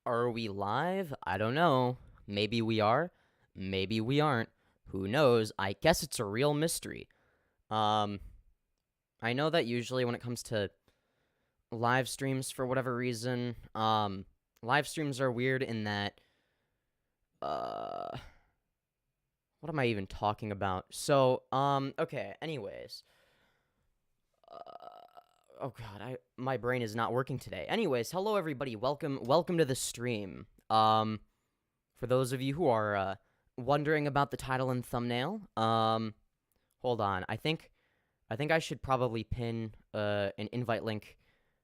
Are we live? I don't know. Maybe we are. Maybe we aren't. Who knows? I guess it's a real mystery. I know that usually when it comes to live streams, for whatever reason, live streams are weird in that, what am I even talking about? So, okay, anyways. Oh god, my brain is not working today. Anyways, hello everybody. Welcome to the stream. For those of you who are wondering about the title and thumbnail, hold on. I think I should probably pin an invite link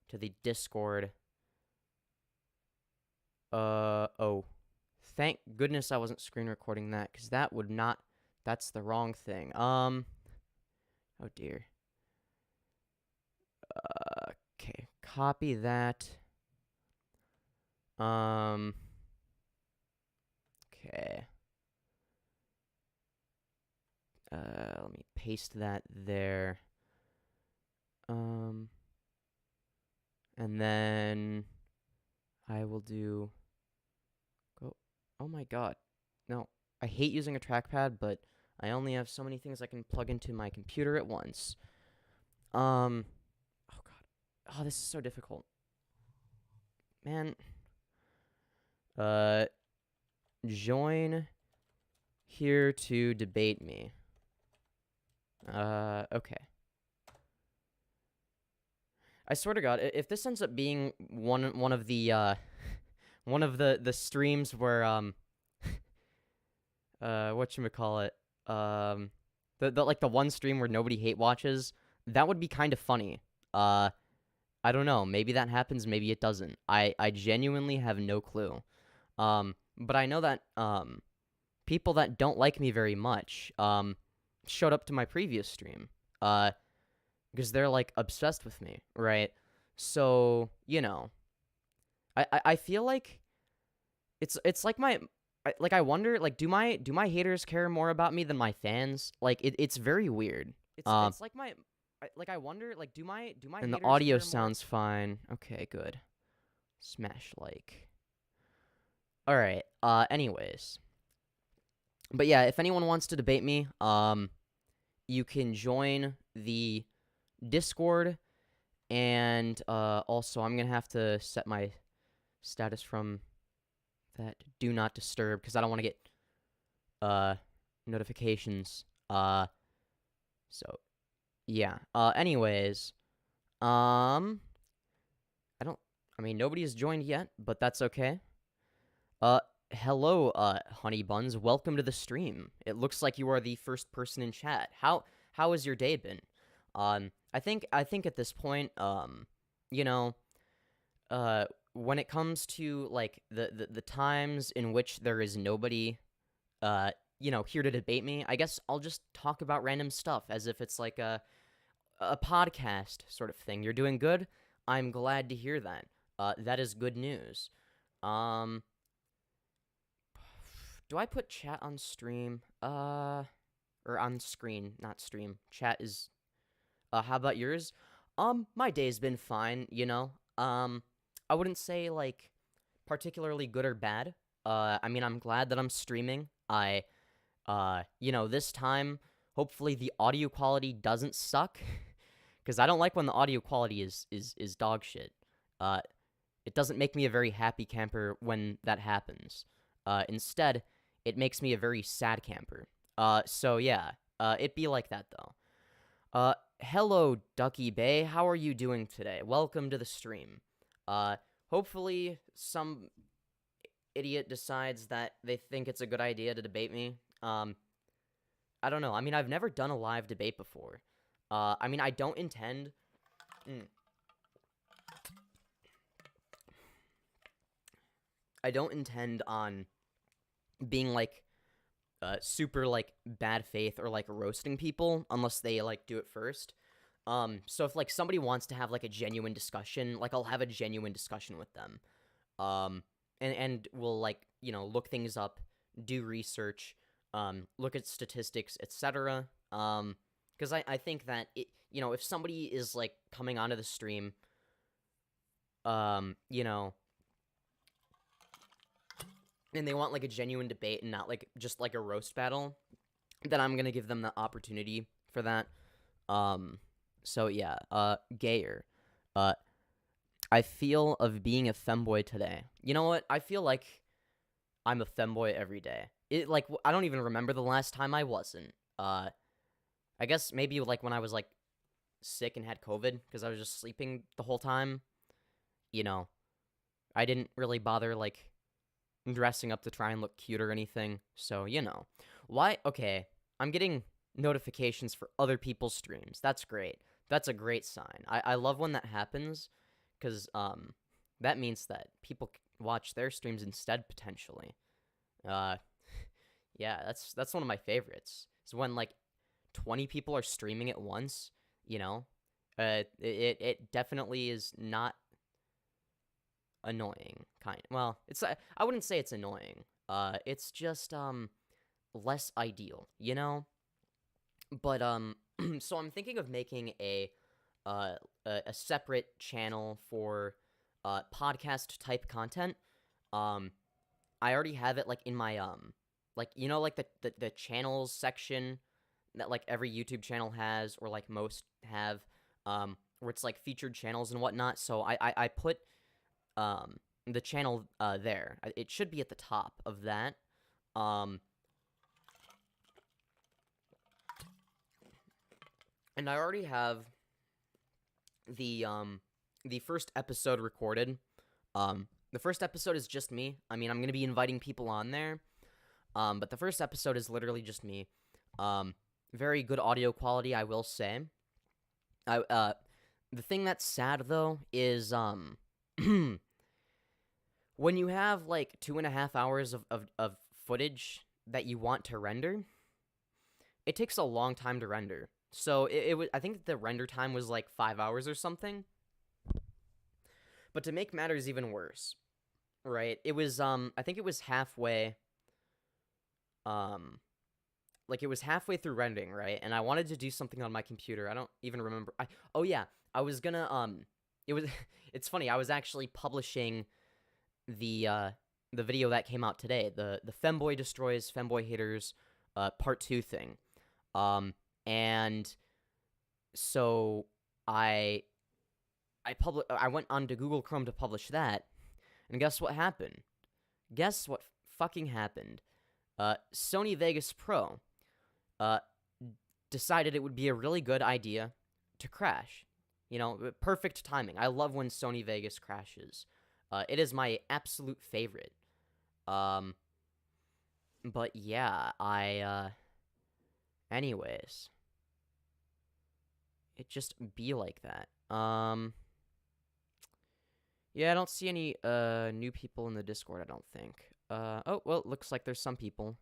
to the Discord. Oh. Thank goodness I wasn't screen recording that, cuz that's the wrong thing. Oh dear. Okay, copy that. Okay. Let me paste that there. And then I will do oh my god. No, I hate using a trackpad, but I only have so many things I can plug into my computer at once. Oh god. Oh, this is so difficult. Man. Join here to debate me. Okay. I swear to God, if this ends up being one of the the streams where whatchamacallit, the one stream where nobody hate watches, that would be kind of funny. I don't know, maybe that happens, maybe it doesn't. I genuinely have no clue. But I know that people that don't like me very much showed up to my previous stream because they're like obsessed with me, right? So, you know, I feel like it's like I wonder, like, do my haters care more about me than my fans? Like, it's very weird. It's like I wonder, like, do my and the audio sounds fine. Okay, good. Smash like. All right. Anyways, but yeah, if anyone wants to debate me, you can join the Discord, and also I'm gonna have to set my status from that do not disturb because I don't want to get notifications. So yeah. Anyways, I mean, nobody has joined yet, but that's okay. Hello, honey buns. Welcome to the stream. It looks like you are the first person in chat. How has your day been? I think at this point, you know, when it comes to like the times in which there is nobody, you know, here to debate me, I guess I'll just talk about random stuff as if it's like a podcast sort of thing. You're doing good? I'm glad to hear that. That is good news. Do I put chat on stream? Or on screen, not stream. Chat is, how about yours? My day's been fine, you know? I wouldn't say, like, particularly good or bad. I mean, I'm glad that I'm streaming. You know, this time, hopefully the audio quality doesn't suck. Because I don't like when the audio quality is dog shit. It doesn't make me a very happy camper when that happens. Instead, it makes me a very sad camper. So yeah, it be like that though. Hello, Ducky Bay. How are you doing today? Welcome to the stream. Hopefully some idiot decides that they think it's a good idea to debate me. I don't know. I mean, I've never done a live debate before. I mean, I don't intend... I don't intend on being, like, super, like, bad faith or, like, roasting people unless they, like, do it first. So if, like, somebody wants to have, like, a genuine discussion, like, I'll have a genuine discussion with them. And we'll, like, you know, look things up, do research, look at statistics, etc. Because I think that, you know, if somebody is, like, coming onto the stream, you know... and they want like a genuine debate and not like just like a roast battle, then I'm gonna give them the opportunity for that. So yeah, gayer. I feel of being a femboy today. You know what? I feel like I'm a femboy every day. I don't even remember the last time I wasn't. I guess maybe like when I was like sick and had COVID because I was just sleeping the whole time. You know, I didn't really bother like dressing up to try and look cute or anything. So, you know. Why? Okay, I'm getting notifications for other people's streams. That's great. That's a great sign. I love when that happens because that means that people watch their streams instead potentially. Yeah, that's one of my favorites. Is when like 20 people are streaming at once, you know? It definitely is not annoying, well, it's I wouldn't say it's annoying. It's just less ideal, you know? But so I'm thinking of making a separate channel for podcast type content. I already have it like in my like, you know, like the channels section that like every YouTube channel has, or like most have, where it's like featured channels and whatnot. So I put the channel there. It should be at the top of that. And I already have the first episode recorded. The first episode is just me. I mean, I'm gonna be inviting people on there. But the first episode is literally just me. Very good audio quality, I will say. The thing that's sad though is when you have like 2.5 hours of footage that you want to render, it takes a long time to render. So it was, I think the render time was like 5 hours or something. But to make matters even worse, right? It was I think it was halfway. Like it was halfway through rendering, right? And I wanted to do something on my computer. I don't even remember. Oh yeah, I was gonna it was it's funny. I was actually publishing the video that came out today, the Femboy destroys Femboy haters part 2 thing. And so I went onto Google Chrome to publish that, and guess what happened? Guess what fucking happened? Sony Vegas Pro decided it would be a really good idea to crash. You know, perfect timing. I love when Sony Vegas crashes. It is my absolute favorite. But yeah, anyways, it just be like that. Yeah, I don't see any new people in the Discord, I don't think. Oh, well, it looks like there's some people.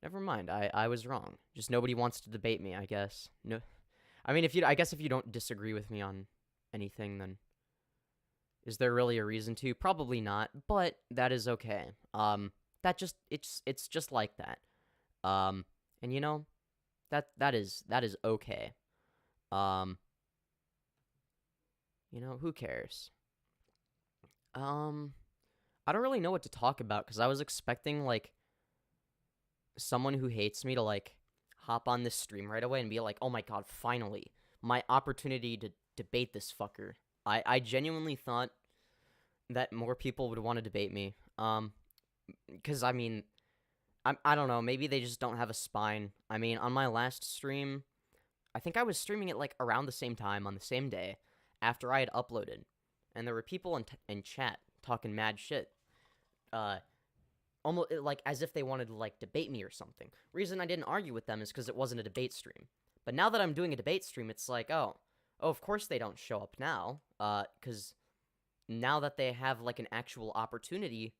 Never mind, I was wrong. Just nobody wants to debate me, I guess. No, I mean, I guess if you don't disagree with me on anything, then is there really a reason to? Probably not, but that is okay. It's just like that. And you know, that is okay. You know, who cares? I don't really know what to talk about because I was expecting like someone who hates me to like hop on this stream right away and be like, "Oh my god, finally, my opportunity to debate this fucker." I genuinely thought that more people would want to debate me. Because I mean, I don't know, maybe they just don't have a spine. I mean, on my last stream, I think I was streaming it like around the same time on the same day after I had uploaded, and there were people in chat talking mad shit. Almost like as if they wanted to like debate me or something. Reason I didn't argue with them is because it wasn't a debate stream. But now that I'm doing a debate stream, it's like, oh, of course they don't show up now. Because now that they have like an actual opportunity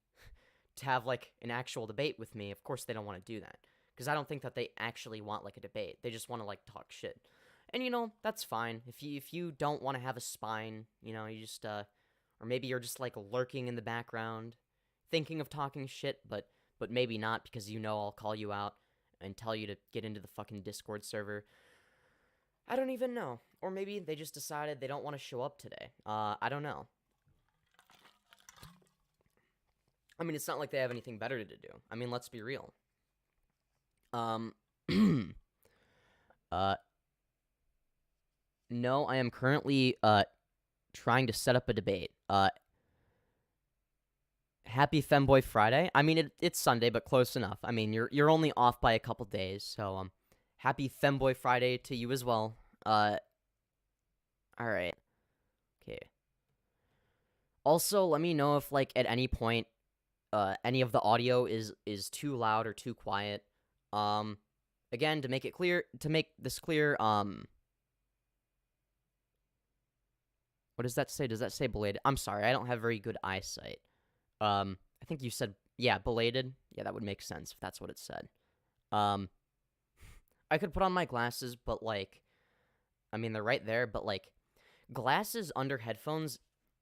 to have like an actual debate with me, of course they don't want to do that. Because I don't think that they actually want like a debate. They just want to like talk shit. And you know, that's fine. If you don't want to have a spine, you know, you just or maybe you're just like lurking in the background, thinking of talking shit, but maybe not because you know I'll call you out and tell you to get into the fucking Discord server. I don't even know. Or maybe they just decided they don't want to show up today. I don't know. I mean, it's not like they have anything better to do. I mean, let's be real. No, I am currently trying to set up a debate. Happy Femboy Friday. I mean, it's Sunday, but close enough. I mean, you're only off by a couple days, so happy Femboy Friday to you as well. All right. Okay. Also, let me know if like at any point any of the audio is too loud or too quiet. Again, to make this clear, what does that say? Does that say belated? I'm sorry, I don't have very good eyesight. I think you said, yeah, belated. Yeah, that would make sense if that's what it said. I could put on my glasses, but like, I mean, they're right there, but like, glasses under headphones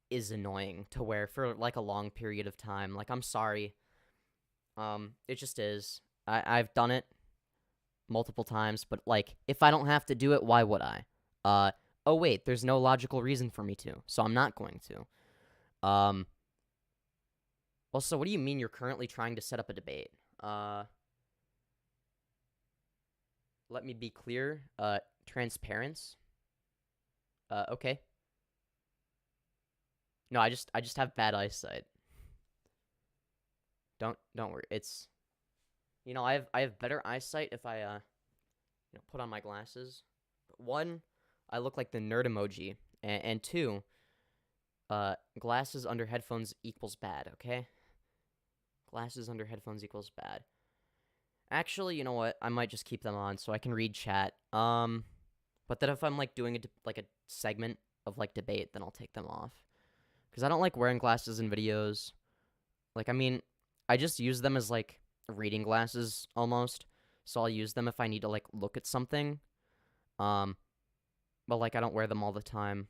is annoying to wear for like a long period of time. Like, I'm sorry. It just is. I've done it multiple times, but like, if I don't have to do it, why would I? Oh wait, there's no logical reason for me to, so I'm not going to. Also, what do you mean you're currently trying to set up a debate? Let me be clear. Transparency. Okay. No, I just have bad eyesight. Don't worry. It's, you know, I have better eyesight if I put on my glasses. One, I look like the nerd emoji, and two, glasses under headphones equals bad. Okay. Glasses under headphones equals bad. Actually, you know what? I might just keep them on so I can read chat. But then if I'm like doing a segment of like debate, then I'll take them off. Because I don't like wearing glasses in videos. Like, I mean, I just use them as like reading glasses almost. So I'll use them if I need to like look at something. But like I don't wear them all the time.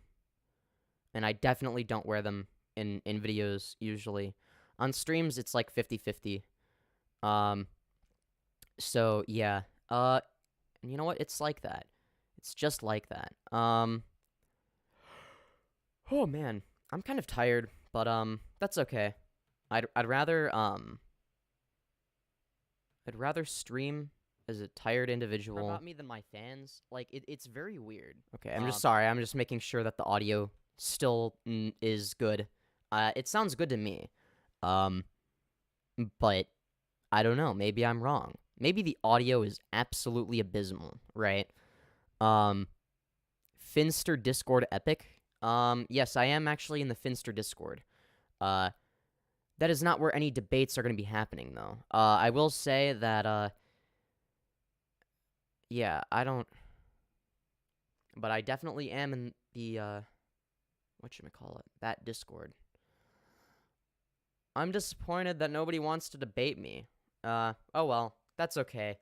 And I definitely don't wear them in videos usually. On streams, it's like 50-50. So, yeah. You know what? It's like that. It's just like that. Oh, man. I'm kind of tired, but, that's okay. I'd rather stream as a tired individual. More about me than my fans. Like, it's very weird. Okay, I'm just sorry. I'm just making sure that the audio still is good. It sounds good to me. But I don't know. Maybe I'm wrong. Maybe the audio is absolutely abysmal, right? Finster Discord Epic. Yes, I am actually in the Finster Discord. That is not where any debates are going to be happening, though. I will say that, yeah, I don't... But I definitely am in the, whatchamacallit, that Discord. I'm disappointed that nobody wants to debate me. Oh well, that's okay.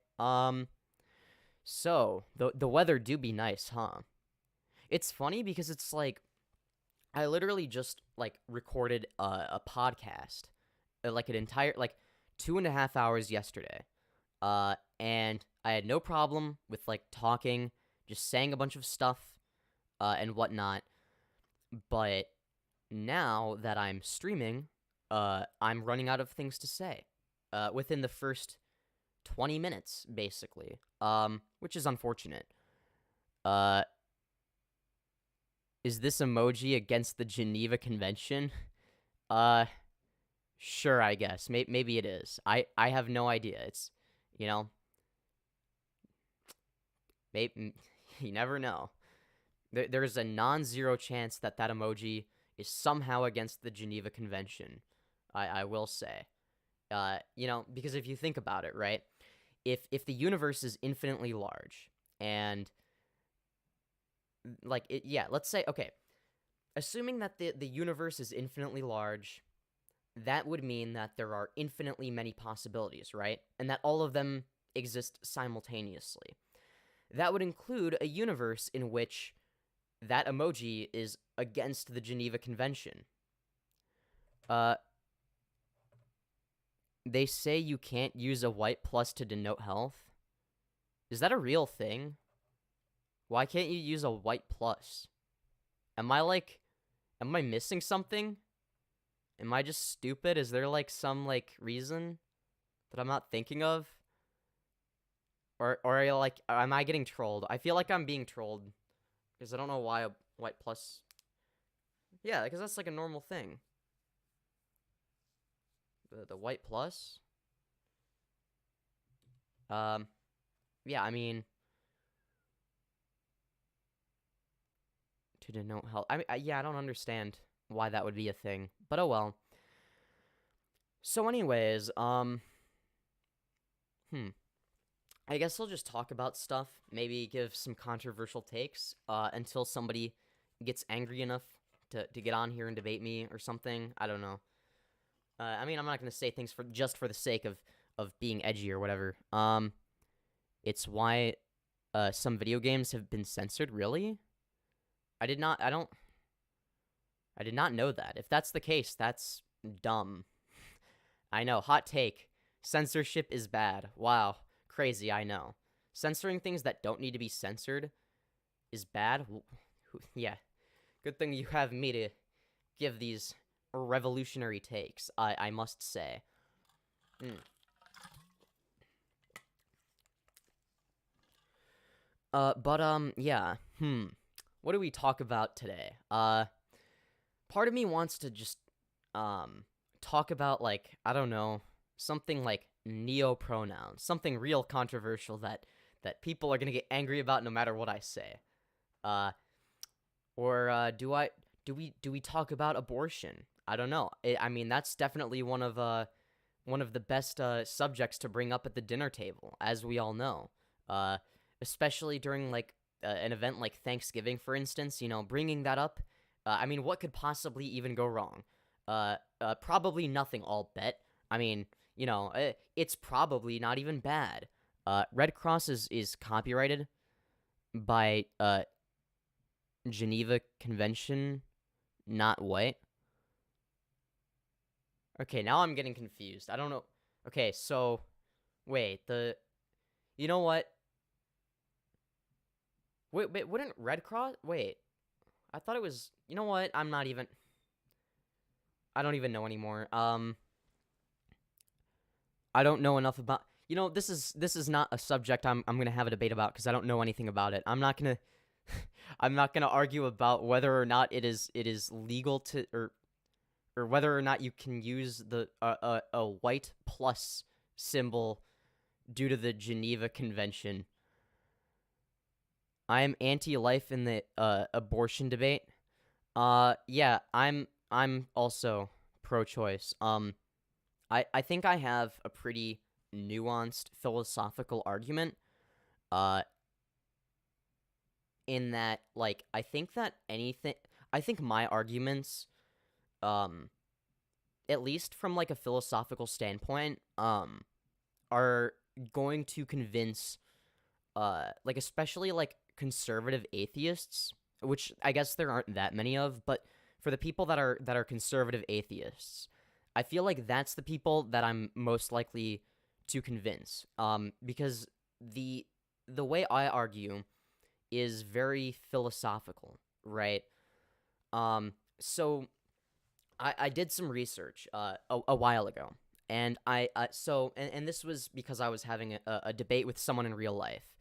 So, the weather do be nice, huh? It's funny because it's like, I literally just, like, recorded a podcast, like, an entire, like, 2.5 hours yesterday. And I had no problem with, like, talking, just saying a bunch of stuff, and whatnot. But now that I'm streaming, I'm running out of things to say, within the first 20 minutes, basically, which is unfortunate. Is this emoji against the Geneva Convention? Sure, I guess. Maybe it is. I have no idea. It's, you know, maybe, you never know. There's a non-zero chance that emoji is somehow against the Geneva Convention. I will say. You know, because if you think about it, right? If the universe is infinitely large, and, like, let's say, okay, assuming that the universe is infinitely large, that would mean that there are infinitely many possibilities, right? And that all of them exist simultaneously. That would include a universe in which that emoji is against the Geneva Convention. They say you can't use a white plus to denote health. Is that a real thing? Why can't you use a white plus? Am I missing something? Am I just stupid? Is there, like, some, like, reason that I'm not thinking of? Or like, am I getting trolled? I feel like I'm being trolled. Because I don't know why a white plus... Yeah, because that's, like, a normal thing. The white plus? Yeah, I mean... To denote health. Yeah, I don't understand why that would be a thing. But oh well. So anyways, I guess I'll just talk about stuff. Maybe give some controversial takes, until somebody gets angry enough to get on here and debate me or something. I don't know. I mean, I'm not gonna say things just for the sake of being edgy or whatever. It's why, some video games have been censored, really? I did not know that. If that's the case, that's dumb. I know, hot take. Censorship is bad. Wow. Crazy, I know. Censoring things that don't need to be censored is bad? Yeah. Good thing you have me to give these revolutionary takes, I must say. Yeah. What do we talk about today? Part of me wants to just, talk about, like, I don't know, something like neo-pronouns, something real controversial that people are gonna get angry about no matter what I say. Do we talk about abortion? I don't know. I mean, that's definitely one of the best, subjects to bring up at the dinner table, as we all know. Especially during, like, an event like Thanksgiving, for instance, you know, bringing that up. I mean, what could possibly even go wrong? Probably nothing, I'll bet. I mean, you know, it's probably not even bad. Red Cross is copyrighted by, Geneva Convention, not white. Okay, now I'm getting confused. I don't know. Okay, so, wait, you know what? Wait, wouldn't Red Cross? Wait. I thought it was... You know what? I don't even know anymore. I don't know enough about... You know, this is not a subject I'm gonna have a debate about because I don't know anything about it. I'm not gonna argue about whether or not it is legal to... Or whether or not you can use the a white plus symbol due to the Geneva Convention. I am anti-life in the abortion debate. Yeah, I'm also pro-choice. I think I have a pretty nuanced philosophical argument. In that, like, I think my arguments, at least from, like, a philosophical standpoint, are going to convince, like, especially, like, conservative atheists, which I guess there aren't that many of, but for the people that are conservative atheists, I feel like that's the people that I'm most likely to convince, because the way I argue is very philosophical, right? So I did some research a while ago, and and this was because I was having a debate with someone in real life.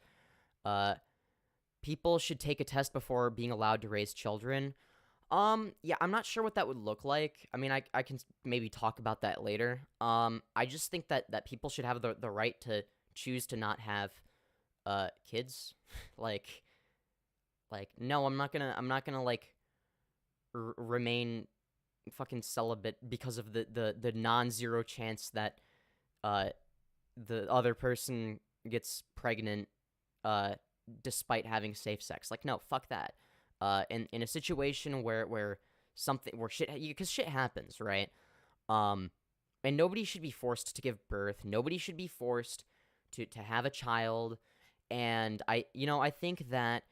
People should take a test before being allowed to raise children. Yeah, I'm not sure what that would look like. I mean, I can maybe talk about that later. I just think that people should have the right to choose to not have kids. like no, I'm not gonna like remain fucking celibate because of the non-zero chance that the other person gets pregnant despite having safe sex. Like, no, fuck that. In a situation where shit, because shit happens, right? And nobody should be forced to give birth. Nobody should be forced to have a child. And I think that,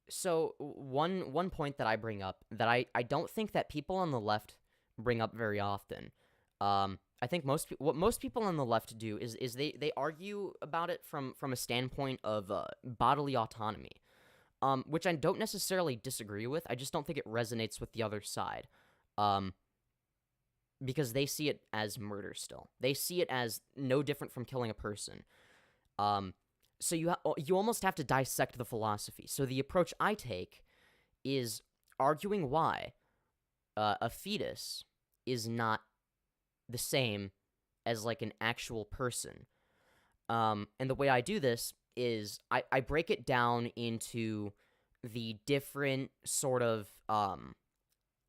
so one point that I bring up that I don't think that people on the left bring up very often, I think what most people on the left do is they argue about it from a standpoint of bodily autonomy, which I don't necessarily disagree with. I just don't think it resonates with the other side. because they see it as murder still. They see it as no different from killing a person. So you almost have to dissect the philosophy. So the approach I take is arguing why a fetus is not the same as like an actual person. And the way I do this is I break it down into the different sort of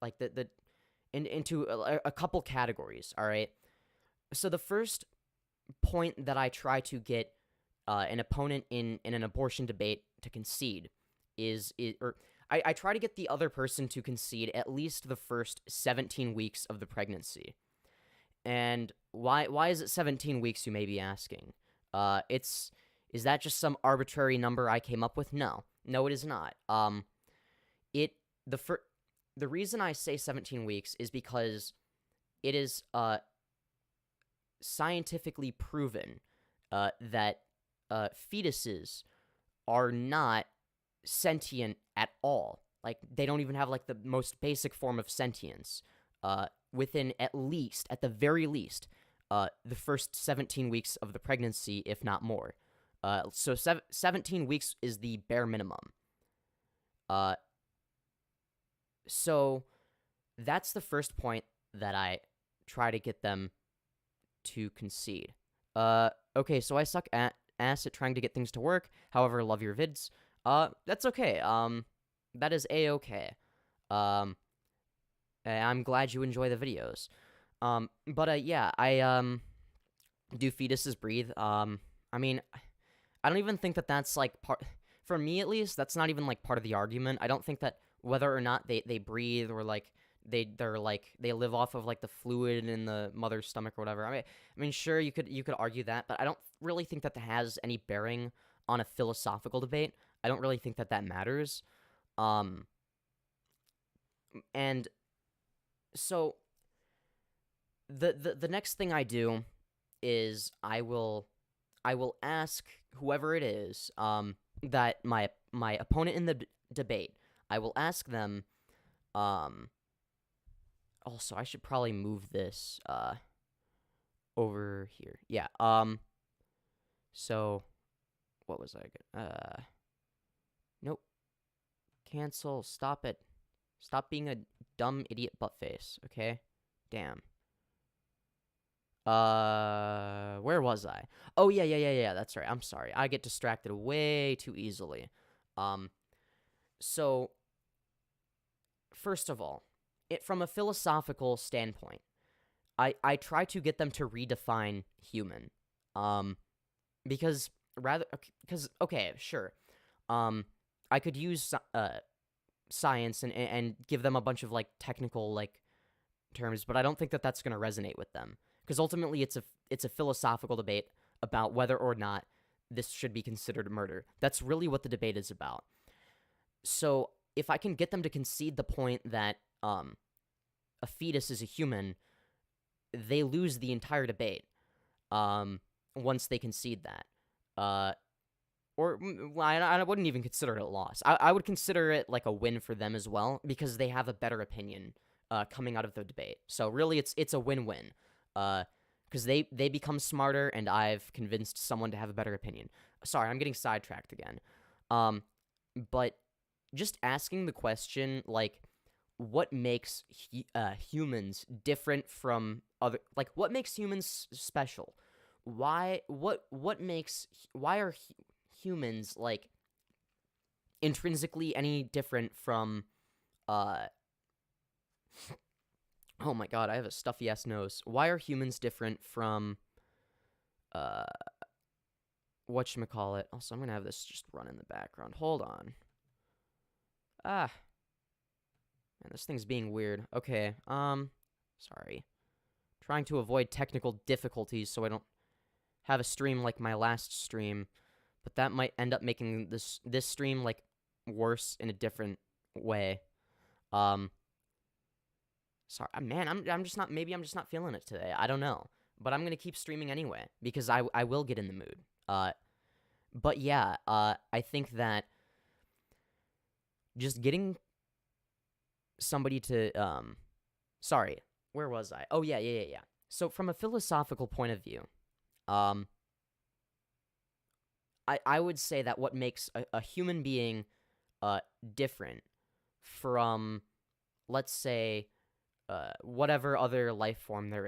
like into a couple categories. All right. So the first point that I try to get an opponent in an abortion debate to concede I try to get the other person to concede at least the first 17 weeks of the pregnancy. And why is it 17 weeks, you may be asking? Is that just some arbitrary number I came up with? No, it is not. The reason I say 17 weeks is because it is scientifically proven that fetuses are not sentient at all. Like, they don't even have like the most basic form of sentience within at the very least, the first 17 weeks of the pregnancy, if not more. So 17 weeks is the bare minimum. So that's the first point that I try to get them to concede. Okay, so I suck ass at trying to get things to work. However, love your vids. That's okay. That is a-okay. I'm glad you enjoy the videos. Yeah, I do fetuses breathe? I mean, I don't even think that that's like for me at least, that's not even like part of the argument. I don't think that whether or not they breathe or like they live off of like the fluid in the mother's stomach or whatever. I mean, sure, you could argue that, but I don't really think that has any bearing on a philosophical debate. I don't really think that matters. And so the next thing I do is I will ask whoever it is that my opponent in the debate. I will ask them. Also, I should probably move this over here. Yeah. So what was I gonna? Nope. Cancel. Stop it. Stop being a dumb idiot buttface. Okay. Damn. Where was I? Oh, yeah, that's right. I'm sorry. I get distracted way too easily. So, first of all, from a philosophical standpoint, I try to get them to redefine human. Because, okay, sure. I could use, science and give them a bunch of, like, technical, like, terms, but I don't think that that's going to resonate with them. Because ultimately, it's a philosophical debate about whether or not this should be considered murder. That's really what the debate is about. So if I can get them to concede the point that a fetus is a human, they lose the entire debate once they concede that. I wouldn't even consider it a loss. I would consider it like a win for them as well, because they have a better opinion coming out of the debate. So really, it's a win-win. Because they become smarter, and I've convinced someone to have a better opinion. Sorry, I'm getting sidetracked again. But just asking the question, like, what makes humans different from other, like, what makes humans special? Why are humans, like, intrinsically any different from, oh my god, I have a stuffy-ass nose. Why are humans different from, whatchamacallit? Also, I'm gonna have this just run in the background. Hold on. Man, this thing's being weird. Okay, sorry. Trying to avoid technical difficulties so I don't have a stream like my last stream, but that might end up making this stream, like, worse in a different way. Sorry, man, I'm just not, maybe I'm just not feeling it today. I don't know. But I'm going to keep streaming anyway, because I will get in the mood. But yeah, I think that just getting somebody to sorry, where was I? Oh, yeah. So from a philosophical point of view, I would say that what makes a human being different from, let's say, whatever other life form there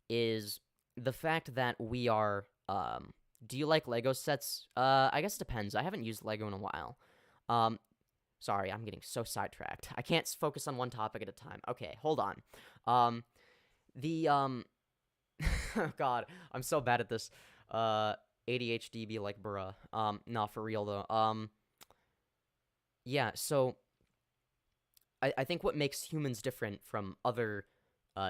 is the fact that we are, do you like Lego sets? I guess it depends. I haven't used Lego in a while. Sorry, I'm getting so sidetracked. I can't focus on one topic at a time. Okay, hold on. God, I'm so bad at this. ADHD be like, bruh. Not for real, though. Yeah, so I think what makes humans different from other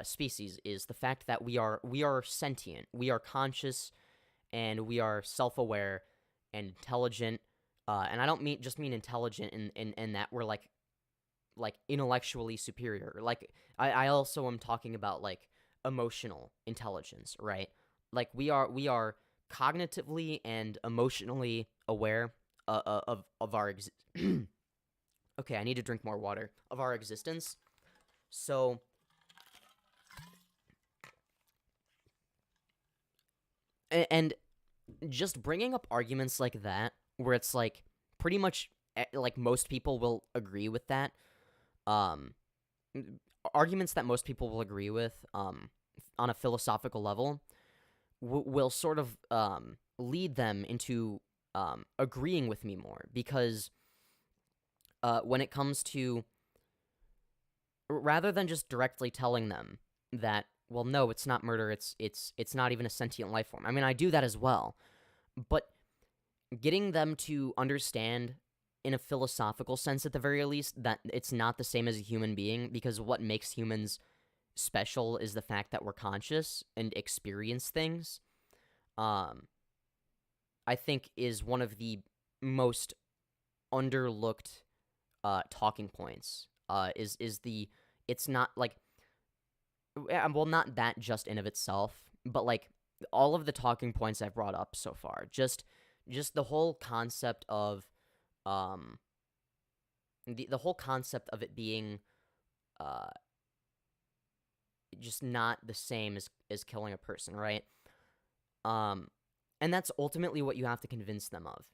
species is the fact that we are sentient, we are conscious, and we are self-aware and intelligent. And I don't mean intelligent in that we're like intellectually superior. Like I also am talking about like emotional intelligence, right? Like we are cognitively and emotionally aware of our okay, I need to drink more water, of our existence. So and just bringing up arguments like that, where it's like pretty much like most people will agree with that, arguments that most people will agree with on a philosophical level will sort of lead them into agreeing with me more, because when it comes to, rather than just directly telling them that, well, no, it's not murder, it's not even a sentient life form. I mean, I do that as well, but getting them to understand, in a philosophical sense at the very least, that it's not the same as a human being, because what makes humans special is the fact that we're conscious and experience things, I think is one of the most underlooked talking points. It's not like, well, not that just in of itself, but like all of the talking points I've brought up so far, just the whole concept of the whole concept of it being just not the same as killing a person, right? And that's ultimately what you have to convince them of.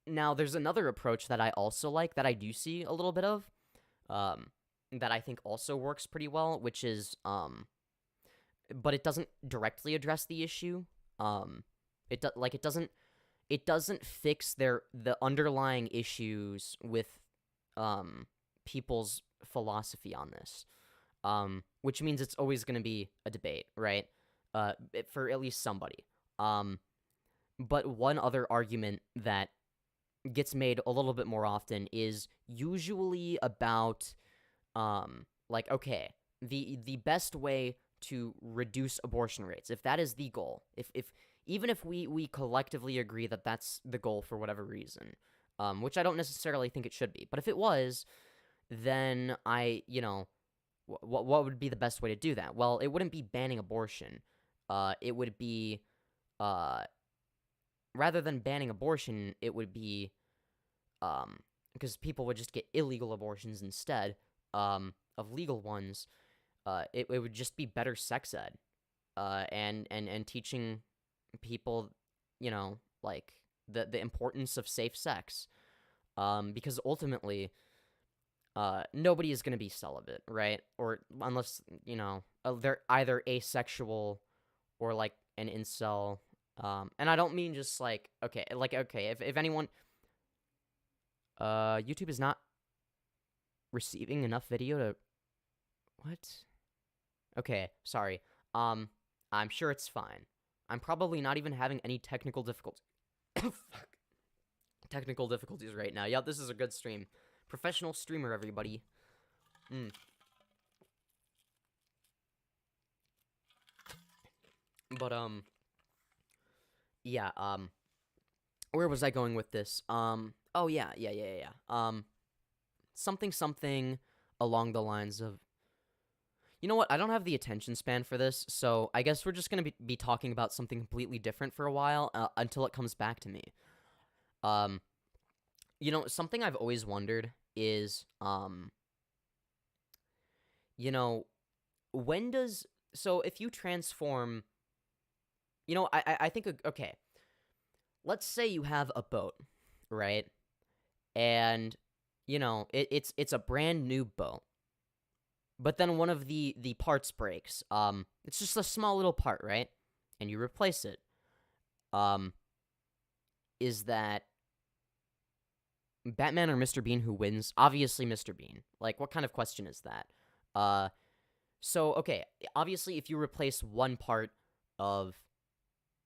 Now, there's another approach that I also like, that I do see a little bit of, that I think also works pretty well, which is, but it doesn't directly address the issue. It doesn't fix the underlying issues with people's philosophy on this, which means it's always going to be a debate, right? For at least somebody. But one other argument that gets made a little bit more often is usually about, like, okay, the best way to reduce abortion rates, if that is the goal, if even if we collectively agree that that's the goal for whatever reason, which I don't necessarily think it should be, but if it was, then what would be the best way to do that? Well, it wouldn't be banning abortion. It would be, rather than banning abortion, it would be, because people would just get illegal abortions instead of legal ones. It would just be better sex ed, and teaching people, like the importance of safe sex, because ultimately, nobody is going to be celibate, right? Or unless they're either asexual or like an incel. And I don't mean just like, okay, if anyone, YouTube is not receiving enough video to, what? Okay, sorry. I'm sure it's fine. I'm probably not even having any technical difficulties. Fuck. Technical difficulties right now. Yeah, this is a good stream. Professional streamer, everybody. But, yeah, where was I going with this? Oh, yeah. Something along the lines of, you know what, I don't have the attention span for this, so I guess we're just gonna be talking about something completely different for a while, until it comes back to me. Something I've always wondered is, you know, when does so if you transform, I think okay. Let's say you have a boat, right? And it's a brand new boat. But then one of the parts breaks. It's just a small little part, right? And you replace it. Is that Batman or Mr. Bean who wins? Obviously Mr. Bean. Like, what kind of question is that? So, okay, obviously if you replace one part of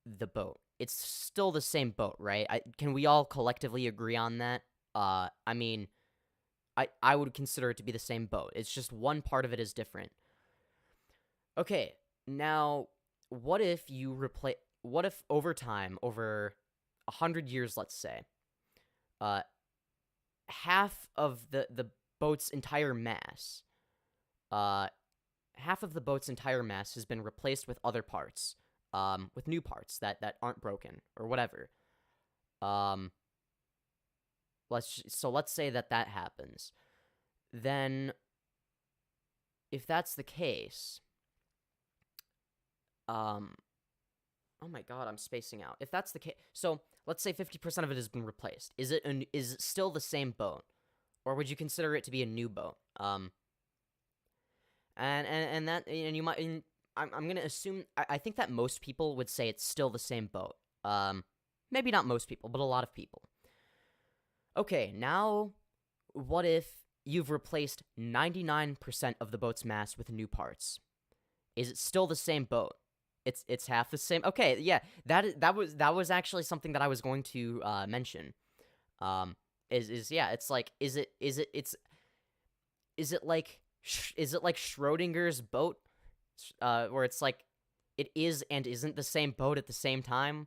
the boat, it's still the same boat, right? Can we all collectively agree on that? I mean, I would consider it to be the same boat. It's just one part of it is different. Okay, now, what if over time, over 100 years, let's say, half of the boat's entire mass, has been replaced with other parts, with new parts that aren't broken or whatever. Let's say that happens. Then, if that's the case, oh my god, I'm spacing out. If that's the case, so let's say 50% of it has been replaced. Is it still the same boat, or would you consider it to be a new boat? And you might. I'm gonna assume. I think that most people would say it's still the same boat. Maybe not most people, but a lot of people. Okay, now, what if you've replaced 99% of the boat's mass with new parts? Is it still the same boat? It's half the same. Okay, yeah, that was actually something that I was going to mention. It's like is it like Schrodinger's boat, where it's like it is and isn't the same boat at the same time?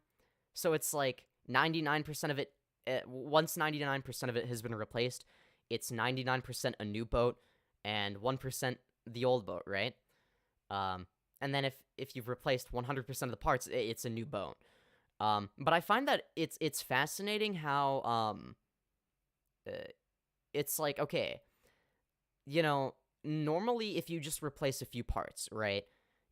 So it's like 99% of it. Once 99% of it has been replaced, it's 99% a new boat and 1% the old boat, right? And then if you've replaced 100% of the parts, it's a new boat. But I find that it's fascinating how it's like, okay, normally if you just replace a few parts, right,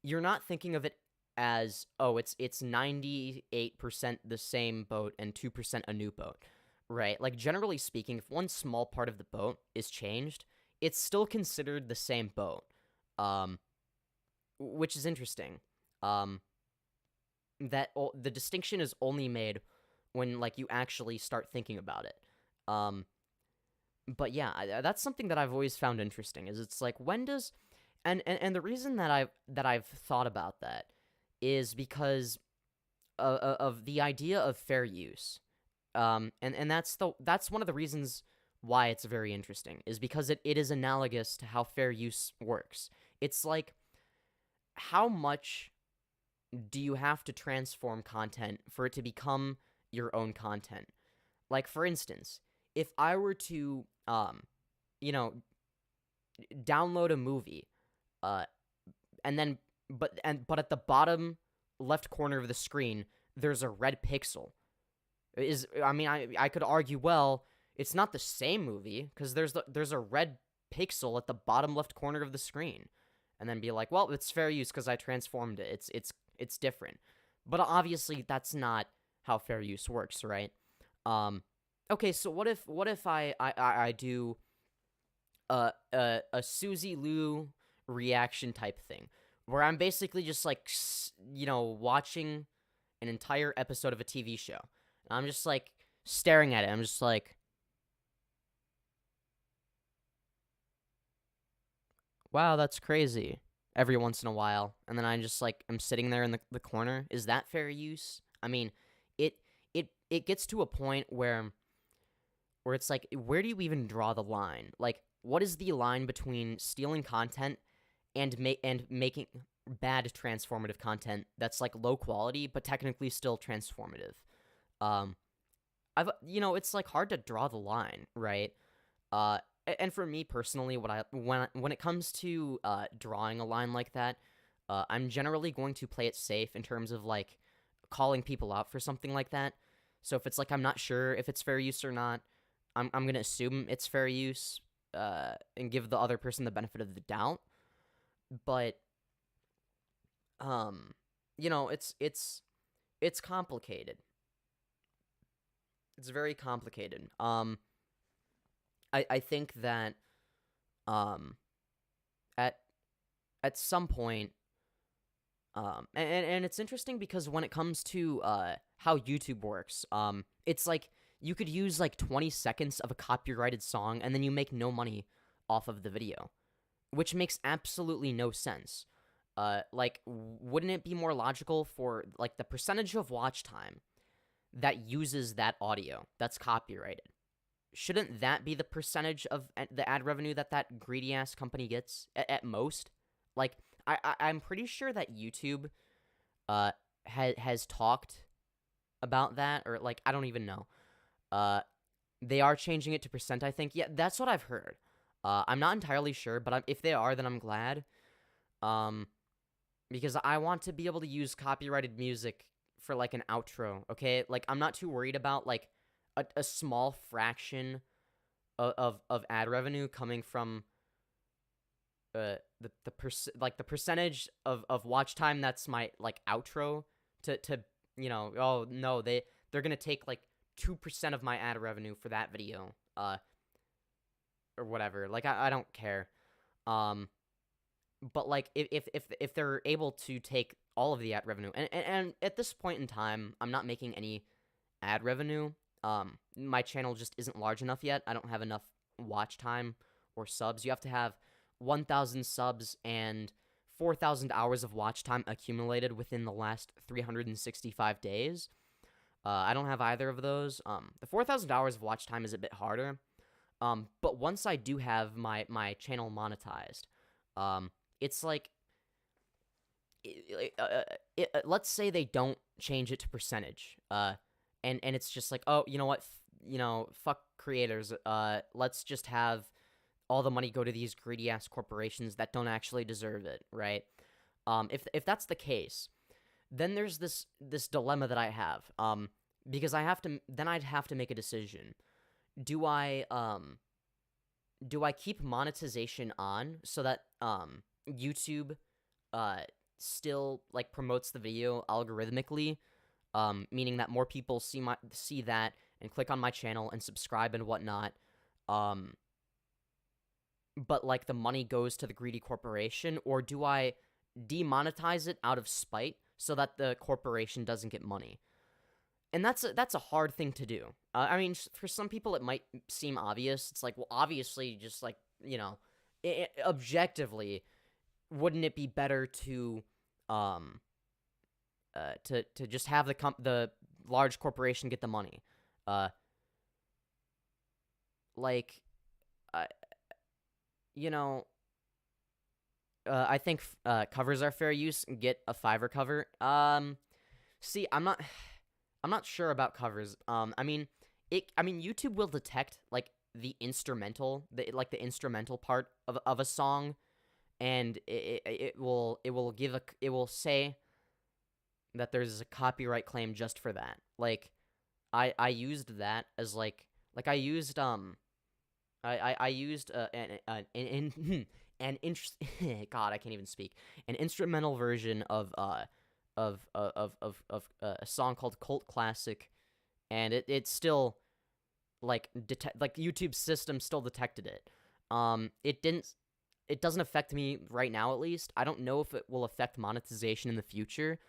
you're not thinking of it as, oh, it's 98% the same boat and 2% a new boat, right? Like, generally speaking, if one small part of the boat is changed, it's still considered the same boat, which is interesting. That the distinction is only made when, like, you actually start thinking about it. But yeah, that's something that I've always found interesting, is it's like, when does... And the reason that I've thought about that is because of the idea of fair use, and that's one of the reasons why it's very interesting, is because it is analogous to how fair use works. It's like, how much do you have to transform content for it to become your own content? Like, for instance, if I were to download a movie, and then but at the bottom left corner of the screen there's a red pixel. I could argue, well, it's not the same movie because there's a red pixel at the bottom left corner of the screen, and then be like, well, it's fair use because I transformed it. It's different. But obviously that's not how fair use works, right? Okay, so what if I do a Suzy Lou reaction type thing, where I'm basically just like, watching an entire episode of a TV show. And I'm just like staring at it. I'm just like, wow, that's crazy, every once in a while. And then I'm just like, I'm sitting there in the corner. Is that fair use? I mean, it gets to a point where it's like, where do you even draw the line? Like, what is the line between stealing content and making bad transformative content that's like low quality but technically still transformative? It's like hard to draw the line, right? And for me personally, when it comes to drawing a line like that, I'm generally going to play it safe in terms of like calling people out for something like that. So if it's like, I'm not sure if it's fair use or not, I'm gonna assume it's fair use, and give the other person the benefit of the doubt. But you know, it's complicated. It's very complicated. I think that at some point, and it's interesting because when it comes to how YouTube works, it's like you could use like 20 seconds of a copyrighted song and then you make no money off of the video, which makes absolutely no sense. Like, wouldn't it be more logical for like the percentage of watch time that uses that audio that's copyrighted? Shouldn't that be the percentage of the ad revenue that greedy ass company gets at most? Like, I'm pretty sure that YouTube has talked about that, or like, I don't even know. They are changing it to percent, I think. Yeah, that's what I've heard. I'm not entirely sure, but if they are, then I'm glad. Because I want to be able to use copyrighted music for like an outro, okay? Like, I'm not too worried about like a small fraction of ad revenue coming from the percentage of watch time that's my like outro to you know, oh no, they're gonna take like 2% of my ad revenue for that video, or whatever. Like, I don't care. But like if they're able to take all of the ad revenue, and at this point in time, I'm not making any ad revenue. My channel just isn't large enough yet. I don't have enough watch time or subs. You have to have 1,000 subs and 4,000 hours of watch time accumulated within the last 365 days. I don't have either of those. The 4,000 hours of watch time is a bit harder. But once I do have my channel monetized, it's like, let's say they don't change it to percentage, and it's just like, oh, you know what, fuck creators, let's just have all the money go to these greedy ass corporations that don't actually deserve it, right? If that's the case, then there's this dilemma that I have, because I'd have to make a decision. Do I keep monetization on so that YouTube still like promotes the video algorithmically, meaning that more people see that and click on my channel and subscribe and whatnot, but like the money goes to the greedy corporation? Or do I demonetize it out of spite so that the corporation doesn't get money? And that's a hard thing to do. I mean, for some people it might seem obvious. It's like, well, obviously, just like, objectively, wouldn't it be better to just have the large corporation get the money? I think covers are fair use. Get a Fiverr cover. See, I'm not sure about covers. I mean, YouTube will detect like the instrumental, the instrumental part of a song, and it will say that there's a copyright claim just for that. Like, I used that as like I used I used an God, I can't even speak. An instrumental version of a song called Cult Classic, and it still like YouTube's system still detected it. It doesn't affect me right now, at least. I don't know if it will affect monetization in the future.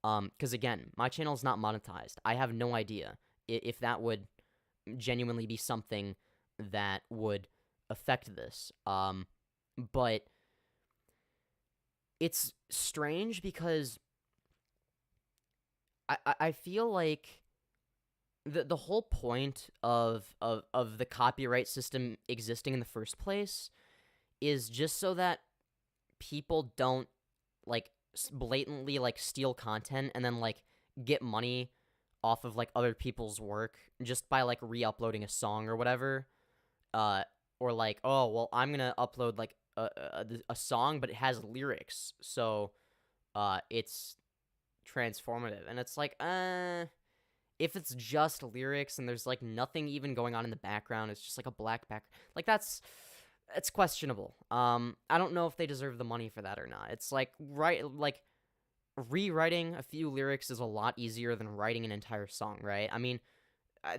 Because again, my channel is not monetized. I have no idea if that would genuinely be something that would affect this. But it's strange because I feel like the whole point of the copyright system existing in the first place is just so that people don't like blatantly like steal content and then like get money off of like other people's work just by like re-uploading a song or whatever. Or like, oh, well, I'm gonna upload like a song, but it has lyrics, so it's transformative. And it's like, if it's just lyrics and there's like nothing even going on in the background, it's just like a black background, like that's It's questionable. I don't know if they deserve the money for that or not. It's like rewriting a few lyrics is a lot easier than writing an entire song, right? I mean,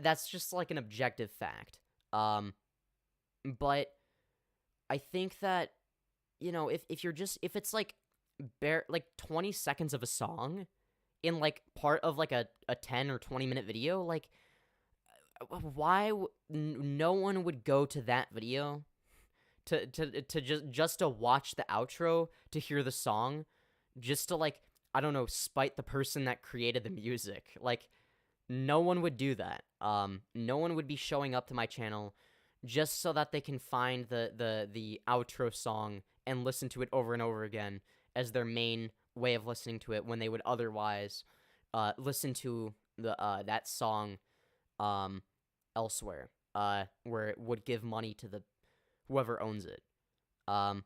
that's just like an objective fact. But I think that, you know, if it's like bare like 20 seconds of a song in like part of like a 10 or 20-minute video, like why no one would go to that video to just to watch the outro, to hear the song, just to like, I don't know, spite the person that created the music. Like, no one would do that. No one would be showing up to my channel just so that they can find the outro song and listen to it over and over again as their main way of listening to it, when they would otherwise listen to the that song elsewhere, where it would give money to the whoever owns it. But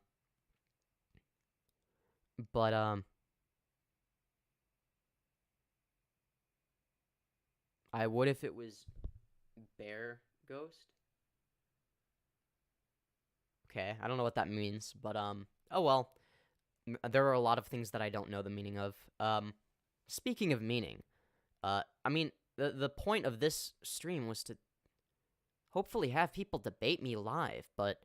I would if it was Bear Ghost. Okay, I don't know what that means, but oh well. There are a lot of things that I don't know the meaning of. Speaking of meaning, I mean, the point of this stream was to hopefully have people debate me live, but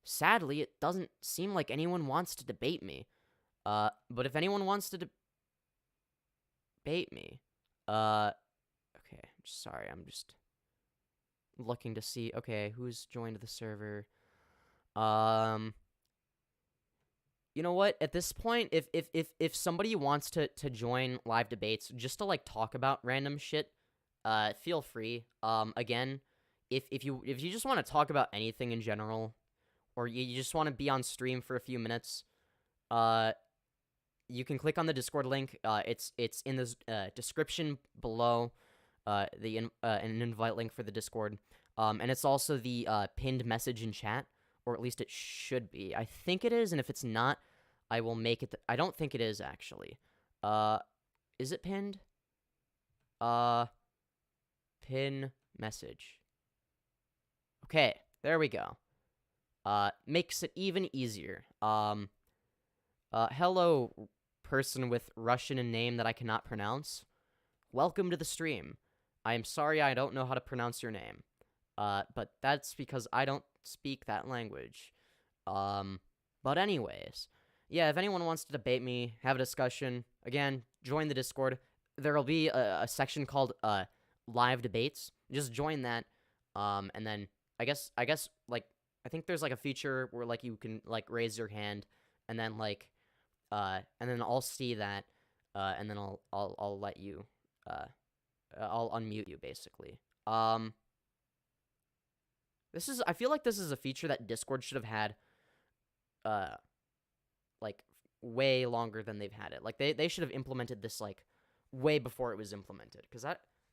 sadly, it doesn't seem like anyone wants to debate me. But if anyone wants to debate me, okay, sorry, I'm just looking to see, okay, who's joined the server. You know what? At this point, if somebody wants to join live debates just to like talk about random shit, feel free. Again, if you just want to talk about anything in general, or you just want to be on stream for a few minutes, you can click on the Discord link. It's in the description below. An invite link for the Discord. And it's also the pinned message in chat, or at least it should be. I think it is, and if it's not, I will make it. I don't think it is, actually. Is it pinned? Pin message. Okay, there we go. Makes it even easier. Hello, person with Russian name that I cannot pronounce. Welcome to the stream. I am sorry I don't know how to pronounce your name. But that's because I don't speak that language. But anyways, yeah, if anyone wants to debate me, have a discussion, again, join the Discord. There'll be a section called live debates. Just join that. And then I guess like, I think there's like a feature where like you can like raise your hand, and then like and then I'll see that, and then I'll let you I'll unmute you, basically. I feel like this is a feature that Discord should have had like way longer than they've had it. Like they should have implemented this like way before it was implemented, because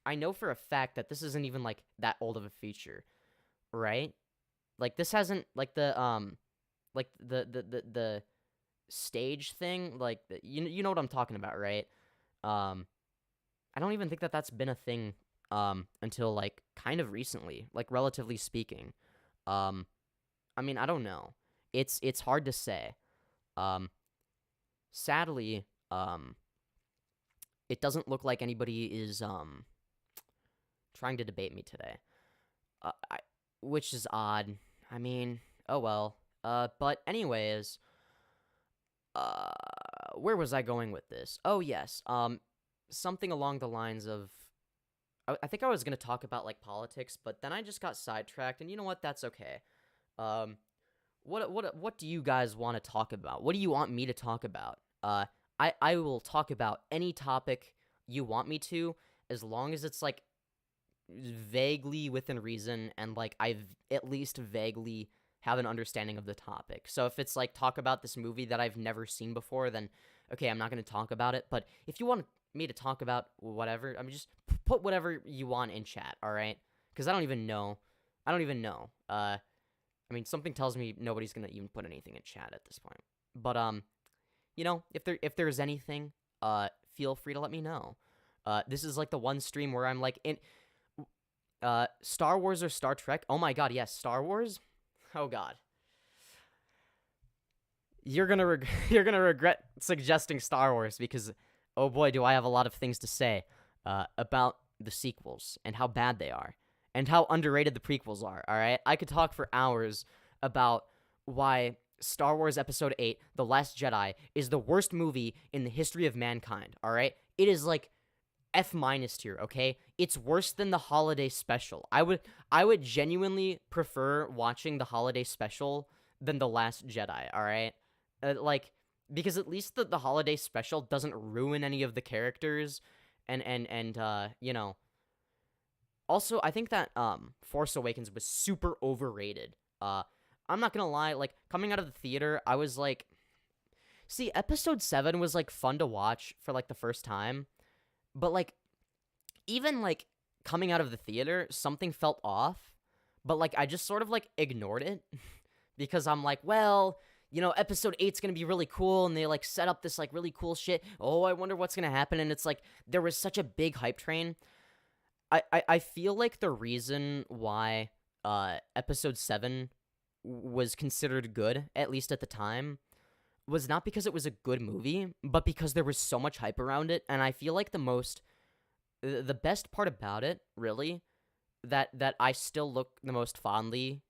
I know for a fact that this isn't even like that old of a feature, right? Like this hasn't like the stage thing, like you know what I'm talking about, right? I don't even think that that's been a thing until like kind of recently, like relatively speaking. I mean, I don't know. It's hard to say. Sadly, it doesn't look like anybody is trying to debate me today. Which is odd. I mean, oh well. But anyways, where was I going with this? Oh yes, something along the lines of, I think I was gonna talk about like politics, but then I just got sidetracked, and you know what? That's okay. What do you guys want to talk about? What do you want me to talk about? I will talk about any topic you want me to, as long as it's like vaguely within reason, and like I've at least vaguely have an understanding of the topic. So if it's like talk about this movie that I've never seen before, then okay, I'm not going to talk about it. But if you want me to talk about whatever, I mean, just put whatever you want in chat, all right? Because I don't even know. I mean, something tells me nobody's going to even put anything in chat at this point. But you know, if there's anything, feel free to let me know. This is like the one stream where I'm like in Star Wars or Star Trek. Oh my god, yes, Star Wars. Oh god. you're gonna regret suggesting Star Wars because, oh boy, do I have a lot of things to say about the sequels and how bad they are and how underrated the prequels are. All right, I could talk for hours about why Star Wars Episode 8, The Last Jedi, is the worst movie in the history of mankind. All right, it is like F- tier. Okay, it's worse than the holiday special. I would genuinely prefer watching the holiday special than The Last Jedi. All right. Like, because at least the holiday special doesn't ruin any of the characters, and you know. Also, I think that Force Awakens was super overrated. I'm not gonna lie, like coming out of the theater, I was like, see, Episode 7 was like fun to watch for like the first time, but like even like coming out of the theater, something felt off, but like I just sort of like ignored it because I'm like, well, you know, Episode 8's gonna be really cool, and they like set up this like really cool shit. Oh, I wonder what's gonna happen, and it's like there was such a big hype train. I feel like the reason why Episode 7 was considered good, at least at the time, was not because it was a good movie, but because there was so much hype around it, and I feel like the best part about it, really, that I still look the most fondly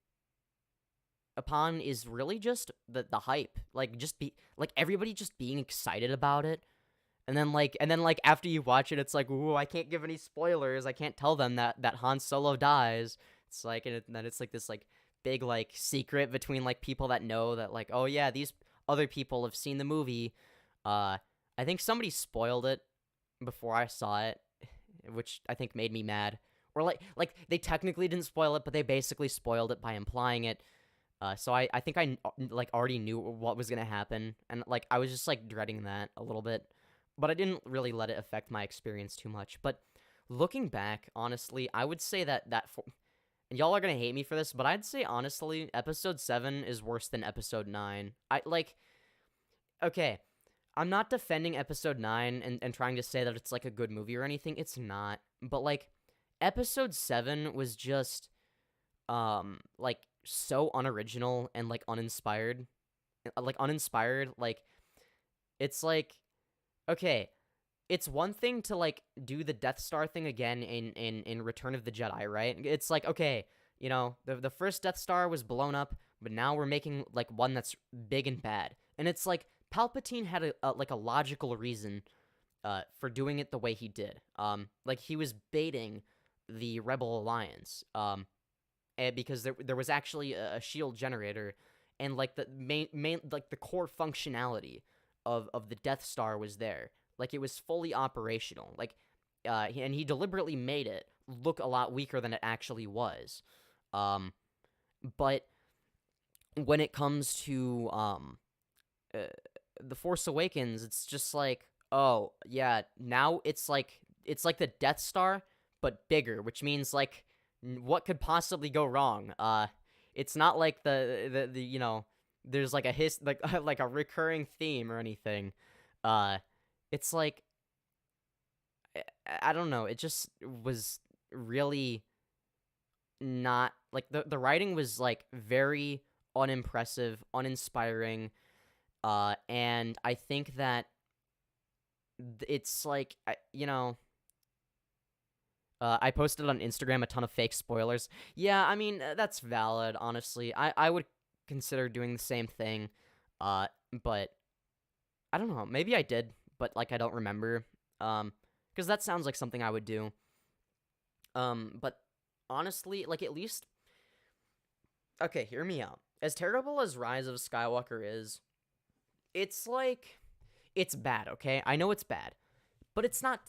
upon is really just the hype. Like just everybody just being excited about it. And then after you watch it, it's like, ooh, I can't give any spoilers. I can't tell them that Han Solo dies. It's like, and then it's like this like big like secret between like people that know that like, oh yeah, these other people have seen the movie. I think somebody spoiled it before I saw it, which I think made me mad. Or like they technically didn't spoil it, but they basically spoiled it by implying it. So I think I like already knew what was gonna happen, and like I was just like dreading that a little bit, but I didn't really let it affect my experience too much. But looking back, honestly, I would say that and y'all are gonna hate me for this, but I'd say honestly, Episode 7 is worse than Episode 9. Okay, I'm not defending Episode 9 and trying to say that it's like a good movie or anything. It's not, but like Episode 7 was just like so unoriginal and like uninspired. Like it's like, okay, it's one thing to like do the Death Star thing again in Return of the Jedi, right? It's like, okay, you know, the first Death Star was blown up, but now we're making like one that's big and bad. And it's like Palpatine had a logical reason for doing it the way he did. Like he was baiting the Rebel Alliance. Because there was actually a shield generator, and like the main like the core functionality of the Death Star was there. Like it was fully operational. Like and he deliberately made it look a lot weaker than it actually was. But when it comes to The Force Awakens, it's just like, oh yeah, now it's like the Death Star but bigger, which means like, what could possibly go wrong? It's not like the you know, there's like like a recurring theme or anything. It's like, I don't know, it just was really not like the writing was like very unimpressive, uninspiring, and I think that it's like, you know, I posted on Instagram a ton of fake spoilers. Yeah, I mean, that's valid, honestly. I would consider doing the same thing, but I don't know. Maybe I did, but, like, I don't remember, because that sounds like something I would do. But honestly, like, at least... Okay, hear me out. As terrible as Rise of Skywalker is, it's, like... It's bad, okay? I know it's bad, but it's not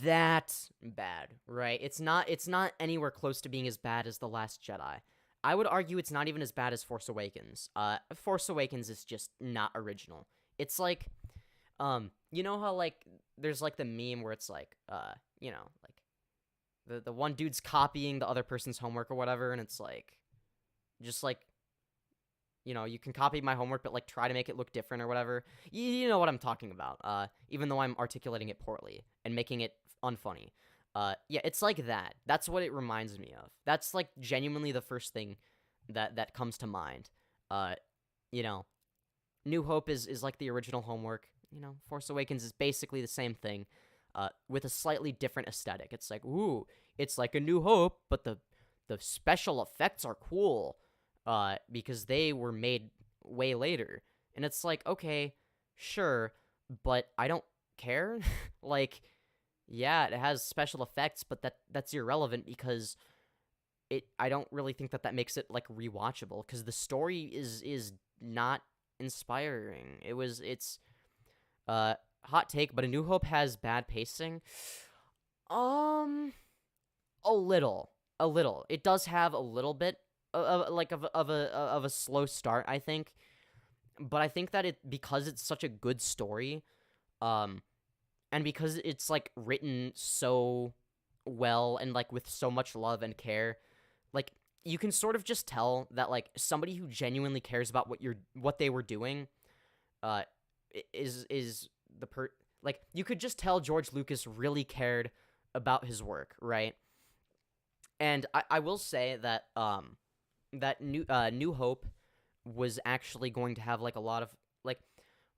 that bad, right? It's not anywhere close to being as bad as The Last Jedi. I would argue it's not even as bad as Force Awakens. Force Awakens is just not original. It's like, you know how, like, there's, like, the meme where it's, like, you know, like, the one dude's copying the other person's homework or whatever, and it's, like, just, like, you know, you can copy my homework, but, like, try to make it look different or whatever. You know what I'm talking about, even though I'm articulating it poorly and making it unfunny. Yeah, it's like that. That's what it reminds me of. That's, like, genuinely the first thing that comes to mind. you know, New Hope is like the original homework. You know, Force Awakens is basically the same thing, with a slightly different aesthetic. It's like, ooh, it's like a New Hope, but the special effects are cool, because they were made way later. And it's like, okay, sure, but I don't care. Like, yeah, it has special effects, but that's irrelevant because I don't really think that makes it like rewatchable, because the story is not inspiring. It's hot take, but A New Hope has bad pacing. A little. It does have a little bit of a slow start, I think. But I think that because it's such a good story, and because it's like written so well and like with so much love and care, like you can sort of just tell that like somebody who genuinely cares about what they were doing, is like you could just tell George Lucas really cared about his work, right? And I will say that that New Hope was actually going to have like a lot of like,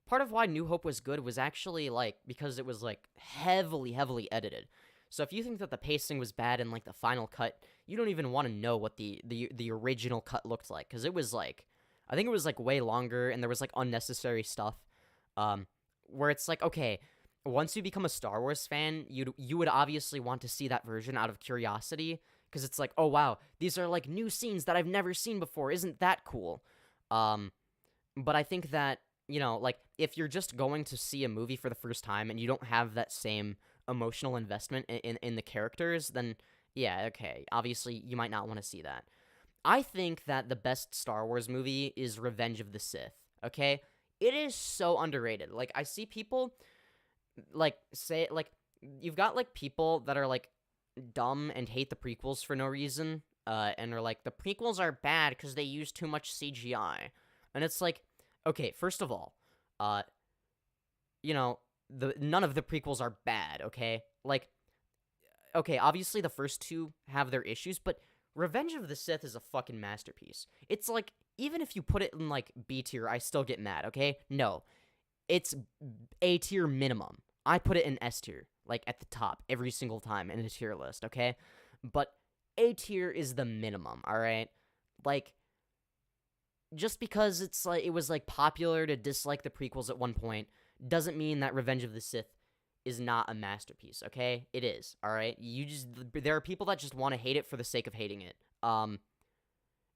part of why New Hope was good was actually like because it was like heavily edited. So if you think that the pacing was bad in like the final cut, you don't even want to know what the original cut looked like, because it was like, I think it was like way longer and there was like unnecessary stuff, where it's like, okay, once you become a Star Wars fan, you would obviously want to see that version out of curiosity, because it's like, oh wow, these are like new scenes that I've never seen before. Isn't that cool? But I think that, you know, like if you're just going to see a movie for the first time and you don't have that same emotional investment in the characters, then yeah, okay, obviously you might not want to see that. I think that the best Star Wars movie is Revenge of the Sith, okay? It is so underrated. Like, I see people, like, say, like, you've got, like, people that are, like, dumb and hate the prequels for no reason, and are like, the prequels are bad because they use too much CGI. And it's like, okay, first of all, you know, none of the prequels are bad, okay? Like, okay, obviously the first two have their issues, but Revenge of the Sith is a fucking masterpiece. It's like, even if you put it in, like, B tier, I still get mad, okay? No. It's A tier minimum. I put it in S tier, like, at the top every single time in a tier list, okay? But A tier is the minimum, alright? Like, just because it's like, it was, like, popular to dislike the prequels at one point doesn't mean that Revenge of the Sith is not a masterpiece, okay? It is, alright? There are people that just want to hate it for the sake of hating it.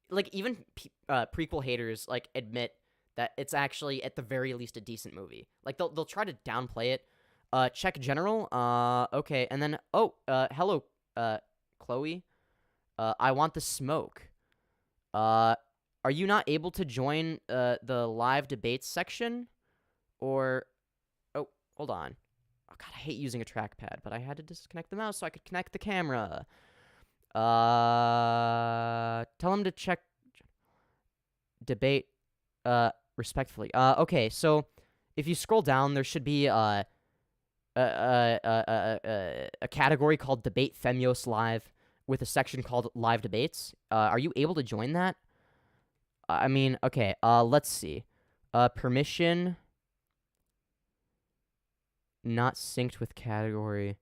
Like, even prequel haters, like, admit that it's actually, at the very least, a decent movie. Like, they'll try to downplay it. Check general, okay, and then, hello, Chloe? I want the smoke. Are you not able to join, the live debates section? Or, oh, hold on. Oh, God, I hate using a trackpad, but I had to disconnect the mouse so I could connect the camera. Tell him to check debate, respectfully. Okay, so if you scroll down, there should be, a category called Debate Femyoz Live with a section called Live Debates. Are you able to join that? I mean, okay, let's see. Permission... not synced with category.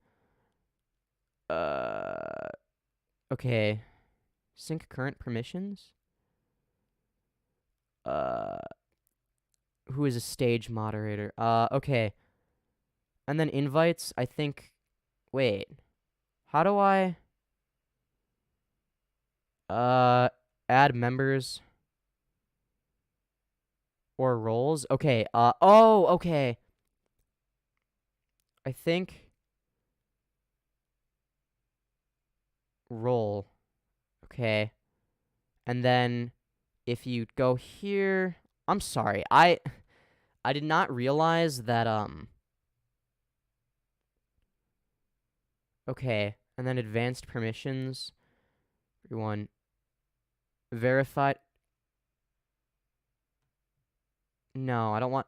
Okay. Sync current permissions? Who is a stage moderator? Okay. And then invites, I think... Wait. How do I... add members... or roles? Okay, oh, okay. I think role. Okay. And then if you go here, I'm sorry. I did not realize that okay. And then advanced permissions. Everyone verified. No, I don't want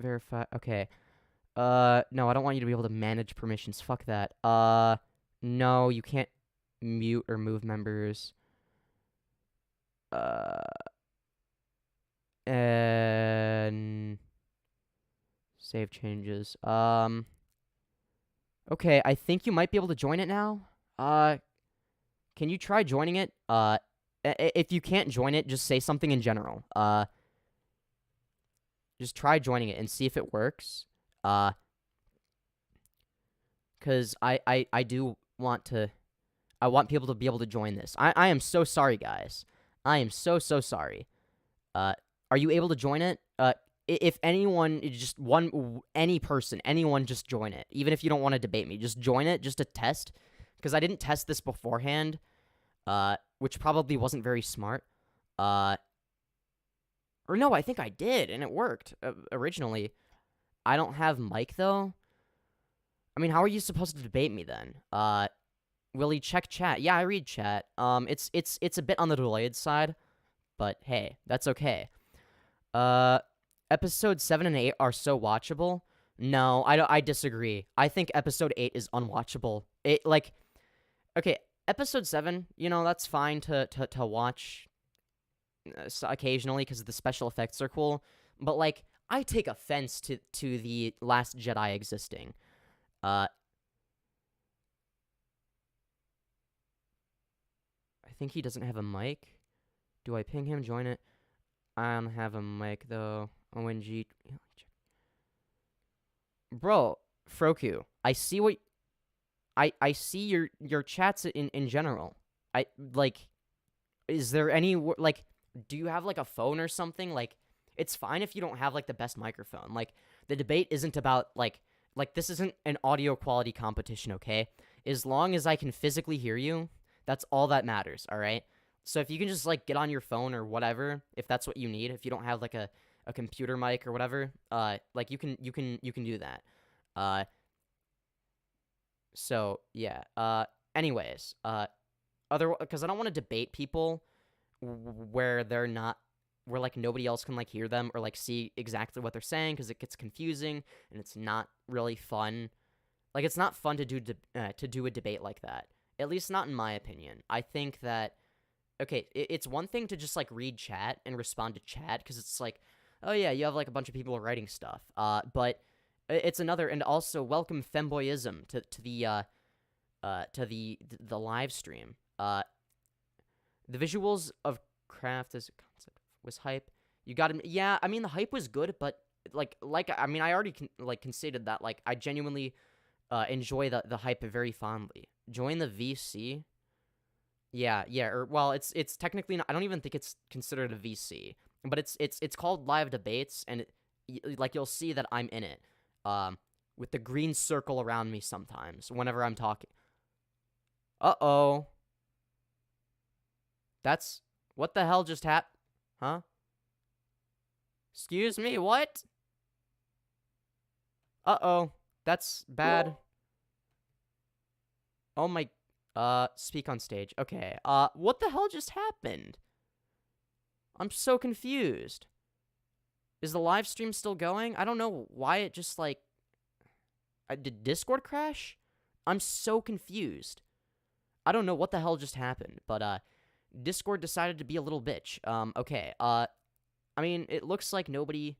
verify. Okay. No, I don't want you to be able to manage permissions. Fuck that. No, you can't mute or move members. And save changes. Okay, I think you might be able to join it now. Can you try joining it? If you can't join it, just say something in general. Just try joining it and see if it works. Because I do want to... I want people to be able to join this. I am so sorry, guys. I am so sorry. Are you able to join it? If anyone, just any person, anyone just join it. Even if you don't want to debate me, just join it just to test. Because I didn't test this beforehand, which probably wasn't very smart. Or no, I think I did, and it worked originally. I don't have mic, though. I mean, how are you supposed to debate me, then? Willie, check chat. Yeah, I read chat. It's a bit on the delayed side, but hey, that's okay. Episode 7 and 8 are so watchable. No, I disagree. I think episode 8 is unwatchable. Okay, episode 7, you know, that's fine to watch occasionally because the special effects are cool, but, like, I take offense to the Last Jedi existing. I think he doesn't have a mic. Do I ping him? Join it. I don't have a mic, though. ONG. Bro, Froku, I see what... I see your chats in general. Is there any... Like, do you have, like, a phone or something? Like, it's fine if you don't have, like, the best microphone. Like, the debate isn't about, like, this isn't an audio quality competition, okay? As long as I can physically hear you, that's all that matters, all right? So if you can just, like, get on your phone or whatever, if that's what you need, if you don't have, like, a computer mic or whatever, like, you can do that. So, yeah. Anyways, because I don't want to debate people where they're not, where, like, nobody else can, like, hear them or, like, see exactly what they're saying, because it gets confusing, and it's not really fun. Like, it's not fun to do a debate like that. At least not in my opinion. I think that, okay, it's one thing to just, like, read chat and respond to chat, because it's like, oh yeah, you have, like, a bunch of people writing stuff. But it's another, and also welcome Femboyism to the live stream. The visuals of craft as a concept was hype. You got him. Yeah, I mean, the hype was good, but like I mean, I already conceded that, like, I genuinely enjoy the hype very fondly. Join the VC. Yeah, or well, it's technically not, I don't even think it's considered a VC, but it's called live debates, and like, you'll see that I'm in it. With the green circle around me sometimes whenever I'm talking. Uh-oh. That's... What the hell just happened? Huh? Excuse me, what? Uh-oh. That's bad. Oh my... speak on stage. Okay. What the hell just happened? I'm so confused. Is the live stream still going? I don't know why it just, like... did Discord crash? I'm so confused. I don't know what the hell just happened, but, Discord decided to be a little bitch. Okay, I mean, it looks like nobody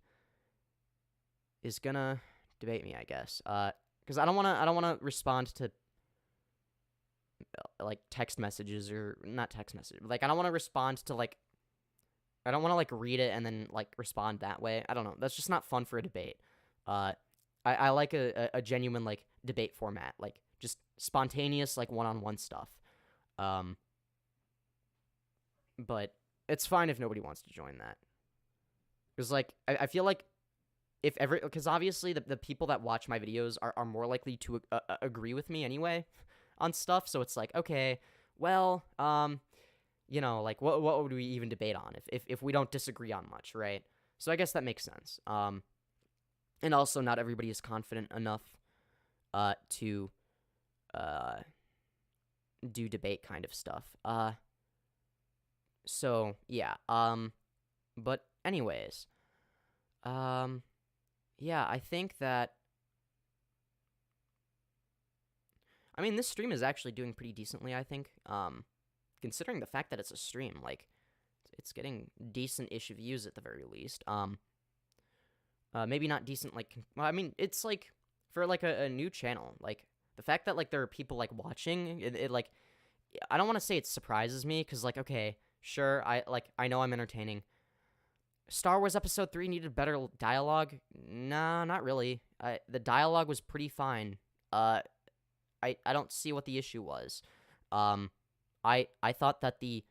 is gonna debate me, I guess. Because I don't wanna respond to, like, text messages, or, not text messages, like, I don't wanna respond to, like, I don't wanna, like, read it and then, like, respond that way. I don't know, that's just not fun for a debate. I like a genuine, like, debate format, like, just spontaneous, like, one-on-one stuff. But it's fine if nobody wants to join that. Because, like, I feel like if because obviously the people that watch my videos are more likely to agree with me anyway on stuff, so it's like, okay, well, you know, like, what would we even debate on if we don't disagree on much, right? So I guess that makes sense. And also, not everybody is confident enough to do debate kind of stuff. So, yeah, but anyways, yeah, I think that, I mean, this stream is actually doing pretty decently, I think, considering the fact that it's a stream, like, it's getting decent-ish views at the very least. Maybe not decent, like, I mean, it's, like, for, like, a new channel, like, the fact that, like, there are people, like, watching, it like, I don't want to say it surprises me, because, like, okay, sure, I know I'm entertaining. Star Wars Episode 3 needed better dialogue? Nah, not really. The dialogue was pretty fine. I don't see what the issue was. I thought that the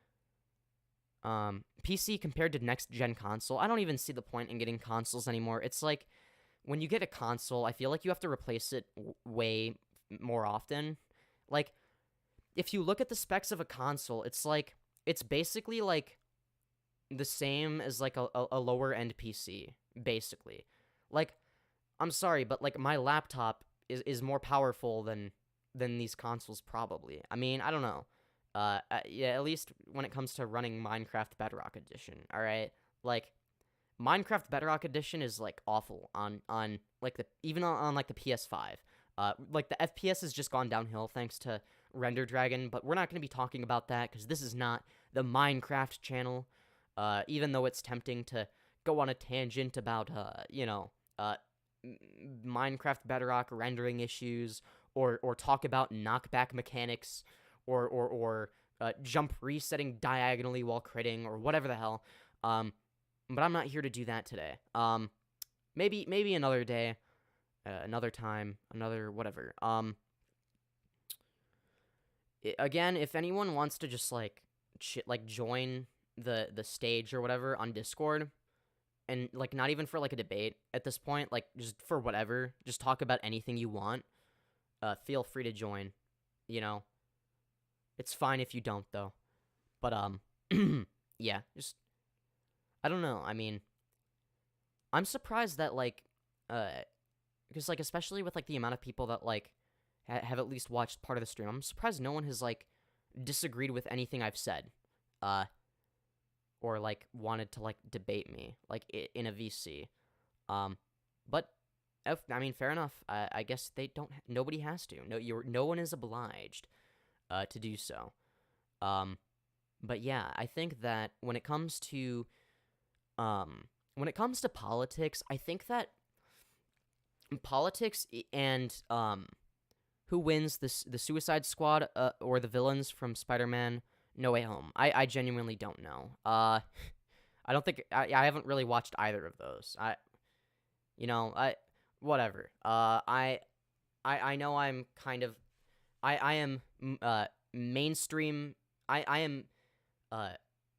PC compared to next-gen console, I don't even see the point in getting consoles anymore. It's like, when you get a console, I feel like you have to replace it way more often. Like, if you look at the specs of a console, it's like, it's basically like the same as like a lower-end PC, basically. Like, I'm sorry, but like my laptop is more powerful than these consoles probably. I mean, I don't know. Yeah, at least when it comes to running Minecraft Bedrock Edition, all right? Like, Minecraft Bedrock Edition is like awful on like even on like the PS5. Like the FPS has just gone downhill thanks to Render Dragon, but we're not going to be talking about that because this is not the Minecraft channel. Even though it's tempting to go on a tangent about Minecraft Bedrock rendering issues, or talk about knockback mechanics, or jump resetting diagonally while critting, or whatever the hell. But I'm not here to do that today. Maybe another day, another time, another whatever. Again, if anyone wants to just like join the stage or whatever on Discord, and like not even for like a debate at this point, like just for whatever, just talk about anything you want, feel free to join. You know, it's fine if you don't though. But yeah, just I don't know. I mean, I'm surprised that like because like especially with like the amount of people that like have at least watched part of the stream, I'm surprised no one has like disagreed with anything I've said. Or like wanted to like debate me like in a VC. But I mean, fair enough. I guess they don't. Nobody has to. No one is obliged to do so. But yeah, I think that when it comes to politics, I think that politics and who wins the Suicide Squad or the villains from Spider-Man No Way Home, I genuinely don't know. I don't think I haven't really watched either of those. Whatever. I know I'm kind of I am mainstream. I am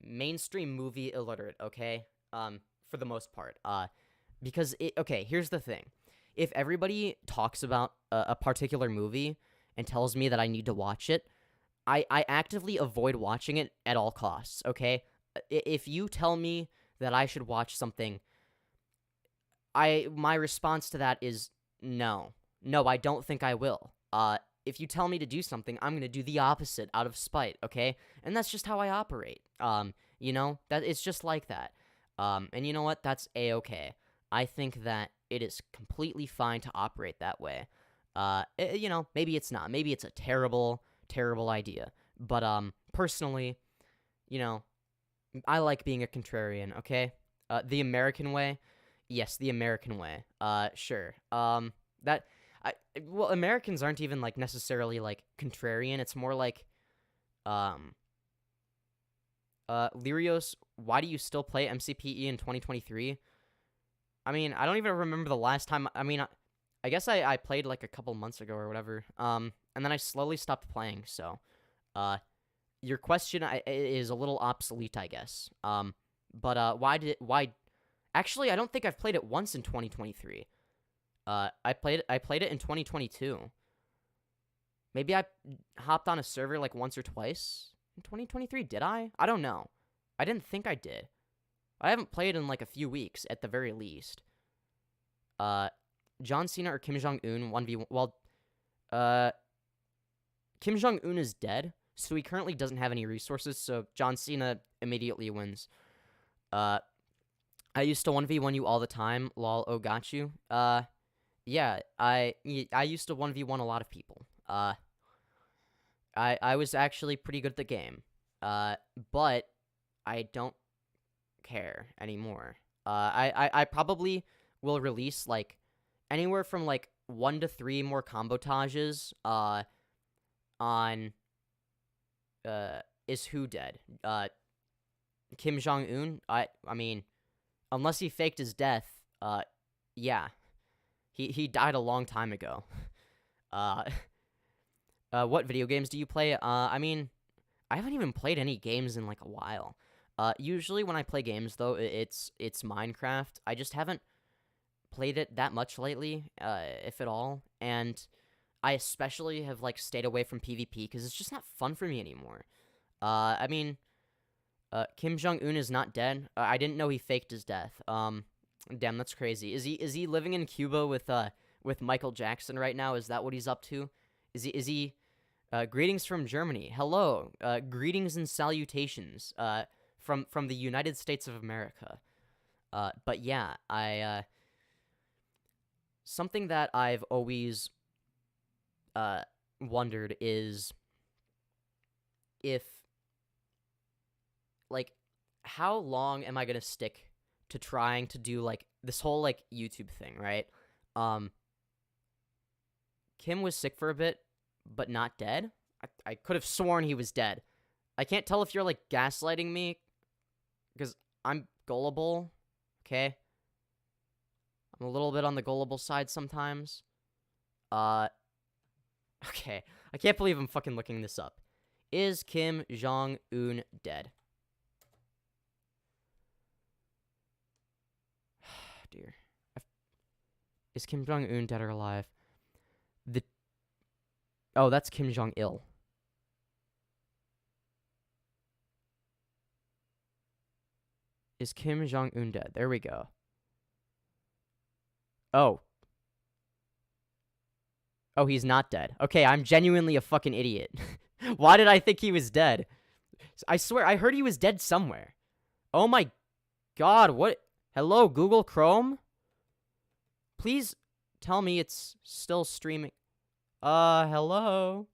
mainstream movie illiterate, okay? For the most part. Because okay, here's the thing. If everybody talks about a particular movie and tells me that I need to watch it, I actively avoid watching it at all costs, okay? If you tell me that I should watch something, my response to that is no. No, I don't think I will. If you tell me to do something, I'm going to do the opposite out of spite, okay? And that's just how I operate. That it's just like that. And you know what? That's A-okay. I think that it is completely fine to operate that way. Maybe it's not. Maybe it's a terrible idea. But personally, I like being a contrarian, okay? The American way? Yes, the American way. Sure. Americans aren't even like necessarily like contrarian. It's more like Lyrios, why do you still play MCPE in 2023? I mean, I don't even remember the last time. I mean, I guess I played like a couple months ago or whatever. And then I slowly stopped playing. So, your question is a little obsolete, I guess. But why? Actually, I don't think I've played it once in 2023. I played it in 2022. Maybe I hopped on a server like once or twice in 2023. Did I? I don't know. I didn't think I did. I haven't played in like a few weeks at the very least. John Cena or Kim Jong-un 1v1. Well, Kim Jong-un is dead, so he currently doesn't have any resources, so John Cena immediately wins. I used to 1v1 you all the time, lol, oh got you. Yeah, I used to 1v1 a lot of people. I was actually pretty good at the game. But I don't care anymore. I probably will release like anywhere from like 1 to 3 more combotages on Is Who Dead? Kim Jong-un, I mean, unless he faked his death, yeah. He died a long time ago. What video games do you play? I mean, I haven't even played any games in like a while. Usually when I play games though, it's Minecraft. I just haven't played it that much lately, if at all. And I especially have like stayed away from PvP because it's just not fun for me anymore. I mean, Kim Jong-un is not dead. I didn't know he faked his death. Damn, that's crazy. Is he living in Cuba with Michael Jackson right now? Is that what he's up to? Is he greetings from Germany. Hello. Greetings and salutations from the United States of America. But yeah, something that I've always wondered is if, like, how long am I gonna stick to trying to do, like, this whole, like, YouTube thing, right? Kim was sick for a bit, but not dead? I could have sworn he was dead. I can't tell if you're, like, gaslighting me, because I'm gullible, okay? I'm a little bit on the gullible side sometimes. Okay. I can't believe I'm fucking looking this up. Is Kim Jong-un dead? Dear. Is Kim Jong-un dead or alive? Oh, that's Kim Jong-il. Is Kim Jong-un dead? There we go. Oh. Oh, he's not dead. Okay, I'm genuinely a fucking idiot. Why did I think he was dead? I swear, I heard he was dead somewhere. Oh my god, what? Hello, Google Chrome? Please tell me it's still streaming. Hello?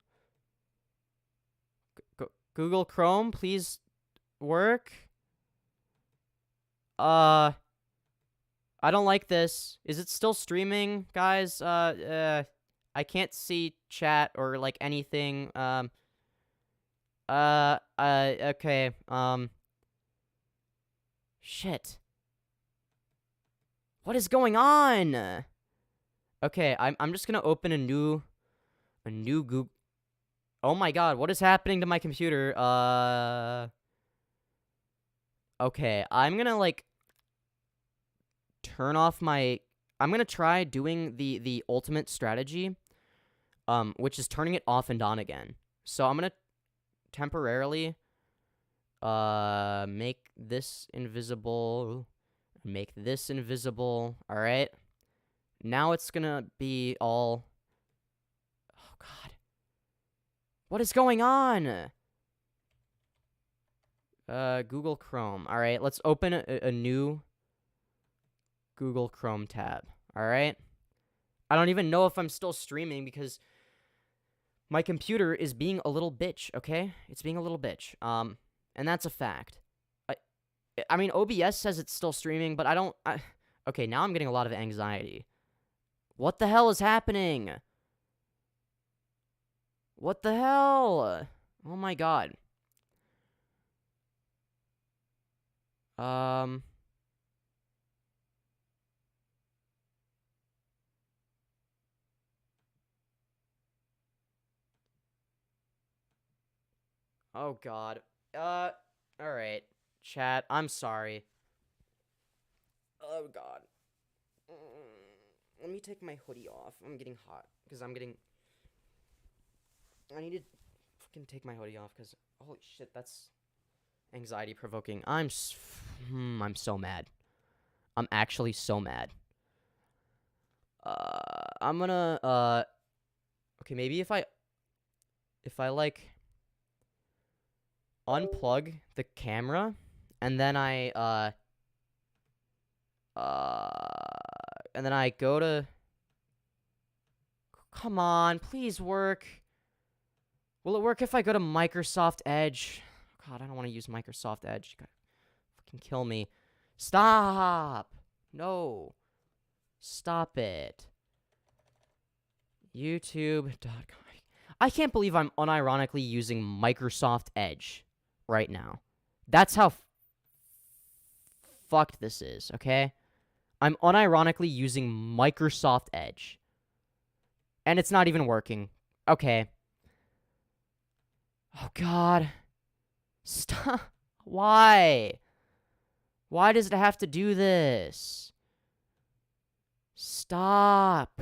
Google Chrome, please work? I don't like this. Is it still streaming, guys? I can't see chat or, like, anything. Okay, shit. What is going on? Okay, I'm just gonna open a new Google. Oh my god, what is happening to my computer? Okay, I'm gonna, like, turn off my... I'm gonna try doing the ultimate strategy, which is turning it off and on again. So I'm gonna temporarily make this invisible, alright? Now it's gonna be all... Oh god. What is going on? Google Chrome. Alright, let's open a new Google Chrome tab. Alright? I don't even know if I'm still streaming because my computer is being a little bitch, okay? It's being a little bitch. And that's a fact. I mean, OBS says it's still streaming, but I don't... Okay, now I'm getting a lot of anxiety. What the hell is happening? What the hell? Oh my god. Oh god. Alright. Chat, I'm sorry. Oh god. Let me take my hoodie off. I'm getting hot. Because I need to fucking take my hoodie off because, holy shit, that's anxiety provoking. I'm so mad. I'm actually so mad. I'm gonna, okay, maybe if I like unplug the camera and then I go to... Come on, please work. Will it work if I go to Microsoft Edge? God, I don't want to use Microsoft Edge. You gotta fucking kill me. Stop! No. Stop it. YouTube.com. I can't believe I'm unironically using Microsoft Edge right now. That's how fucked this is, okay? I'm unironically using Microsoft Edge. And it's not even working. Okay. Oh, God. Stop. Why? Why does it have to do this? Stop.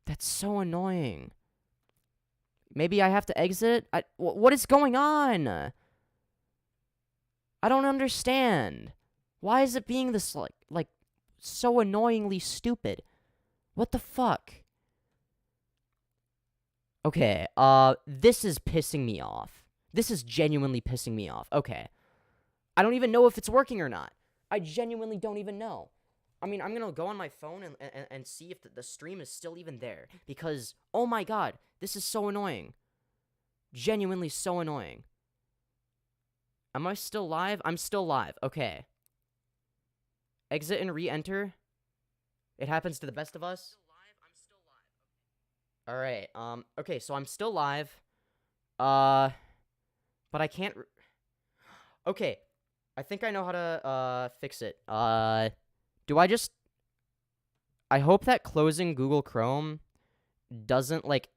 That's so annoying. Maybe I have to exit? What is going on? I don't understand. Why is it being this, like, so annoyingly stupid? What the fuck? Okay, this is pissing me off. This is genuinely pissing me off. Okay. I don't even know if it's working or not. I genuinely don't even know. I mean, I'm gonna go on my phone and see if the stream is still even there. Because, oh my god, this is so annoying. Genuinely so annoying. Am I still live? I'm still live. Okay. Exit and re-enter. It happens to the best of us. Alright, okay, so I'm still live. But I can't... Okay, I think I know how to, fix it. Do I just... I hope that closing Google Chrome doesn't, like,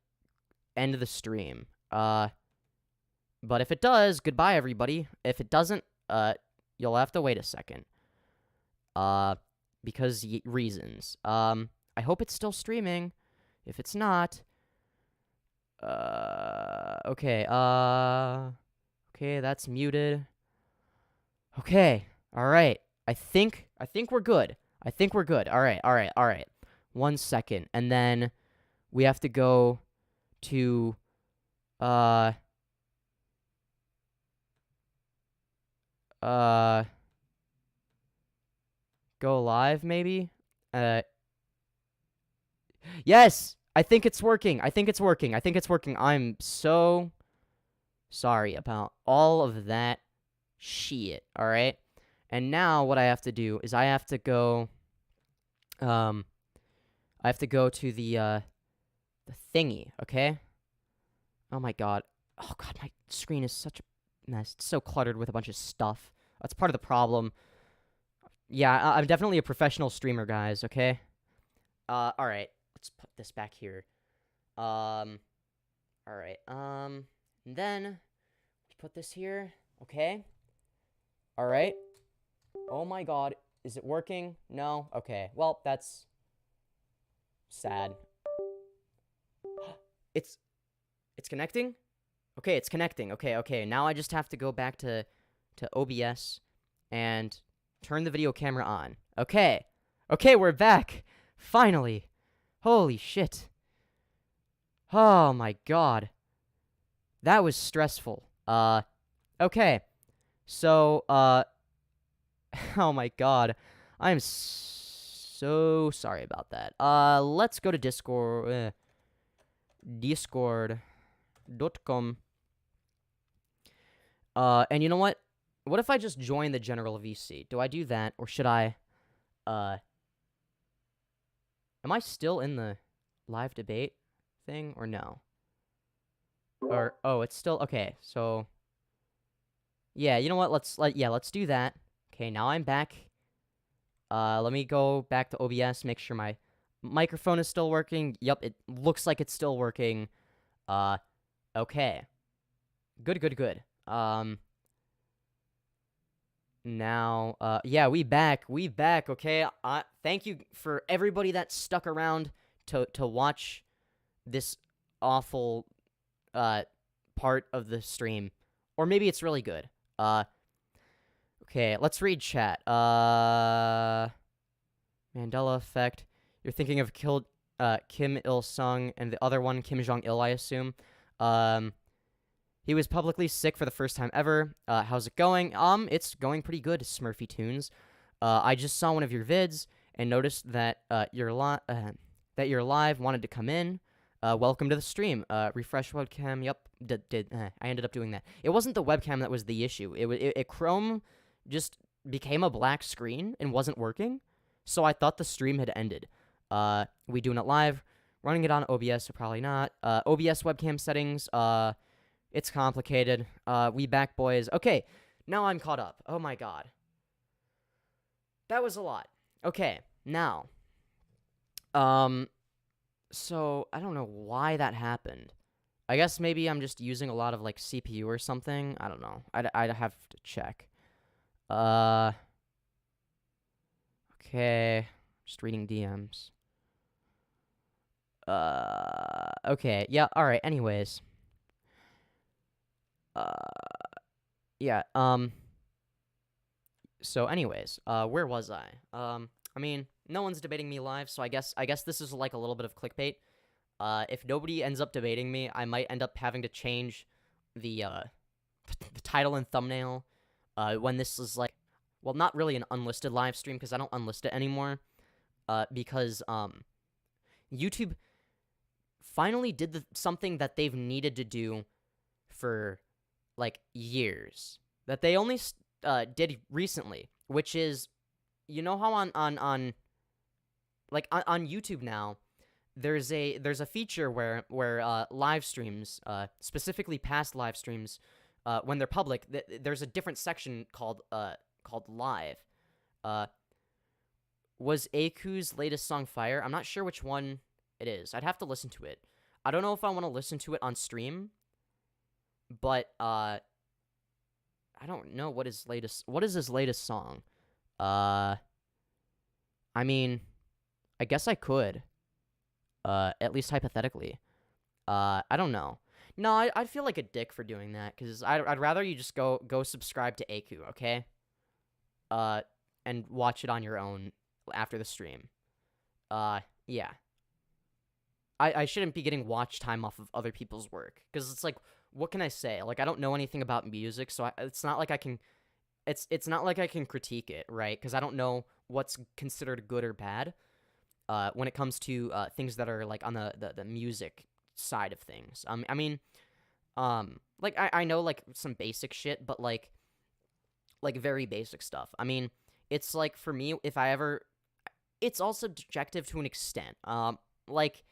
end the stream. But if it does, goodbye, everybody. If it doesn't, you'll have to wait a second. Because reasons. I hope it's still streaming. If it's not... Okay, okay, that's muted. Okay, alright. I think we're good. I think we're good. Alright. 1 second. And then we have to go to, go live, maybe? Yes! I think it's working. I'm so sorry about all of that shit, alright? And now what I have to do is I have to go to the thingy, okay? Oh my god. Oh god, my screen is such a mess. It's so cluttered with a bunch of stuff. That's part of the problem. Yeah, I'm definitely a professional streamer, guys, okay? Alright. Let's put this back here. Alright, then, let's put this here, okay? Alright. Oh my god, is it working? No? Okay, well, that's sad. It's connecting? Okay, it's connecting. Okay, now I just have to go back to OBS and turn the video camera on. Okay, we're back! Finally! Holy shit. Oh my god. That was stressful. Okay. So, oh my god. I'm so sorry about that. Let's go to Discord. Discord.com. And you know what? What if I just join the general VC? Do I do that, or should I, am I still in the live debate thing, or no? Or, oh, it's still, okay, so, yeah, you know what, let's do that. Okay, now I'm back. Let me go back to OBS, make sure my microphone is still working. Yup, it looks like it's still working. Okay. Good. Now, yeah, we back, okay? Thank you for everybody that stuck around to watch this awful, part of the stream. Or maybe it's really good. Okay, let's read chat. Mandela effect. You're thinking of Kim Il-sung and the other one, Kim Jong-il, I assume. He was publicly sick for the first time ever. How's it going? It's going pretty good, Smurfy Tunes. I just saw one of your vids and noticed that you're live, wanted to come in. Welcome to the stream. Refresh webcam. Yep, I ended up doing that. It wasn't the webcam that was the issue. It Chrome just became a black screen and wasn't working. So I thought the stream had ended. We doing it live, running it on OBS, or probably not. OBS webcam settings, it's complicated. We back, boys. Okay, now I'm caught up. Oh my god. That was a lot. Okay, now. So, I don't know why that happened. I guess maybe I'm just using a lot of, like, CPU or something. I don't know. I'd have to check. Okay. Just reading DMs. Okay. Yeah, alright. Anyways. Yeah, so anyways, where was I? I mean, no one's debating me live, so I guess this is like a little bit of clickbait. If nobody ends up debating me, I might end up having to change the title and thumbnail, when this is like, well, not really an unlisted live stream, because I don't unlist it anymore, because, YouTube finally did something that they've needed to do for, like, years, that they only, did recently, which is, you know how on YouTube now, there's a feature where live streams, specifically past live streams, when they're public, there's a different section called live. Was Aku's latest song fire? I'm not sure which one it is. I'd have to listen to it. I don't know if I want to listen to it on stream, but I don't know what is his latest song. I mean, I guess I could. At least hypothetically. I don't know. No, I'd feel like a dick for doing that, because I'd rather you just go subscribe to Aku, okay? And watch it on your own after the stream. Yeah. I shouldn't be getting watch time off of other people's work, because it's like, what can I say? Like, I don't know anything about music, so it's not like I can... It's not like I can critique it, right? Because I don't know what's considered good or bad when it comes to things that are, like, on the music side of things. I mean, like, I know, like, some basic shit, but, like, very basic stuff. I mean, it's, like, for me, if I ever... It's all subjective to an extent. Like,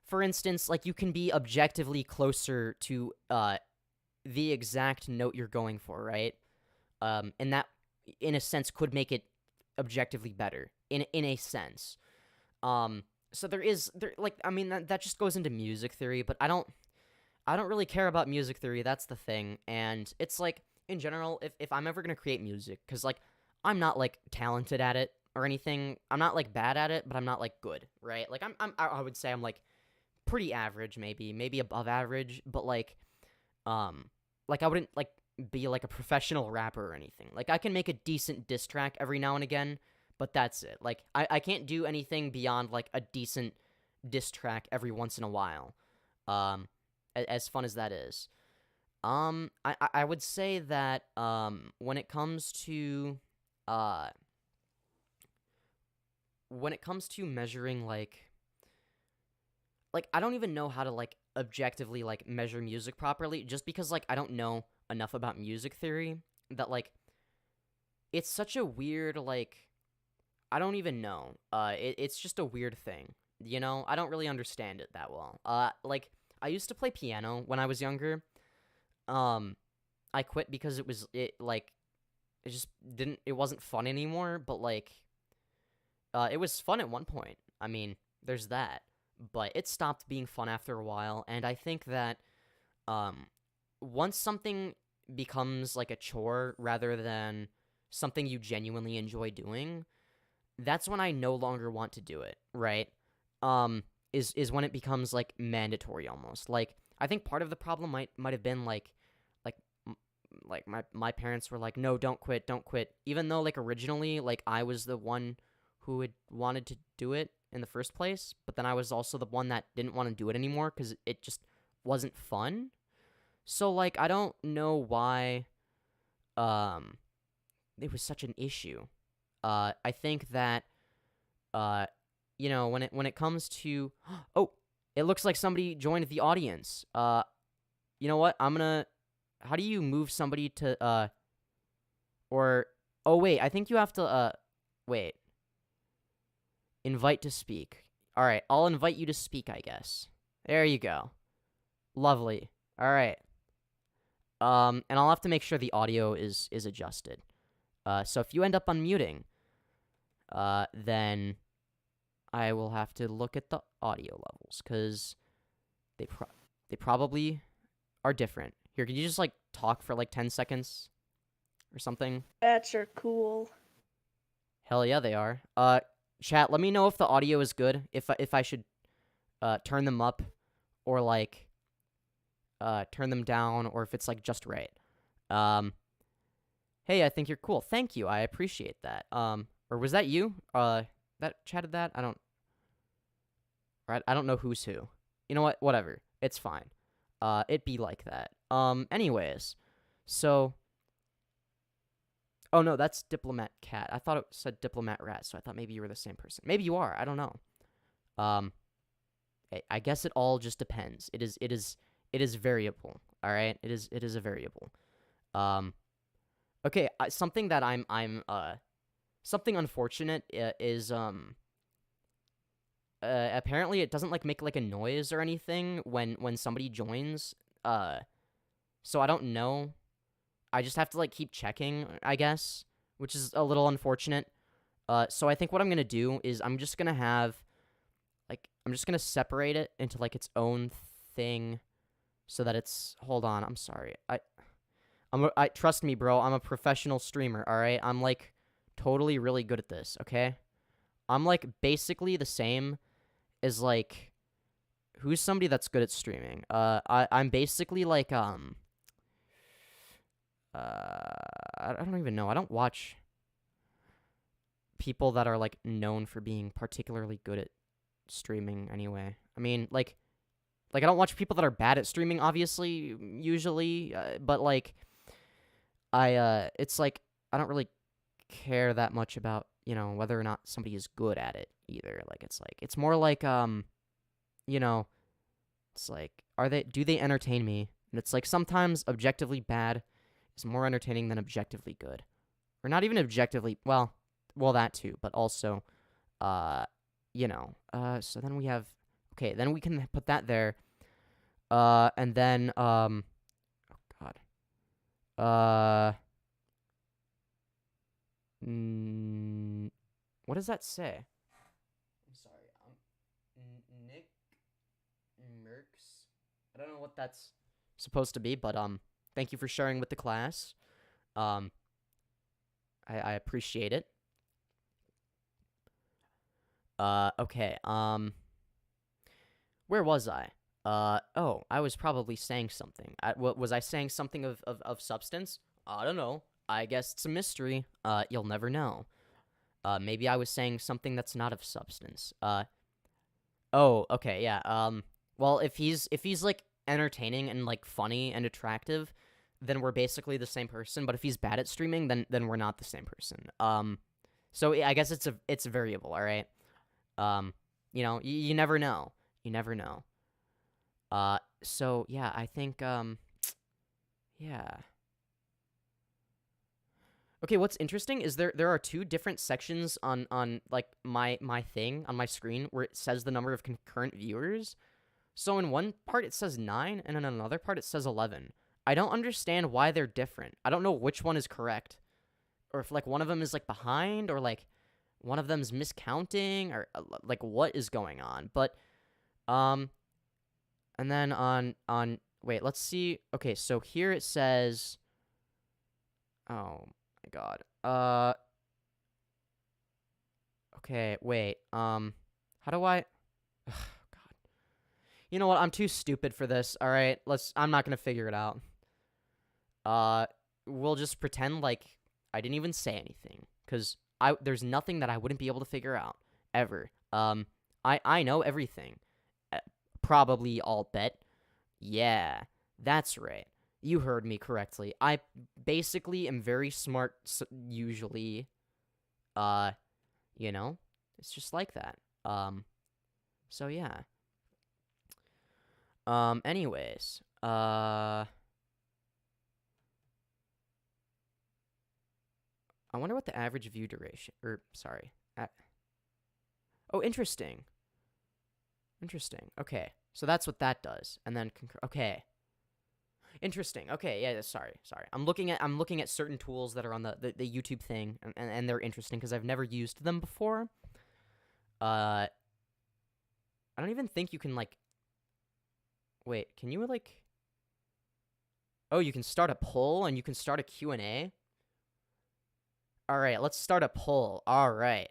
for instance, like, you can be objectively closer to the exact note you're going for, right? And that, in a sense, could make it objectively better, in a sense. So I mean, that just goes into music theory, but I don't really care about music theory, that's the thing, and it's, like, in general, if I'm ever gonna create music, because, like, I'm not, like, talented at it, or anything, I'm not, like, bad at it, but I'm not, like, good, right? Like, I would say I'm, like, pretty average, maybe above average, but, like, I wouldn't, like, be, like, a professional rapper or anything. Like, I can make a decent diss track every now and again, but that's it. Like, I can't do anything beyond, like, a decent diss track every once in a while, as fun as that is. I would say that, when it comes to measuring, like, I don't even know how to, like, objectively, like, measure music properly, just because, like, I don't know enough about music theory, that, like, it's such a weird, like, I don't even know. It's just a weird thing, you know? I don't really understand it that well. Like, I used to play piano when I was younger. I quit because it wasn't fun anymore, but, like, it was fun at one point. I mean, there's that. But it stopped being fun after a while, and I think that, once something becomes, like, a chore rather than something you genuinely enjoy doing, that's when I no longer want to do it, right? Is when it becomes, like, mandatory almost. Like, I think part of the problem might have been, like my parents were like, no, don't quit, even though, like, originally, like, I was the one who had wanted to do it in the first place, but then I was also the one that didn't want to do it anymore because it just wasn't fun. So, like, I don't know why it was such an issue. I think that you know, when it comes to oh, it looks like somebody joined the audience. You know what? How do you move somebody to or Oh, wait, I think you have to, wait. Invite to speak. All right, I'll invite you to speak, I guess. There you go. Lovely. All right. And I'll have to make sure the audio is adjusted. So if you end up unmuting, then I will have to look at the audio levels, because they probably are different. Here, can you just, like, talk for, like, 10 seconds or something? Bats are cool. Hell yeah, they are. Chat, let me know if the audio is good, if I should turn them up or, like, turn them down, or if it's, like, just right. Hey, I think you're cool. Thank you. I appreciate that. Or was that you? That chatted that? I don't know who's who. You know what? Whatever. It's fine. It be like that. Anyways. So. Oh, no, that's Diplomat Cat. I thought it said Diplomat Rat, so I thought maybe you were the same person. Maybe you are. I don't know. I guess it all just depends. It is variable. All right? It is a variable. Okay, something that something unfortunate is, apparently it doesn't, like, make, like, a noise or anything when somebody joins, so I don't know. I just have to, like, keep checking, I guess, which is a little unfortunate. So I think what I'm gonna do is I'm just gonna separate it into, like, its own thing, so that it's, hold on, I'm sorry, trust me, bro, I'm a professional streamer, alright? I'm, like, totally really good at this, okay? I'm, like, basically the same as, like, who's somebody that's good at streaming? I'm basically, like, I don't even know. I don't watch people that are, like, known for being particularly good at streaming anyway. I mean, like I don't watch people that are bad at streaming, obviously, usually, but, like, it's, like, I don't really care that much about, you know, whether or not somebody is good at it, either. Like, it's more like, you know, it's like, do they entertain me? And it's, like, sometimes objectively bad is more entertaining than objectively good. Or not even objectively, well, that too, but also, you know, so then we have, okay, then we can put that there, and then, oh god, what does that say? I'm sorry, Nick Merks, I don't know what that's supposed to be, but, thank you for sharing with the class. I appreciate it. Okay, where was I? Oh, I was probably saying something. Was I saying something of substance? I don't know. I guess it's a mystery. You'll never know. Maybe I was saying something that's not of substance. Oh, okay, yeah, well, if he's, like, entertaining and, like, funny and attractive, then we're basically the same person, but if he's bad at streaming, then we're not the same person. So I guess it's a variable, all right? You know, you never know. You never know. So yeah, I think, yeah. Okay, what's interesting is there are two different sections on like my thing on my screen where it says the number of concurrent viewers. So in one part it says 9, and in another part it says 11. I don't understand why they're different. I don't know which one is correct, or if, like, one of them is, like, behind, or, like, one of them's miscounting, or, like, what is going on. But and then on wait, let's see. Okay, so here it says, oh my god. Okay, wait. How do I God. You know what? I'm too stupid for this. All right. I'm not going to figure it out. We'll just pretend like I didn't even say anything, cuz there's nothing that I wouldn't be able to figure out ever. I know everything. Probably, I'll bet. Yeah, that's right. You heard me correctly. I basically am very smart, usually. You know, it's just like that. So yeah. Anyways, I wonder what the average view duration, sorry. Oh, interesting. Interesting. Okay. So that's what that does. And then, okay. Interesting. Okay, yeah, sorry. I'm looking at certain tools that are on the YouTube thing, and they're interesting because I've never used them before. I don't even think you can, like... Wait, can you, like... Oh, you can start a poll, and you can start a Q&A? Alright, let's start a poll. Alright.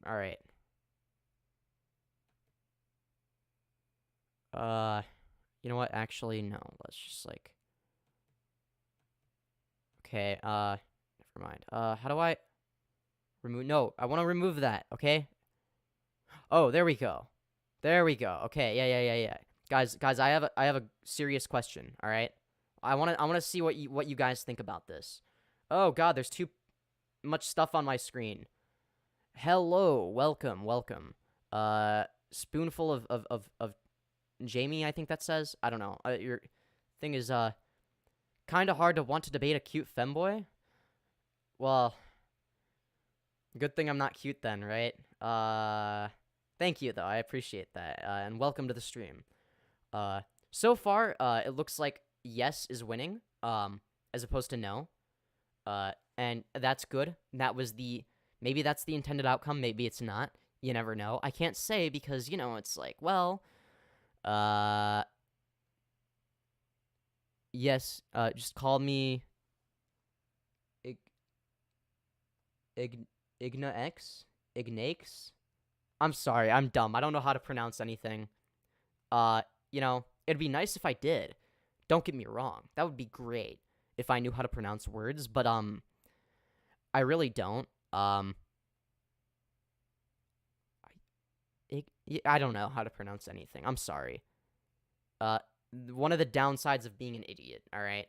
Alright. You know what? Actually, no. Let's just, like... Okay, never mind. How do I... remove... No, I want to remove that, okay? Oh, there we go. There we go. Okay, yeah. Guys, I have a serious question, alright? I want to see what you guys think about this. Oh, God, there's too much stuff on my screen. Hello, welcome. Spoonful of Jamie, I think that says. I don't know. Your thing is kind of hard to want to debate a cute femboy. Well, good thing I'm not cute then, right? Thank you though. I appreciate that. And welcome to the stream. So far, it looks like yes is winning, as opposed to no. And that's good. Maybe that's the intended outcome. Maybe it's not. You never know. I can't say because, you know, it's like, well, yes, just call me Ignax? I'm sorry, I'm dumb. I don't know how to pronounce anything. You know, it'd be nice if I did. Don't get me wrong. That would be great if I knew how to pronounce words, but, I really don't. I don't know how to pronounce anything. I'm sorry. One of the downsides of being an idiot, alright?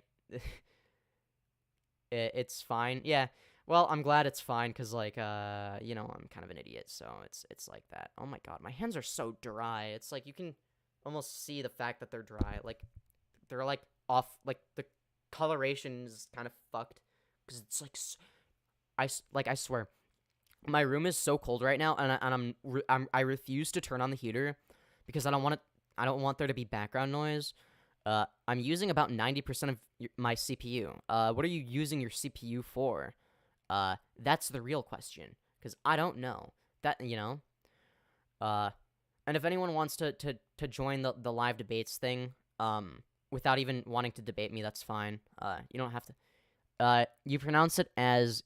It's fine. Yeah. Well, I'm glad it's fine, because, like, you know, I'm kind of an idiot, so it's like that. Oh my god, my hands are so dry. It's like, you can almost see the fact that they're dry. Like, they're, like, off, like, the coloration is kind of fucked, because it's, like, I swear, my room is so cold right now, and I refuse to turn on the heater, because I don't want there to be background noise. I'm using about 90% of my CPU. What are you using your CPU for? That's the real question, because I don't know. That, you know? And if anyone wants to join the live debates thing, without even wanting to debate me, that's fine. You don't have to. You pronounce it as,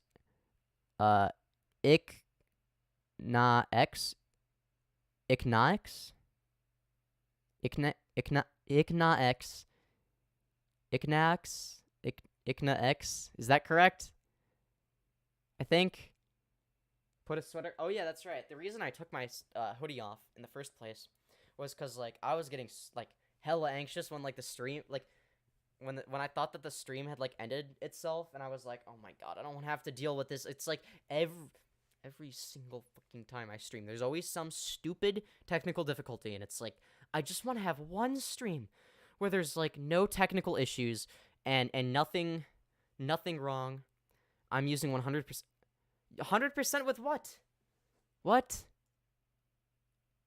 Iknax? Iknax? Iknax? Is that correct? I think. Put a sweater. Oh yeah, that's right. The reason I took my hoodie off in the first place was because, like, I was getting, like, hella anxious when, like, the stream, like, when I thought that the stream had, like, ended itself, and I was like, oh my god, I don't want to have to deal with this. It's like every single fucking time I stream, there's always some stupid technical difficulty, and it's like, I just want to have one stream where there's, like, no technical issues and nothing wrong. I'm using 100%. 100% with what? What?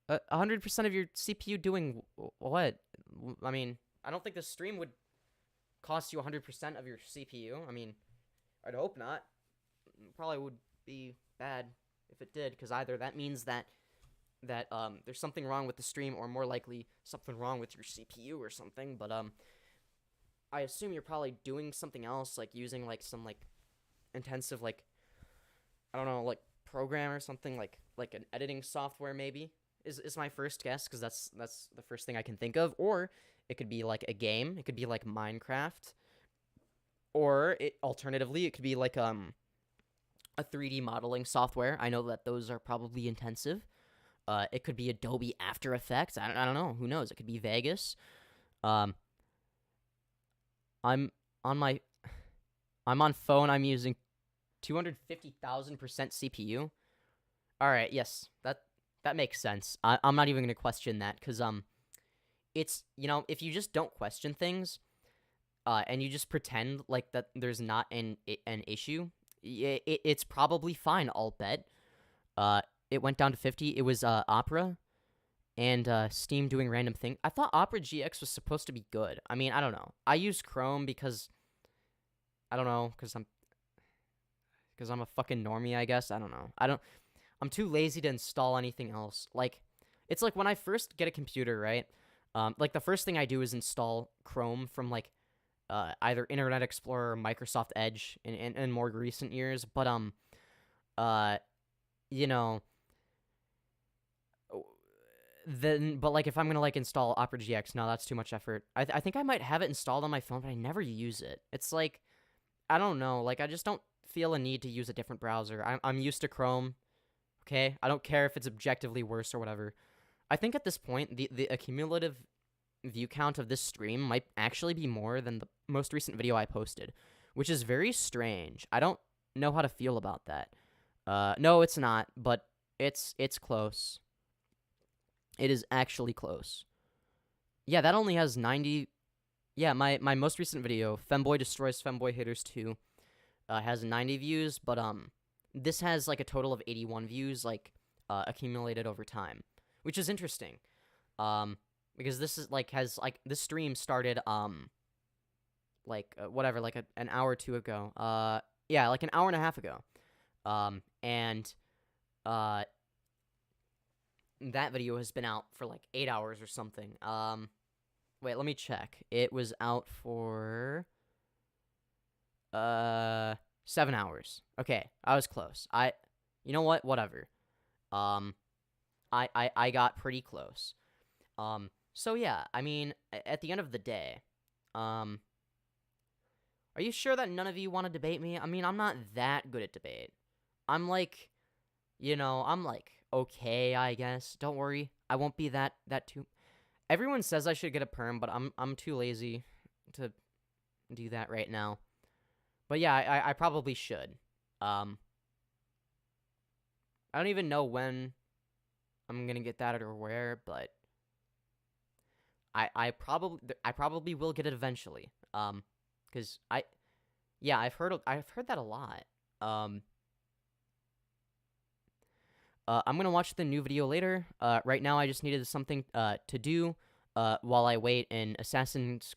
100% of your CPU doing what? I mean, I don't think the stream would cost you 100% of your CPU. I mean, I'd hope not. Probably would be bad if it did, because either that means that there's something wrong with the stream, or more likely something wrong with your CPU or something. But I assume you're probably doing something else, like using, like, some, like, intensive, like, I don't know, like, program or something, like an editing software maybe is my first guess, because that's the first thing I can think of. Or it could be like a game. It could be like Minecraft, or alternatively it could be like a 3D modeling software. I know that those are probably intensive. It could be Adobe After Effects. I don't know. Who knows? It could be Vegas. I'm on phone. I'm using 250,000% CPU. All right, yes, that makes sense. I'm not even gonna question that, because it's, you know, if you just don't question things, and you just pretend like that there's not an issue, it's probably fine, I'll bet. It went down to 50. It was Opera and Steam doing random thing. I thought Opera GX was supposed to be good. I mean, I don't know. I use Chrome because I don't know, because I'm a fucking normie, I guess. I don't know. I'm too lazy to install anything else. Like, it's like when I first get a computer, right? Like the first thing I do is install Chrome from like either Internet Explorer or Microsoft Edge in more recent years. But you know, but like if I'm gonna like install Opera GX, no, that's too much effort. I think I might have it installed on my phone, but I never use it. It's like, I don't know, like I just don't feel a need to use a different browser. I'm used to Chrome. Okay, I don't care if it's objectively worse or whatever. I think at this point, the accumulative view count of this stream might actually be more than the most recent video I posted, which is very strange. I don't know how to feel about that. No, it's not, but it's close. It is actually close. Yeah, that only has 90... Yeah, my most recent video, Femboy Destroys Femboy Haters 2, has 90 views, but this has like a total of 81 views, like accumulated over time, which is interesting. Because this is like this stream started whatever, like an hour or two ago. Yeah, like an hour and a half ago. And that video has been out for like 8 hours or something. Wait, let me check. It was out for 7 hours. Okay, I was close. You know what? Whatever. I got pretty close. So yeah, I mean, at the end of the day, are you sure that none of you want to debate me? I mean, I'm not that good at debate. I'm like, I'm like, okay, I guess. Don't worry. I won't be that too... Everyone says I should get a perm, but I'm too lazy to do that right now. But yeah, I probably should. I don't even know when I'm gonna get that or where, but I probably will get it eventually. Cause I've heard that a lot. I'm gonna watch the new video later. Right now I just needed something to do while I wait in Assassin's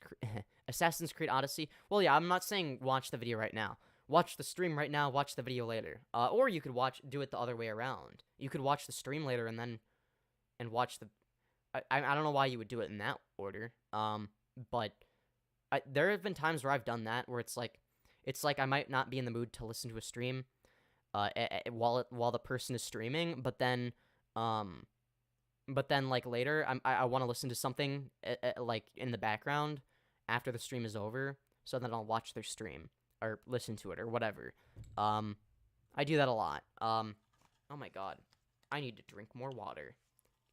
Creed Odyssey. Well, yeah, I'm not saying watch the video right now. Watch the stream right now, watch the video later. Or you could do it the other way around. You could watch the stream later and watch the... I don't know why you would do it in that order. But there have been times where I've done that, where it's like I might not be in the mood to listen to a stream while the person is streaming, but then like later I want to listen to something like in the background after the stream is over, so then I'll watch their stream or listen to it or whatever. I do that a lot. Oh my god, I need to drink more water.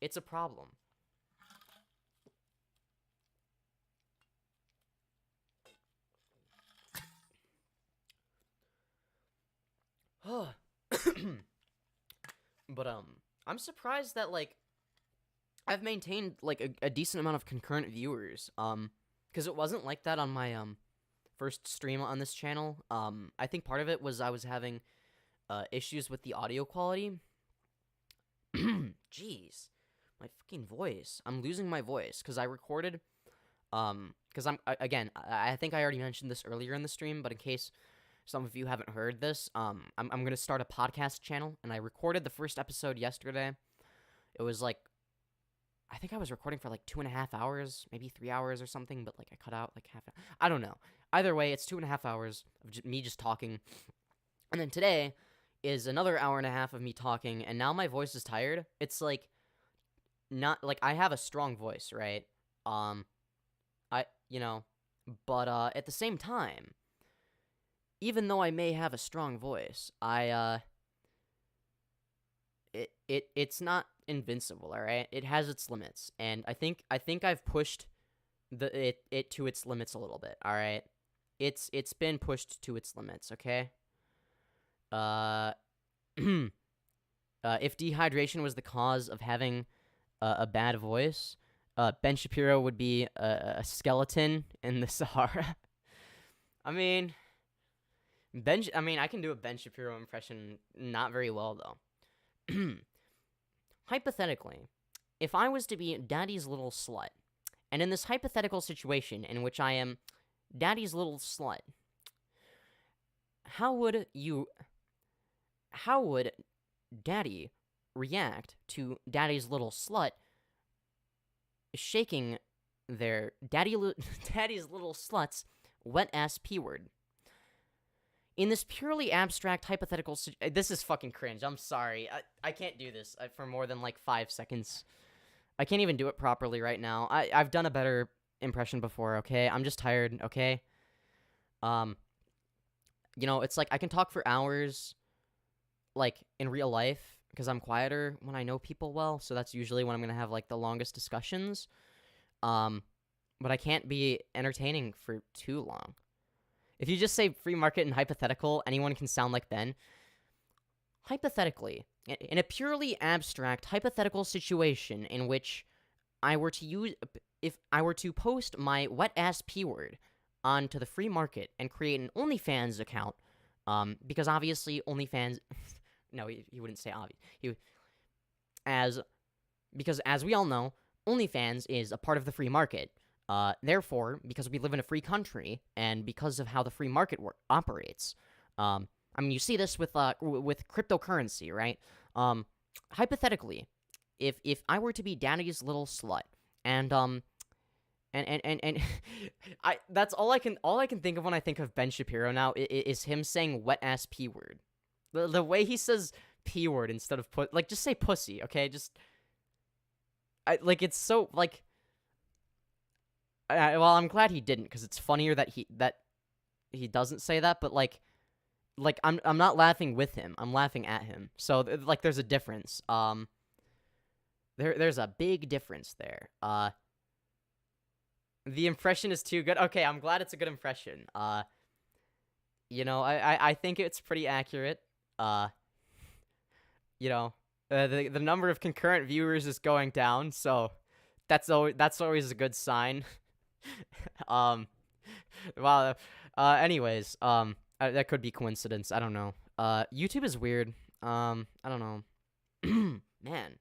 It's a problem. But I'm surprised that like I've maintained like a decent amount of concurrent viewers, because it wasn't like that on my first stream on this channel. I think part of it was I was having issues with the audio quality. Jeez, my fucking voice. I'm losing my voice because I recorded because I think I already mentioned this earlier in the stream, but in case some of you haven't heard this, I'm going to start a podcast channel, and I recorded the first episode yesterday. It was like, I think I was recording for like 2.5 hours, maybe 3 hours or something, but like I cut out like half. I don't know. Either way, it's 2.5 hours of me just talking. And then today is another hour and a half of me talking, and now my voice is tired. It's like, not like I have a strong voice, right? But at the same time, even though I may have a strong voice, it's not invincible, all right? It has its limits, and I think I've pushed it to its limits a little bit, all right? It's been pushed to its limits, okay? If dehydration was the cause of having a bad voice, Ben Shapiro would be a skeleton in the Sahara. I mean, I can do a Ben Shapiro impression not very well, though. Hypothetically, if I was to be Daddy's little slut, and in this hypothetical situation in which I am Daddy's little slut, how would Daddy react to Daddy's little slut shaking their Daddy's little slut's wet-ass P-word? In this purely abstract hypothetical this is fucking cringe. I'm sorry. I can't do this for more than, like, 5 seconds. I can't even do it properly right now. I've done a better impression before, okay? I'm just tired, okay? You know, it's like I can talk for hours, like, in real life, because I'm quieter when I know people well, so that's usually when I'm gonna have, like, the longest discussions. But I can't be entertaining for too long. If you just say free market and hypothetical, anyone can sound like Ben. Hypothetically, in a purely abstract hypothetical situation in which if I were to post my wet-ass P-word onto the free market and create an OnlyFans account, because obviously OnlyFans... no, he wouldn't say obvious. Because as we all know, OnlyFans is a part of the free market. Therefore, because we live in a free country, and because of how the free market operates, I mean, you see this with cryptocurrency, right? Hypothetically, if I were to be Daddy's little slut, and that's all I can think of when I think of Ben Shapiro now is him saying wet ass P word. The way he says P word instead of just say pussy, okay? It's so like. Well, I'm glad he didn't, because it's funnier that he doesn't say that. But like I'm not laughing with him. I'm laughing at him. So like there's a difference. There's a big difference there. The impression is too good. Okay, I'm glad it's a good impression. You know, I think it's pretty accurate. You know, the number of concurrent viewers is going down, so that's always a good sign. Wow. Anyways, that could be coincidence. I don't know. YouTube is weird. I don't know. Man,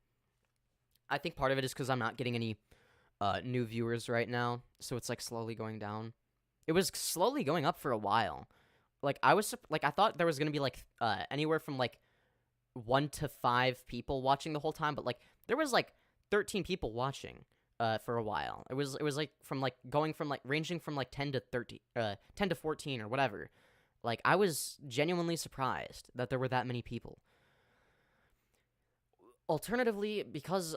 I think part of it is because I'm not getting any new viewers right now, so it's like slowly going down. It was slowly going up for a while. Like I thought there was gonna be like anywhere from like 1 to 5 people watching the whole time, but like there was like 13 people watching for a while. It was like ranging from like 10 to 13, 10 to 14 or whatever. Like I was genuinely surprised that there were that many people. Alternatively, because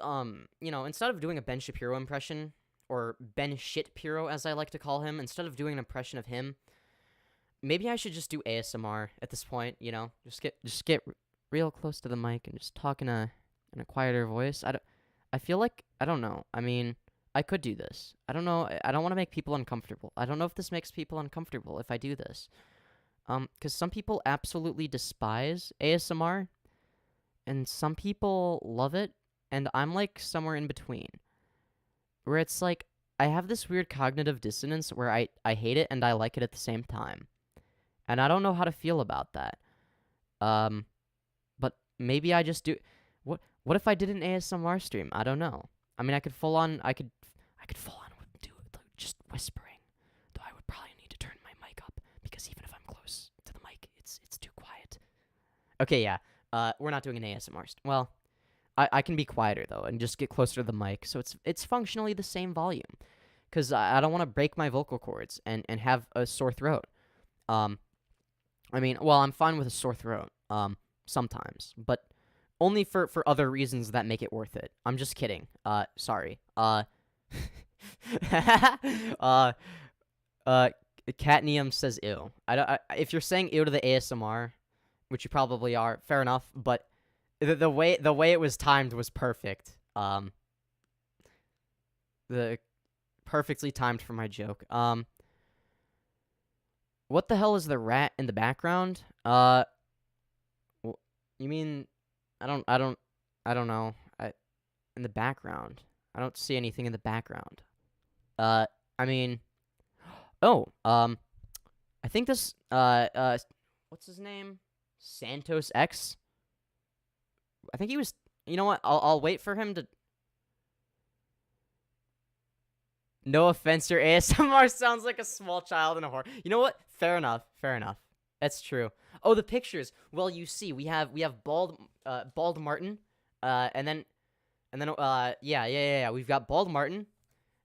you know, instead of doing a Ben Shapiro impression, or Ben Shitpiro as I like to call him, instead of doing an impression of him, maybe I should just do ASMR at this point. You know, just get real close to the mic and just talk in a quieter voice. I feel like, I don't know. I mean, I could do this. I don't know. I don't want to make people uncomfortable. I don't know if this makes people uncomfortable if I do this. Because some people absolutely despise ASMR, and some people love it, and I'm like somewhere in between. Where it's like, I have this weird cognitive dissonance where I hate it and I like it at the same time. And I don't know how to feel about that. But maybe I just do... What if I did an ASMR stream? I don't know. I mean, I could full on do just whispering. Though I would probably need to turn my mic up, because even if I'm close to the mic, it's too quiet. Okay, yeah. We're not doing an ASMR well, I can be quieter though and just get closer to the mic, so it's functionally the same volume. Cuz I don't want to break my vocal cords and have a sore throat. I mean, well, I'm fine with a sore throat sometimes, but only for other reasons that make it worth it. I'm just kidding. Sorry. Catnium says ew. If you're saying ew to the ASMR, which you probably are, fair enough, but the way it was timed was perfect. The perfectly timed for my joke. What the hell is the rat in the background? You mean I don't know. In the background. I don't see anything in the background. I mean, I I think this what's his name? Santos X. I think he was. You know what? I'll wait for him to. No offense, your ASMR sounds like a small child in a horror. You know what? Fair enough. Fair enough. That's true. Oh, the pictures. Well, you see, we have bald Martin, and then yeah. We've got bald Martin,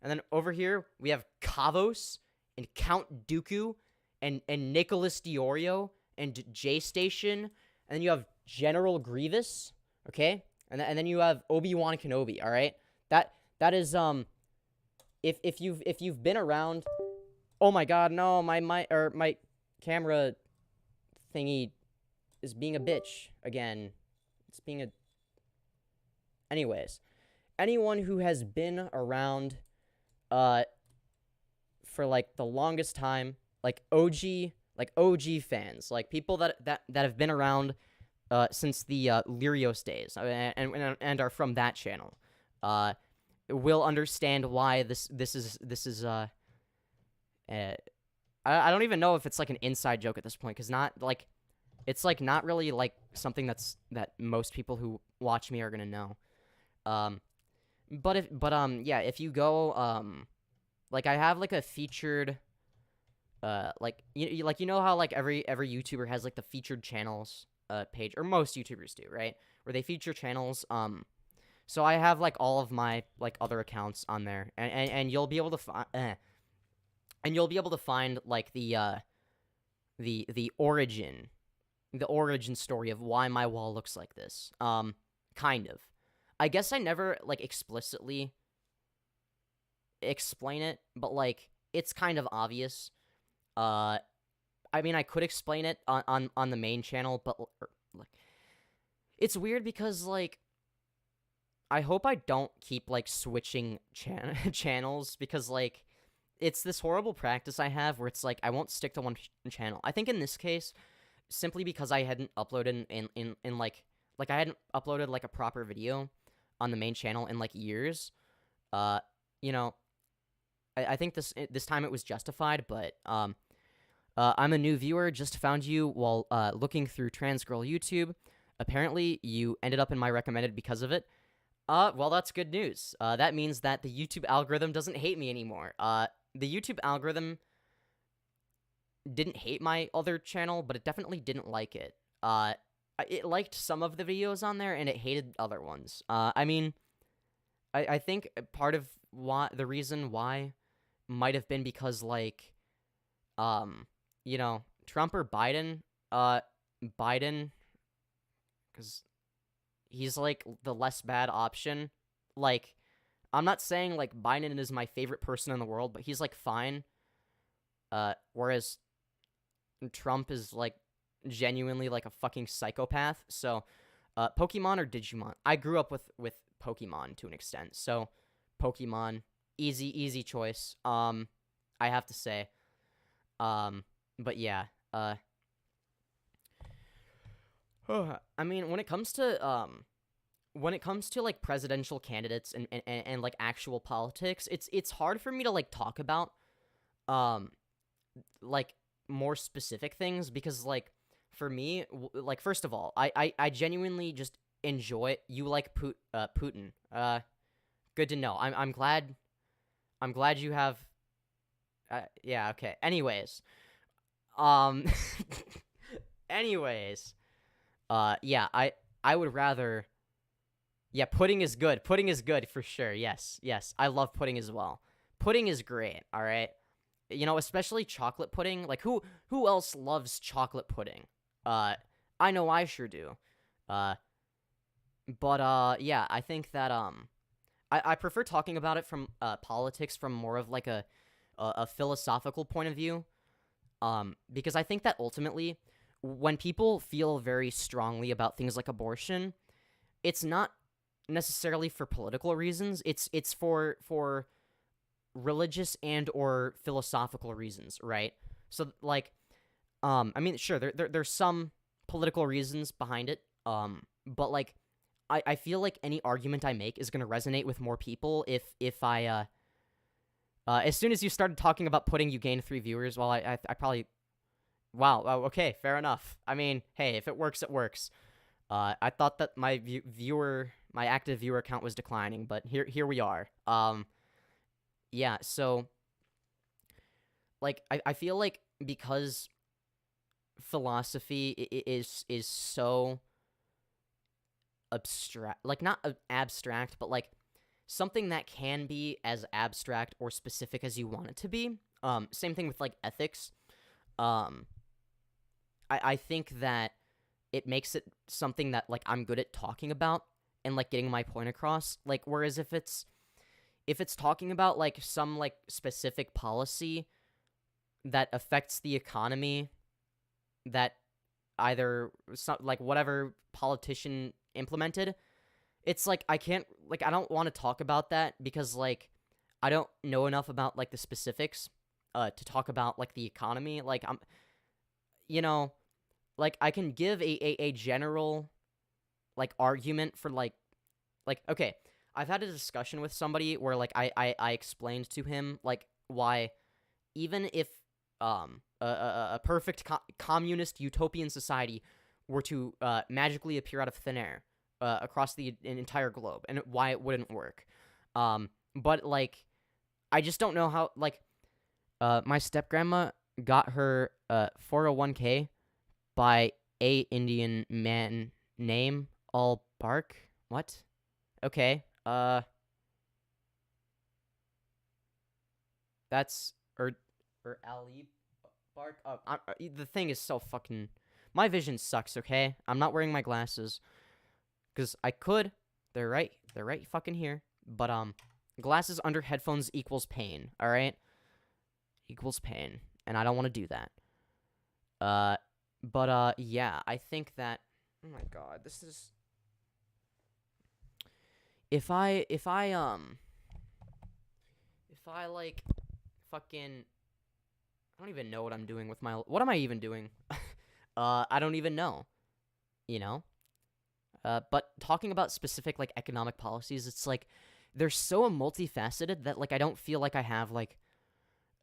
and then over here we have Kavos and Count Dooku and Nicholas Diorio and J Station, and then you have General Grievous, okay, and then you have Obi-Wan Kenobi. All right, that is if you've been around. Oh my God, no, my camera thingy is being a bitch again. It's being a. Anyways, anyone who has been around, for like the longest time, like OG fans, like people that have been around, since the Lyrios days, and are from that channel, will understand why this is I don't even know if it's like an inside joke at this point, because it's like not really like something that most people who watch me are gonna know. Yeah, if you go like I have like a featured like you know how like every YouTuber has like the featured channels page, or most YouTubers do, right? Where they feature channels. So I have like all of my like other accounts on there, and you'll be able to find. And you'll be able to find like the origin story of why my wall looks like this. Kind of. I guess I never like explicitly explain it, but like it's kind of obvious. I mean, I could explain it on the main channel, but like it's weird because like I hope I don't keep like switching channels, because like it's this horrible practice I have where it's like I won't stick to one channel. I think in this case, simply because I hadn't uploaded in like I hadn't uploaded like a proper video on the main channel in like years. You know, I think this time it was justified, but I'm a new viewer, just found you while looking through Trans Girl YouTube. Apparently, you ended up in my recommended because of it. Well, that's good news. That means that the YouTube algorithm doesn't hate me anymore. The YouTube algorithm didn't hate my other channel, but it definitely didn't like it. It liked some of the videos on there, and it hated other ones. I mean, I think part of the reason why might have been because, like, you know, Trump or Biden, because he's, like, the less bad option. Like, I'm not saying, like, Biden is my favorite person in the world, but he's, like, fine. Whereas Trump is, like, genuinely, like, a fucking psychopath. So, Pokemon or Digimon? I grew up with Pokemon to an extent. So, Pokemon, easy choice. I have to say. But yeah, I mean, when it comes to like presidential candidates and like actual politics, it's hard for me to like talk about like more specific things, because like for me, like first of all, I genuinely just enjoy it. You like Putin. Good to know. I'm glad you have yeah, okay. Anyways. Yeah, I would rather. Yeah, pudding is good. Pudding is good for sure. Yes. I love pudding as well. Pudding is great, all right? You know, especially chocolate pudding. Like, who else loves chocolate pudding? I know I sure do. But yeah, I think that, I prefer talking about it from, politics from more of, like, a philosophical point of view. Because I think that ultimately, when people feel very strongly about things like abortion, it's not necessarily for political reasons. It's for religious and or philosophical reasons, right? So like, I mean, sure, there's some political reasons behind it, but like, I feel like any argument I make is gonna resonate with more people if I as soon as you started talking about pudding, you gained 3 viewers. Well, I probably Wow. Oh, okay, fair enough. I mean, hey, if it works, it works. I thought that my my active viewer count was declining, but here we are. Yeah. So, like, I feel like because philosophy is so abstract, like not abstract, but like something that can be as abstract or specific as you want it to be. Same thing with like ethics. I think that it makes it something that like I'm good at talking about and like getting my point across. Like whereas if it's talking about like some like specific policy that affects the economy, that either some, like whatever politician implemented, it's like I don't want to talk about that because like I don't know enough about like the specifics to talk about like the economy. Like I'm, you know, like I can give a general like argument for like okay, I've had a discussion with somebody where like I explained to him like why even if a perfect communist utopian society were to magically appear out of thin air across the entire globe, and why it wouldn't work. But like I just don't know how. Like my step grandma got her 401k by a Indian man name all bark. What? Okay. That's or Ali bark. The thing is so fucking. My vision sucks. Okay, I'm not wearing my glasses because I could. They're right fucking here. But glasses under headphones equals pain. All right, equals pain, and I don't want to do that. But yeah, I think that. Oh my god, this is. If I like fucking I don't even know what I'm doing with my what am I even doing? I don't even know. You know? But talking about specific like economic policies, it's like they're so multifaceted that like I don't feel like I have like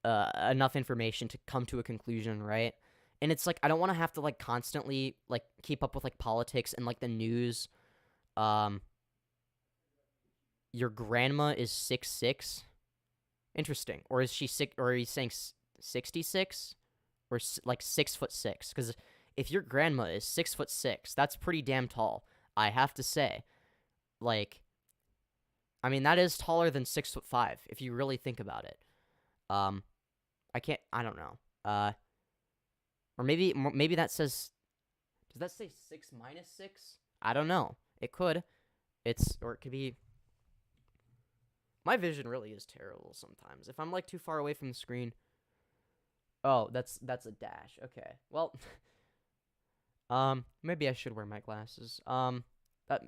enough information to come to a conclusion, right? And it's like I don't want to have to like constantly like keep up with like politics and like the news. Your grandma is 6'6". Interesting. Or is she sick? Or are you saying 66? Or like 6'6"? Because if your grandma is 6'6", that's pretty damn tall. I have to say, like, I mean that is taller than 6'5" if you really think about it. I can't. I don't know. Or maybe that says. Does that say 6 minus 6? I don't know. It could. Or it could be. My vision really is terrible sometimes. If I'm like too far away from the screen. Oh, that's a dash. Okay. Well, maybe I should wear my glasses. That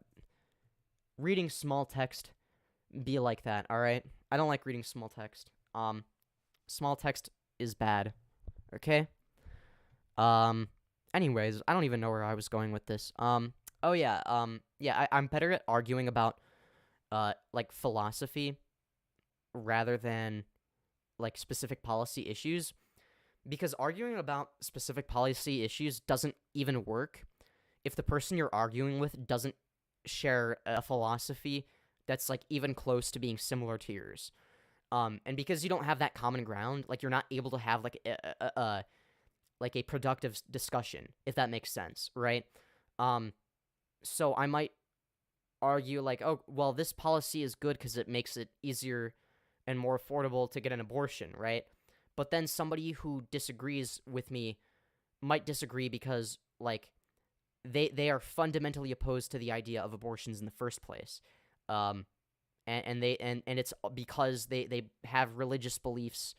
reading small text be like that, all right? I don't like reading small text. Small text is bad. Okay? Anyways, I don't even know where I was going with this. Oh yeah. Yeah, I'm better at arguing about like philosophy rather than like specific policy issues, because arguing about specific policy issues doesn't even work if the person you're arguing with doesn't share a philosophy that's like even close to being similar to yours. And because you don't have that common ground, like you're not able to have like a productive discussion, if that makes sense, right? So I might argue like, oh, well, this policy is good because it makes it easier and more affordable to get an abortion, right? But then somebody who disagrees with me might disagree because like they are fundamentally opposed to the idea of abortions in the first place. And it's because they have religious beliefs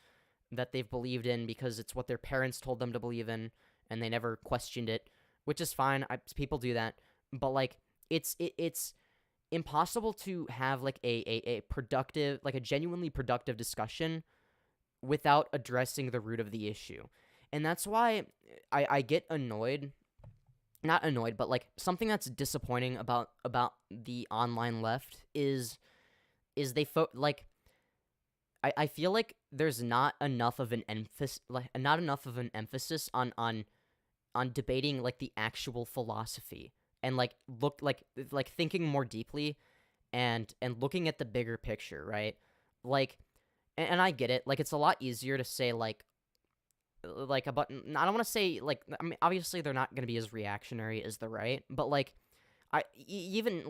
that they've believed in because it's what their parents told them to believe in and they never questioned it, which is fine. People do that. But like it's impossible to have like a productive, like a genuinely productive discussion without addressing the root of the issue. And that's why I get annoyed, not annoyed, but like something that's disappointing about the online left is they like I feel like there's not enough of an emphasis on debating like the actual philosophy and like thinking more deeply and looking at the bigger picture, right? Like, and I get it. Like, it's a lot easier to say about. I don't want to say like. I mean, obviously they're not going to be as reactionary as the right, but like, even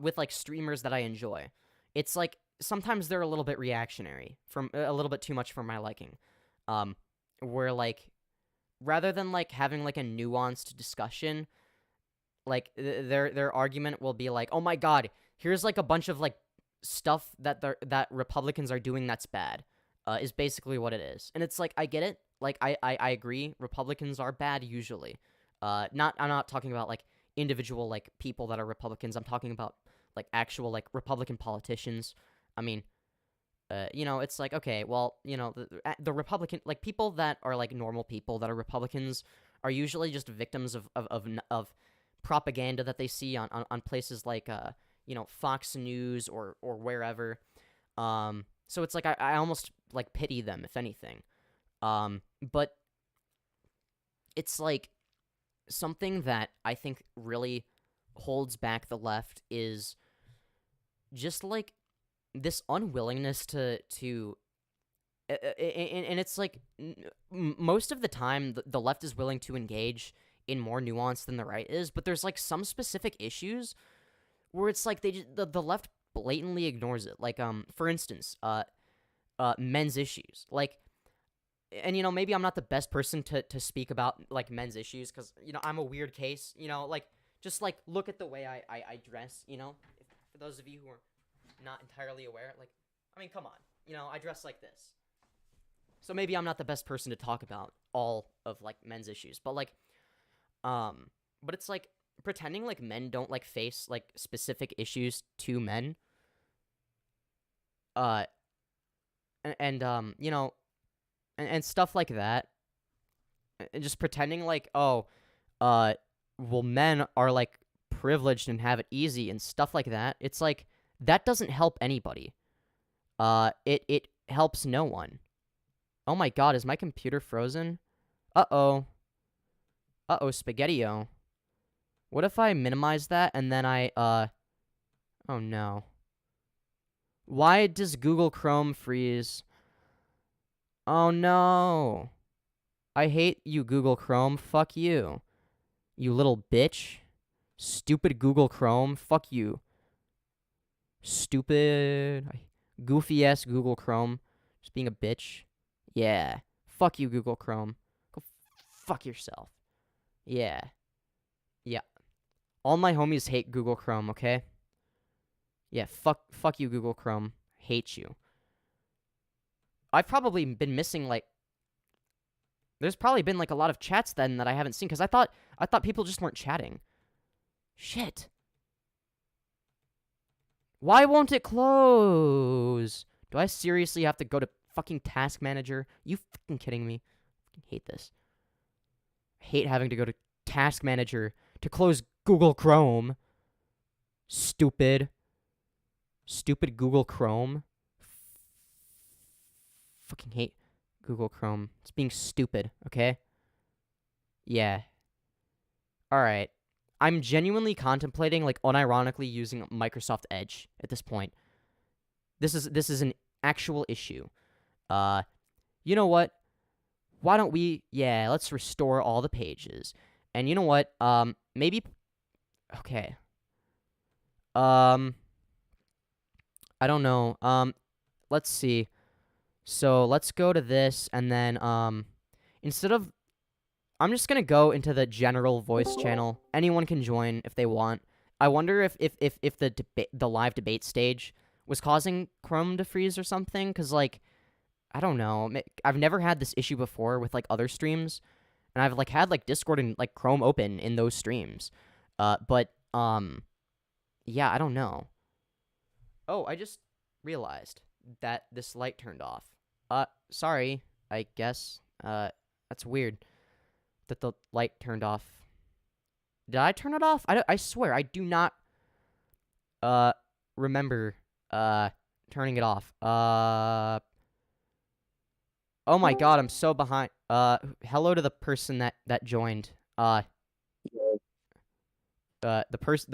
with like streamers that I enjoy, it's like sometimes they're a little bit reactionary, from a little bit too much for my liking. Where like rather than like having like a nuanced discussion, like their argument will be like, "Oh my god, here's like a bunch of like stuff that Republicans are doing that's bad." Is basically what it is. And it's like, I get it. Like I agree, Republicans are bad usually. I'm not talking about like individual like people that are Republicans. I'm talking about like actual like Republican politicians. I mean, it's like, okay, well, the Republican, like, people that are like normal people that are Republicans are usually just victims of propaganda that they see on places like Fox News or wherever. So it's like I almost like pity them, if anything. But it's like something that I think really holds back the left is just like this unwillingness to and it's like most of the time the left is willing to engage in more nuance than the right is, but there's like some specific issues where it's like the left blatantly ignores it. Like for instance, men's issues. Like, and maybe I'm not the best person to speak about like men's issues because I'm a weird case. Like, just like look at the way I dress. For those of you who are not entirely aware, like, I mean, come on, I dress like this. So maybe I'm not the best person to talk about all of like men's issues, but like, but it's like pretending like men don't like face like specific issues to men. And stuff like that, and just pretending like, well, men are like privileged and have it easy and stuff like that. It's like that doesn't help anybody. It helps no one. Oh my god, is my computer frozen? Uh-oh, spaghetti-o. What if I minimize that and then oh no. Why does Google Chrome freeze? Oh no. I hate you, Google Chrome. Fuck you. You little bitch. Stupid Google Chrome. Fuck you. Stupid. Goofy ass Google Chrome. Just being a bitch. Yeah. Fuck you, Google Chrome. Go fuck yourself. Yeah. Yeah. All my homies hate Google Chrome, okay? Yeah, fuck you, Google Chrome. Hate you. I've probably been missing, like, there's probably been like a lot of chats then that I haven't seen because I thought people just weren't chatting. Shit. Why won't it close? Do I seriously have to go to fucking Task Manager? You fucking kidding me? I fucking hate this. I hate having to go to Task Manager to close Google Chrome. Stupid Google Chrome. Fucking hate Google Chrome. It's being stupid, okay? Yeah. Alright. I'm genuinely contemplating, like, unironically using Microsoft Edge at this point. This is an actual issue. You know what? Why don't we... Yeah, let's restore all the pages. And you know what? Maybe... Okay. I don't know. Let's see. So let's go to this, and then, instead of... I'm just gonna go into the general voice channel. Anyone can join if they want. I wonder if the live debate stage was causing Chrome to freeze or something, because, like, I don't know. I've never had this issue before with, like, other streams, and I've, like, had, like, Discord and, like, Chrome open in those streams. But, yeah, I don't know. Oh, I just realized that this light turned off. Sorry, I guess. That's weird that the light turned off. Did I turn it off? I swear, I do not, remember, turning it off. Oh my god, I'm so behind. Hello to the person that joined. The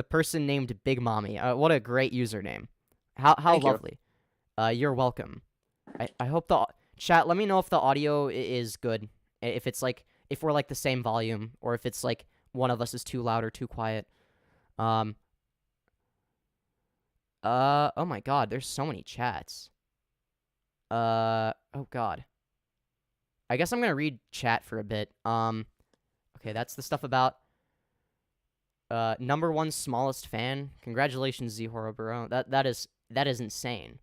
person named Big Mommy. What a great username. How Thank you. lovely. You're welcome. I hope the chat. Let me know if the audio is good. If it's like if we're like the same volume, or if it's like one of us is too loud or too quiet. Oh my god, there's so many chats. Oh god. I guess I'm gonna read chat for a bit. Okay, that's the stuff about #1 smallest fan. Congratulations, Z-Horror bro. That is insane.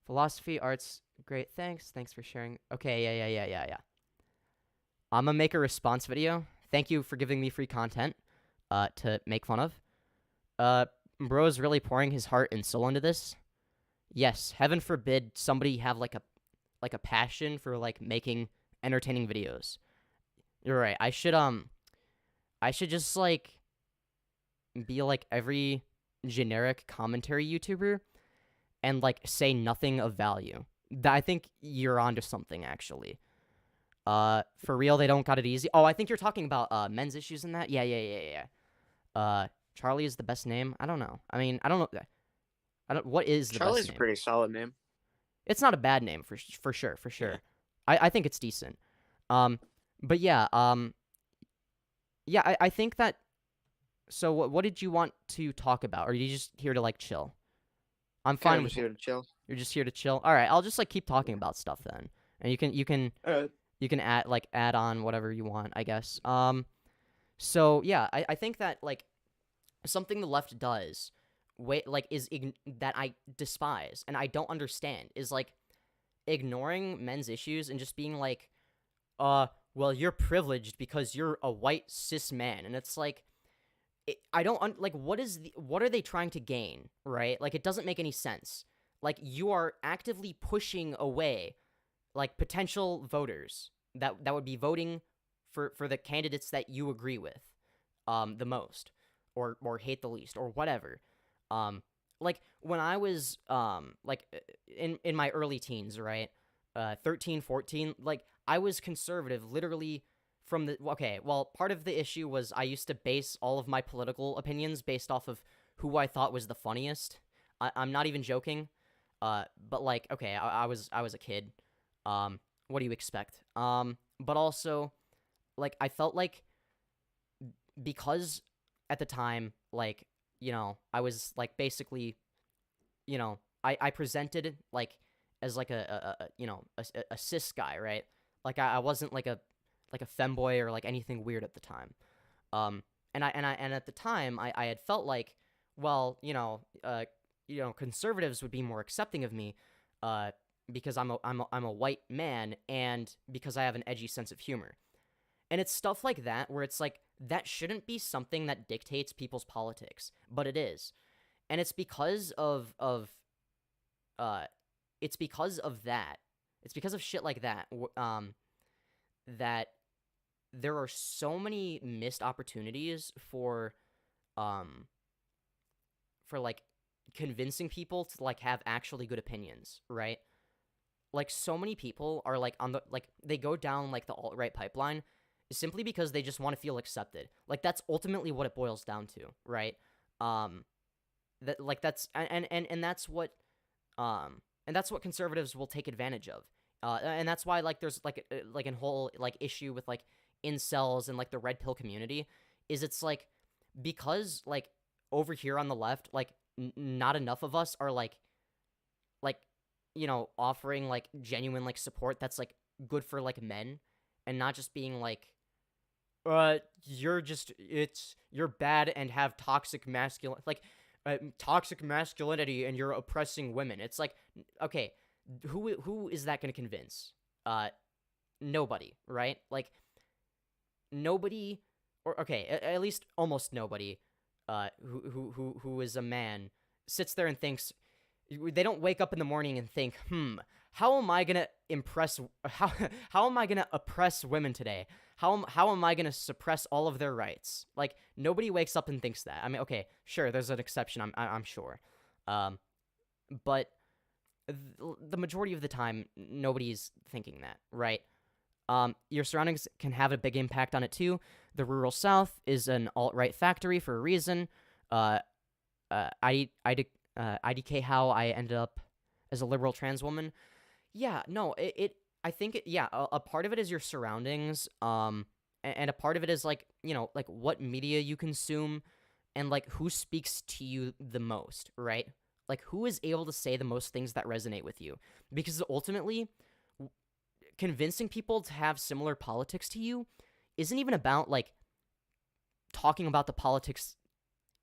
Philosophy, arts, great. Thanks for sharing. Okay, yeah. I'm gonna make a response video. Thank you for giving me free content to make fun of. Bro is really pouring his heart and soul into this. Yes, heaven forbid somebody have like a passion for like making entertaining videos. You're right. I should just like be like every generic commentary YouTuber and like say nothing of value. I think you're onto something actually. For real, they don't got it easy. Oh, I think you're talking about men's issues in that. Yeah. Charlie is the best name. I don't know. I mean, I don't know. What is the Charlie's best name? a pretty solid name. It's not a bad name for sure. Yeah. I think it's decent. But yeah. Yeah, I think that. So what did you want to talk about? Or are you just here to like chill? I'm fine. I'm just here to chill. You're just here to chill. All right, I'll just like keep talking about stuff then, and you can add on whatever you want, I guess. So yeah, I think that like something the left does, that I despise and I don't understand is like ignoring men's issues and just being like, well, you're privileged because you're a white cis man, and it's like, I don't like what are they trying to gain, right? Like it doesn't make any sense. Like you are actively pushing away like potential voters that would be voting for the candidates that you agree with the most or hate the least or whatever. Like when I was like in my early teens, right? 13, 14, like I was conservative literally from the part of the issue was I used to base all of my political opinions based off of who I thought was the funniest. I'm not even joking. But like, okay, I was a kid. What do you expect? But also, like, I felt like because at the time, like, you know, I was like basically, you know, I presented like as like a cis guy, right? Like I wasn't like a femboy or like anything weird at the time. And at the time I had felt like, well, conservatives would be more accepting of me, because I'm a white man and because I have an edgy sense of humor. And it's stuff like that where it's like that shouldn't be something that dictates people's politics, but it is. And it's because of that. It's because of shit like that. That there are so many missed opportunities for like convincing people to like have actually good opinions, right? Like so many people are like on the like they go down like the alt-right pipeline simply because they just want to feel accepted. Like that's ultimately what it boils down to, right? That like that's and that's what conservatives will take advantage of. And that's why like there's like a whole like issue with like incels and like the red pill community is it's like because like over here on the left like not enough of us are like offering like genuine like support that's like good for like men and not just being like you're bad and have toxic masculinity and you're oppressing women. It's like, okay, who is that going to convince? Nobody, right? Like nobody, or okay, at least almost nobody who is a man sits there and thinks. They don't wake up in the morning and think, how am I gonna how am I gonna oppress women today? How am I gonna suppress all of their rights? Like nobody wakes up and thinks that. I mean, okay, sure, there's an exception. I'm sure, but the majority of the time, nobody's thinking that, right? Your surroundings can have a big impact on it too. The rural South is an alt-right factory for a reason. IDK how I ended up as a liberal trans woman. Yeah, no, I think a part of it is your surroundings, and a part of it is like, like what media you consume, and like who speaks to you the most, right? Like who is able to say the most things that resonate with you, because ultimately, convincing people to have similar politics to you isn't even about like talking about the politics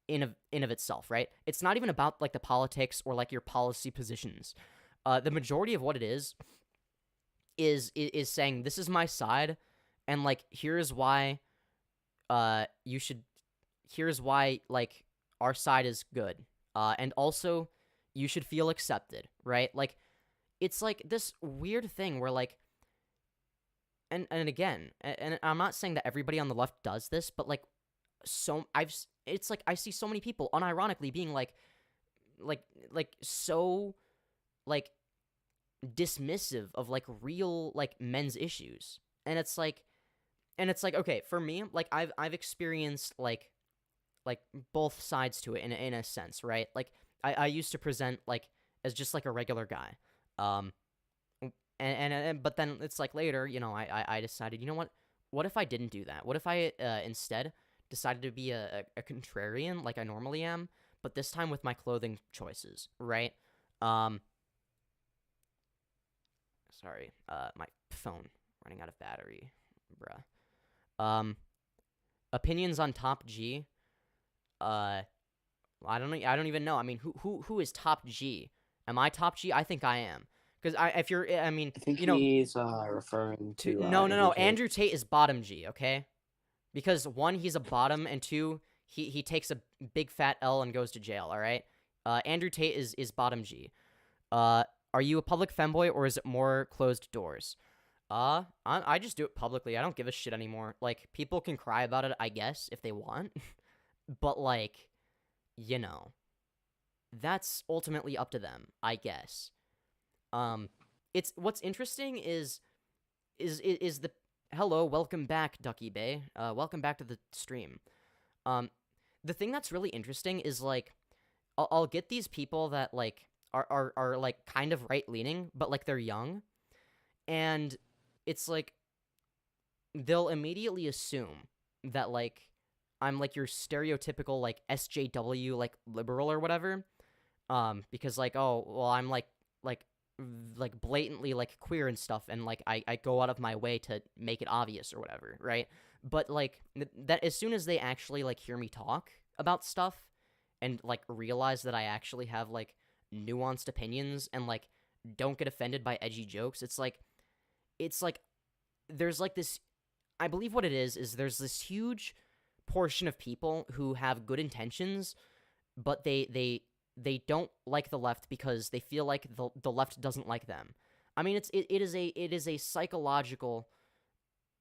in of itself, right? It's not even about like the politics or like your policy positions. The majority of what it is saying, this is my side, and like here's why here's why like our side is good, and also you should feel accepted, right? Like it's like this weird thing where like, and again, and I'm not saying that everybody on the left does this, but like it's like I see so many people unironically being like so like dismissive of like real like men's issues, and it's like okay, for me, like I've experienced like both sides to it in a sense, right? Like I used to present like as just like a regular guy, and but then it's like later, I decided, what if I didn't do that? What if I instead decided to be a contrarian like I normally am, but this time with my clothing choices, right? Sorry, my phone running out of battery, bruh. Opinions on Top G. I don't even know. I mean, who is Top G? Am I Top G? I think I am. Because I think he's referring to no. Andrew Tate is bottom G, okay? Because one, he's a bottom, and two, he takes a big fat L and goes to jail. All right. Andrew Tate is bottom G. Are you a public femboy, or is it more closed doors? I just do it publicly. I don't give a shit anymore. Like, people can cry about it, I guess, if they want. But like, that's ultimately up to them, I guess. It's what's interesting is the hello, welcome back, Ducky Bay. Welcome back to the stream. The thing that's really interesting is like, I'll get these people that like are like kind of right leaning, but like they're young, and it's like they'll immediately assume that like I'm like your stereotypical like SJW like liberal or whatever, because like, oh well, I'm like blatantly like queer and stuff, and like I go out of my way to make it obvious or whatever, right? But like that, as soon as they actually like hear me talk about stuff and like realize that I actually have like nuanced opinions and like don't get offended by edgy jokes, it's like there's like this, I believe what it is there's this huge portion of people who have good intentions, but they don't like the left because they feel like the left doesn't like them. I mean, it is a psychological,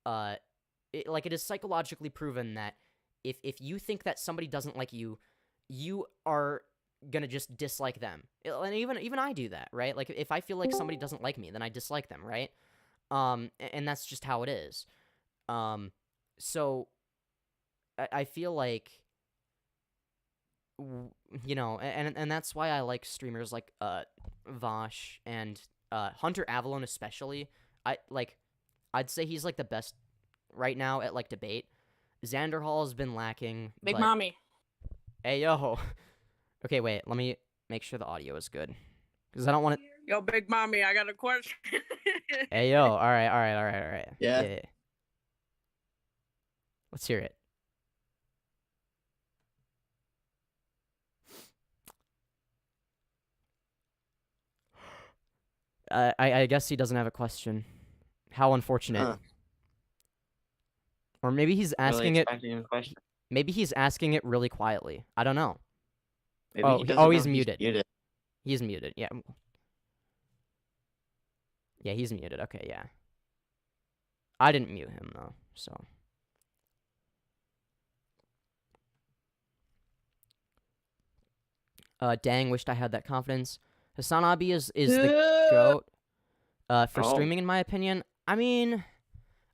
it is psychologically proven that if you think that somebody doesn't like you, you are gonna just dislike them. And even I do that, right? Like if I feel like somebody doesn't like me, then I dislike them, right? And that's just how it is. So I feel like, and that's why I like streamers like Vaush and Hunter Avallone especially. I'd say he's like the best right now at like debate. Xanderhal has been lacking. Big Mommy. Hey yo. Okay, wait. Let me make sure the audio is good, because I don't want to. Yo, Big Mommy, I got a question. Hey yo. All right. Yeah. Let's hear it. I guess he doesn't have a question. How unfortunate. Huh. Or maybe he's asking it. A question. Maybe he's asking it really quietly. I don't know. Maybe he's muted. He's muted. Yeah. Yeah, he's muted. Okay, yeah. I didn't mute him though, so. Dang, wished I had that confidence. HasanAbi is the GOAT for Oh. streaming, in my opinion. I mean,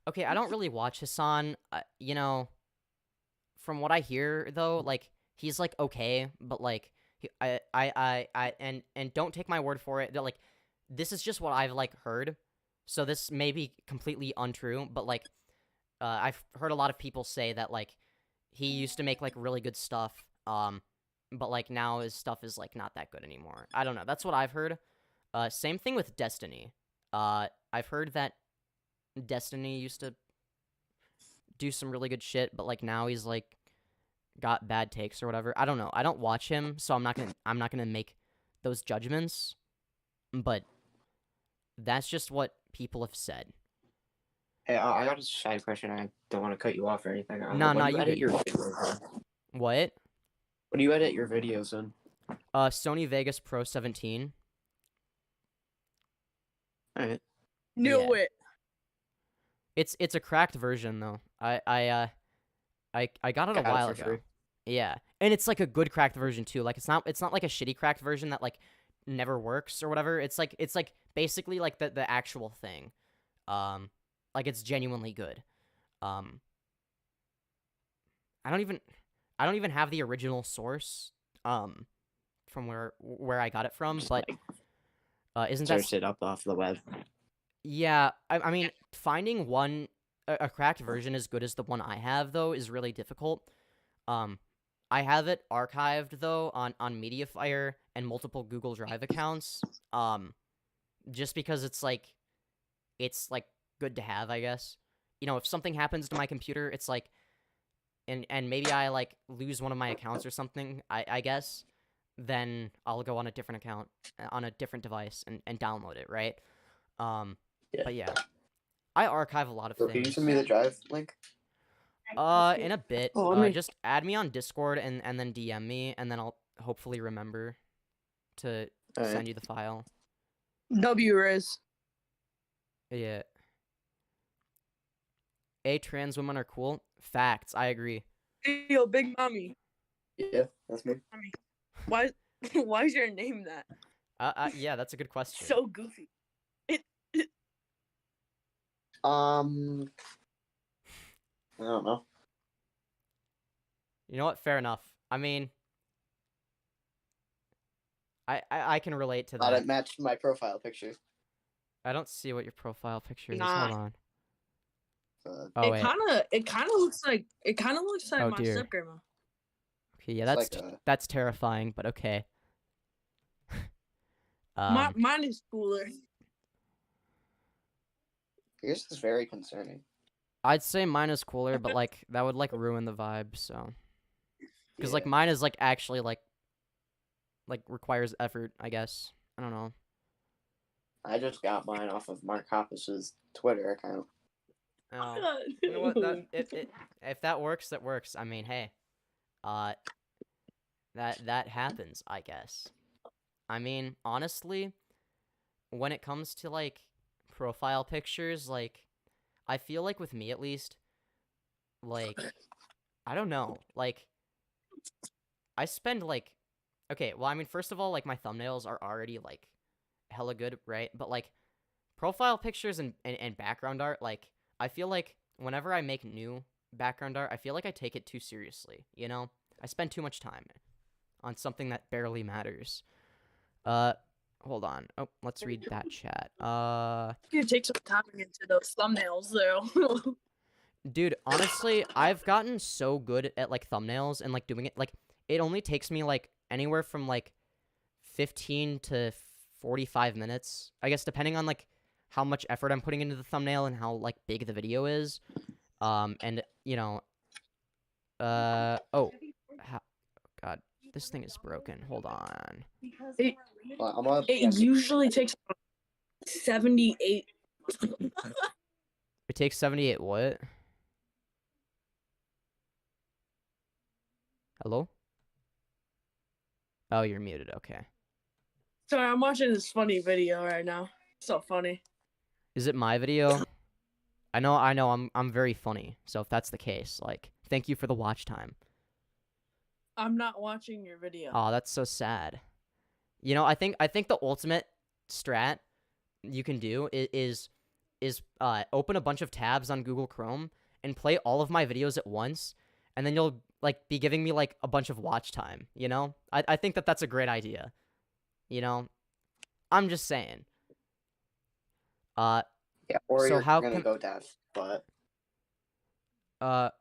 okay, I don't really watch Hasan. You know, from what I hear though, like he's like okay, but like and don't take my word for it. That like this is just what I've like heard. So this may be completely untrue, but like I've heard a lot of people say that like he used to make like really good stuff, but like now his stuff is like not that good anymore. I don't know. That's what I've heard. Same thing with Destiny. I've heard that Destiny used to do some really good shit, but like now he's like got bad takes or whatever. I don't know. I don't watch him, so I'm not gonna make those judgments. But that's just what people have said. Hey, I got a side question. I don't want to cut you off or anything. No, What do you edit get your videos in? What? What do you edit your videos in? Sony Vegas Pro 17. Alright. Knew it. It's a cracked version though. I got it a while ago. Free. Yeah, and it's like a good cracked version too. Like it's not like a shitty cracked version that like never works or whatever. It's like basically like the actual thing. Like it's genuinely good. I don't even have the original source from where I got it from, but isn't that Search it up off the web? Yeah, I mean, finding a cracked version as good as the one I have, though, is really difficult. I have it archived, though, on Mediafire and multiple Google Drive accounts, just because it's good to have, I guess. You know, if something happens to my computer, it's like, and maybe I, like, lose one of my accounts or something, I guess, then I'll go on a different account, on a different device, and download it, right? Yeah. But yeah, I archive a lot of So can you things. send me the drive link? In a bit. Oh, let me- Just add me on Discord and then DM me, and then I'll hopefully remember to Alright. send you the file. W-Riz. Yeah. Trans women are cool. Facts. I agree. Yo, Big Mommy. Yeah, that's me. Why is your name that? Yeah, that's a good question. So goofy. I don't know. You know what? Fair enough. I mean, I can relate to Thought that. it matched my profile picture. I don't see what your profile picture is. Nah. Hold on. Uh, Oh, wait. It kind of looks like Oh, my dear. step-grandma. Okay, yeah, it's like a- that's terrifying, but okay. Mine is cooler. yours is very concerning. I'd say mine is cooler, but like that would like ruin the vibe. So, because like Yeah. mine is like actually like requires effort. I guess I don't know. I just got mine off of Mark Hoppus's Twitter account. Oh, you know what? If that works, that works. I mean, hey, that happens. I guess. I mean, honestly, when it comes to like profile pictures, like I feel like with me at least, like I don't know, like I spend like okay, well I mean first of all like my thumbnails are already like hella good, right? But like profile pictures and background art, like I feel like whenever I make new background art, I feel like I take it too seriously, you know? I spend too much time on something that barely matters. Hold on. Oh, let's read that chat. You take some time into those thumbnails, though. Dude, honestly, I've gotten so good at like thumbnails and like doing it. Like, it only takes me like anywhere from like 15 to 45 minutes, I guess, depending on like how much effort I'm putting into the thumbnail and how like big the video is. And you know, oh, God, this thing is broken. Hold on. It usually takes 78. It takes 78 what? Hello? Oh, you're muted. Okay. Sorry, I'm watching this funny video right now. So funny. Is it my video? I know. I'm very funny. So if that's the case, like, thank you for the watch time. I'm not watching your video. Oh, that's so sad. You know, I think the ultimate strat you can do is open a bunch of tabs on Google Chrome and play all of my videos at once, and then you'll like be giving me like a bunch of watch time. You know, I think that's a great idea. You know, I'm just saying. Yeah, or So you're how gonna can go deaf, but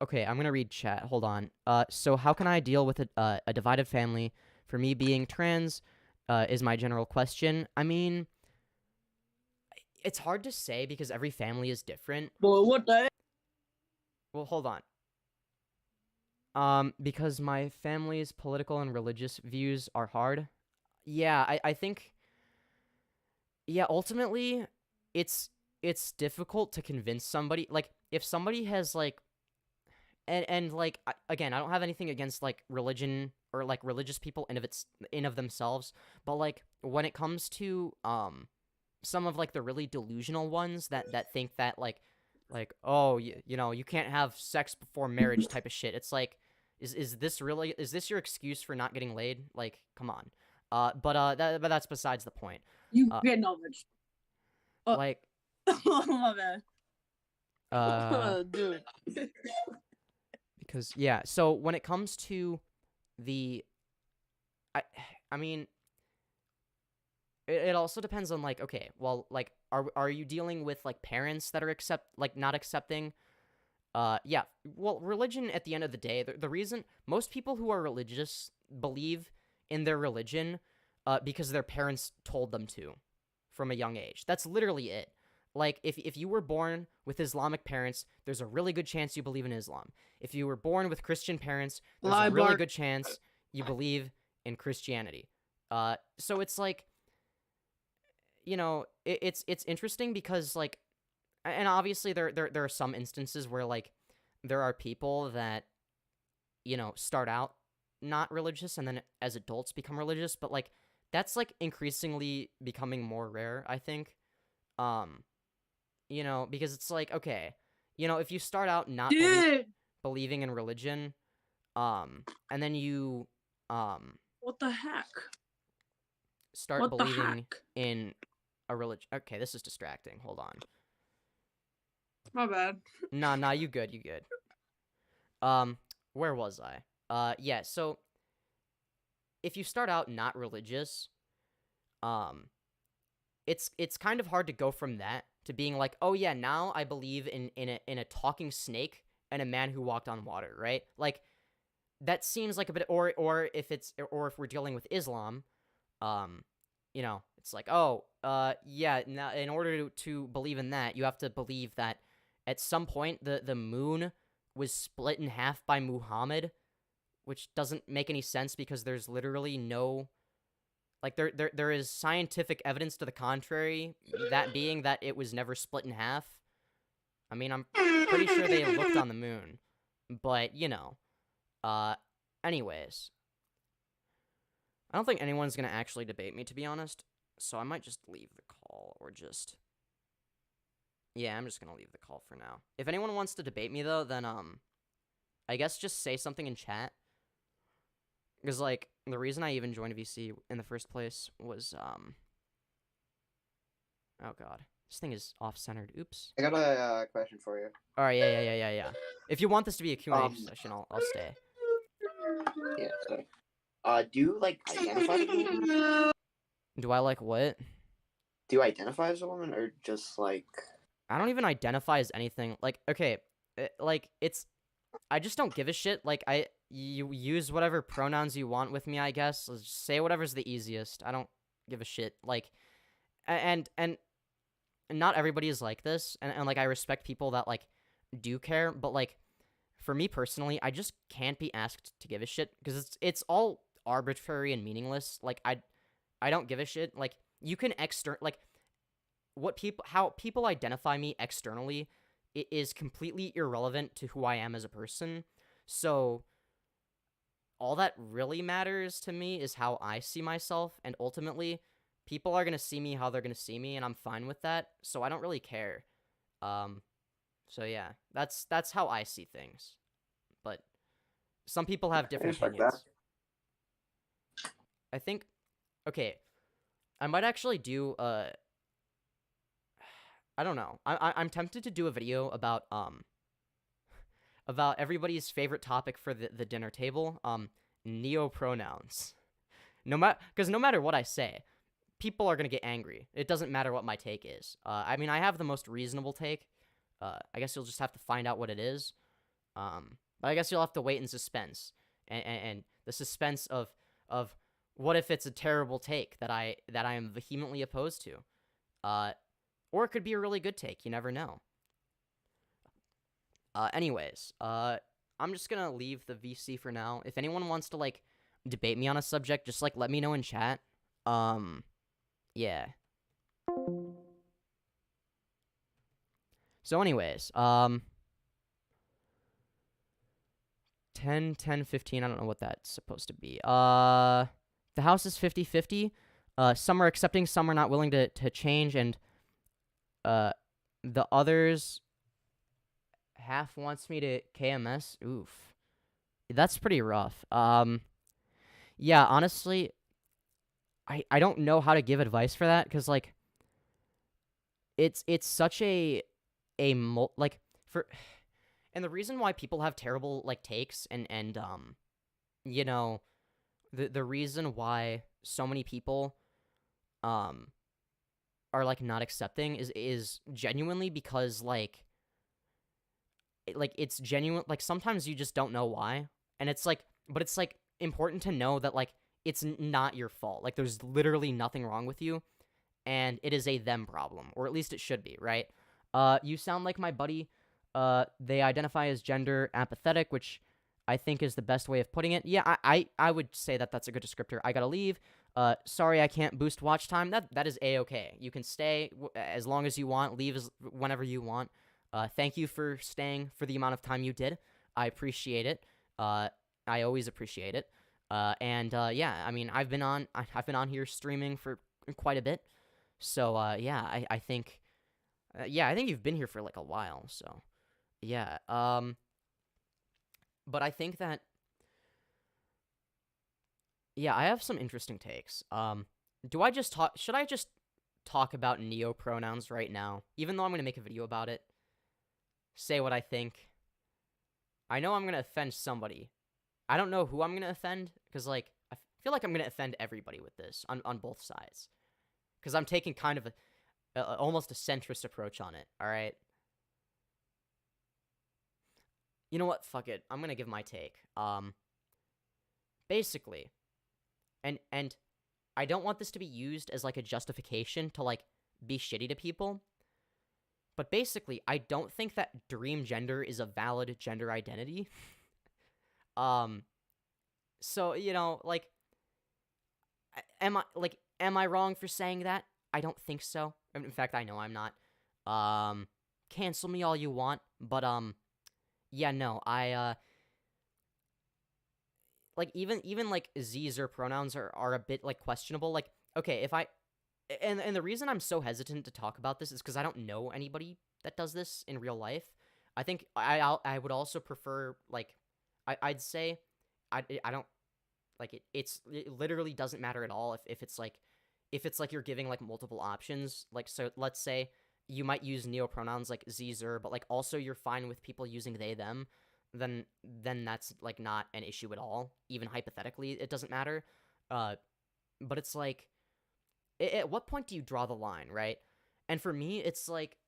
okay, I'm gonna read chat. Hold on. So how can I deal with a divided family? For me, being trans, is my general question. I mean, it's hard to say because every family is different. Boy, what the? Well, hold on. Because my family's political and religious views are hard. Yeah, I think. Yeah, ultimately, it's difficult to convince somebody. Like, if somebody has like, and like again, I don't have anything against like religion or like religious people in of themselves, but like when it comes to some of like the really delusional ones that think that like oh you know you can't have sex before marriage type of shit. It's like is this your excuse for not getting laid? Like, come on. But that's besides the point. You get knowledge. Like, My bad. Dude. because yeah, so when it comes to the I mean it also depends on like, okay, well, like are you dealing with like parents that are not accepting? Yeah, well, religion at the end of the day, the reason most people who are religious believe in their religion because their parents told them to from a young age. That's literally it. Like, if you were born with Islamic parents, there's a really good chance you believe in Islam. If you were born with Christian parents, there's a really good chance you believe in Christianity. So it's like, you know, it's interesting because like, and obviously there are some instances where like there are people that, you know, start out not religious and then as adults become religious, but like that's like increasingly becoming more rare, I think. You know, because it's like, okay, you know, if you start out not believing in religion, and then you What the heck? start believing in a religion. Okay, this is distracting. Hold on. My bad. Nah, you good. Where was I? Yeah, so if you start out not religious, it's kind of hard to go from that to being like, oh yeah, now I believe in a talking snake and a man who walked on water, right? Like that seems like a bit, or if we're dealing with Islam, you know, it's like, oh, yeah, now in order to believe in that, you have to believe that at some point the moon was split in half by Muhammad, which doesn't make any sense because there's literally no, like, there is scientific evidence to the contrary, that being that it was never split in half. I mean, I'm pretty sure they looked on the moon, but, you know, anyways. I don't think anyone's gonna actually debate me, to be honest, so I might just leave the call, or just... Yeah, I'm just gonna leave the call for now. If anyone wants to debate me, though, then, I guess just say something in chat. Because, like, the reason I even joined VC in the first place was, oh god. This thing is off-centered. Oops. I got a question for you. Alright, yeah. If you want this to be a Q&A session, I'll stay. Yeah, sorry. Do you, like, identify as a woman? Do I like what? Do you identify as a woman, or just, like... I don't even identify as anything. Like, okay, like, it's... I just don't give a shit. Like, you use whatever pronouns you want with me, I guess. Let's just say whatever's the easiest. I don't give a shit. Like, and not everybody is like this. And like, I respect people that, like, do care. But, like, for me personally, I just can't be asked to give a shit. Because it's all arbitrary and meaningless. Like, I don't give a shit. Like, you can like, how people identify me externally, it is completely irrelevant to who I am as a person. So all that really matters to me is how I see myself, and ultimately people are going to see me how they're going to see me, and I'm fine with that. So I don't really care. So yeah, that's how I see things. But some people have different opinions. I think, okay, I might actually do I don't know. I'm tempted to do a video about everybody's favorite topic for the dinner table, neopronouns. Because no matter what I say, people are gonna get angry. It doesn't matter what my take is. I mean, I have the most reasonable take. I guess you'll just have to find out what it is. But I guess you'll have to wait in suspense, and the suspense of what if it's a terrible take that I am vehemently opposed to, or it could be a really good take. You never know. Anyways, I'm just gonna leave the VC for now. If anyone wants to like debate me on a subject, just like let me know in chat. Yeah. So anyways, 10, 10, 15, I don't know what that's supposed to be. The house is 50-50. Some are accepting, some are not willing to change, and the others half wants me to KMS. Oof. That's pretty rough. Yeah, honestly, I don't know how to give advice for that, because like it's such and the reason why people have terrible like takes and you know, the reason why so many people are like not accepting is genuinely because like it's genuine. Like sometimes you just don't know why, and it's like, but it's like important to know that like it's not your fault. Like there's literally nothing wrong with you, and it is a them problem, or at least it should be, right? You sound like my buddy. They identify as gender apathetic, which I think is the best way of putting it. Yeah, I would say that that's a good descriptor. I gotta leave. Sorry I can't boost watch time. That is a-okay. You can stay as long as you want, leave whenever you want. Thank you for staying for the amount of time you did. I appreciate it. I always appreciate it. Yeah, I mean, I've been on here streaming for quite a bit. So, yeah, I think I think you've been here for like a while, so yeah. But I think that I have some interesting takes. Should I just talk about neopronouns right now, even though I'm going to make a video about it? Say what I think. I know I'm going to offend somebody. I don't know who I'm going to offend, because like I feel like I'm going to offend everybody with this on both sides, because I'm taking kind of almost a centrist approach on it, all right? You know what? Fuck it. I'm going to give my take. Basically, and I don't want this to be used as like a justification to like be shitty to people, but basically, I don't think that dream gender is a valid gender identity. So, you know, like, am I wrong for saying that? I don't think so. In fact, I know I'm not. Cancel me all you want, but, yeah, no, like, even like, Z's pronouns are a bit, like, questionable. Like, okay, and the reason I'm so hesitant to talk about this is because I don't know anybody that does this in real life. I think I would also prefer, like, I'd say, I don't, like, it literally doesn't matter at all if it's like you're giving, like, multiple options. Like, so let's say you might use neopronouns like Zer, but, like, also you're fine with people using they, them, then that's, like, not an issue at all. Even hypothetically, it doesn't matter. But it's like, at what point do you draw the line, right? And for me, it's like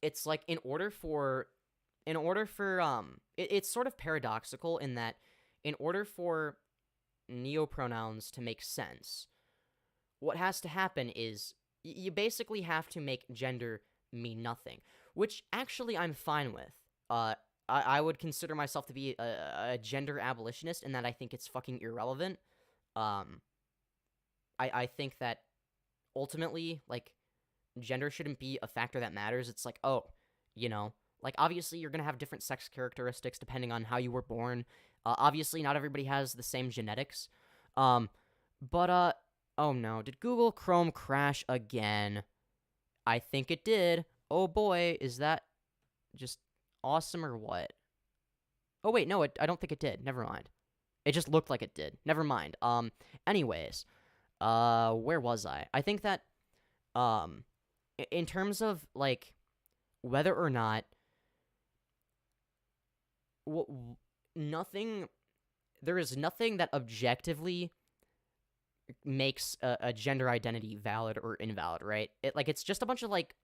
it's sort of paradoxical in that in order for neopronouns to make sense, what has to happen is you basically have to make gender mean nothing, which actually I'm fine with. I would consider myself to be a gender abolitionist in that I think it's fucking irrelevant. I think that ultimately, like, gender shouldn't be a factor that matters. It's like, oh, you know, like, obviously you're gonna have different sex characteristics depending on how you were born. Obviously not everybody has the same genetics. Oh no, did Google Chrome crash again? I think it did. Oh boy, is that just awesome or what? Oh wait, no, I don't think it did. Never mind. It just looked like it did. Never mind. Anyways, Where was I? I think that, in terms of, like, whether or not, there is nothing that objectively makes a gender identity valid or invalid, right? It's just a bunch of, like,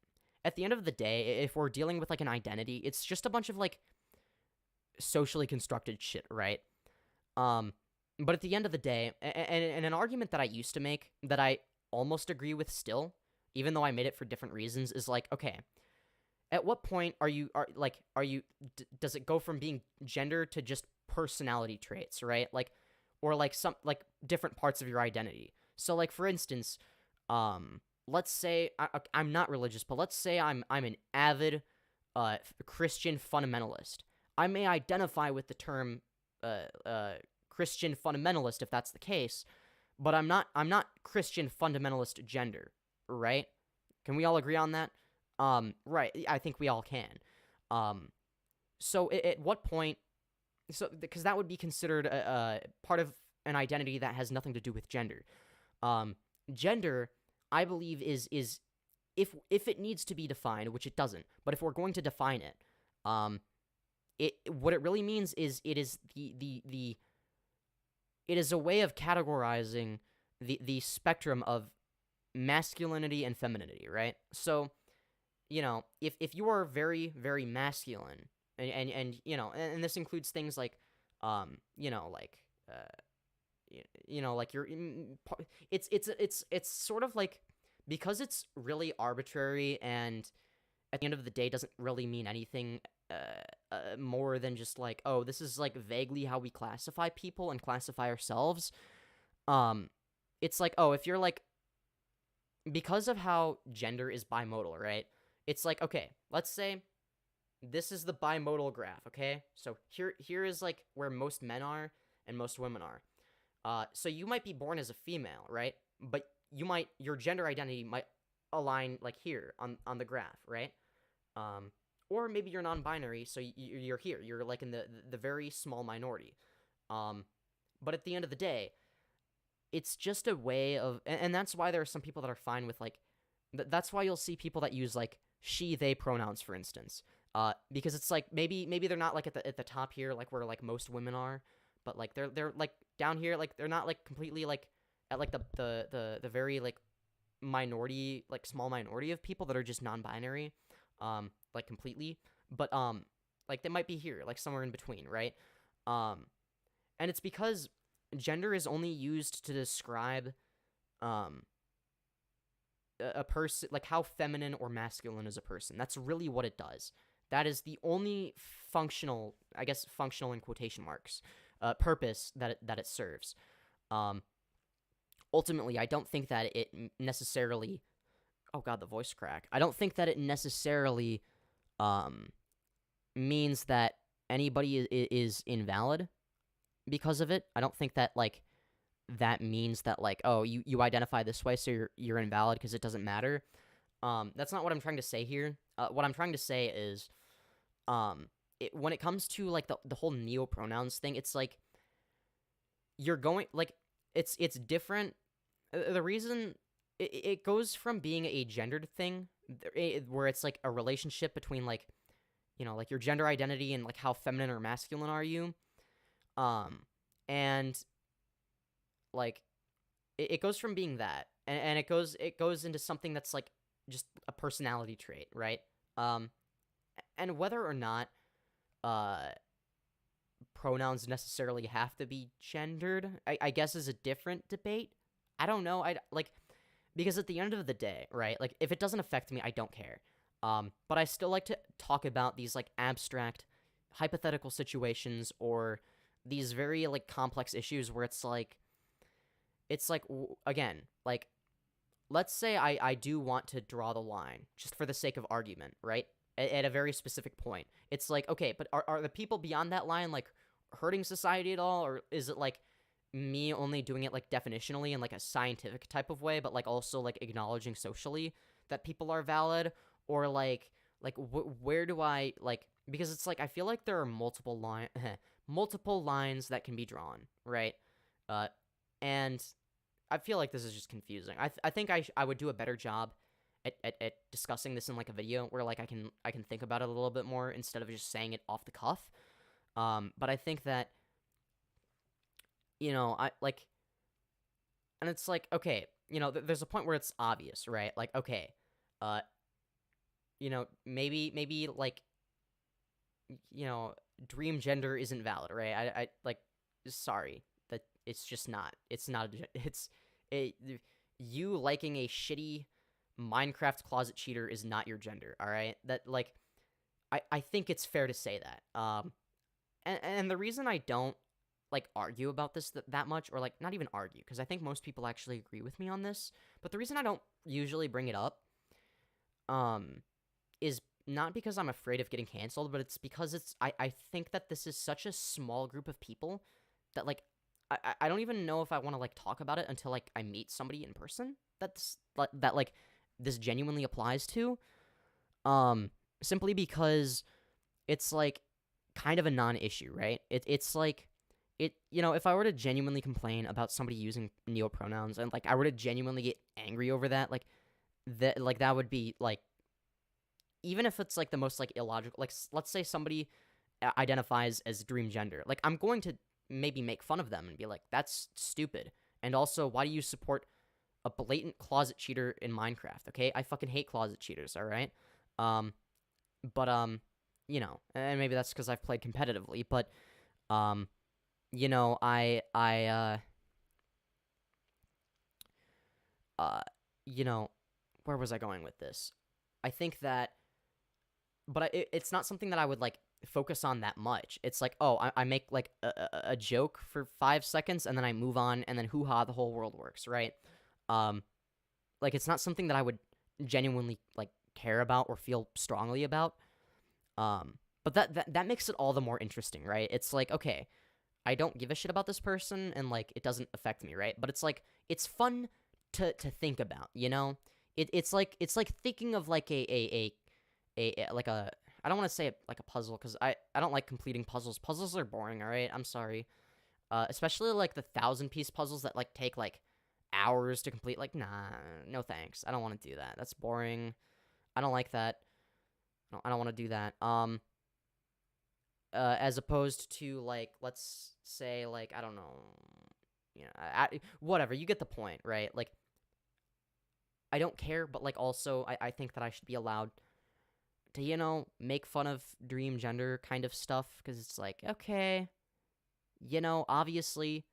at the end of the day, if we're dealing with, like, an identity, it's just a bunch of, like, socially constructed shit, right? But at the end of the day, and an argument that I used to make that I almost agree with still, even though I made it for different reasons, is like, okay, at what point does it go from being gender to just personality traits, right? Like, or like some, like, different parts of your identity. So, like, for instance, let's say I'm not religious, but let's say I'm an avid Christian fundamentalist. I may identify with the term Christian fundamentalist if that's the case, but I'm not Christian fundamentalist gender, right? Can we all agree on that? Right, I think we all can. So at what point, so because that would be considered a part of an identity that has nothing to do with gender. Gender, I believe, is if it needs to be defined, which it doesn't, but if we're going to define it, what it really means is it is it is a way of categorizing the spectrum of masculinity and femininity, right? So, you know, if you are very, very masculine, and you know, and this includes things like, you know, like, you know, like it's sort of like, because it's really arbitrary and at the end of the day doesn't really mean anything more than just like, oh, this is like vaguely how we classify people and classify ourselves. It's like, oh, if you're like, because of how gender is bimodal, right? It's like, okay, let's say this is the bimodal graph, okay? So here is like where most men are and most women are. So you might be born as a female, right? But your gender identity might align like here on the graph, right? Or maybe you're non-binary, so you're here. You're like in the very small minority. But at the end of the day, it's just a way of, and that's why there are some people that are fine with like, that's why you'll see people that use like she, they pronouns, for instance. Because it's like maybe they're not like at the top here, like where like most women are, but like they're like down here, like they're not like completely like at like the very like minority, like small minority of people that are just non-binary, like completely, but like they might be here, like somewhere in between, right? And it's because gender is only used to describe a person, like how feminine or masculine is a person. That's really what it does. That is the only functional, I guess functional in quotation marks, purpose that it serves. Ultimately, I don't think that it necessarily, oh god, the voice crack. I don't think that it necessarily means that anybody is invalid because of it. I don't think that like that means that like, oh, you identify this way, so you're invalid because it doesn't matter. That's not what I'm trying to say here. What I'm trying to say is, when it comes to like the whole neopronouns thing, it's like you're going like it's different. The reason it goes from being a gendered thing, where it's like a relationship between like, you know, like your gender identity and like how feminine or masculine are you, and like it goes from being that, and it goes into something that's like just a personality trait, right? And whether or not pronouns necessarily have to be gendered, I guess is a different debate. I don't know. Because at the end of the day, right? Like if it doesn't affect me, I don't care. But I still like to talk about these like abstract, hypothetical situations or these very like complex issues where it's like again, like let's say I do want to draw the line just for the sake of argument, right? At a very specific point. It's like, okay, but are the people beyond that line like hurting society at all, or is it like me only doing it like definitionally in like a scientific type of way, but like also like acknowledging socially that people are valid, or like where do I like, because it's like I feel like there are multiple lines that can be drawn, right? And I feel like this is just confusing. I think I would do a better job at discussing this in like a video where like I can think about it a little bit more instead of just saying it off the cuff. But I think that, you know, I like, and it's like, okay, you know, there's a point where it's obvious, right? Like, okay, you know, maybe like, you know, dream gender isn't valid, right? I like, sorry, that it's just not. It's not. You liking a shitty Minecraft closet cheater is not your gender, all right? That like, I think it's fair to say that. And the reason I don't like argue about this that much, or like not even argue, because I think most people actually agree with me on this, but the reason I don't usually bring it up, is not because I'm afraid of getting canceled, but it's because I think that this is such a small group of people that like I don't even know if I want to like talk about it until like I meet somebody in person that like this genuinely applies to, simply because it's like kind of a non-issue, right? It's like you know, if I were to genuinely complain about somebody using neopronouns and like I were to genuinely get angry over that, like that would be like, even if it's like the most like illogical, like let's say somebody identifies as dream gender, like I'm going to maybe make fun of them and be like, that's stupid. And also, why do you support a blatant closet cheater in Minecraft? Okay, I fucking hate closet cheaters, all right? But you know, and maybe that's because I've played competitively, but you know, you know, where was I going with this? I think that, but it's not something that I would like focus on that much. It's like, oh, I make like a joke for 5 seconds and then I move on and then hoo-ha, the whole world works, right? Like it's not something that I would genuinely like care about or feel strongly about. But that makes it all the more interesting, right? It's like, okay, I don't give a shit about this person and like it doesn't affect me, right? But it's like it's fun to think about, you know? It's like thinking of like a like a, I don't want to say it like a puzzle because I don't like completing puzzles. Puzzles are boring, all right? I'm sorry. Especially like the 1,000-piece puzzles that like take like hours to complete. Like, nah, no thanks. I don't want to do that. That's boring. I don't like that. I don't want to do that. As opposed to like, let's say like, I don't know, you know, whatever. You get the point, right? Like, I don't care, but like also I think that I should be allowed to, you know, make fun of dream gender kind of stuff, because it's like, okay, you know, obviously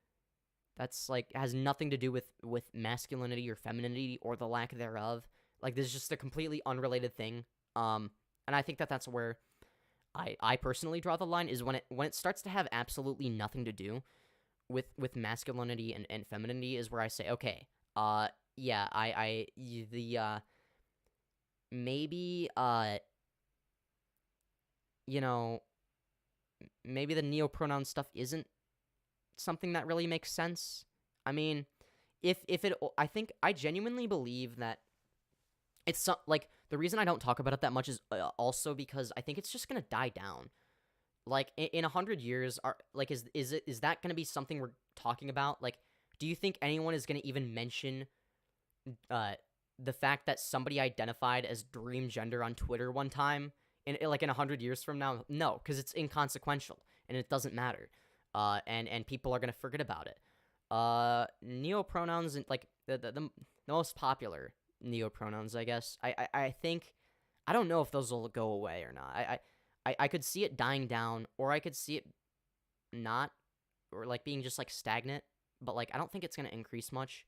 that's like has nothing to do with masculinity or femininity or the lack thereof. Like, this is just a completely unrelated thing. And I think that that's where I personally draw the line, is when it starts to have absolutely nothing to do with masculinity and femininity, is where I say, okay, yeah, maybe, you know, maybe the neopronoun stuff isn't something that really makes sense. I mean, I think I genuinely believe that it's like, the reason I don't talk about it that much is also because I think it's just gonna die down. Like in 100 years, is that gonna be something we're talking about? Like, do you think anyone is gonna even mention the fact that somebody identified as dream gender on Twitter one time in 100 years from now? No, because it's inconsequential and it doesn't matter. And people are gonna forget about it. Neopronouns, and like the most popular neopronouns, I guess. I think, I don't know if those will go away or not. I could see it dying down, or I could see it not, or like being just like stagnant. But like I don't think it's gonna increase much.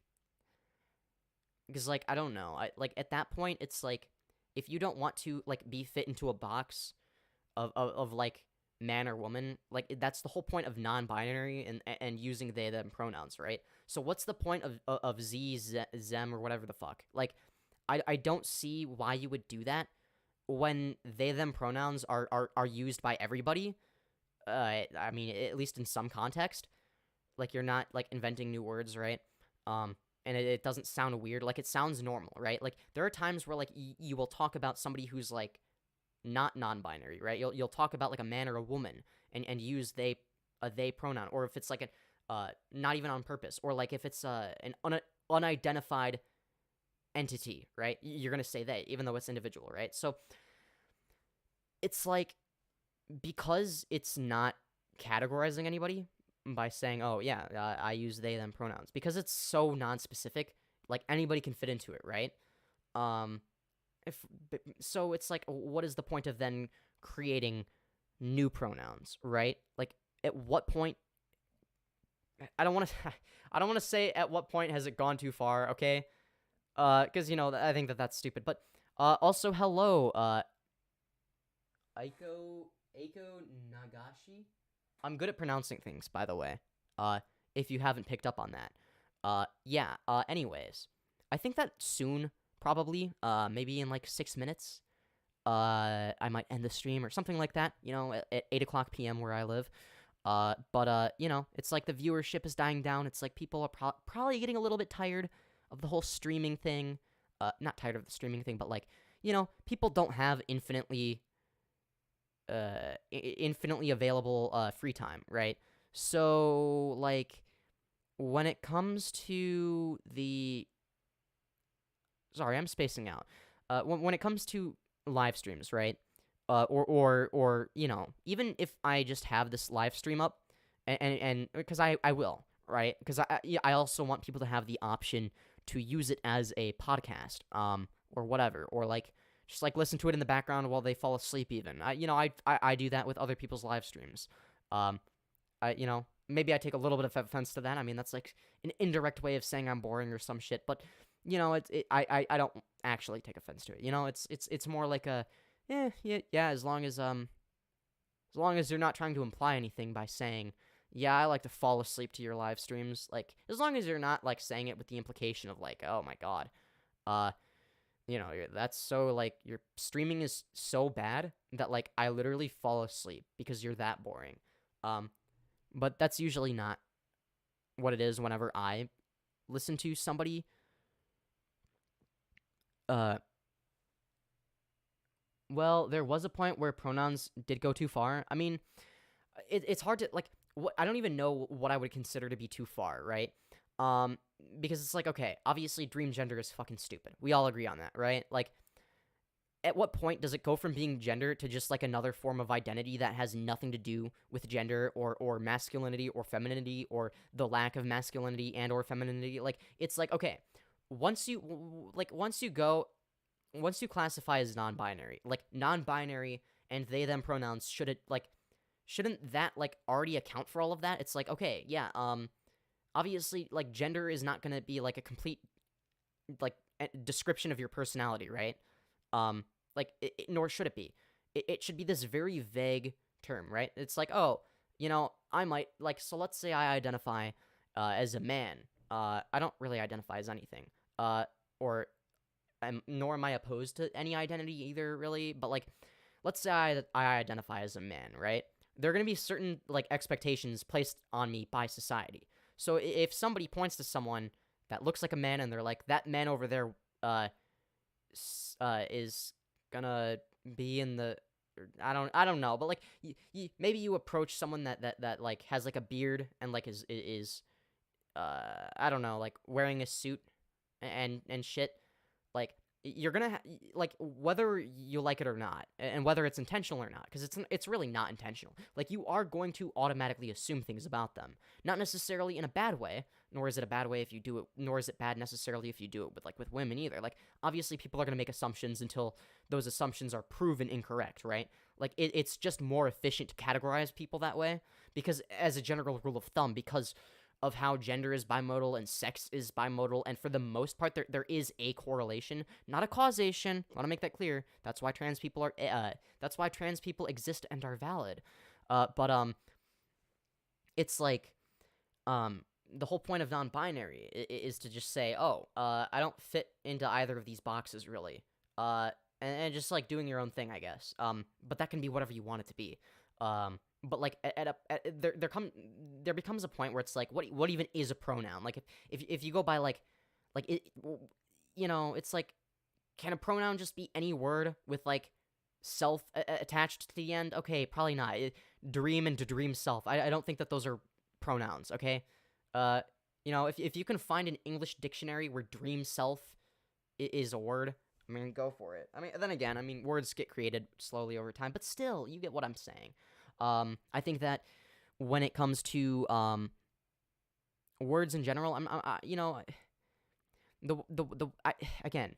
Because, like, I don't know. Like, at that point, it's like, if you don't want to, like, be fit into a box of like, man or woman, like, that's the whole point of non-binary and using they, them pronouns, right? So what's the point of them, or whatever the fuck? Like, I don't see why you would do that when they, them pronouns are used by everybody. I mean, at least in some context. Like, you're not, like, inventing new words, right? And it doesn't sound weird. Like, it sounds normal, right? Like, there are times where, like, you will talk about somebody who's, like, not non-binary, right? You'll talk about, like, a man or a woman and use a they pronoun. Or if it's, like, not even on purpose. Or, like, if it's an unidentified entity, right? You're going to say they, even though it's individual, right? So it's like, because it's not categorizing anybody by saying, oh, yeah, I use they, them pronouns, because it's so non-specific, like, anybody can fit into it, right? So it's like, what is the point of then creating new pronouns, right? Like, at what point... I don't want to say at what point has it gone too far, okay? Because, I think that's stupid. But also, hello, Aiko Nagashi? I'm good at pronouncing things, by the way, if you haven't picked up on that. Anyways, I think that soon, probably, maybe in like 6 minutes, I might end the stream or something like that, at 8 o'clock p.m. where I live. It's like the viewership is dying down. It's like people are probably getting a little bit tired of the whole streaming thing. Not tired of the streaming thing, but like, people don't have infinitely available free time, right? So, like, when it comes to the... Sorry, I'm spacing out. When it comes to live streams, right? Or even if I just have this live stream up, and because I will, right? Because I also want people to have the option to use it as a podcast, or whatever, or like just like listen to it in the background while they fall asleep. Even I do that with other people's live streams. Maybe I take a little bit of offense to that. I mean, that's like an indirect way of saying I'm boring or some shit, but I don't actually take offense to it. It's more like a as long as you're not trying to imply anything by saying, yeah, I like to fall asleep to your live streams. Like, as long as you're not like saying it with the implication of like, oh my god, that's so like your streaming is so bad that like I literally fall asleep because you're that boring. But that's usually not what it is whenever I listen to somebody. Well, there was a point where pronouns did go too far. I mean, it's hard to, like, I don't even know what I would consider to be too far, right? Because it's like, okay, obviously dream gender is fucking stupid. We all agree on that, right? Like, at what point does it go from being gender to just, like, another form of identity that has nothing to do with gender or masculinity or femininity or the lack of masculinity and or femininity? Like, it's like, okay, once you classify as non-binary, like, non-binary and they, them pronouns, shouldn't that, like, already account for all of that? It's like, okay, yeah, obviously, like, gender is not gonna be, like, a complete, like, description of your personality, right? Nor should it be. It should be this very vague term, right? It's like, oh, I might, like, so let's say I identify as a man. I don't really identify as anything. Nor am I opposed to any identity either, really. But, like, let's say I identify as a man, right? There are going to be certain, like, expectations placed on me by society. So if somebody points to someone that looks like a man and they're like, that man over there is gonna be in the... I don't know, but, like, maybe you approach someone that like, has, like, a beard and, like, is I don't know, like, wearing a suit and shit. Like, you're gonna like, whether you like it or not, and whether it's intentional or not, because it's really not intentional. Like, you are going to automatically assume things about them, not necessarily in a bad way, nor is it a bad way if you do it, nor is it bad necessarily if you do it with women either. Like, obviously people are gonna make assumptions until those assumptions are proven incorrect, right? Like, it's just more efficient to categorize people that way, because as a general rule of thumb, because of how gender is bimodal and sex is bimodal, and for the most part, there is a correlation, not a causation. I want to make that clear. That's why trans people exist and are valid. It's like, the whole point of non-binary is to just say, oh, I don't fit into either of these boxes, really. And just, like, doing your own thing, I guess. But that can be whatever you want it to be. But, like, there becomes a point where it's like, what even is a pronoun? Like, if you go by, like it, it's like, can a pronoun just be any word with, like, self attached to the end? Okay, probably not. Dream and to dream self. I don't think that those are pronouns, okay? You know, if you can find an English dictionary where dream self is a word, I mean, go for it. I mean, then again, I mean, words get created slowly over time, but still, you get what I'm saying. I think that when it comes to words in general, you know, again,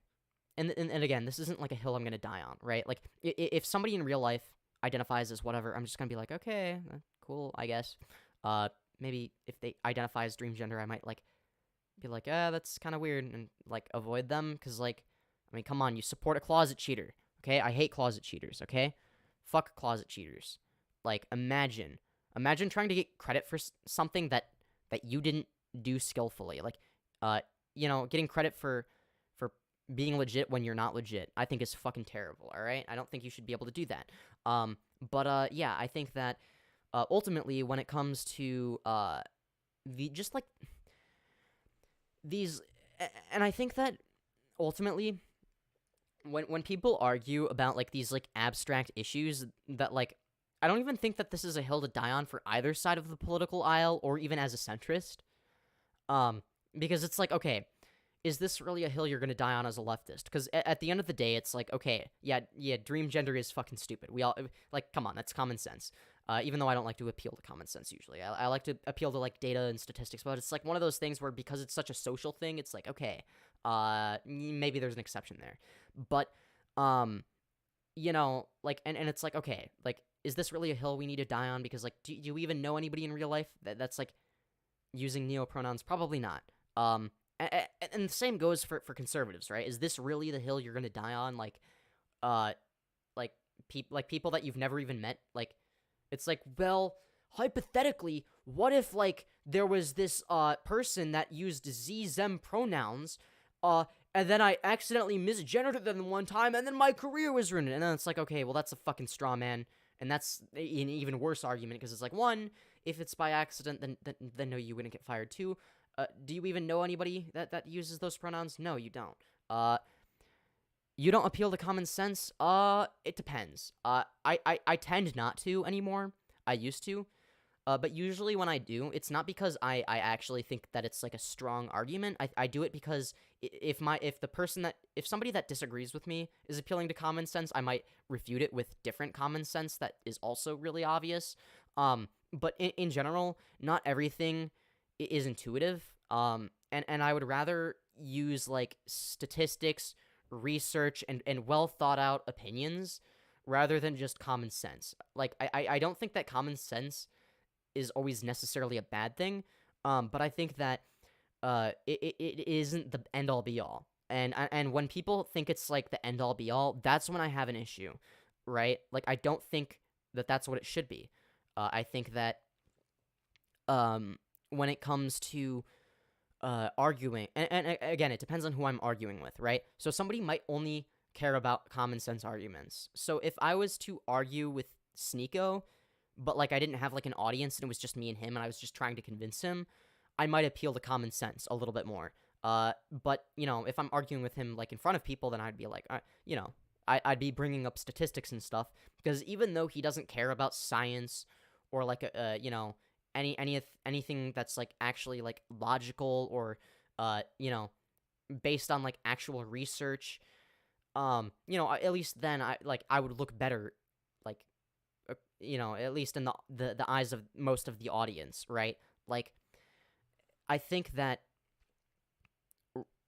and again, this isn't like a hill I'm gonna die on, right? Like, if somebody in real life identifies as whatever, I'm just gonna be like, okay, cool, I guess. Maybe if they identify as dream gender, I might like be like, that's kind of weird, and like avoid them, because like, I mean, come on, you support a closet cheater, okay? I hate closet cheaters, okay? Fuck closet cheaters. Like, imagine trying to get credit for something that you didn't do skillfully. Like, you know, getting credit for being legit when you're not legit, I think is fucking terrible, all right? I don't think you should be able to do that. But yeah, I think that ultimately, when it comes to just like these, and I think that ultimately, when people argue about like these like abstract issues that like, I don't even think that this is a hill to die on for either side of the political aisle or even as a centrist. Because it's like, okay, is this really a hill you're going to die on as a leftist? Because at the end of the day, it's like, okay, yeah, dream gender is fucking stupid. We all, like, come on, that's common sense. Even though I don't like to appeal to common sense usually. I like to appeal to, like, data and statistics, but it's, like, one of those things where because it's such a social thing, it's like, okay, maybe there's an exception there. But, you know, like, and it's like, okay, like, is this really a hill we need to die on? Because, like, do you even know anybody in real life that's, like, using neo-pronouns? Probably not. And the same goes for conservatives, right? Is this really the hill you're gonna die on? Like, people that you've never even met? Like, it's like, well, hypothetically, what if, like, there was this, person that used ze/them pronouns, and then I accidentally misgendered them one time, and then my career was ruined. And then it's like, okay, well, that's a fucking straw man. And that's an even worse argument, because it's like, one, if it's by accident, then no, you wouldn't get fired. Two, do you even know anybody that uses those pronouns? No, you don't. You don't appeal to common sense? It depends. I tend not to anymore. I used to. But usually when I do, it's not because I actually think that it's like a strong argument. I do it because if somebody that disagrees with me is appealing to common sense, I might refute it with different common sense that is also really obvious. But in general, not everything is intuitive. And I would rather use like statistics, research, and well thought out opinions rather than just common sense. Like, I don't think that common sense is always necessarily a bad thing, but I think that it isn't the end-all be-all. And when people think it's, like, the end-all be-all, that's when I have an issue, right? Like, I don't think that that's what it should be. I think that when it comes to arguing, and again, it depends on who I'm arguing with, right? So somebody might only care about common sense arguments. So if I was to argue with Sneeko, but, like, I didn't have, like, an audience, and it was just me and him, and I was just trying to convince him, I might appeal to common sense a little bit more. But, you know, if I'm arguing with him, like, in front of people, then I'd be like, you know, I'd be bringing up statistics and stuff, because even though he doesn't care about science or, like, you know, anything that's, like, actually, like, logical or, you know, based on, like, actual research, you know, at least then I would look better, like, you know, at least in the eyes of most of the audience, right? Like, I think that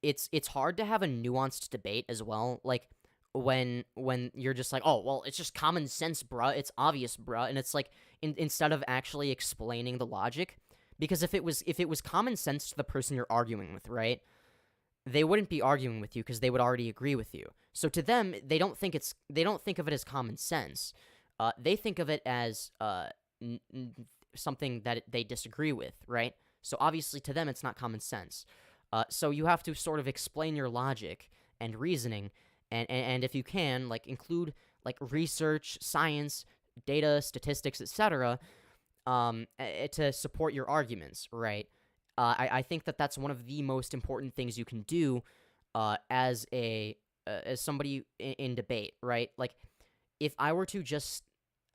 it's hard to have a nuanced debate as well, like, when you're just like, oh, well, it's just common sense, bruh, it's obvious, bruh, and it's like, instead of actually explaining the logic, because if it was common sense to the person you're arguing with, right, they wouldn't be arguing with you because they would already agree with you. So to them, they don't think of it as common sense. They think of it as something that they disagree with, right? So obviously to them, it's not common sense. So you have to sort of explain your logic and reasoning, and if you can, like, include, like, research, science, data, statistics, etc., to support your arguments, right? I think that that's one of the most important things you can do as somebody in debate, right? Like, if I were to just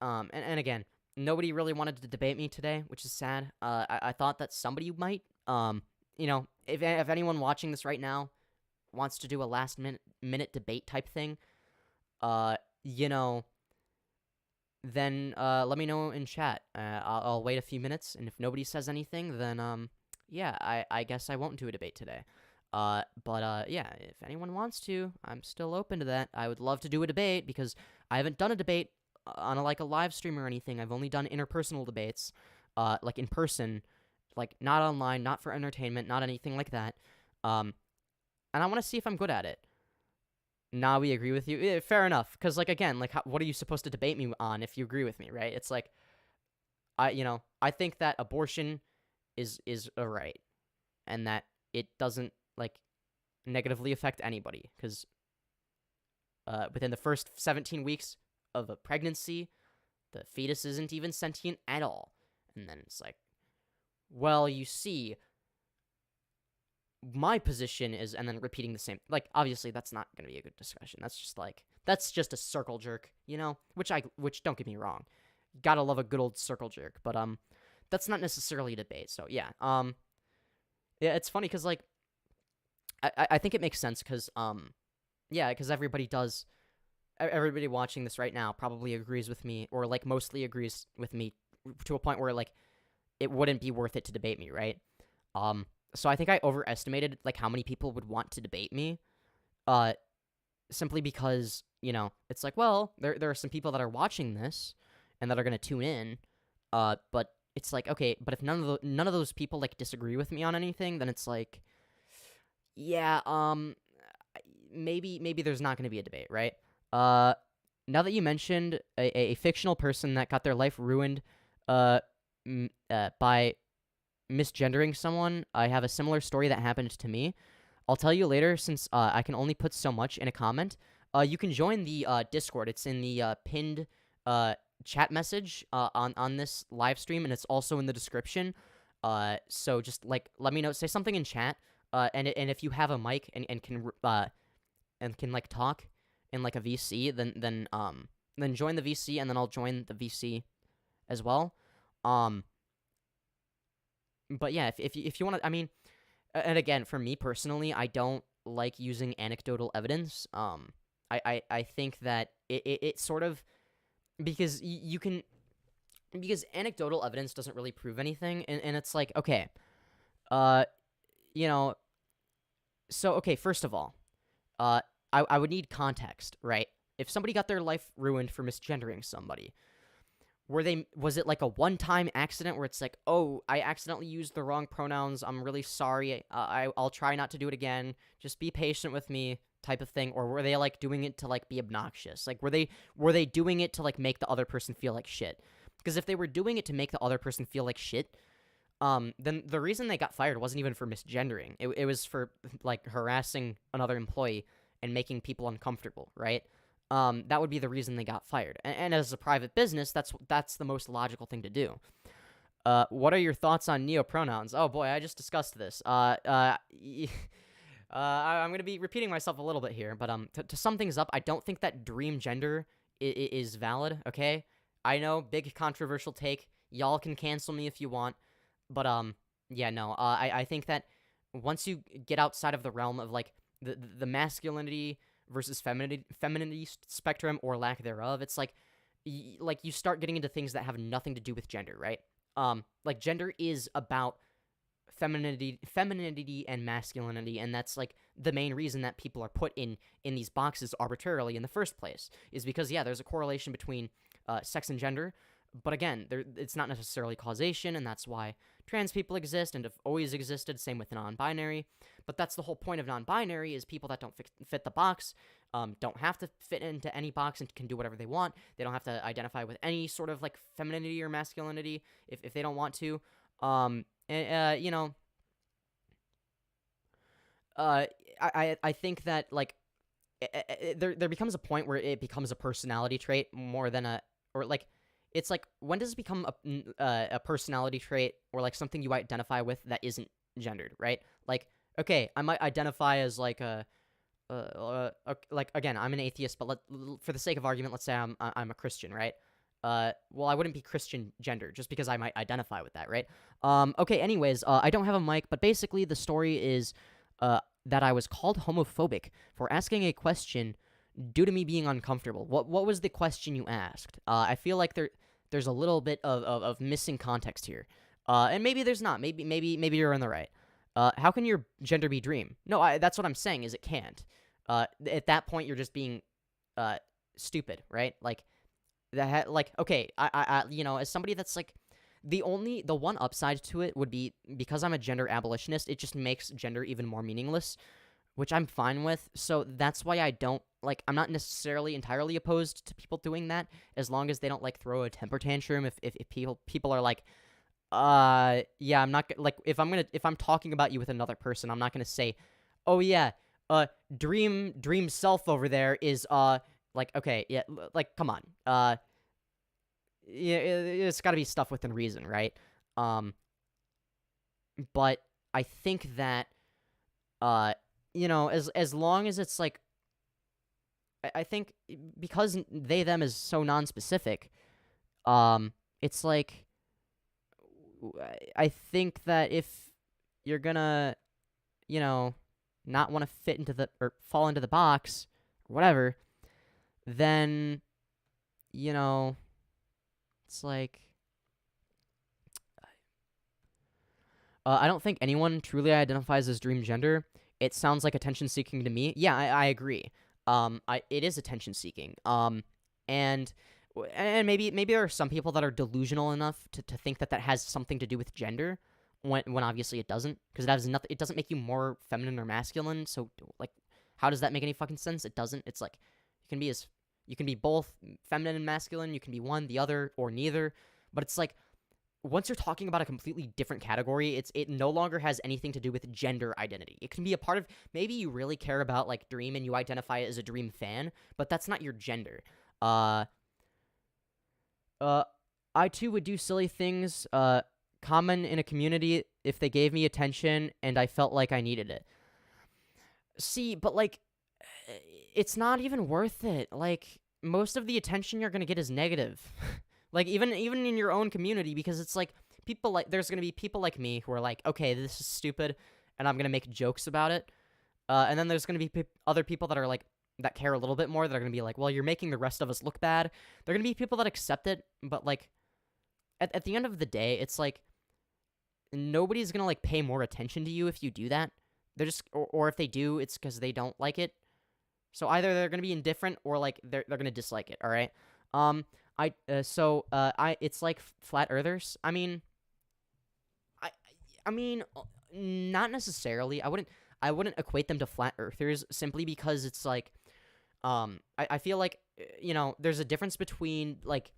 and again, nobody really wanted to debate me today, which is sad. I thought that somebody might, you know, if anyone watching this right now wants to do a last minute debate type thing, you know, then let me know in chat. I'll wait a few minutes, and if nobody says anything, then yeah, I guess I won't do a debate today. But yeah, if anyone wants to, I'm still open to that. I would love to do a debate because I haven't done a debate on like a live stream or anything. I've only done interpersonal debates, like in person, like not online, not for entertainment, not anything like that. And I want to see if I'm good at it. Nah, we agree with you. Yeah, fair enough. Because like again, like what are you supposed to debate me on if you agree with me, right? It's like, I think that abortion is a right, and that it doesn't like negatively affect anybody because within the first 17 weeks of a pregnancy, the fetus isn't even sentient at all. And then it's like, well, you see, my position is, and then repeating the same, like, obviously that's not going to be a good discussion. That's just a circle jerk, you know, which don't get me wrong. Gotta love a good old circle jerk, but, that's not necessarily a debate. So yeah, yeah, it's funny because like, I think it makes sense because, yeah, because everybody watching this right now probably agrees with me, or like mostly agrees with me to a point where like it wouldn't be worth it to debate me, right? So I think I overestimated like how many people would want to debate me, simply because, you know, it's like, well, there are some people that are watching this and that are gonna tune in, but it's like, okay, but if none of those people like disagree with me on anything, then it's like, yeah, maybe there's not gonna be a debate, right? Now that you mentioned a fictional person that got their life ruined, by misgendering someone, I have a similar story that happened to me. I'll tell you later since I can only put so much in a comment. You can join the Discord. It's in the pinned chat message on this live stream, and it's also in the description. So just like let me know, say something in chat, and if you have a mic and can like talk in like a VC, then join the VC, and then I'll join the VC as well. But yeah, if you want to, I mean, and again, for me personally, I don't like using anecdotal evidence. I think that it sort of, because because anecdotal evidence doesn't really prove anything, and it's like, okay, you know, so okay, first of all, I would need context, right? If somebody got their life ruined for misgendering somebody, was it like a one-time accident where it's like, oh, I accidentally used the wrong pronouns, I'm really sorry, I'll try not to do it again, just be patient with me type of thing? Or were they like doing it to like be obnoxious? Like were they doing it to like make the other person feel like shit? Because if they were doing it to make the other person feel like shit, then the reason they got fired wasn't even for misgendering. It was for like harassing another employee and making people uncomfortable, right? That would be the reason they got fired. And as a private business, that's the most logical thing to do. What are your thoughts on neopronouns? Oh boy, I just discussed this. I'm going to be repeating myself a little bit here, but to sum things up, I don't think that dream gender is valid, okay? I know, big controversial take. Y'all can cancel me if you want, but yeah, no. I think that once you get outside of the realm of like the masculinity versus femininity spectrum or lack thereof, it's like you start getting into things that have nothing to do with gender, right? Like gender is about femininity and masculinity, and that's like the main reason that people are put in these boxes arbitrarily in the first place, is because yeah, there's a correlation between sex and gender, but again, it's not necessarily causation, and that's why trans people exist and have always existed. Same with non-binary, but that's the whole point of non-binary, is people that don't fit the box don't have to fit into any box and can do whatever they want. They don't have to identify with any sort of like femininity or masculinity if they don't want to. You know, I think that like there becomes a point where it becomes a personality trait more than or like, it's like, when does it become a personality trait or like something you identify with that isn't gendered, right? Like, okay, I might identify as like like, again, I'm an atheist, but for the sake of argument, let's say I'm a Christian, right? well, I wouldn't be Christian gender just because I might identify with that, right? Okay, anyways, I don't have a mic, but basically the story is that I was called homophobic for asking a question due to me being uncomfortable. What was the question you asked? I feel like there's a little bit of missing context here. And maybe there's not. Maybe you're in the right. How can your gender be dream? No, that's what I'm saying is it can't. At that point, you're just being stupid, right? Like, okay, I as somebody that's like, the one upside to it would be, because I'm a gender abolitionist, it just makes gender even more meaningless, which I'm fine with. So that's why I don't, like, I'm not necessarily entirely opposed to people doing that, as long as they don't, like, throw a temper tantrum. If people are like, yeah, I'm not, like, if I'm talking about you with another person, I'm not gonna say, oh yeah, dream self over there is, like, okay, yeah, like, come on, yeah, it's gotta be stuff within reason, right? But I think that, as long as it's, like, I think because they, them is so non-specific, it's, like, I think that if you're gonna, not want to fit into or fall into the box, or whatever, then, it's like, I don't think anyone truly identifies as dream gender. It sounds like attention-seeking to me. Yeah, I agree. It is attention-seeking. And maybe there are some people that are delusional enough to think that has something to do with gender, when obviously it doesn't, because it has nothing. It doesn't make you more feminine or masculine. So, like, how does that make any fucking sense? It doesn't. It's like, you can be both feminine and masculine. You can be one, the other, or neither. But it's like, once you're talking about a completely different category, it no longer has anything to do with gender identity. It can be a part of, maybe you really care about, like, Dream and you identify as a Dream fan, but that's not your gender. I too would do silly things, common in a community if they gave me attention and I felt like I needed it. See, but, like, it's not even worth it. Like, most of the attention you're gonna get is negative. Like, even in your own community, because it's like, there's gonna be people like me who are like, okay, this is stupid, and I'm gonna make jokes about it. And then there's gonna be other people that are like, that care a little bit more, that are gonna be like, well, you're making the rest of us look bad. There are gonna be people that accept it, but, like, at the end of the day, it's like, nobody's gonna, like, pay more attention to you if you do that. They're just, or if they do, it's because they don't like it. So either they're gonna be indifferent, or, like, they're gonna dislike it. All right. It's like flat earthers. I mean, not necessarily. I wouldn't equate them to flat earthers, simply because it's like, I feel like, there's a difference between, like,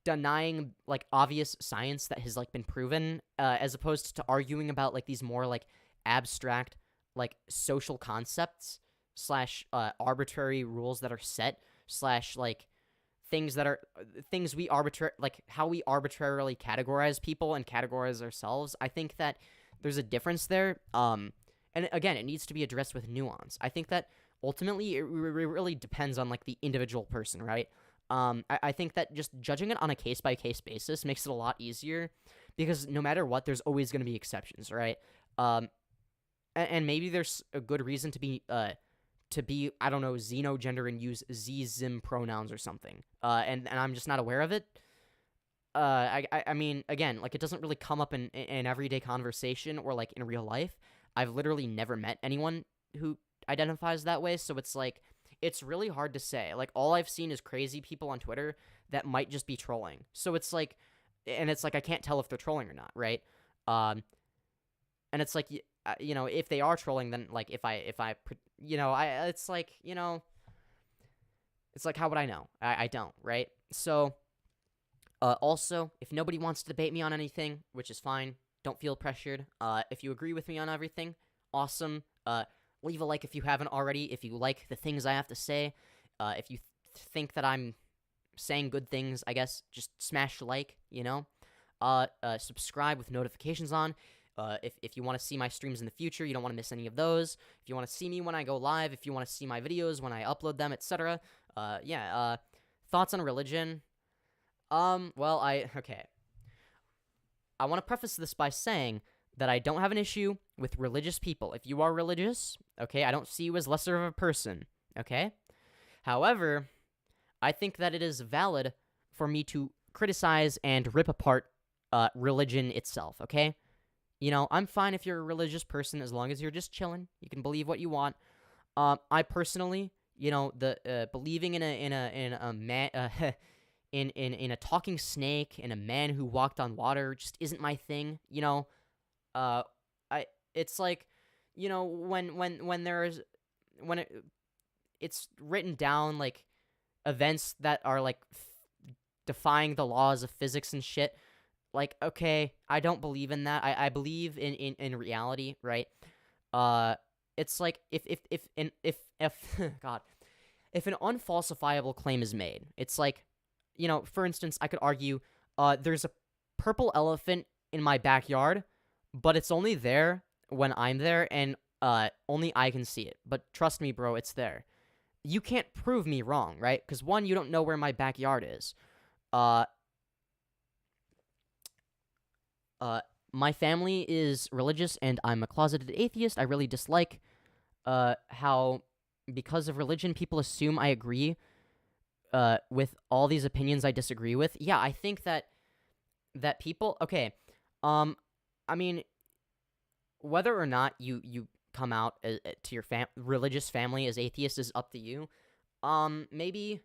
denying, like, obvious science that has, like, been proven, as opposed to arguing about, like, these more, like, abstract, like, social concepts / arbitrary rules that are set / like, things we like, how we arbitrarily categorize people and categorize ourselves. I think that there's a difference there. And again, it needs to be addressed with nuance. I think that ultimately it really depends on, like, the individual person, right? I think that just judging it on a case-by-case basis makes it a lot easier, because no matter what, there's always going to be exceptions, right? And maybe there's a good reason to be, I don't know, xenogender and use Z-zim pronouns or something. And I'm just not aware of it. I mean, again, like, it doesn't really come up in everyday conversation or, like, in real life. I've literally never met anyone who identifies that way, so it's like, it's really hard to say. Like, all I've seen is crazy people on Twitter that might just be trolling. So it's like, and it's like, I can't tell if they're trolling or not, right? And it's like, if they are trolling, then, like, it's like, it's like, how would I know? I don't, right? So, also, if nobody wants to debate me on anything, which is fine, don't feel pressured. If you agree with me on everything, awesome. Leave a like if you haven't already, if you like the things I have to say. If you think that I'm saying good things, I guess, just smash like, subscribe with notifications on. If you want to see my streams in the future, you don't want to miss any of those. If you want to see me when I go live, if you want to see my videos when I upload them, etc. Thoughts on religion. Well, okay. I want to preface this by saying that I don't have an issue with religious people. If you are religious, okay, I don't see you as lesser of a person, okay? However, I think that it is valid for me to criticize and rip apart religion itself, okay? You know, I'm fine if you're a religious person as long as you're just chilling. You can believe what you want. I personally, you know, the believing in a man in a talking snake and a man who walked on water just isn't my thing. You know, it's like, you know, when there's when it's written down like events that are like defying the laws of physics and shit. Like, okay, I don't believe in that. I believe in reality, right? It's like if God, if an unfalsifiable claim is made, it's like, you know, for instance, I could argue, there's a purple elephant in my backyard, but it's only there when I'm there, and only I can see it. But trust me, bro, it's there. You can't prove me wrong, right? Because one, you don't know where my backyard is. My family is religious, and I'm a closeted atheist. I really dislike how, because of religion, people assume I agree with all these opinions I disagree with. Yeah, I think that people... Okay, I mean, whether or not you come out to your religious family as atheist is up to you. Maybe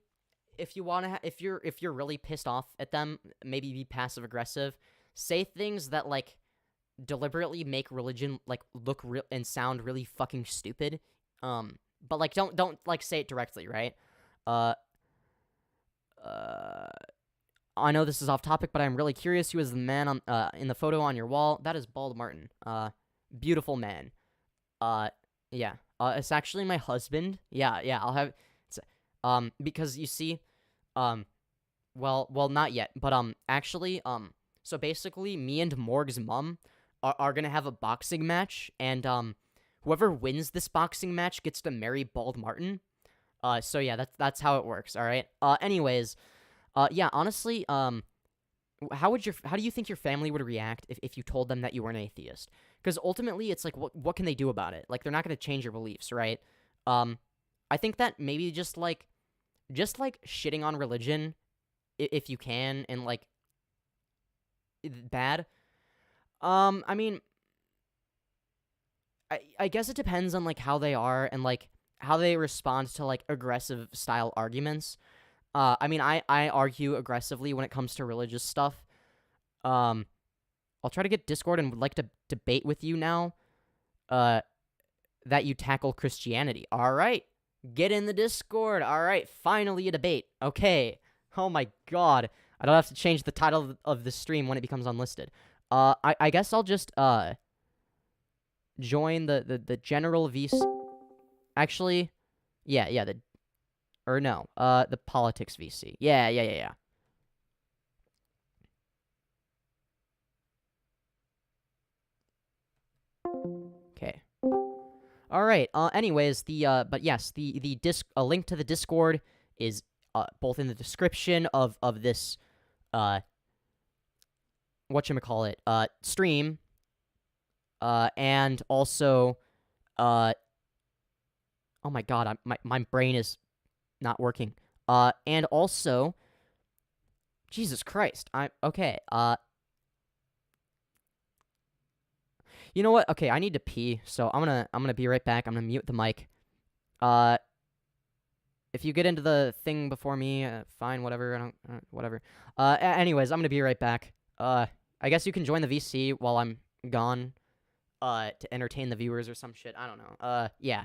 if you want to... if you're really pissed off at them, maybe be passive-aggressive. Say things that, like, deliberately make religion, like, look real and sound really fucking stupid. But, like, don't like, say it directly, right? I know this is off topic, but I'm really curious who is the man on, in the photo on your wall. That is Bald Martin. Beautiful man. Yeah. It's actually my husband. Yeah, I'll have... because, you see, well, not yet, but, actually, so basically, me and Morg's mom are gonna have a boxing match, and whoever wins this boxing match gets to marry Bald Martin. So yeah, that's how it works. All right. Anyways, yeah. Honestly, how do you think your family would react if you told them that you were an atheist? Because ultimately, it's like, what can they do about it? Like, they're not gonna change your beliefs, right? I think that maybe just like shitting on religion, if you can, and like bad. I mean, I guess it depends on like how they are and like how they respond to like aggressive style arguments. I mean, I argue aggressively when it comes to religious stuff. I'll try to get Discord and would like to debate with you now. That you tackle Christianity. All right, get in the Discord. All right, finally a debate. Okay. Oh my God. I don't have to change the title of the stream when it becomes unlisted. I guess I'll just join the general VC. Actually, yeah, the politics VC. Yeah. Okay. All right. Anyways, but yes, the a link to the Discord is both in the description of this whatchamacallit, stream, and also, oh my God, my brain is not working. And also, Jesus Christ, okay, you know what? Okay, I need to pee, so I'm gonna be right back. I'm gonna mute the mic. If you get into the thing before me, fine, whatever. I don't, whatever. Anyways, I'm gonna be right back. I guess you can join the VC while I'm gone, to entertain the viewers or some shit. I don't know. Yeah.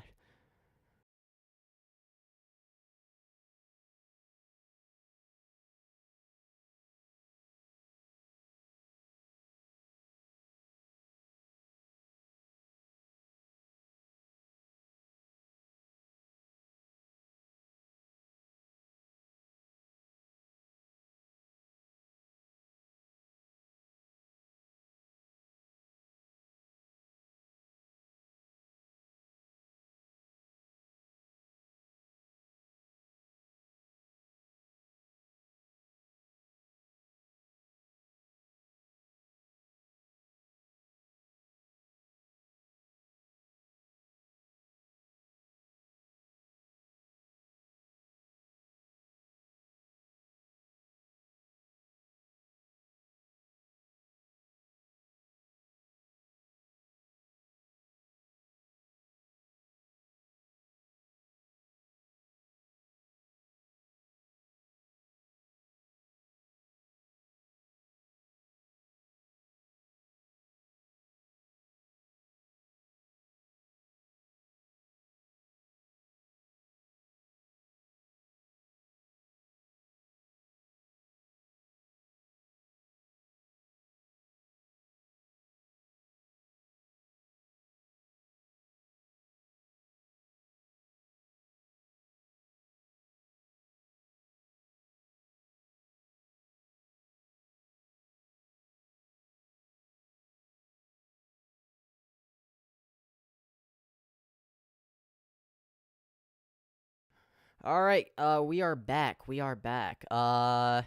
All right, we are back. We are back. Oh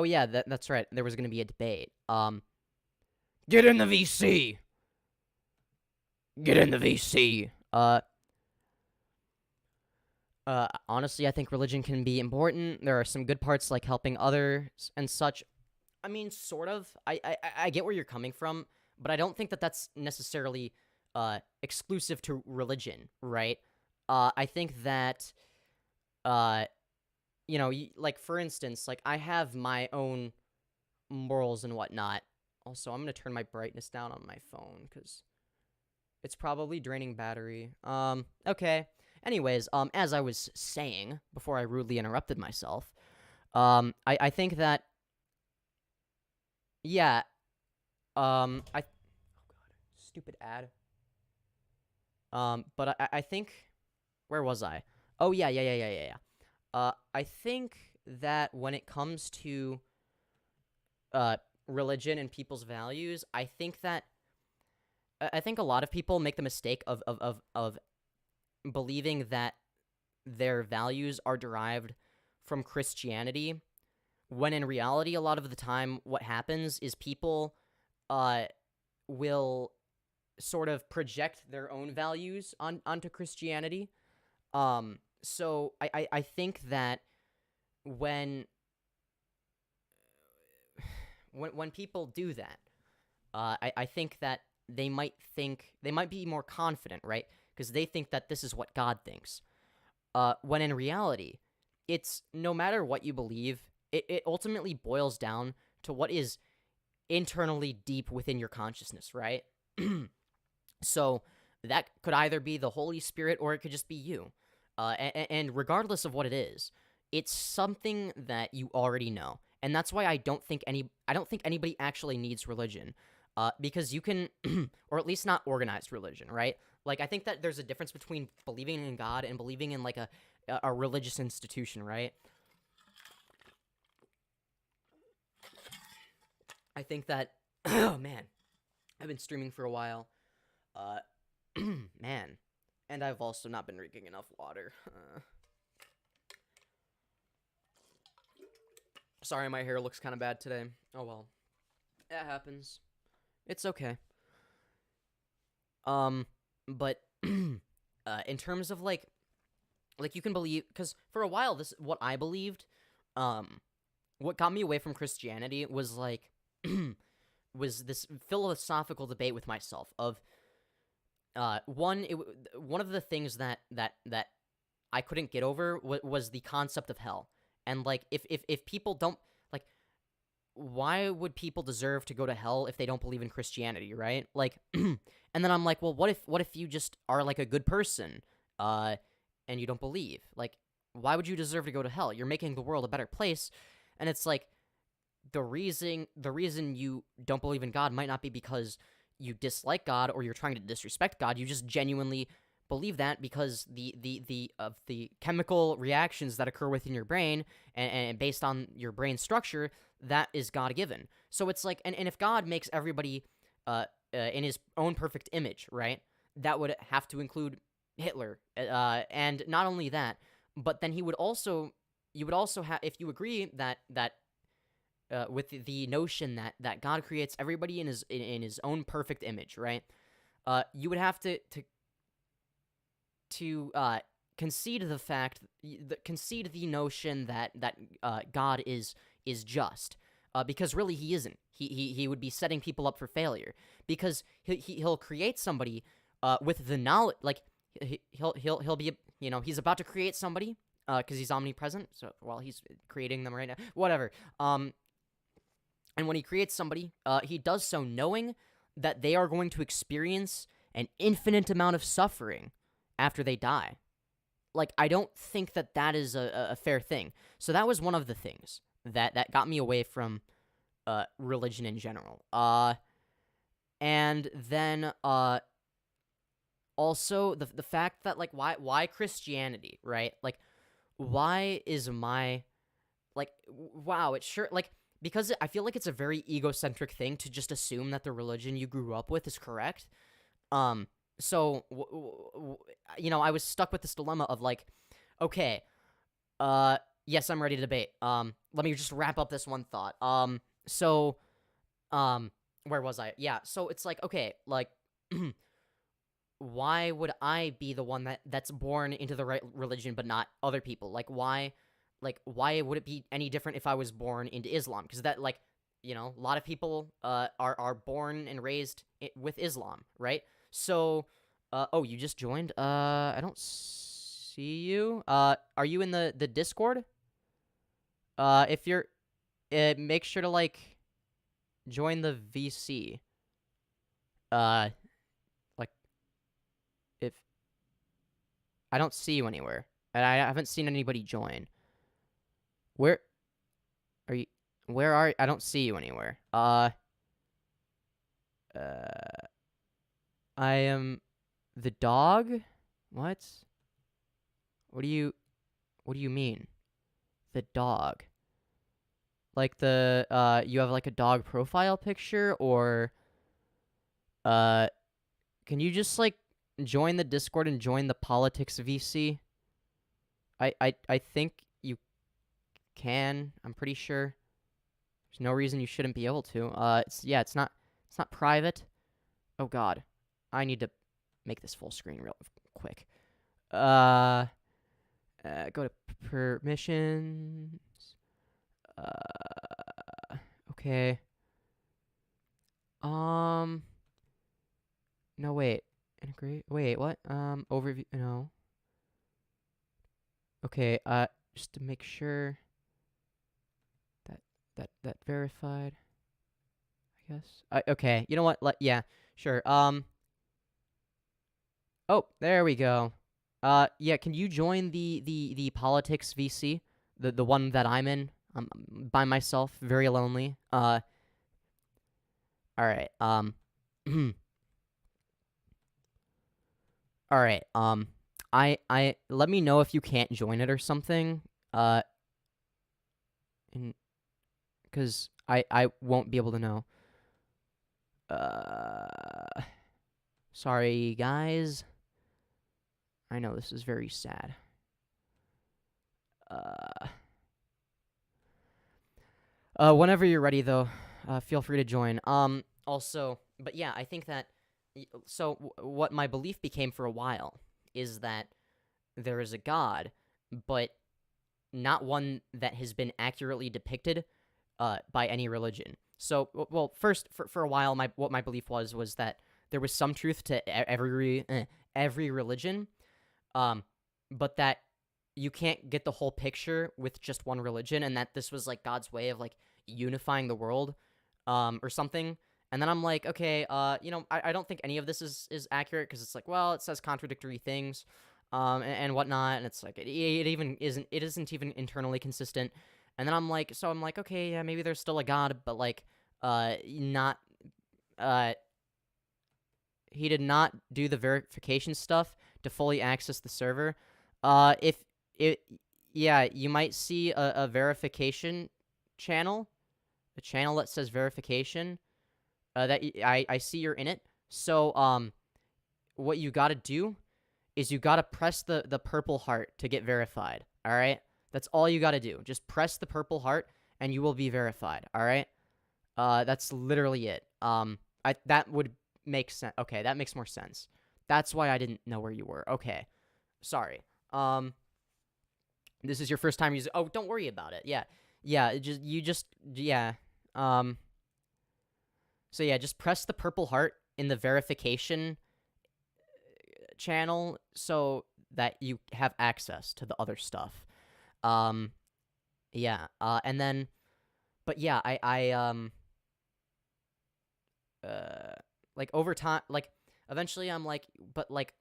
yeah, that's right. There was gonna be a debate. Get in the VC. Get in the VC. Honestly, I think religion can be important. There are some good parts like helping others and such. I mean, sort of. I get where you're coming from, but I don't think that that's necessarily exclusive to religion, right? I think that, you know, like for instance, like I have my own morals and whatnot. Also, I'm gonna turn my brightness down on my phone because it's probably draining battery. Okay. Anyways, as I was saying before I rudely interrupted myself, I think that, yeah, oh god, stupid ad. But I think, where was I? Oh yeah. I think that when it comes to religion and people's values, I think a lot of people make the mistake of believing that their values are derived from Christianity, when in reality, a lot of the time, what happens is people will sort of project their own values onto Christianity. So I think that when people do that, I think that they might be more confident, right? Because they think that this is what God thinks. When in reality, it's no matter what you believe, it ultimately boils down to what is internally deep within your consciousness, right? So that could either be the Holy Spirit or it could just be you. And regardless of what it is, it's something that you already know. And that's why I don't think anybody actually needs religion. Because you can, or at least not organized religion, right? Like, I think that there's a difference between believing in God and believing in, like, a religious institution, right? I think that, oh, man, I've been streaming for a while. Man, and I've also not been drinking enough water. Sorry, my hair looks kind of bad today. Oh, well. It happens. It's okay. But in terms of like you can believe, because for a while what I believed, what got me away from Christianity was like was this philosophical debate with myself of one of the things that I couldn't get over was the concept of hell. And like if people don't, like, why would people deserve to go to hell if they don't believe in Christianity, right? Like, and then I'm like, well, what if you just are like a good person, and you don't believe? Like, why would you deserve to go to hell? You're making the world a better place. And it's like, the reason you don't believe in God might not be because you dislike God or you're trying to disrespect God. You just genuinely believe that because the chemical reactions that occur within your brain and based on your brain structure, that is God-given. So it's like, and if God makes everybody in his own perfect image, right, that would have to include Hitler. And not only that, but then you would also have, if you agree that with the notion that God creates everybody in his own perfect image, right, you would have to concede the notion that God is just, because really he isn't. He would be setting people up for failure, because he'll create somebody with the knowledge, like he'll be, you know, he's about to create somebody because he's omnipresent. So while he's creating them right now, whatever. And when he creates somebody, he does so knowing that they are going to experience an infinite amount of suffering after they die. Like, I don't think that is a fair thing. So that was one of the things that got me away from religion in general. And then also the fact that, like, why Christianity, right? Like, why is my, like, wow, it's sure, like, because I feel like it's a very egocentric thing to just assume that the religion you grew up with is correct. So, you know, I was stuck with this dilemma of, like, Okay. Yes, I'm ready to debate. Let me just wrap up this one thought. So, where was I? Yeah, so it's like, okay, like, why would I be the one that's born into the right religion but not other people? Why would it be any different if I was born into Islam? Because that, like, you know, a lot of people are born and raised with Islam, right? So, oh, you just joined? I don't see you. Are you in the Discord? If you're, make sure to, like, join the VC. Like, if I don't see you anywhere, and I haven't seen anybody join. Where are you? Where are you? I don't see you anywhere. I am the dog? What? What do you mean? The dog? Like you have like a dog profile picture, or can you just like join the Discord and join the politics VC? I think you can. I'm pretty sure. There's no reason you shouldn't be able to. It's not private. Oh god. I need to make this full screen real quick. Go to permissions. Okay. No, wait. Integrate. Wait, what? Overview. No. Okay. Just to make sure that verified. I guess. Okay. You know what? Yeah. Sure. Oh, there we go. Yeah. Can you join the politics VC? The one that I'm in. I'm by myself, very lonely. All right. All right. I let me know if you can't join it or something. Because I won't be able to know. Sorry, guys. I know this is very sad. Whenever you're ready, though, feel free to join. Also, but yeah, I think that, so what my belief became for a while is that there is a God, but not one that has been accurately depicted by any religion. So, well, first, for a while, what my belief was that there was some truth to every religion, but that you can't get the whole picture with just one religion, and that this was like God's way of like unifying the world, or something. And then I'm like, okay, you know, I don't think any of this is accurate, because it's like, well, it says contradictory things, and whatnot, and it's like it isn't even internally consistent. And then I'm like, okay, yeah, maybe there's still a God, but like, not, he did not do the verification stuff to fully access the server. Yeah, you might see a verification channel, a channel that says verification, that I see you're in it. So, what you gotta do is you gotta press the purple heart to get verified, alright? That's all you gotta do. Just press the purple heart, and you will be verified, alright? That's literally it. That would make sense. Okay, that makes more sense. That's why I didn't know where you were. Okay. Sorry. This is your first time using. Oh, don't worry about it. Yeah. Yeah. So yeah, just press the purple heart in the verification channel so that you have access to the other stuff. Yeah. And then, but yeah, like over time, like eventually I'm like, but like,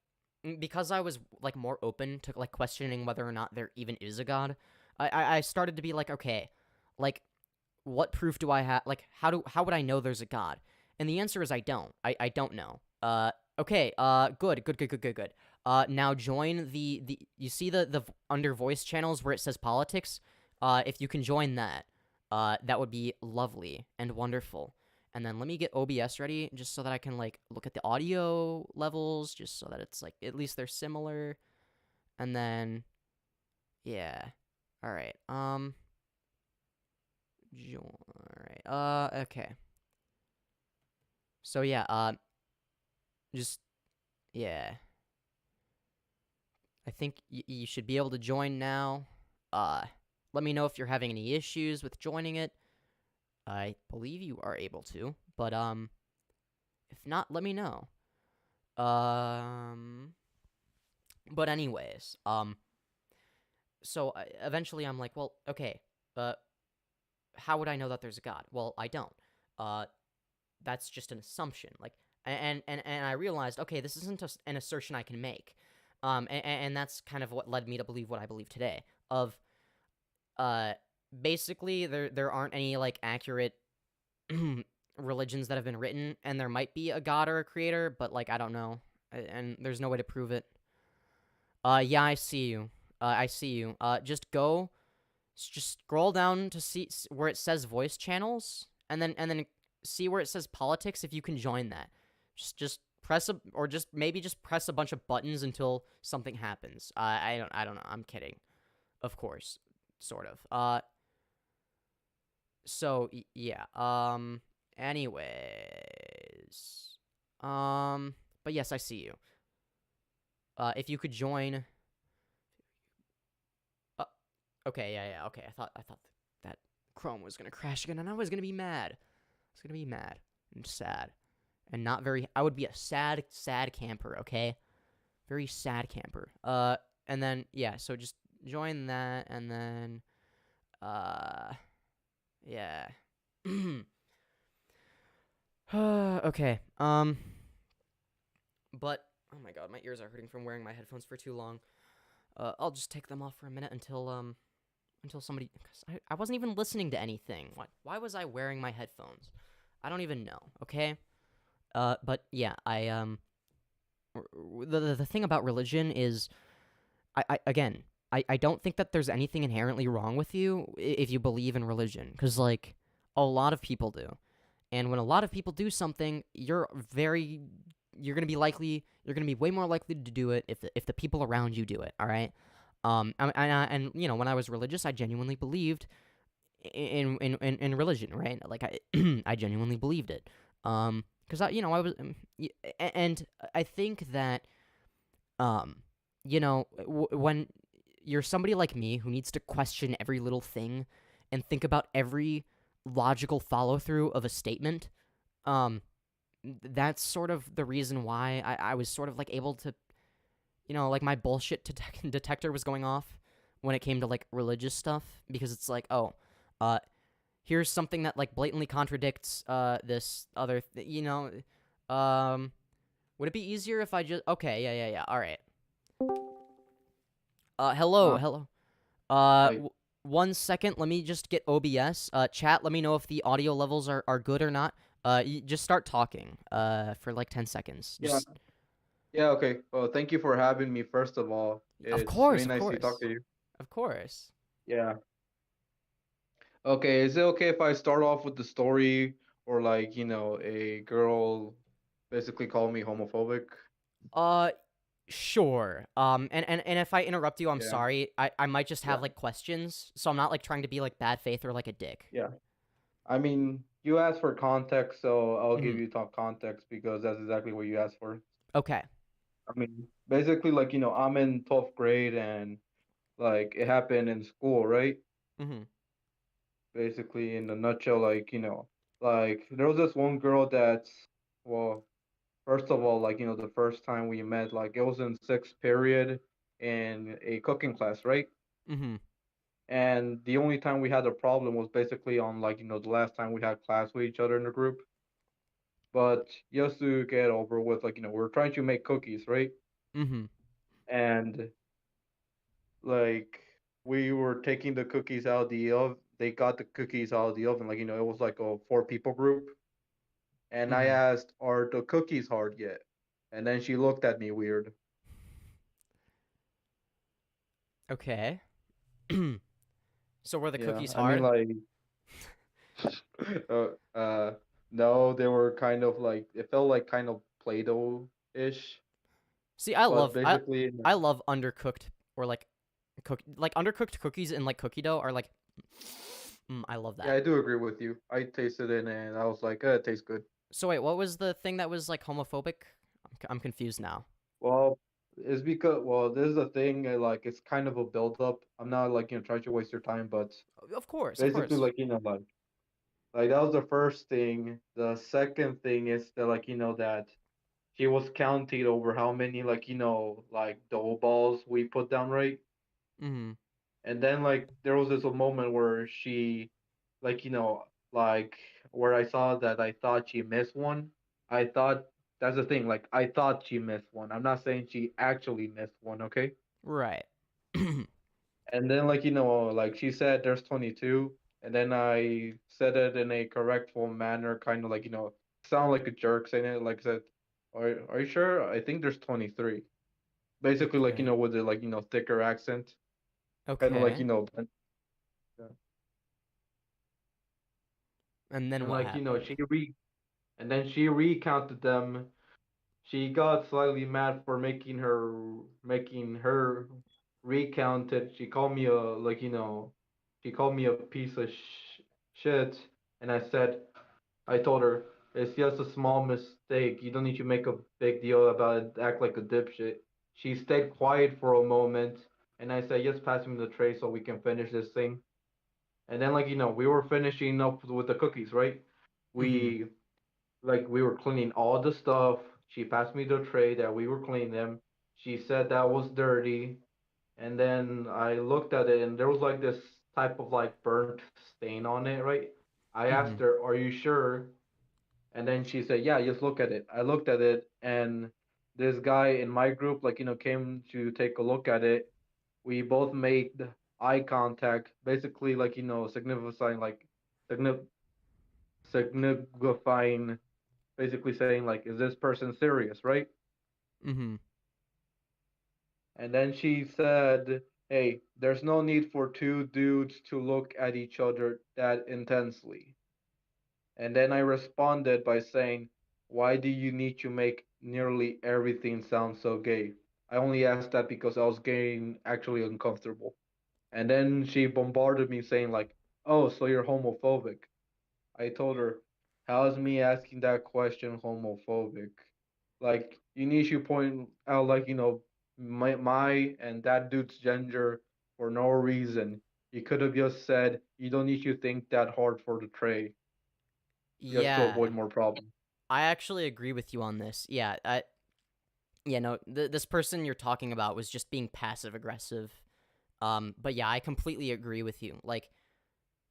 because I was like more open to like questioning whether or not there even is a God, I started to be like, okay, like, what proof do I have? Like, how would I know there's a God? And the answer is I don't. I don't know. Okay. Good. Now join the you see the under voice channels where it says politics. If you can join that, that would be lovely and wonderful. And then let me get OBS ready just so that I can like look at the audio levels, just so that it's like at least they're similar. And then Yeah. All right. Join. All right. Okay. So yeah. Just yeah. I think you should be able to join now. Let me know if you're having any issues with joining it. I believe you are able to, but if not, let me know. But anyways, so eventually I'm like, well, okay, how would I know that there's a God? Well, I don't. That's just an assumption. Like, and I realized, okay, this isn't an assertion I can make. And that's kind of what led me to believe what I believe today. Of, basically, there aren't any like accurate religions that have been written, and there might be a god or a creator, but like I don't know, and there's no way to prove it. Yeah, I see you. I see you. Just scroll down to see where it says voice channels, and then see where it says politics. If you can join that, just press maybe just press a bunch of buttons until something happens. I don't know. I'm kidding, of course, sort of. So yeah. Anyways. But yes, I see you. If you could join. Okay, yeah, okay. I thought that Chrome was gonna crash again, and I was gonna be mad. I was gonna be mad and sad, and not very. I would be a sad camper. Okay, very sad camper. And then yeah, so just join that, and then yeah. Okay. But oh my god, my ears are hurting from wearing my headphones for too long. I'll just take them off for a minute until somebody. Cause I wasn't even listening to anything. Why was I wearing my headphones? I don't even know. Okay. But yeah, the thing about religion is, I don't think that there's anything inherently wrong with you if you believe in religion, because like a lot of people do, and when a lot of people do something, you're gonna be way more likely to do it if the people around you do it. All right. And you know, when I was religious, I genuinely believed in religion, right? Like I genuinely believed it. Because I was, and I think that, when you're somebody like me who needs to question every little thing and think about every logical follow through of a statement, that's sort of the reason why I was sort of like able to, like my bullshit detector was going off when it came to like religious stuff, because it's like, oh, here's something that like blatantly contradicts this other would it be easier if I just yeah, all right. Hello. Hi. 1 second, let me just get OBS. Chat, let me know if the audio levels are good or not. Just start talking for like 10 seconds. Just... Yeah, okay. Well, thank you for having me, first of all. Of course, really nice to talk to you. Of course. Yeah. Okay, is it okay if I start off with the story, or like, a girl basically called me homophobic? Sure. And if I interrupt you, I'm Yeah. sorry. I might just have Yeah. like questions, so I'm not like trying to be like bad faith or like a dick. Yeah. I mean, you asked for context, so I'll give Mhm. you top context because that's exactly what you asked for. Okay. I mean, basically, like, I'm in 12th grade and like it happened in school, right? Mhm. Basically, in a nutshell, like, like there was this one girl that's, well, first of all, like, the first time we met, like, it was in sixth period in a cooking class, right? Mhm. And the only time we had a problem was basically on, like, the last time we had class with each other in the group. But just to get over with, like, we're trying to make cookies, right? Mhm. And like we were taking the cookies out of the oven. They got the cookies out of the oven, like, it was like a 4 people group. And I Mhm. asked, "Are the cookies hard yet?" And then she looked at me weird. Okay. So were the Yeah, cookies I mean, hard? like, uh, uh, no, they were kind of like, it felt like kind of Play-Doh-ish. See, I But love basically, I love undercooked or like like undercooked cookies in like cookie dough are like, I love Yeah, I that. do agree with you. I tasted it and I was like, it tastes good. So wait, what was the thing that was like homophobic? I'm confused now. Well, it's because this is the thing. Like, it's kind of a build up. I'm not like trying to waste your time, but Of course, of basically, course. like like that was the first thing. The second thing is that that she was counting over how many like dough balls we put down, right? Mm-hmm. And then like there was this moment where she like like where I saw that I thought she missed one. I thought that's the thing, like I thought she missed one. I'm not saying she actually missed one, okay? Right. And then like like she said there's 22, and then I said it in a correctful manner, kind of like sound like a jerk saying it, like said, are you sure? I think there's 23. Basically like Okay. with the like thicker accent, kind of like Okay. And then and what like happened? and then she recounted them. She got slightly mad for making her recount it. She called me a she called me a piece of shit, and I told her it's just a small mistake. You don't need to make a big deal about it. Act like a dipshit. She stayed quiet for a moment, and I said, "Just pass me the tray so we can finish this thing." And then we were finishing up with the cookies, right? Mm-hmm. We we were cleaning all the stuff. She passed me the tray that we were cleaning them. She said that was dirty, and then I looked at it and there was like this type of like burnt stain on it, right? I Mm-hmm. asked her, "Are you sure?" And then she said, "Yeah, just look at it." I looked at it, and this guy in my group came to take a look at it. We both made eye contact, basically signifying signif- signifying basically saying like, is this person serious, right? Mm-hmm. And then she said, hey, there's no need for two dudes to look at each other that intensely. And then I responded by saying, why do you need to make nearly everything sound so gay? I only asked that because I was getting actually uncomfortable. And then she bombarded me saying like, oh, so you're homophobic. I told her, how is me asking that question homophobic? Like, you need to point out, like, my and that dude's gender for no reason. You could have just said, you don't need to think that hard for the tray, just to Yeah. avoid more problems. I actually agree with you on this. Yeah. Yeah, no, this person you're talking about was just being passive aggressive. But yeah, I completely agree with you. Like,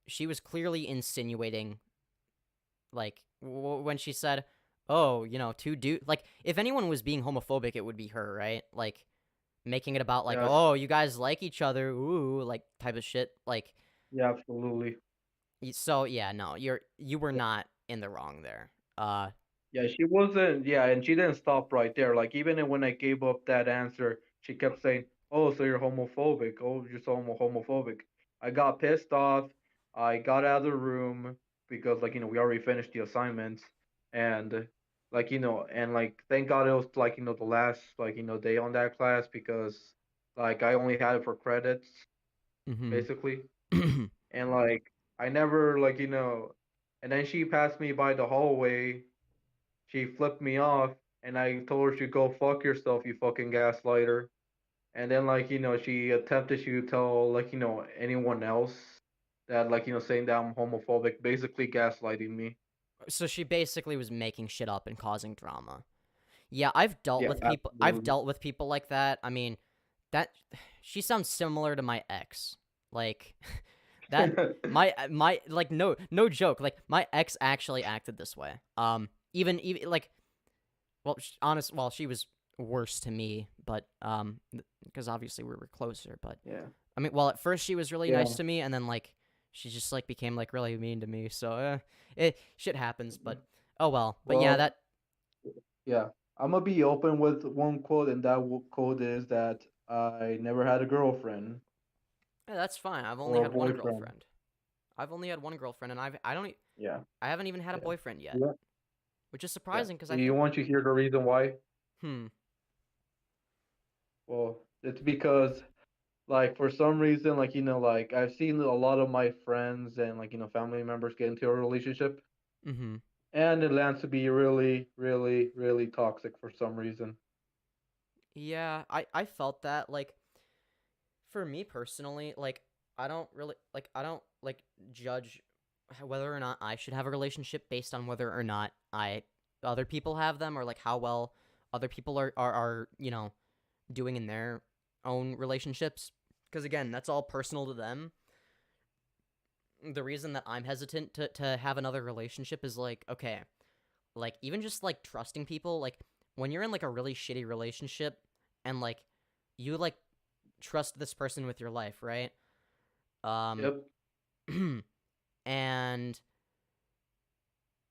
she was clearly insinuating, like, when she said, "Oh, two dude." Like, if anyone was being homophobic, it would be her, right? Like, making it about like, Yes, "Oh, you guys like each other," ooh, like type of shit. Like, yeah, absolutely. so yeah, no, you were not in the wrong there. Yeah, she wasn't. Yeah, and she didn't stop right there. Like even when I gave up that answer, she kept saying, "Oh, so you're homophobic? Oh, you're so homophobic." I got pissed off. I got out of the room because we already finished the assignments, and and thank God it was the last day on that class because I only had it for credits Mm-hmm. basically, and I never and then she passed me by the hallway. She flipped me off, and I told her to go fuck yourself, you fucking gaslighter. And then she attempted to tell anyone else that saying that I'm homophobic, basically gaslighting me. So she basically was making shit up and causing drama. Yeah, I've dealt Yeah, with people. I've absolutely. dealt with people like that. I mean, that she sounds similar to my ex. Like that my like no joke. Like my ex actually acted this way. Even like well, well, she was worse to me, but because obviously we were closer. But Yeah, I mean, well, at first she was really yeah, nice to me, and then like she just like became like really mean to me. So it shit happens. But oh well. But yeah, well, that yeah. I'm gonna be open with one quote, and that quote is that I never had a girlfriend yeah, that's fine. I've only or a had one boyfriend. girlfriend. I've only had one girlfriend, and I don't Yeah, I haven't even had a yeah, boyfriend yet, yeah, which is yeah. surprising because Do I you think want to hear the reason why? hmm Well, it's because like for some reason, like like I've seen a lot of my friends and like family members get into a relationship, Mm-hmm. and it lands to be really, really, really toxic for some reason. Yeah, I felt that. Like, for me personally, like, I don't really I don't like judge whether or not I should have a relationship based on whether or not other people have them, or like how well other people are doing in their own relationships. Because again, that's all personal to them. The reason that I'm hesitant to have another relationship is like, okay, like even just like trusting people, like when you're in like a really shitty relationship and like you like trust this person with your life, right? Yep. And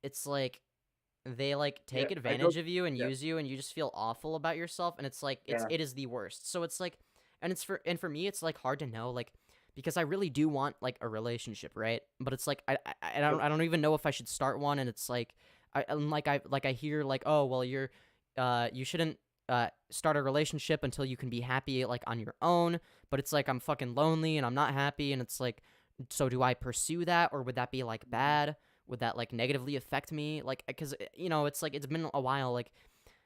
it's like they like Yeah, take I advantage don't. of you and Yeah. use you, and you just feel awful about yourself, and it's like Yeah. it is the worst. So it's like, and for me it's like hard to know, like, because I really do want like a relationship, right? But it's like Yep. I don't even know if I should start one, and it's like I hear like, oh well, you shouldn't start a relationship until you can be happy like on your own. But it's like I'm fucking lonely and I'm not happy, and it's like, so do I pursue that, or would that be like bad? Would that like negatively affect me? Like, because it's like it's been a while, like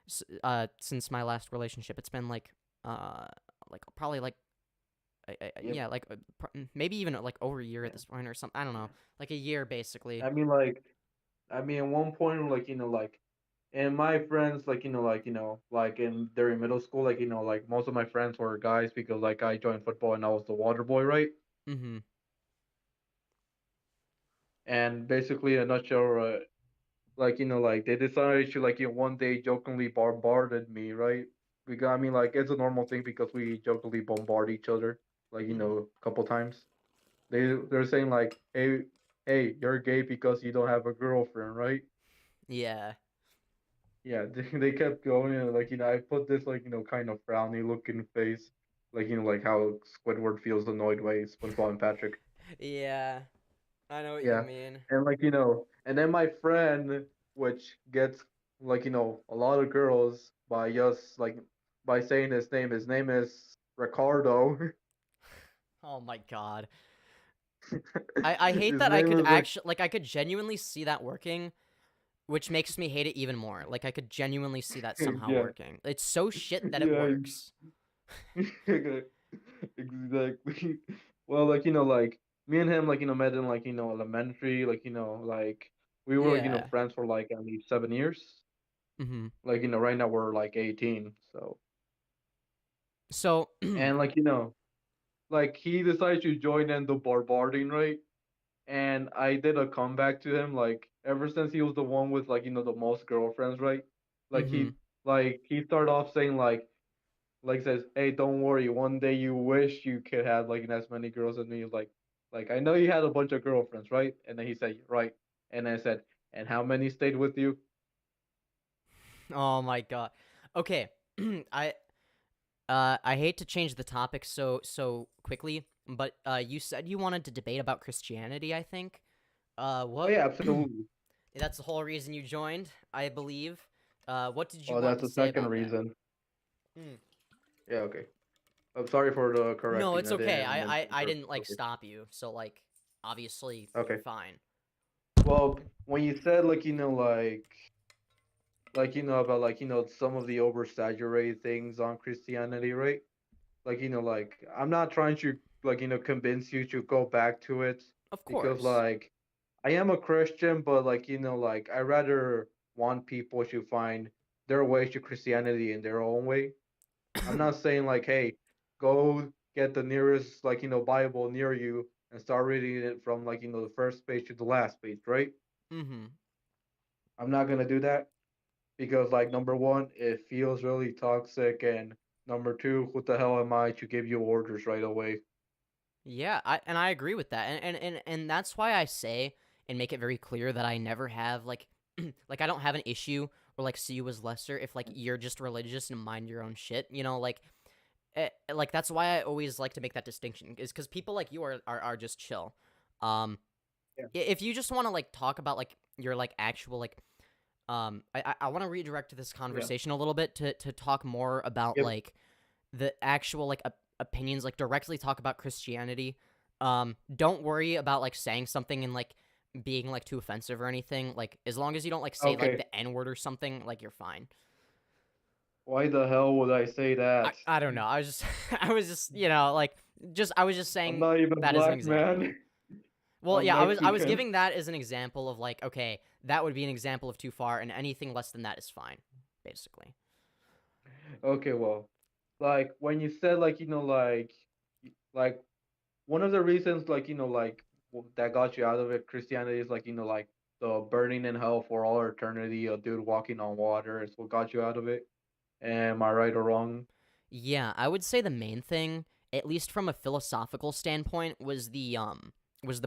since my last relationship. It's been like probably like Yep. yeah, like maybe even like over a year at this point or something. I don't know, like a year basically. I mean, like, at one point, like, like, and my friends, like, like in during middle school, like, like most of my friends were guys because like I joined football and I was the water boy, right? Mm-hmm. And basically, in a nutshell, like, like they decided to like one day jokingly bombarded me, right? Because I mean, like, it's a normal thing because we jokingly bombard each other, like, a couple times. They're saying like, hey, you're gay because you don't have a girlfriend, right? Yeah. Yeah, they kept going, and like I put this like kind of frowny looking face, like like how Squidward feels annoyed by SpongeBob and Patrick. Yeah, I know what you Yeah, mean. and like and then my friend, which gets like a lot of girls by just like by saying his name. His name is Ricardo. Oh my god. I hate His that I name could is like actually, like, I could genuinely see that working, which makes me hate it even more. Like, I could genuinely see that somehow yeah, working. It's so shit that it yeah, works. exactly. Well, like like me and him, like met in like elementary, like like we were like Yeah. friends for like at least 7 years. Mm-hmm. Like right now we're like 18, so So, and like like he decided to join in the bombarding, right? And I did a comeback to him, like ever since he was the one with like the most girlfriends, right? Like mm-hmm. he started off saying like says, "Hey, don't worry. One day you wish you could have like as many girls as me." Like I know you had a bunch of girlfriends, right? And then he said, "Right." And I said, "And how many stayed with you?" Oh my god. Okay. I I hate to change the topic so quickly, but you said you wanted to debate about Christianity, I think. Oh What yeah, absolutely. That's the whole reason you joined, I believe. What did you Oh, want that's to the say second about that? reason. Hmm. Yeah, okay. I'm sorry for the No, correcting. it's I okay. didn't mean to I interrupt. didn't like Okay. stop you, so like obviously you're Okay. fine. Well, when you said like like about like some of the oversaturated things on Christianity, right? Like like I'm not trying to like convince you to go back to it Of because course. like I am a Christian, but like like I rather want people to find their way to Christianity in their own way. I'm not saying like, hey, go get the nearest like Bible near you and start reading it from like the first page to the last page, right? Mm-hmm. I'm not gonna do that because like number one, it feels really toxic, and number two, who the hell am I to give you orders right away? Yeah, I agree with that. And that's why I say and make it very clear that I never have like like I don't have an issue or like see you as lesser if like you're just religious and mind your own shit, like that's why I always like to make that distinction, is because people like you are just chill. Um, Yeah. if you just want to like talk about like your like actual like I want to redirect to this Yeah. conversation a little bit to talk more about Yep. like the actual like opinions, like directly talk about Christianity, don't worry about like saying something and like being like too offensive or anything. Like as long as you don't like say like Okay. the N-word or something, like you're fine. Why the hell would I say that? I don't know. I was just I was just like I was just I'm saying not even that as an black, example. man. Well, I'm yeah, I was Mexican. giving that as an example of like, okay, that would be an example of too far, and anything less than that is fine, basically. Okay, well, like when you said like like one of the reasons like that got you out of it, Christianity is like like the burning in hell for all eternity, a dude walking on water is what got you out of it. Am I right or wrong? Yeah, I would say the main thing, at least from a philosophical standpoint, was the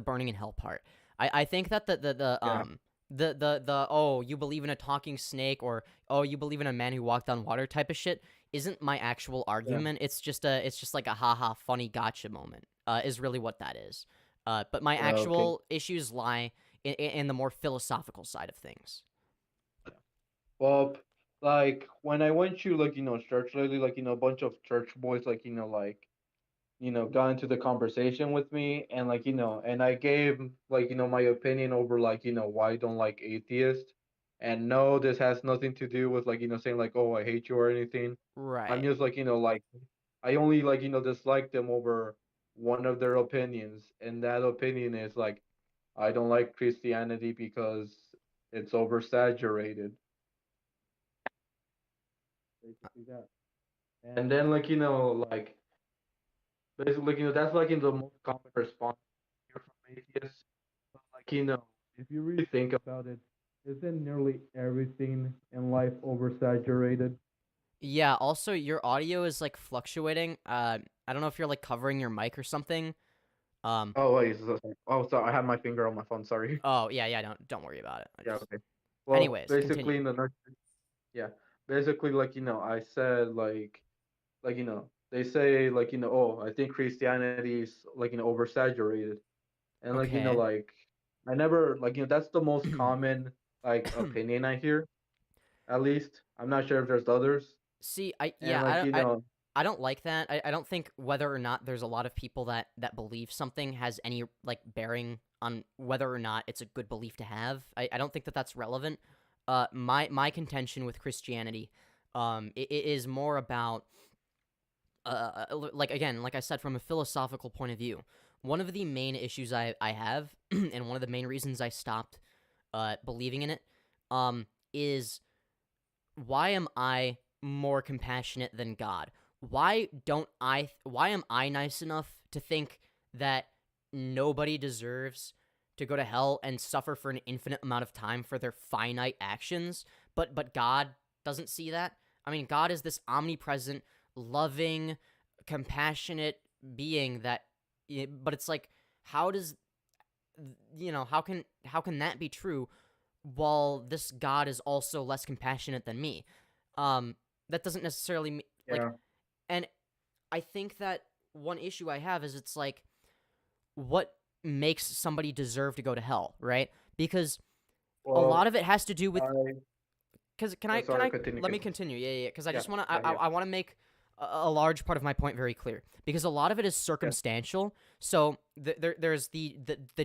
burning in hell part. I think that Yeah. the oh, you believe in a talking snake, or oh, you believe in a man who walked on water type of shit isn't my actual argument. It's just like a haha funny gotcha moment. Is really what that is. But my Okay. actual issues lie in the more philosophical side of things. Well, like when I went to like church lately, like a bunch of church boys got into the conversation with me, and like and I gave like my opinion over like why I don't like atheists. And no, this has nothing to do with like saying like, oh, I hate you or anything. I'm Right. just like like I only like dislike them over one of their opinions, and that opinion is like I don't like Christianity because it's oversaturated. Basically that. And then like like basically that's like the most common response you hear from atheists. But like if you really think about it, isn't nearly everything in life oversaturated? Yeah, also your audio is like fluctuating. I don't know if you're like covering your mic or something. Oh wait, oh sorry, I have my finger on my phone. Sorry. Oh, yeah, don't worry about it. Yeah. Okay. Well, Anyways, basically continue. in the yeah, basically like I said like they say like oh, I think Christianity is like oversaturated. And like Okay. like I never like that's the most common like opinion I hear. At least I'm not sure if there's others. See, And like I don't like that. I don't think whether or not there's a lot of people that believe something has any like bearing on whether or not it's a good belief to have. I don't think that that's relevant. My contention with Christianity, it is more about like again, like I said, from a philosophical point of view. One of the main issues I have, and one of the main reasons I stopped believing in it, is why am I more compassionate than God? Why am I nice enough to think that nobody deserves to go to hell and suffer for an infinite amount of time for their finite actions, but God doesn't see that? I mean, God is this omnipresent, loving, compassionate being that but it's like how does how can that be true while this God is also less compassionate than me? That doesn't necessarily like, yeah. and I think that one issue I have is it's like, what makes somebody deserve to go to hell, right? Because a lot Well, of it has to do with, I because sorry, continue. let me continue. Yeah. Because I Yeah, just want to, yeah, yeah. I want to make a large part of my point very clear, because a lot of it is circumstantial. So there's the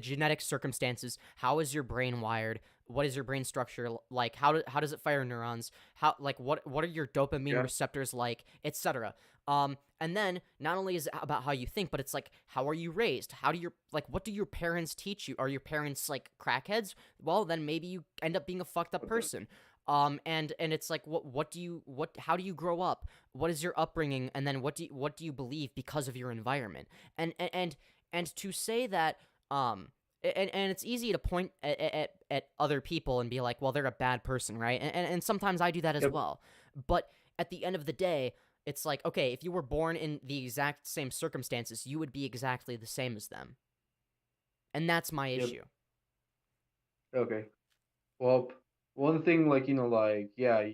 genetic circumstances. How is your brain wired? What is your brain structure like? How does it fire neurons? How like what are your dopamine Yeah. receptors like, etc. And then not only is it about how you think, but it's like, how are you raised? How do your like what do your parents teach you? Are your parents like crackheads? Well, then maybe you end up being a fucked up Okay. person. And it's like, how do you grow up? What is your upbringing? And then what do you believe because of your environment? And to say that, and it's easy to point at other people and be like, well, they're a bad person, right? And sometimes I do that as Yep. well. But at the end of the day, it's like, okay, if you were born in the exact same circumstances, you would be exactly the same as them. And that's my Yep. issue. Okay. Well, one thing like like yeah,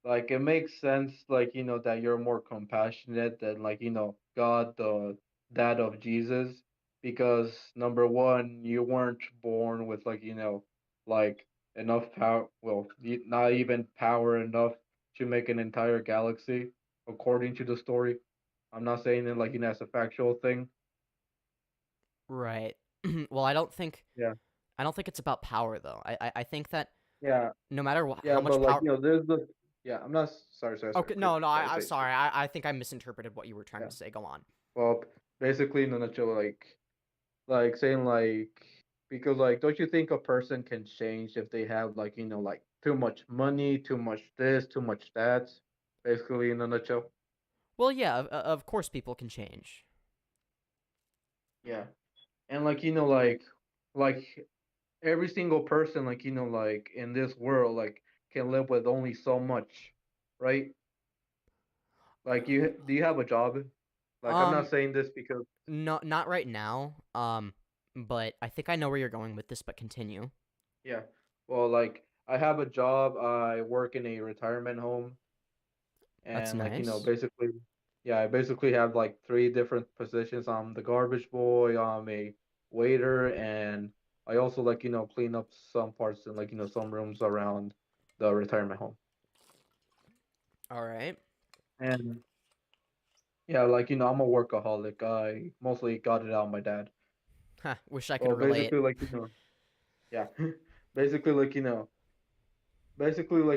like it makes sense like that you're more compassionate than like God, the dad of Jesus, because number one, you weren't born with like like enough power, well, not even power enough to make an entire galaxy according to the story. I'm not saying it like as a factual thing. Right. Well, I don't think Yeah. it's about power though. I think that Yeah. no matter Yeah, how but much like power. there's the yeah. I'm not sorry. Okay, Quick, no, sorry. I'm Say sorry. I think I misinterpreted what you were trying yeah. to say. Go on. Well, basically in a nutshell, like saying like because like don't you think a person can change if they have like like too much money, too much this, too much that? Basically in a nutshell. Well, yeah, of course people can change. Yeah. And like like every single person like like in this world like can live with only so much, right? Like do you have a job? Like I'm not Um, saying this because no, not right now. But I think I know where you're going with this. But continue. yeah. Well, like I have a job. I work in a retirement home, That's and like nice. basically, yeah, I basically have like three different positions. I'm the garbage boy. I'm a waiter, and I also like clean up some parts and like some rooms around the retirement home. All right. And yeah, like I'm a workaholic. I mostly got it out of my dad. Huh, wish I could Well, relate. basically like yeah, basically like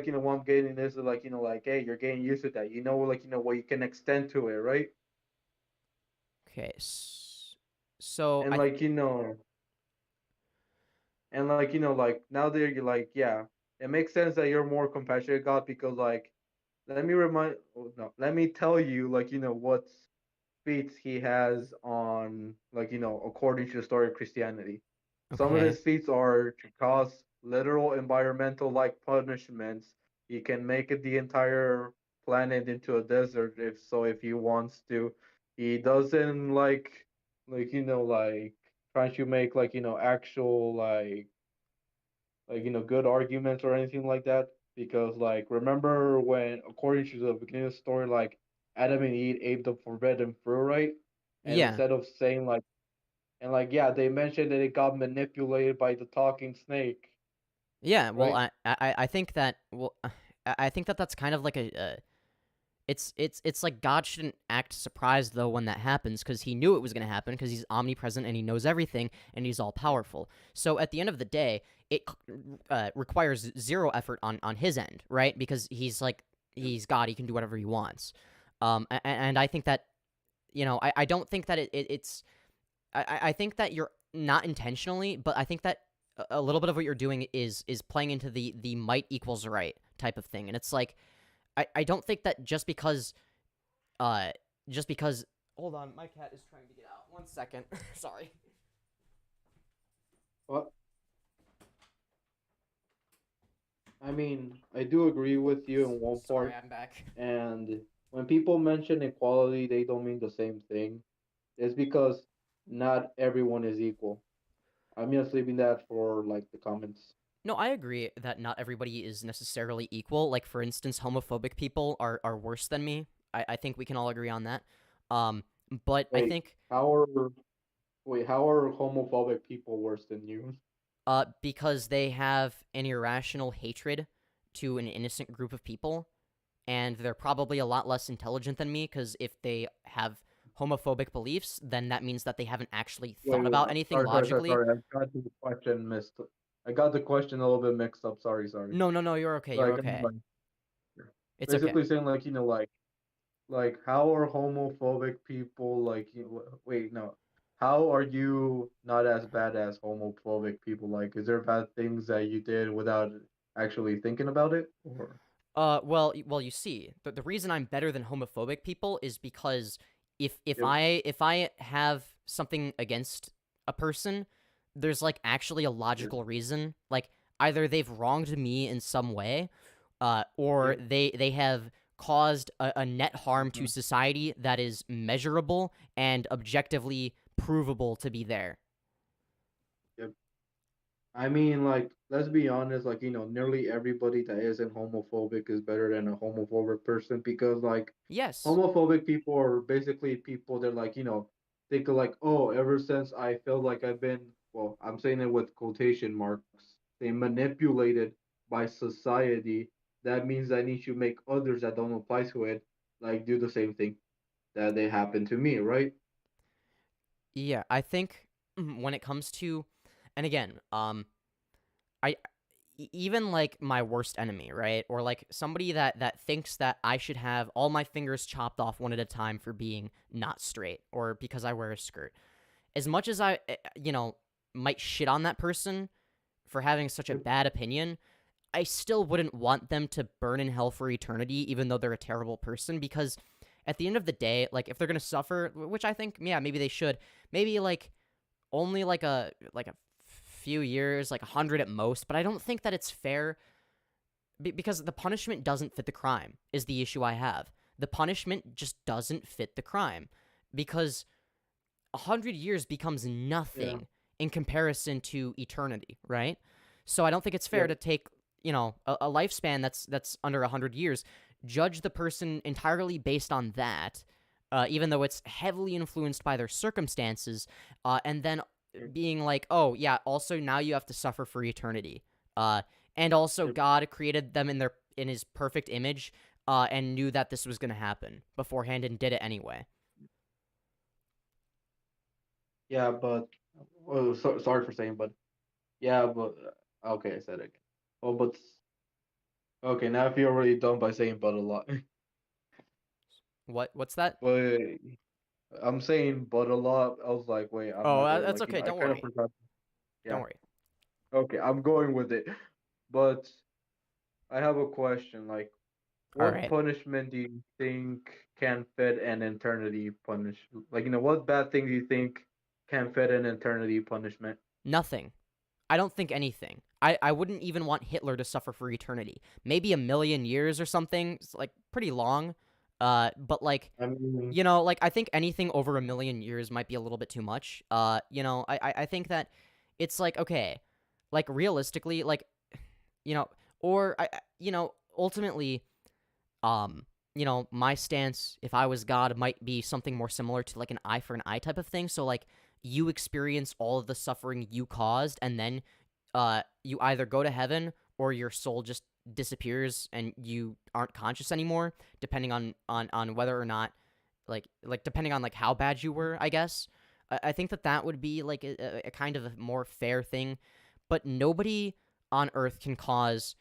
what I'm getting is like like hey, you're getting used to that. Like what you can extend to it, right? Okay. So And I like and like like now that you're like yeah, it makes sense that you're more compassionate God because like let me remind oh, no let me tell you like what feats he has on like according to the story of Christianity. Some of okay. his feats are to cause literal environmental like punishments. He can make it the entire planet into a desert if he wants to. He doesn't like like trying to make like actual like good arguments or anything like that because like remember when according to the beginning of the story like Adam and Eve ate the forbidden fruit, right? And Yeah. instead of saying like and like yeah, they mentioned that it got manipulated by the talking snake, Yeah. Well, right? I think that I think that that's kind of like it's like God shouldn't act surprised though when that happens because he knew it was going to happen because he's omnipresent and he knows everything and he's all powerful. So at the end of the day, it requires zero effort on his end, right? Because he's God, he can do whatever he wants. And I think that I don't think that it's I think that you're not intentionally, but I think that a little bit of what you're doing is playing into the might equals right type of thing, and it's like I don't think that uh just because hold on, my cat is trying to get out. 1 second. Sorry. Well, I mean, I do agree with you in one Sorry, part, I'm back. and when people mention equality, they don't mean the same thing. It's because not everyone is equal. I'm just leaving that for like the comments. No, I agree that not everybody is necessarily equal. Like for instance, homophobic people are worse than me. I think we can all agree on that. Um but I Wait, think how are how are homophobic people worse than you? because they have an irrational hatred to an innocent group of people, and they're probably a lot less intelligent than me, because if they have homophobic beliefs, then that means that they haven't actually thought Wait, about anything logically. sorry. I got the question missed. I got the question a little bit mixed up. Sorry. No, you're okay, you're Like, okay. It's okay. basically saying like like how are homophobic people like wait no how are you not as bad as homophobic people like is there bad things that you did without actually thinking about it or Well, you see, the reason I'm better than homophobic people is because yep, if I have something against a person, there's like actually a yep, logical reason. Like either they've wronged me in some way, or yep, they have caused a net harm to mhm, society that is measurable and objectively provable to be there. yep. I mean like let's be honest like nearly everybody that isn't homophobic is better than a homophobic person because like Yes. homophobic people are basically people that like think of like oh ever since I feel like I've been well I'm saying it with quotation marks they manipulated by society that means I need to make others that don't apply to it like do the same thing that they happen to me, right? Yeah, I think when it comes to, and again, I even like my worst enemy, right? Or like somebody that thinks that I should have all my fingers chopped off one at a time for being not straight or because I wear a skirt. As much as I, might shit on that person for having such a bad opinion, I still wouldn't want them to burn in hell for eternity, even though they're a terrible person, because at the end of the day, like, if they're gonna suffer, which I think, yeah, maybe they should, maybe, like, only, like a few years, like 100 at most, but I don't think that it's fair, because the punishment doesn't fit the crime, is the issue I have. The punishment just doesn't fit the crime, because 100 years becomes nothing in comparison to eternity, right? So I don't think it's fair to take, a lifespan that's under 100 years, judge the person entirely based on that, even though it's heavily influenced by their circumstances, and then being like, oh, yeah, also now you have to suffer for eternity. And also God created them in his perfect image, and knew that this was going to happen beforehand and did it anyway. Yeah, but sorry for saying, but yeah, but okay, I said it. Oh, but okay, now I feel really dumb by saying but a lot. What's that? But I'm saying but a lot. I was like, wait, I'm Oh, not gonna that's okay. I Don't kind of worry. forgot. Yeah. Don't worry. Okay, I'm going with it. But I have a question. Like, All what right. punishment do you think can fit an eternity punish? Like, what bad thing do you think can fit an eternity punishment? Nothing. I don't think anything. I wouldn't even want Hitler to suffer for eternity. Maybe 1,000,000 years or something. It's like pretty long. But like, I mean, like I think anything over 1,000,000 years might be a little bit too much. I think that it's like, okay, like realistically, like, or ultimately, my stance, if I was God, might be something more similar to like an eye for an eye type of thing. So like, you experience all of the suffering you caused, and then you either go to heaven or your soul just disappears and you aren't conscious anymore, depending on whether or not, like depending on like how bad you were, I guess. I think that would be like a kind of a more fair thing, but nobody on Earth can cause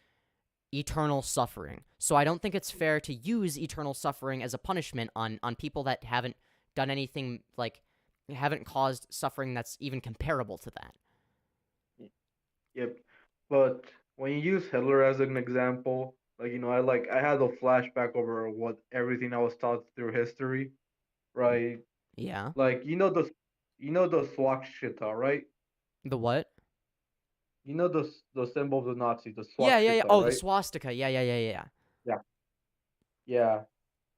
eternal suffering. So I don't think it's fair to use eternal suffering as a punishment on people that haven't done anything, like haven't caused suffering that's even comparable to that. yep. But when you use Hitler as an example, I had a flashback over what everything I was taught through history, right? Yeah. Like the swastika, right? The what? The symbol of the Nazis, the Yeah, yeah, yeah. swastika, Oh, the right? swastika. Yeah, yeah, yeah, yeah. Yeah. Yeah.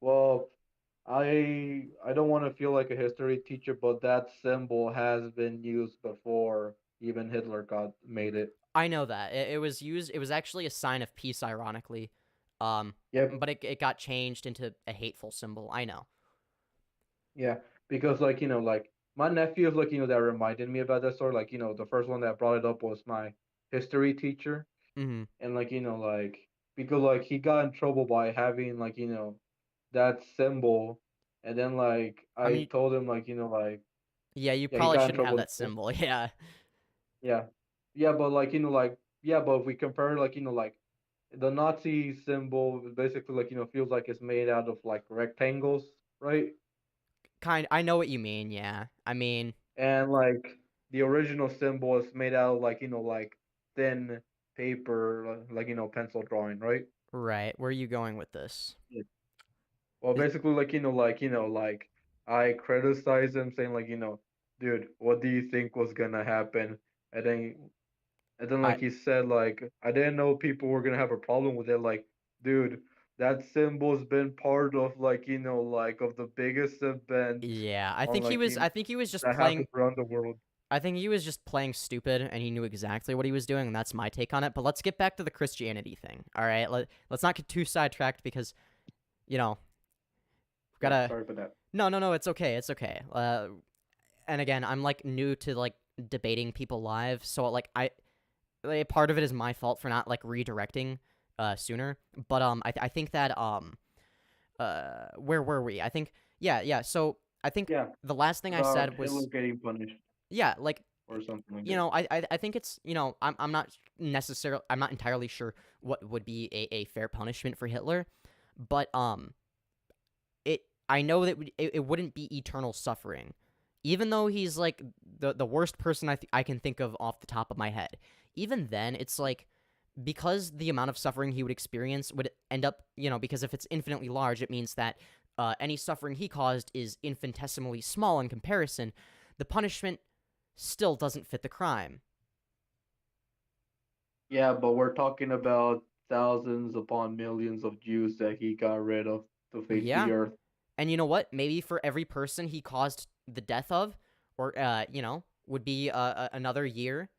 Well, I don't want to feel like a history teacher, but that symbol has been used before even Hitler got made it. I know that. It was used. It was actually a sign of peace, ironically. Yep. But it got changed into a hateful symbol. I know. Yeah. Because like my nephew is that reminded me about that story. Like, the first one that brought it up was my history teacher. Mm-hmm. And because like he got in trouble by having that symbol, and then I I mean, told him yeah, you yeah, he probably got in shouldn't have trouble. that symbol. Yeah. Yeah. Yeah, but yeah, but if we compare the Nazi symbol basically feels like it's made out of rectangles, right? I know what you mean. Yeah. I mean, And the original symbol is made out of thin paper, pencil drawing, right? right. Where are you going with this? Yeah. Well, Is, basically I criticize him saying dude, what do you think was gonna happen? And then I he said I didn't know people were gonna have a problem with it. Like, dude, that symbol's been part of of the biggest event yeah. I on think he was. I think he was just that playing. happens around the world. I think he was just playing stupid, and he knew exactly what he was doing, and that's my take on it. But let's get back to the Christianity thing. All right. Let's not get too sidetracked because, we've Yeah, gotta. sorry for that. No. It's okay. It's okay. And again, I'm like new to like debating people live, so like part of it is my fault for not like redirecting sooner. But I think that where were we? I think yeah. So I think Yeah, the last thing I about said Hitler was getting punished yeah, like or something like you that. know, I think it's I'm not necessarily I'm not entirely sure what would be a fair punishment for Hitler, but I know that it wouldn't be eternal suffering, even though he's like the worst person I can think of off the top of my head. Even then, it's like because the amount of suffering he would experience would end up because if it's infinitely large, it means that any suffering he caused is infinitesimally small in comparison. The punishment still doesn't fit the crime. Yeah, but we're talking about thousands upon millions of Jews that he got rid of the face of Yeah. the earth. And you know what? Maybe for every person he caused the death of, or would be another year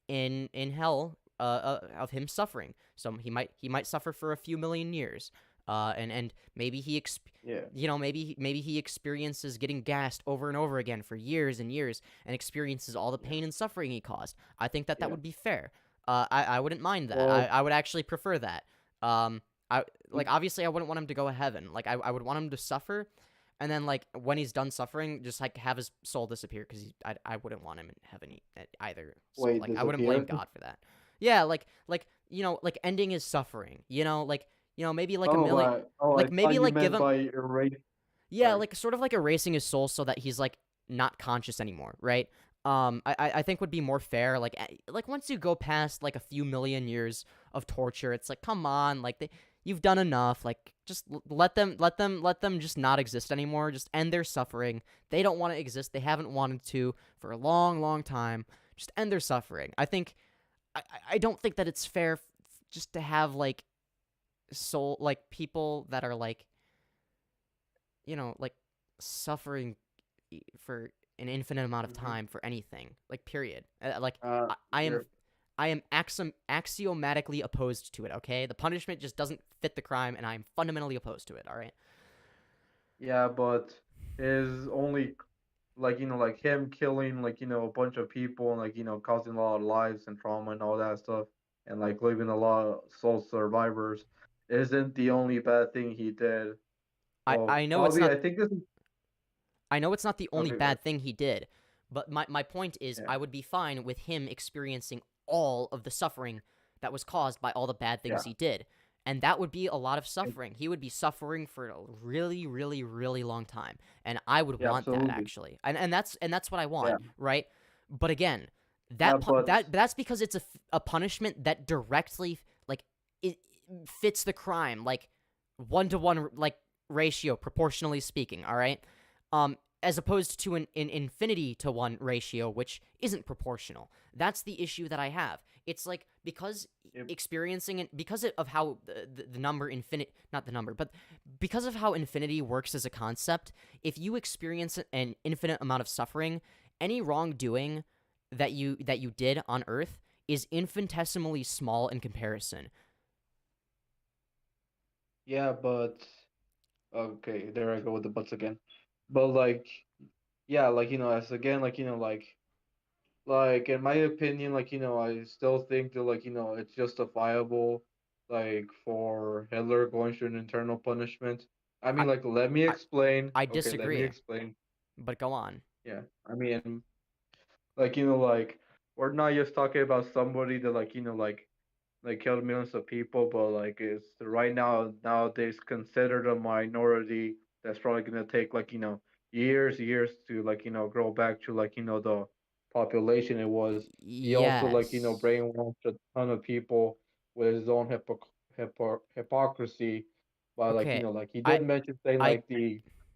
in hell of him suffering. So he might suffer for a few million years. And maybe he maybe he experiences getting gassed over and over again for years and years and experiences all the pain and suffering he caused. I think that would be fair. I wouldn't mind that. Well, I would actually prefer that. Obviously I wouldn't want him to go to heaven. Like I would want him to suffer, and then like when he's done suffering, just like have his soul disappear because I wouldn't want him in heaven either. So, Wait, like I wouldn't blame disappear? God for that. Yeah, like ending his suffering. Maybe like a million. I maybe thought you like give meant him. by erase. Yeah, Sorry. like sort of like erasing his soul so that he's like not conscious anymore, right? I think would be more fair. Like once you go past like a few million years of torture, it's like come on, like you've done enough. Like just let them just not exist anymore. Just end their suffering. They don't want to exist. They haven't wanted to for a long, long time. Just end their suffering. I don't think that it's fair just to have like soul like people that are like like suffering for an infinite amount of time for anything, like period. I am axiomatically opposed to it. Okay, the punishment just doesn't fit the crime, and I'm fundamentally opposed to it. All right. Yeah, but his only like him killing a bunch of people and causing a lot of lives and trauma and all that stuff and like leaving a lot of soul survivors isn't the only bad thing he did. Well, I know it's probably not. I think this is I know it's not the only okay. bad thing he did, but my point is Yeah. I would be fine with him experiencing all of the suffering that was caused by all the bad things Yeah. he did. And that would be a lot of suffering. He would be suffering for a really, really, really long time. And I would want absolutely. that actually. And that's what I want, Yeah. right? But again, Yeah, but that's because it's a punishment that directly like it fits the crime, like 1-to-1 like ratio, proportionally speaking, all right? As opposed to an infinity to 1 ratio, which isn't proportional. That's the issue that I have. It's like because experiencing it, because of how the number infinite, not the number, but because of how infinity works as a concept, if you experience an infinite amount of suffering, any wrongdoing that you did on Earth is infinitesimally small in comparison. yeah, but okay, there I go with the buts again. But like, yeah, as again, like in my opinion, I still think that it's justifiable, for Hitler going through an internal punishment. I mean, let me explain. I Okay, let me disagree. explain. But go on. Yeah, I mean, we're not just talking about somebody that killed millions of people, but is right now nowadays considered a minority that's probably gonna take years to grow back to the population it was. He also Yes. brainwashed a ton of people with his own hypocrisy by Okay. he I did mention saying I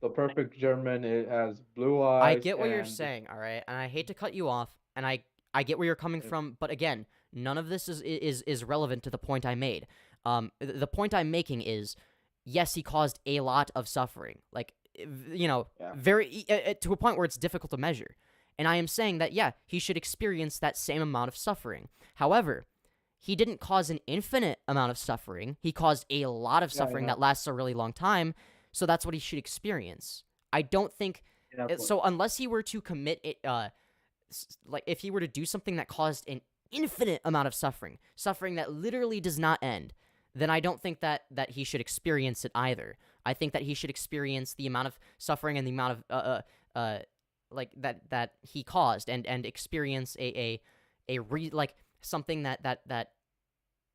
the perfect German it has blue I eyes get what you're and saying, all right? And I hate to cut you off, and I get where you're coming from, but again, none of this is relevant to the point I made. The point I'm making is, yes, he caused a lot of suffering, like yeah. very to a point where it's difficult to measure. And I am saying that yeah, he should experience that same amount of suffering. However, he didn't cause an infinite amount of suffering. He caused a lot of Yeah, I suffering know. that lasts a really long time, so that's what he should experience. I don't think Yeah, but- so unless he were to commit it like if he were to do something that caused an infinite amount of suffering that literally does not end, then I don't think that he should experience it either. I think that he should experience the amount of suffering and the amount of like that he caused, and experience like something that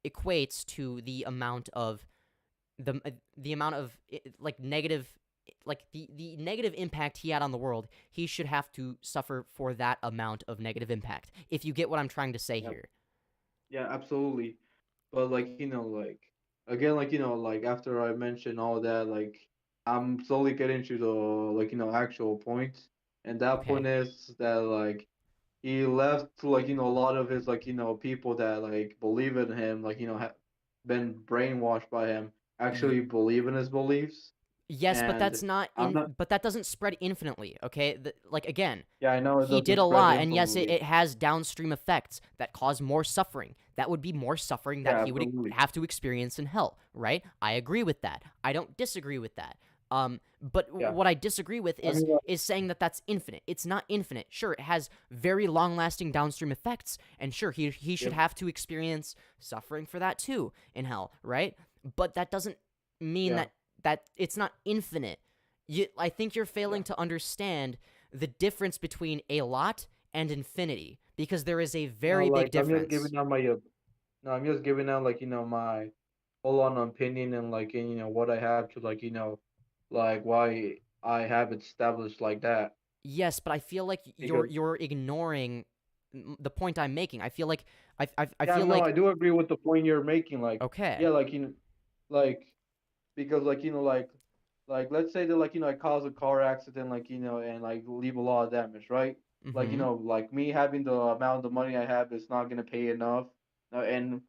equates to the amount of the amount of like negative, like the negative impact he had on the world. He should have to suffer for that amount of negative impact, if you get what I'm trying to say here. Yeah, absolutely. But like, like again, like, like after I mentioned all that, like I'm slowly getting to the like, actual point. And that Okay. point is that like he left like, a lot of his like, people that like believe in him, like, been brainwashed by him, actually believe in his beliefs. Yes, but And that's not I'm not, but that doesn't spread infinitely, okay? Like, again, yeah, I know it he did doesn't a spread lot, and yes, infinitely. it has downstream effects that cause more suffering. That would be more suffering that Yeah, he would absolutely. have to experience in hell, right? I agree with that. I don't disagree with that. But Yeah. what I disagree with I is mean, saying that that's infinite. It's not infinite. Sure, it has very long-lasting downstream effects, and sure, he should Yep. have to experience suffering for that too in hell, right? But that doesn't mean Yeah. that it's not infinite. I think you're failing to understand the difference between a lot and infinity, because there is a No, very big like I'm just difference. giving out my no, I'm just giving out like, my full on opinion and like, what I have to like, like why I have it established like that. Yes, but I feel like Because you're ignoring the point I'm making. I feel like I yeah, feel no, like I do agree with the point you're making. Like, okay. yeah, like like because like like let's say that like I cause a car accident, like and like leave a lot of damage, right? Like Mhm. like me having the amount of money I have is not gonna pay enough, and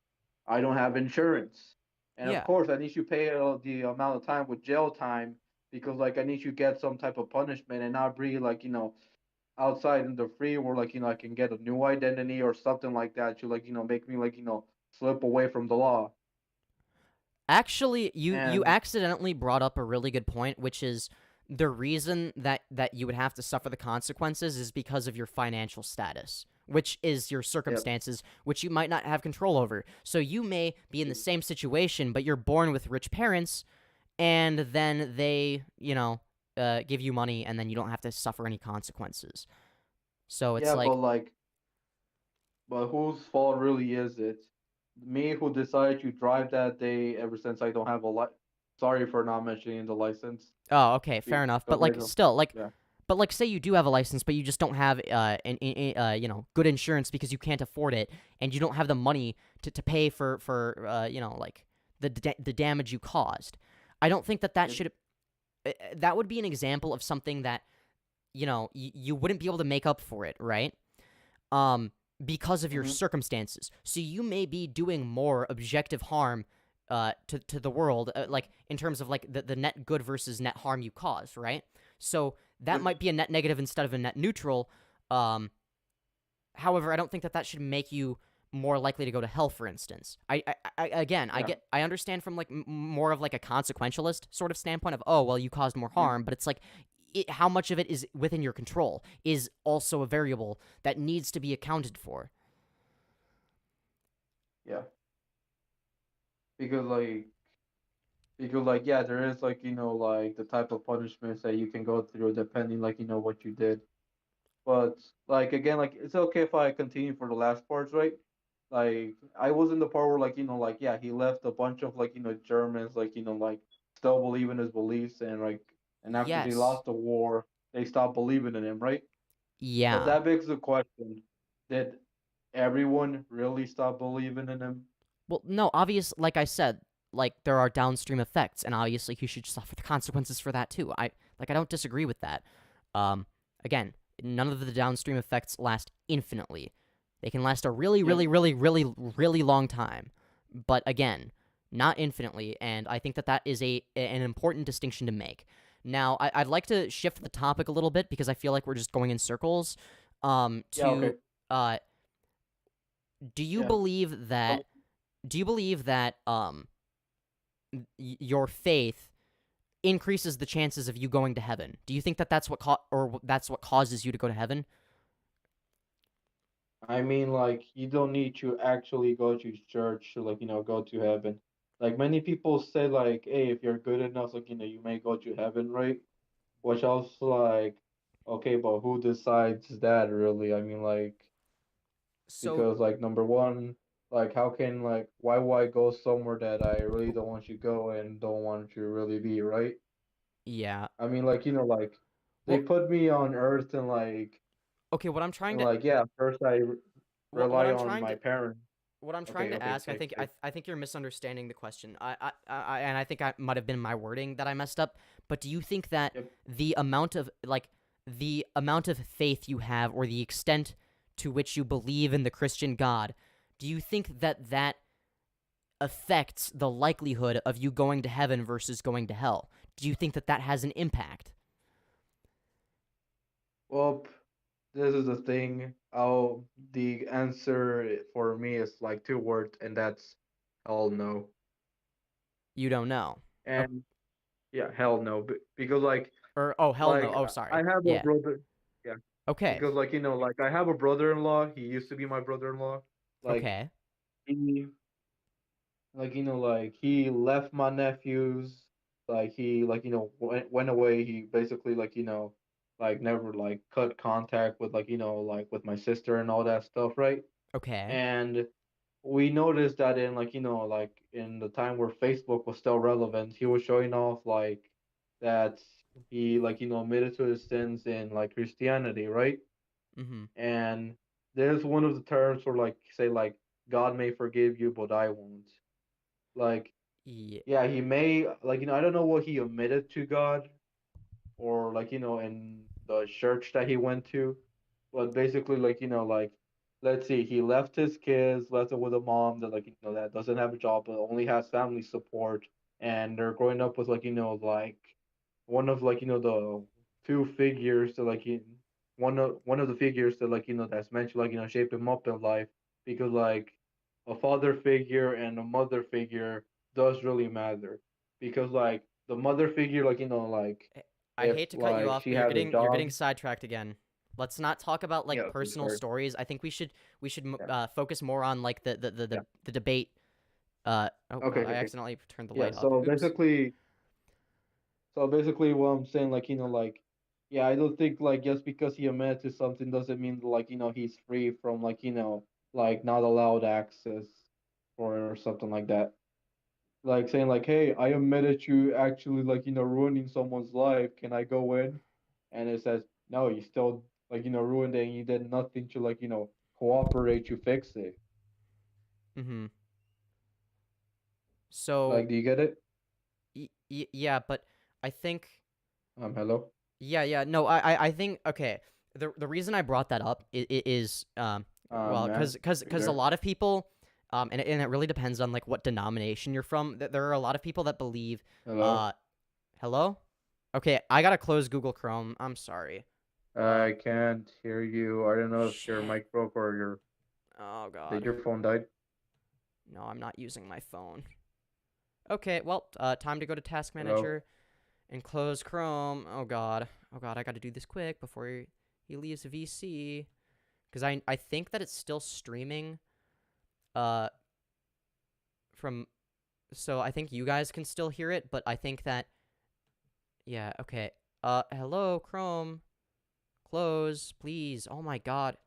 I don't have insurance, and of Yeah. course I need to pay the amount of time with jail time because like I need to get some type of punishment and not be like outside in the free where like I can get a new identity or something like that to like make me like slip away from the law. Actually, you And accidentally brought up a really good point, which is the reason that you would have to suffer the consequences is because of your financial status, which is your yep. circumstances, which you might not have control over. So you may be in the same situation, but you're born with rich parents, and then they, give you money, and then you don't have to suffer any consequences. So it's Yeah, like, but whose fault really is it? Me who decided to drive that day ever since I don't have a sorry for not mentioning the license. oh, okay, fair enough. But Because I like, don't still, like, yeah. but like, say you do have a license, but you just don't have good insurance because you can't afford it, and you don't have the money to pay for like the damage you caused. I don't think that Yep. should that would be an example of something that you wouldn't be able to make up for it, right? Because of your Mhm. circumstances. So you may be doing more objective harm to the world, like in terms of like the net good versus net harm you cause, right? So that Yep. might be a net negative instead of a net neutral. However, I don't think that should make you more likely to go to hell, for instance. Again, Yeah. I understand from like more of like a consequentialist sort of standpoint of, oh, well, you caused more harm, but it's like how much of it is within your control is also a variable that needs to be accounted for. Yeah. Because like yeah, there is like like the type of punishments that you can go through depending like what you did. But like again, like it's okay if I continue for the last parts, right? Like I was in the part where like like yeah, he left a bunch of like Germans like like still believe in his beliefs and like and after they Yes. lost the war, they stopped believing in him, right? But Yeah. that begs the question: did everyone really stop believing in him? Well, no, obvious. Like I said, like there are downstream effects, and obviously he should suffer the consequences for that too. I don't disagree with that. Again, none of the downstream effects last infinitely. They can last a really, Yep. really, really, really, really long time. But again, not infinitely, and I think that is an important distinction to make. Now, I'd like to shift the topic a little bit because I feel like we're just going in circles. Yeah. Okay. To do you Yeah. believe So that your faith increases the chances of you going to heaven? Do you think that that's that's what causes you to go to heaven? I mean, like you don't need to actually go to church to like go to heaven. like many people say like, hey, if you're good enough, like you may go to heaven, right? Which I was like, okay, but who decides that really? I mean, like, So because like number one, like how can like why would I go somewhere that I really don't want you to go and don't want you to really be, right? yeah. I mean, like like they Well, put me on Earth okay. What I'm trying and to like yeah, first I what rely I'm on trying my to parents. what I'm trying Okay, to okay, ask, say say. I think you're misunderstanding the question. And I think I might have been my wording that I messed up. But do you think that Yep. the amount of the amount of faith you have, or the extent to which you believe in the Christian God, do you think that that affects the likelihood of you going to heaven versus going to hell? Do you think that that has an impact? Well, this is the thing. The answer for me is like two words, and that's hell no. You don't know. O- And yeah, hell no. Because Or oh hell no. like Oh I sorry. have a Yeah. brother. Yeah, Okay. because like like I have a brother-in-law. He used to be my brother-in-law. Like Okay. he like like he left my nephews. Like he like went away. He basically like like never like cut contact with like like with my sister and all that stuff, right? Okay. And we noticed that in like like in the time where Facebook was still relevant, he was showing off like that he like admitted to his sins in like Christianity, right? Mhm. And there's one of the terms for like say like God may forgive you, but I won't. Like Yeah. yeah, he may like I don't know what he admitted to God or like in the church that he went to, but basically like like let's see, he left his kids, left it with a mom that like that doesn't have a job but only has family support, and they're growing up with like like one of like the two figures that like one of the figures that like that's meant to like shape him up in life, because like a father figure and a mother figure does really matter, because like the mother figure like like Eh, I if hate to cut you like off, she but has a you're getting job. sidetracked again. Let's not talk about Yeah, like okay, personal sorry. stories. I think we should Yeah, focus more on like yeah. the debate. Oh Okay, god, okay, I okay. accidentally turned the Yeah, light up. so Oops. basically what I'm saying, like, like, yeah, I don't think like just because he admitted to something doesn't mean like, he's free from like, like not allowed access or something like that. Like saying like, hey, I admitted you actually like, ruining someone's life. Can I go in? And it says, no, you still like, ruined it and you did nothing to like, cooperate to fix it. Mhm. So Like, do you get it? yeah, but I think Hello? yeah, no, I think okay. The reason I brought that up is well, Man, are you cuz a there? lot of people and it really depends on like what denomination you're from. There are a lot of people that believe Hello? uh hello? Okay, I got to close Google Chrome. I'm sorry. Uh I can't hear you. I don't know if your shit. mic broke or your Oh did god. your phone died? No, I'm not using my phone. Okay, well, time to go to Task Hello? Manager and close Chrome. Oh god. Oh god, I got to do this quick before he leaves VC. Because I think that it's still streaming uh from, so I think you guys can still hear it, but I think that, yeah, okay. Hello, Chrome. Close, please. Oh my god.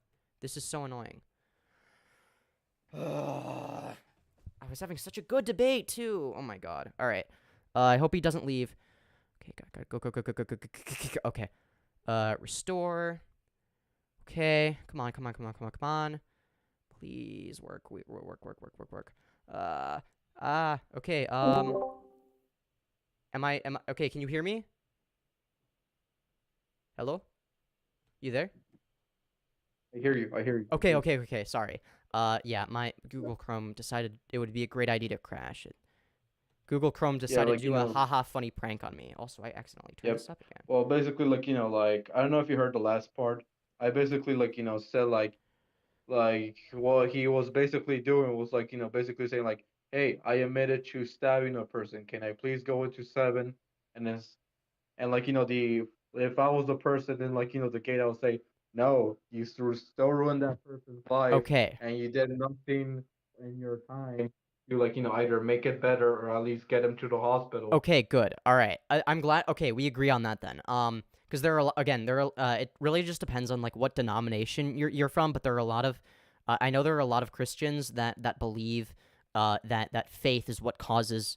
This is so annoying. Ugh. I was having such a good debate, too. Oh my god. All right. I hope he doesn't leave. Okay, go. Okay. Restore. Okay. Come on. Please work. Work. Okay. Am I okay, can you hear me? Hello? You there? I hear you. I hear you. I Okay, hear you. okay, sorry. Yeah, my Google Chrome decided it would be a great idea to crash it. Google Chrome Yeah, decided to like do a haha funny prank on me. Also, I accidentally turned yep. this up again. Well, basically, like like I don't know if you heard the last part. I basically like said like what he was basically doing was like basically saying like, hey, I admitted to stabbing a person. Can I please go into seven? And then and like the if I was the person in like the gate, I would say no. Still ruined that person's life, Okay. and you did nothing in your time you like either make it better or at least get him to the hospital. Okay, good. All right. I'm glad. Okay, we agree on that then. Because again, it really just depends on like what denomination you're from, but there are a lot of, I know there are a lot of Christians that believe, that faith is what causes,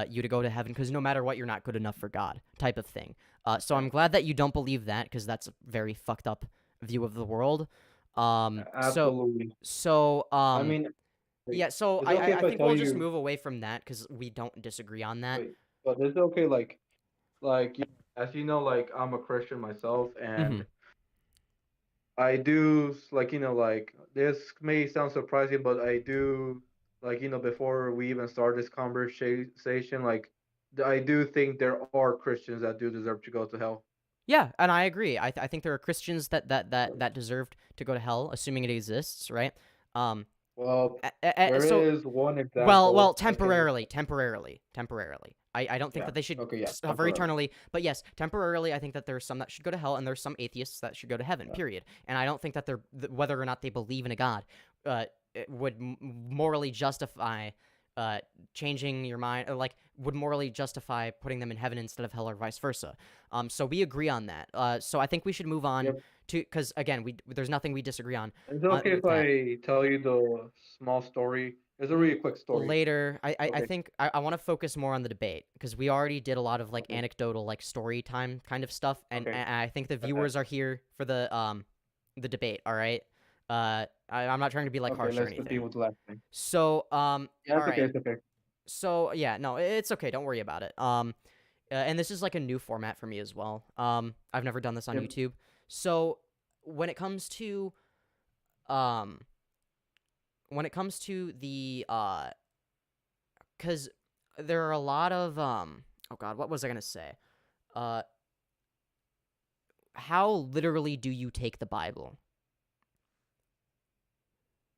you to go to heaven, because no matter what, you're not good enough for God, type of thing. So I'm glad that you don't believe that, because that's a very fucked up view of the world. Absolutely. I mean, yeah, so is it okay I if I think tell we'll just you? move away from that because we don't disagree on that. Wait, but is it okay? As you know, like I'm a Christian myself, Mm-hmm. and I do like this may sound surprising, but I do before we even start this conversation, I do think there are Christians that do deserve to go to hell. Yeah, and I agree. I think there are Christians that deserved to go to hell, assuming it exists, right? Um, Well, so there is one example. temporarily. I don't think Yeah. that they should Okay, yeah, suffer temporarily. eternally, but yes, temporarily. I think that there's some that should go to hell, and there's some atheists that should go to heaven. Yeah. Period. And I don't think that whether or not they believe in a god, it would morally justify changing your mind, or like would morally justify putting them in heaven instead of hell, or vice versa. So we agree on that. So I think we should move on Yep. to, because again, there's nothing we disagree on. Is it okay if With that. I tell you the small story? It's a really quick story. Later, I Okay. think I want to focus more on the debate, because we already did a lot of like Okay. anecdotal, like story time kind of stuff, and, Okay. and I think the viewers are here for the debate. All right. I'm not trying to be like Okay, harsh or let's continue anything. with the last thing. So Yeah, all it's okay. right. It's okay. So yeah, no, it's okay. Don't worry about it. And this is like a new format for me as well. I've never done this on Yep. YouTube. So when it comes to the because there are a lot of oh god, what was I gonna say? How literally do you take the Bible?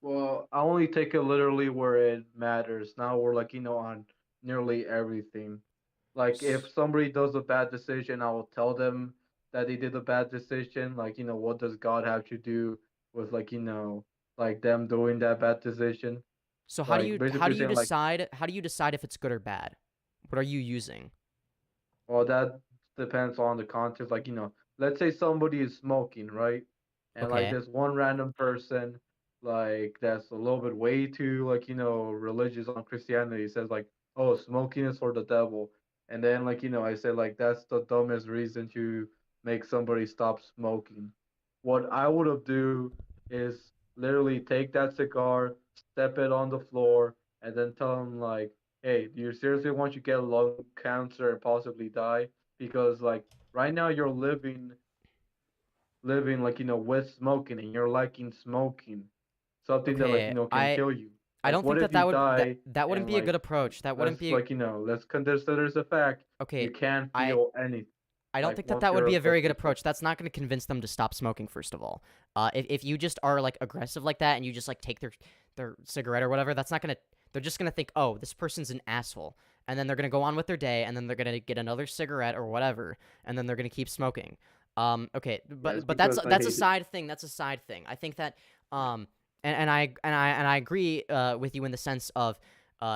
Well, I only take it literally where it matters. Now we're on nearly everything. Like if somebody does a bad decision, I will tell them that they did a bad decision. What does God have to do with like them doing that bad decision? So Like basically saying how do you decide if it's good or bad? What are you using? well, that depends on the context. Let's say somebody is smoking, right? And Okay. there's one random person that's a little bit way too religious on Christianity says oh, smoking is for the devil. And then I say that's the dumbest reason to make somebody stop smoking. What I would have do is literally take that cigar, step it on the floor, and then tell him hey, do you seriously want to get lung cancer and possibly die? Because right now you're living with smoking and you're liking smoking, something that Okay. can kill you. I don't What think if that you that die wouldn't and be a good approach. That wouldn't let's be let's consider as a fact okay. you can't I feel anything I don't think once that would you're be a very good addicted to it. approach. That's not going to convince them to stop smoking. First of all, if you just are like aggressive like that and you just like take their cigarette or whatever, that's not gonna. They're just gonna think, oh, this person's an asshole, and then they're gonna go on with their day, and then they're gonna get another cigarette or whatever, and then they're gonna keep smoking. Okay, Yeah, it's but that's because I that's a hate it. side thing. That's a side thing. I think that and I agree with you in the sense of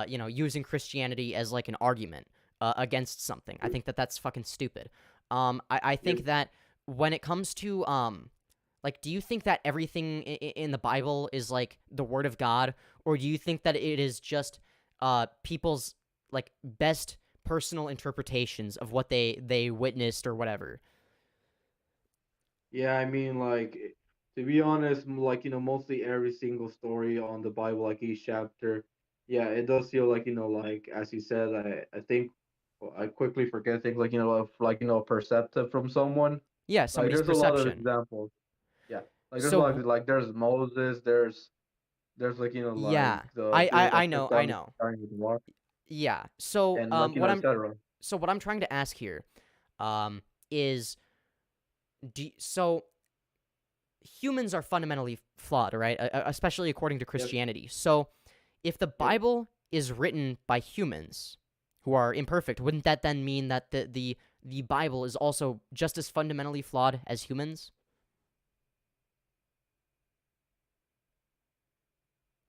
using Christianity as like an argument against something. I think that that's fucking stupid. I think Yep. that when it comes to like, do you think that everything in the Bible is like the word of God, or do you think that it is just people's like best personal interpretations of what they witnessed or whatever? Yeah, I mean, to be honest, mostly every single story on the Bible, each chapter, yeah, it does feel as you said, I think well, I quickly forget things perceptive from someone. Yeah, somebody's There's a lot of perception. examples. Yeah, there's a So lot of, there's Moses, there's yeah, the dude I that know, took I down the know. giant with water, Yeah. So and etc. what I'm trying to ask here is so humans are fundamentally flawed, right? Especially according to Yep. Christianity. So if the Yep. Bible is written by humans who are imperfect, wouldn't that then mean that the Bible is also just as fundamentally flawed as humans?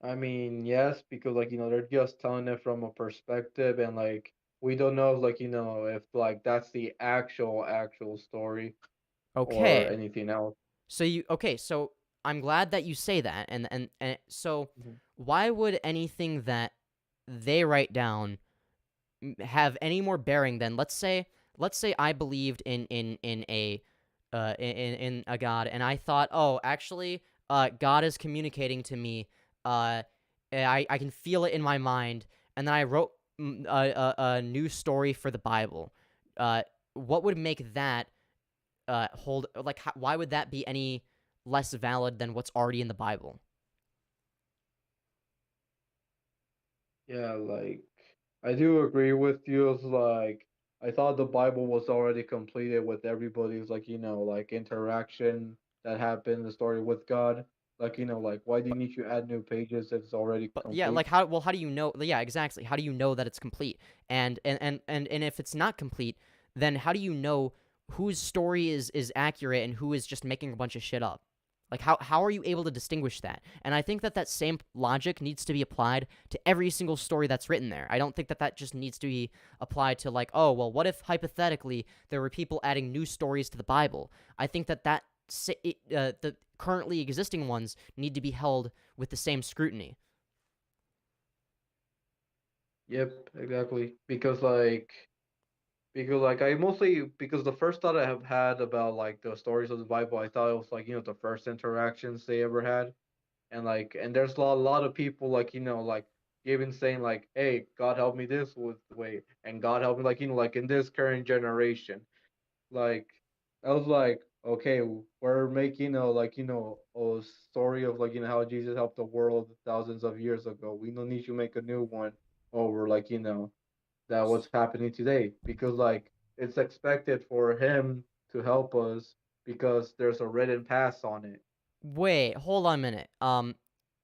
I mean, yes, because like they're just telling it from a perspective, and like we don't know like if like that's the actual story or Okay. anything else. So I'm glad that you say that, and so Mhm. why would anything that they write down have any more bearing than let's say I believed in a in a god, and I thought, oh, actually, God is communicating to me, I can feel it in my mind, and then I wrote a new story for the Bible. uh what would make that hold, like, why would that be any less valid than what's already in the Bible? Yeah, like I do agree with you. It's like I thought the Bible was already completed with everybody's like like interaction that happened, the story with God. Like like why do you need to add new pages if it's already But yeah, complete? like, how do you know? Yeah, exactly. How do you know that it's complete? And if it's not complete, then how do you know whose story is accurate and who is just making a bunch of shit up? Like, how are you able to distinguish that? And I think that that same logic needs to be applied to every single story that's written there. I don't think that that just needs to be applied to, like, oh, well, what if hypothetically there were people adding new stories to the Bible? I think that the currently existing ones need to be held with the same scrutiny. Yep, exactly. Because I mostly because the first thought I have had about like the stories of the Bible, I thought it was like the first interactions they ever had, and there's a lot of people like like even saying like, hey, God help me this with the way, and God help me like like in this current generation, like I was like, okay, we're making a like a story of like how Jesus helped the world thousands of years ago. We don't need to make a new one over like that what's happening today because like it's expected for him to help us because there's a written pass on it. Wait, hold on a minute.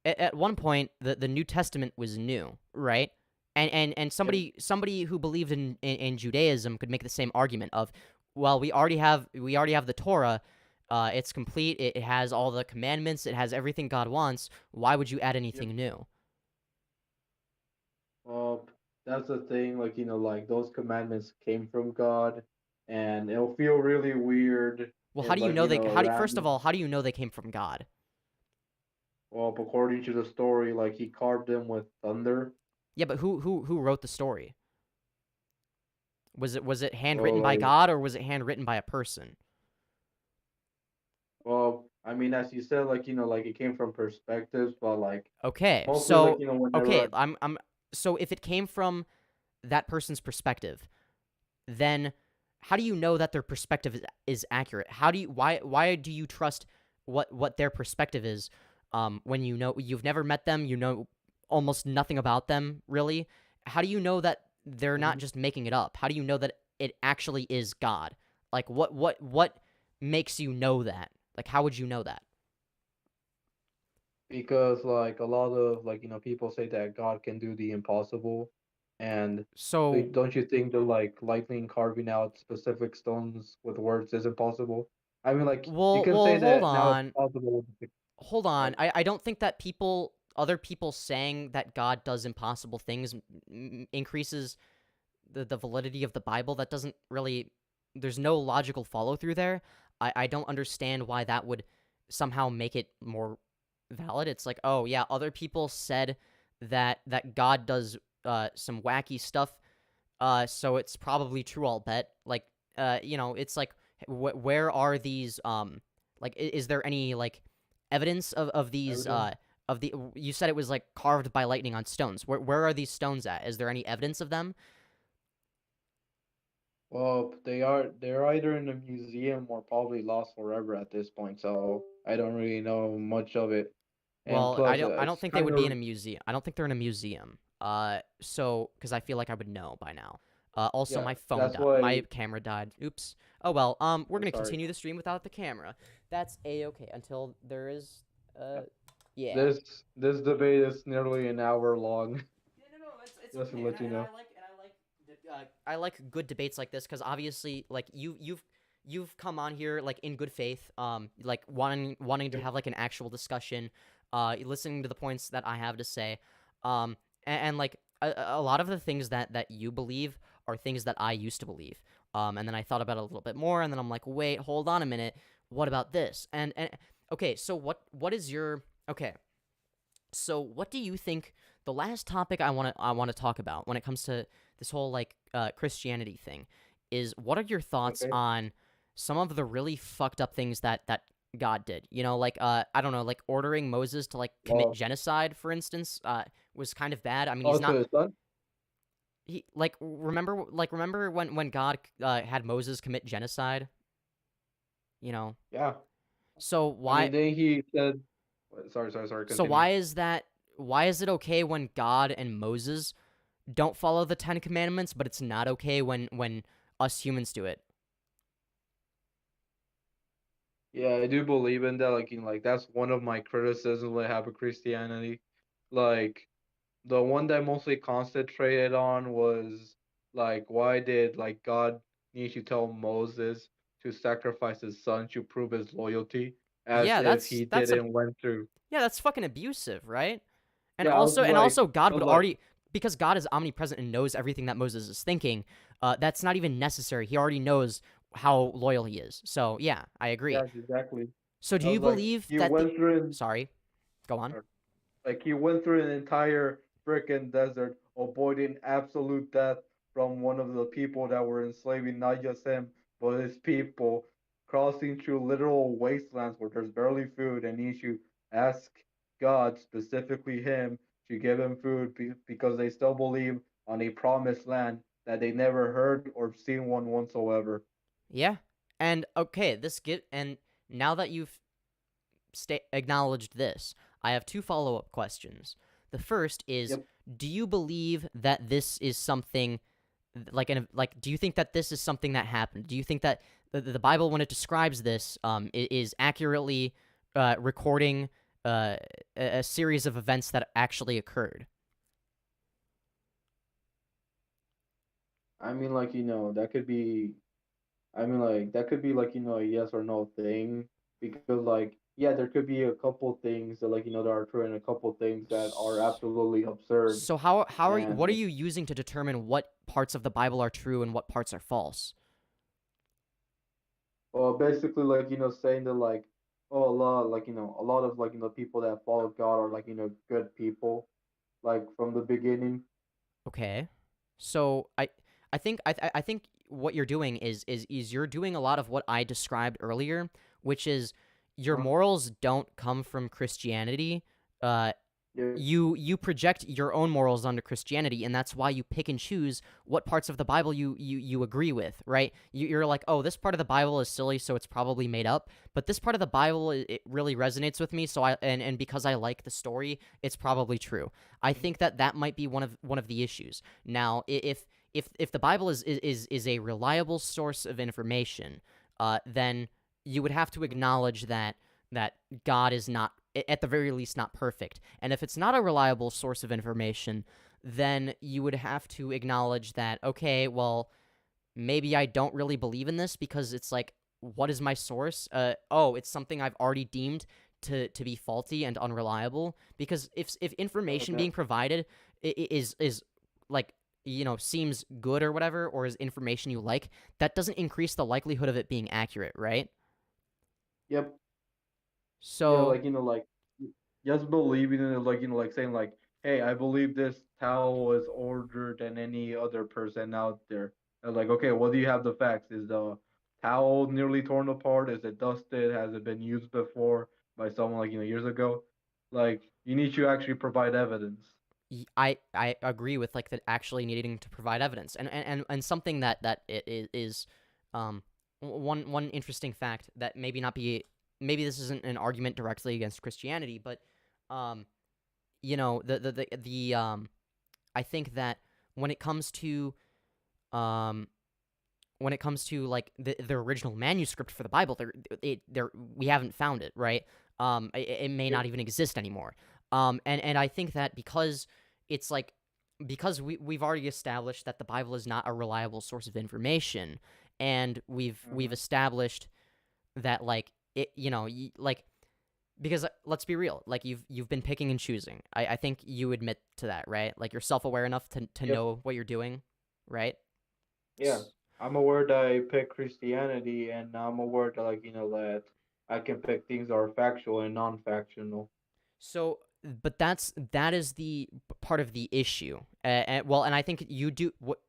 At one point, the New Testament was new, right? And Yep. somebody who believed in Judaism could make the same argument of, well, we already have the Torah. It's complete. It has all the commandments. It has everything God wants. Why would you add Yep. anything new? Well, that's the thing. Like like those commandments came from God, and it'll feel really weird Well, how if do you like know they? a First of random. all, how do you know they came from God? Well, according to the story, like he carved them with thunder. Yeah, but who wrote the story? Was it Well, handwritten by like God, or was it handwritten by a person? well, I mean, as you said, like like it came from perspectives, but like Okay, mostly like so okay, whenever. I'm so if it came from that person's perspective, then how do you know that their perspective is accurate? How do you why do you trust what their perspective is, when you've never met them, you know almost nothing about them, really? How do you know that they're not Mhm. just making it up? How do you know that it actually is God? Like, what makes you know that? Like, how would you know that? Because like a lot of like people say that God can do the impossible, and So, don't you think that like lightning carving out specific stones with words is impossible? I mean, like you well, can say well, hold that now it's on. possible with Hold on. like I don't think that other people saying that God does impossible things increases the validity of the Bible. That doesn't really, there's no logical follow through there. I don't understand why that would somehow make it more valid. It's like, oh yeah, other people said that God does some wacky stuff, so it's probably true, I'll bet. Like, it's like, where are these, like, is there any, like, evidence of these, evidence. you said it was, like, carved by lightning on stones. Where are these stones at? Is there any evidence of them? Well, they're either in a museum or probably lost forever at this point, so I don't really know much of it. And Well, I plus, don't I don't it's think they kind would be in of a museum. I don't think they're in a museum. So because I feel like I would know by now. Also, yeah, my phone that's died. My why. camera died. Oops. Oh well. We're I'm gonna sorry. continue the stream without the camera. That's a-okay until there is. Yeah. This debate is nearly an hour long. Yeah, no, it's Just to okay, and let you know. I like good debates like this because obviously, like, you've come on here, like, in good faith, like, wanting to Yep. have, like, an actual discussion, listening to the points that I have to say, and like a lot of the things that you believe are things that I used to believe. And then I thought about it a little bit more, and then I'm like, wait, hold on a minute, what about this? And okay, so what is your okay? So what do you think? The last topic I want to talk about when it comes to this whole like Christianity thing is, what are your thoughts Okay. on some of the really fucked up things that God did? You know, like I don't know, like ordering Moses to like commit Well, genocide, for instance, was kind of bad. I mean, oh, he's to not his son? he remember when God had Moses commit genocide, you know? Yeah. So I why mean, then he said, sorry, so continue. why is it okay when God and Moses don't follow the 10 commandments, but it's not okay when us humans do it? Yeah, I do believe in that. Like, like that's one of my criticisms I have of Christianity. Like, the one that I mostly concentrated on was like, why did like God need to tell Moses to sacrifice his son to prove his loyalty, as Yeah, if he didn't went through? that's fucking abusive, right? And Yeah, I was also I God would was like, already, because God is omnipresent and knows everything that Moses is thinking, that's not even necessary. He already knows how loyal he is. So, yeah, I agree. yeah, exactly. So do I you was like, believe he that the went through and Sorry, go on. like he went through an entire freaking desert, avoiding absolute death from one of the people that were enslaving not just him, but his people, crossing through literal wastelands where there's barely food, and he should ask God, specifically him, to give him food because they still believe on a promised land that they never heard or seen one whatsoever. Yeah. And okay, and now that you've acknowledged this, I have two follow-up questions. The first is, Yep. do you believe that this is something do you think that this is something that happened? Do you think that the Bible, when it describes this, is accurately recording a series of events that actually occurred? I mean, like, that could be I mean, like that could be like a yes or no thing because like yeah, there could be a couple things that like that are true and a couple things that are absolutely absurd. So what are And you using to determine what parts of the Bible are true and what parts are false? well, basically like saying that like oh a lot of like people that follow God are like good people like from the beginning. Okay. So I think what you're doing is you're doing a lot of what I described earlier, which is your Huh? morals don't come from Christianity. Uh Yeah. you project your own morals onto Christianity, and that's why you pick and choose what parts of the Bible you agree with, right? You're like, oh, this part of the Bible is silly, so it's probably made up, but this part of the Bible, it really resonates with me, so and because I like the story, it's probably true. I think that might be one of the issues. Now, if the Bible is a reliable source of information, then you would have to acknowledge that God is not, at the very least, not perfect. And if it's not a reliable source of information, then you would have to acknowledge that, okay, well, maybe I don't really believe in this, because it's like, what is my source? Oh, it's something I've already deemed to be faulty and unreliable. Because if information Okay. being provided is like, seems good or whatever, or is information you like, that doesn't increase the likelihood of it being accurate, right? Yep. Yeah, So like like just believing in it, like like saying like, hey, I believe this towel is older than any other person out there. And like, okay, what do you have the facts? Is the towel nearly torn apart? Is it dusted? Has it been used before by someone like years ago? Like, you need to actually provide evidence. I agree with like that, actually needing to provide evidence, and something that it is one interesting fact that maybe this isn't an argument directly against Christianity, but um the I think that when it comes to um like the original manuscript for the Bible, there we haven't found it, right? It may Yep. not even exist anymore. And I think that because it's like, because we've already established that the Bible is not a reliable source of information, and we've Uh-huh. established that like it like because let's be real, like you've been picking and choosing. I think you admit to that, right? Like you're self-aware enough to Yep. know what you're doing, right? Yeah, I'm aware that I pick Christianity, and I'm aware that that I can pick things that are factual and non-factional. So, but that is the part of the issue. And I think you do what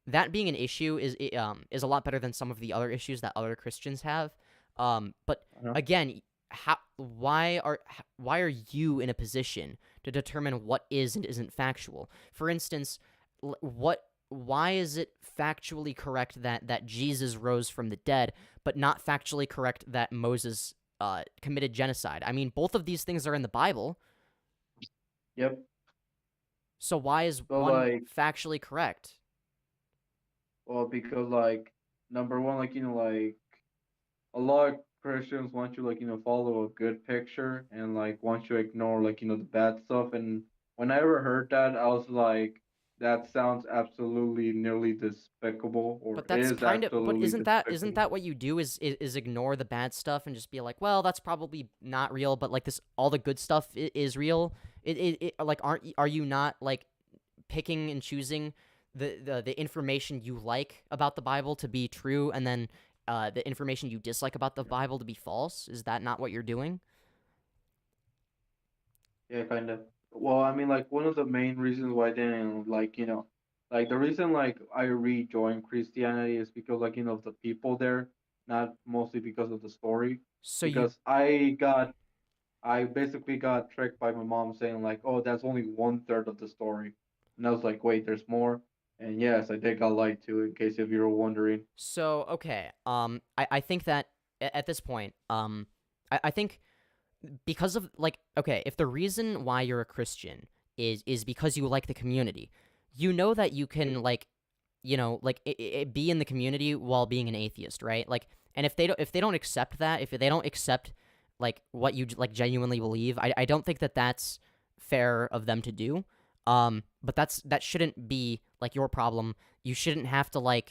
that being an issue is a lot better than some of the other issues that other Christians have. But Uh-huh. again, why are you in a position to determine what is and isn't factual? For instance, why is it factually correct that Jesus rose from the dead, but not factually correct that Moses committed genocide? I mean, both of these things are in the Bible. Yep. So why is So one factually correct? well, because number one, a lot of Christians want you follow a good picture and want you to ignore the bad stuff. And when I ever heard that, I was like, that sounds absolutely nearly despicable, or But that's is kind of, but absolutely isn't despicable. that what you do is ignore the bad stuff and just be like, well, that's probably not real, but like this, all the good stuff is real. Like, are you not like picking and choosing the information you like about the Bible to be true, and then the information you dislike about the Bible to be false? Is that not what you're doing? Yeah, kind of. Well, I mean, one of the main reasons why I didn't the reason I rejoined Christianity is because of the people there, not mostly because of the story. So Because I basically got tricked by my mom saying oh, that's only 1/3 of the story, and I was like, wait, there's more. And yes, I did got lied to, in case if you were wondering. So okay, I think that at this point, I think because of okay, if the reason why you're a Christian is because you like the community, you know that you can be in the community while being an atheist, right? Like, and if they don't accept that, if they don't accept what you genuinely believe, I don't think that that's fair of them to do. But that shouldn't be your problem. You shouldn't have to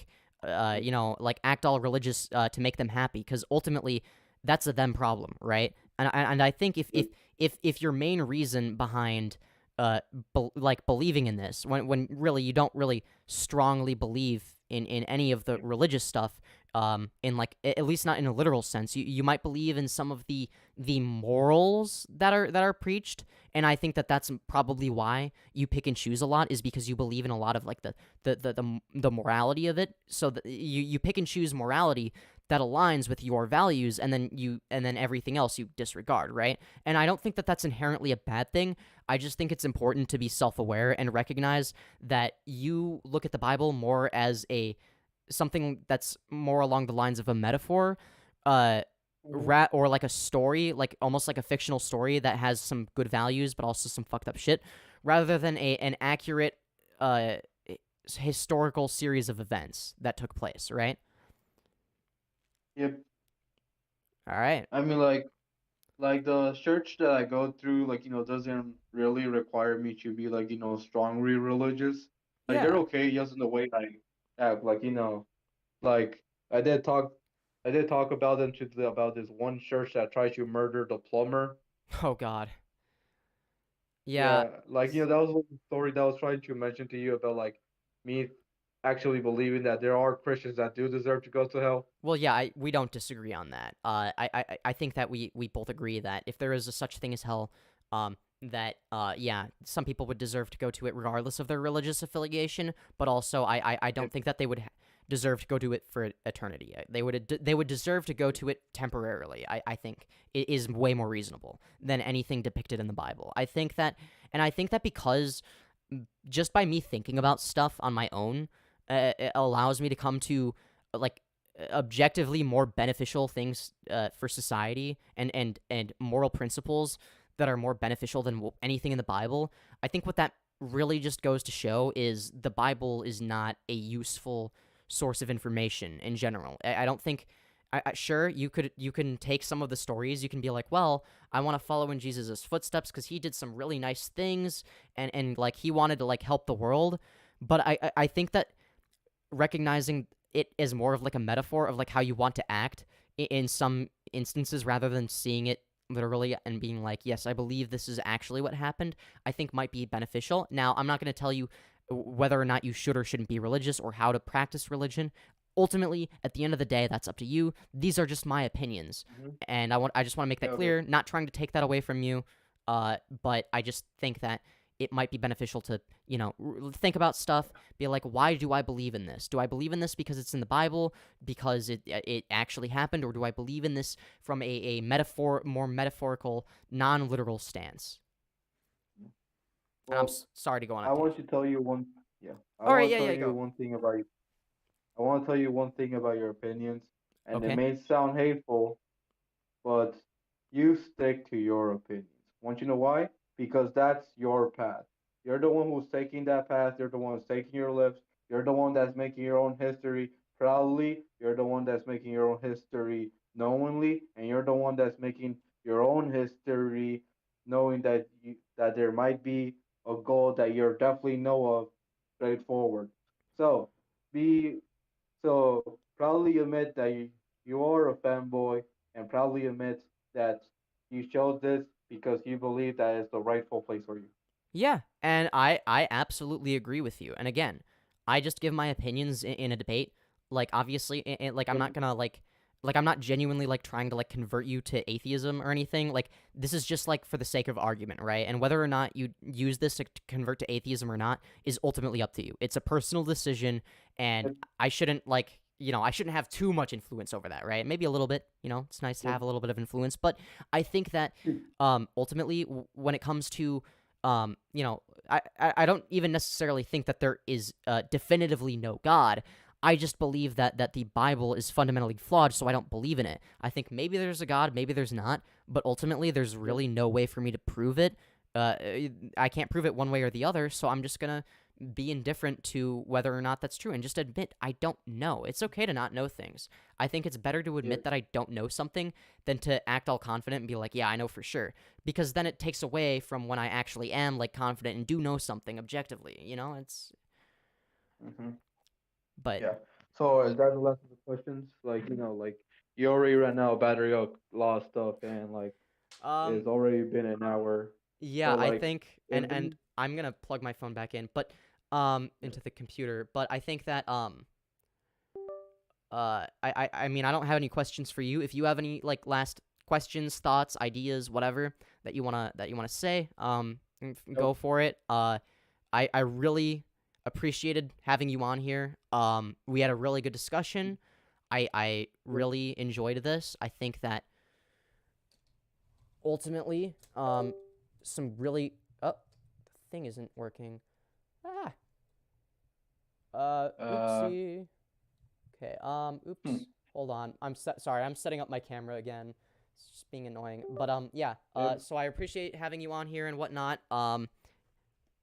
act all religious to make them happy, because ultimately that's a them problem, right? And I think if your main reason behind believing in this, when really you don't really strongly believe in any of the religious stuff, in at least not in a literal sense, you might believe in some of the morals that are preached, and I think that that's probably why you pick and choose a lot, is because you believe in a lot of the morality of it. So that you pick and choose morality that aligns with your values, and then everything else you disregard, right? And I don't think that that's inherently a bad thing. I just think it's important to be self-aware and recognize that you look at the Bible more as something that's more along the lines of a metaphor, or like a story, almost like a fictional story that has some good values but also some fucked up shit, rather than an accurate historical series of events that took place, right? Yep. All right. I mean, the church that I go through, doesn't really require me to be strongly religious. They're Yeah. okay just in the way I act. Like I did talk, about them about this one church that tried to murder the plumber. Oh God. Yeah. That was one story that I was trying to mention to you about me actually believing that there are Christians that do deserve to go to hell. Well, yeah, we don't disagree on that. I think that we both agree that if there is a such thing as hell, that yeah, some people would deserve to go to it regardless of their religious affiliation. But also, I don't think that they would deserve to go to it for eternity. They would deserve to go to it temporarily. I think it is way more reasonable than anything depicted in the Bible. I think that because just by me thinking about stuff on my own, it allows me to come to objectively more beneficial things for society, and moral principles that are more beneficial than anything in the Bible. I think what that really just goes to show is the Bible is not a useful source of information in general. I don't think. Sure, you can take some of the stories. You can be like, well, I want to follow in Jesus' footsteps because he did some really nice things, and he wanted to help the world. But I think that recognizing it as more of a metaphor of how you want to act in some instances, rather than seeing it literally and being like, yes, I believe this is actually what happened, I think might be beneficial. Now, I'm not going to tell you whether or not you should or shouldn't be religious or how to practice religion. Ultimately, at the end of the day, that's up to you. These are just my opinions, and I just want to make that clear. Not trying to take that away from you, but I just think that it might be beneficial to, think about stuff, be like, why do I believe in this? Do I believe in this because it's in the Bible, because it actually happened, or do I believe in this from a more metaphorical, non-literal stance? Well, I'm sorry to go on. I want to tell you one. Yeah. All right, yeah, tell yeah, you go. one thing about. I want to tell you one thing about your opinions, and Okay. it may sound hateful, but you stick to your opinions. Want you to know why? Because that's your path. You're the one who's taking that path. You're the one who's taking your lips. You're the one that's making your own history proudly. You're the one that's making your own history knowingly, and you're the one that's making your own history knowing that there might be a goal that you're definitely know of straightforward. So be proudly admit that you are a fanboy, and proudly admit that you chose this because you believe that it's the rightful place for you. Yeah, and I absolutely agree with you. And again, I just give my opinions in a debate. Like, obviously, like, I'm not gonna, like, I'm not genuinely, like, trying to, like, convert you to atheism or anything. Like, this is just, like, for the sake of argument, right? And whether or not you use this to convert to atheism or not is ultimately up to you. It's a personal decision, and I shouldn't, like, I shouldn't have too much influence over that, right? Maybe a little bit, it's nice to have a little bit of influence. But I think that, ultimately, when it comes to, I don't even necessarily think that there is definitively no God. I just believe that the Bible is fundamentally flawed, so I don't believe in it. I think maybe there's a God, maybe there's not, but ultimately there's really no way for me to prove it. I can't prove it one way or the other, so I'm just gonna be indifferent to whether or not that's true and just admit I don't know. It's okay to not know things. I think it's better to admit that I don't know something than to act all confident and be like, yeah, I know for sure. Because then it takes away from when I actually am, like, confident and do know something objectively, it's... But... Yeah. So is that the last of the questions? Like, like, you already ran out of battery law stuff, and, like, it's already been an hour. Yeah, So, I like, think, and I'm gonna plug my phone back in, but into the computer. But I think that I mean, I don't have any questions for you. If you have any, like, last questions, thoughts, ideas, whatever that you wanna say, go for it. I really appreciated having you on here. We had a really good discussion. I really enjoyed this. I think that ultimately, some really... Oh, the thing isn't working. Oopsie. Okay, oops. Hold on. Sorry, I'm setting up my camera again. It's just being annoying. But, yeah. So I appreciate having you on here and whatnot.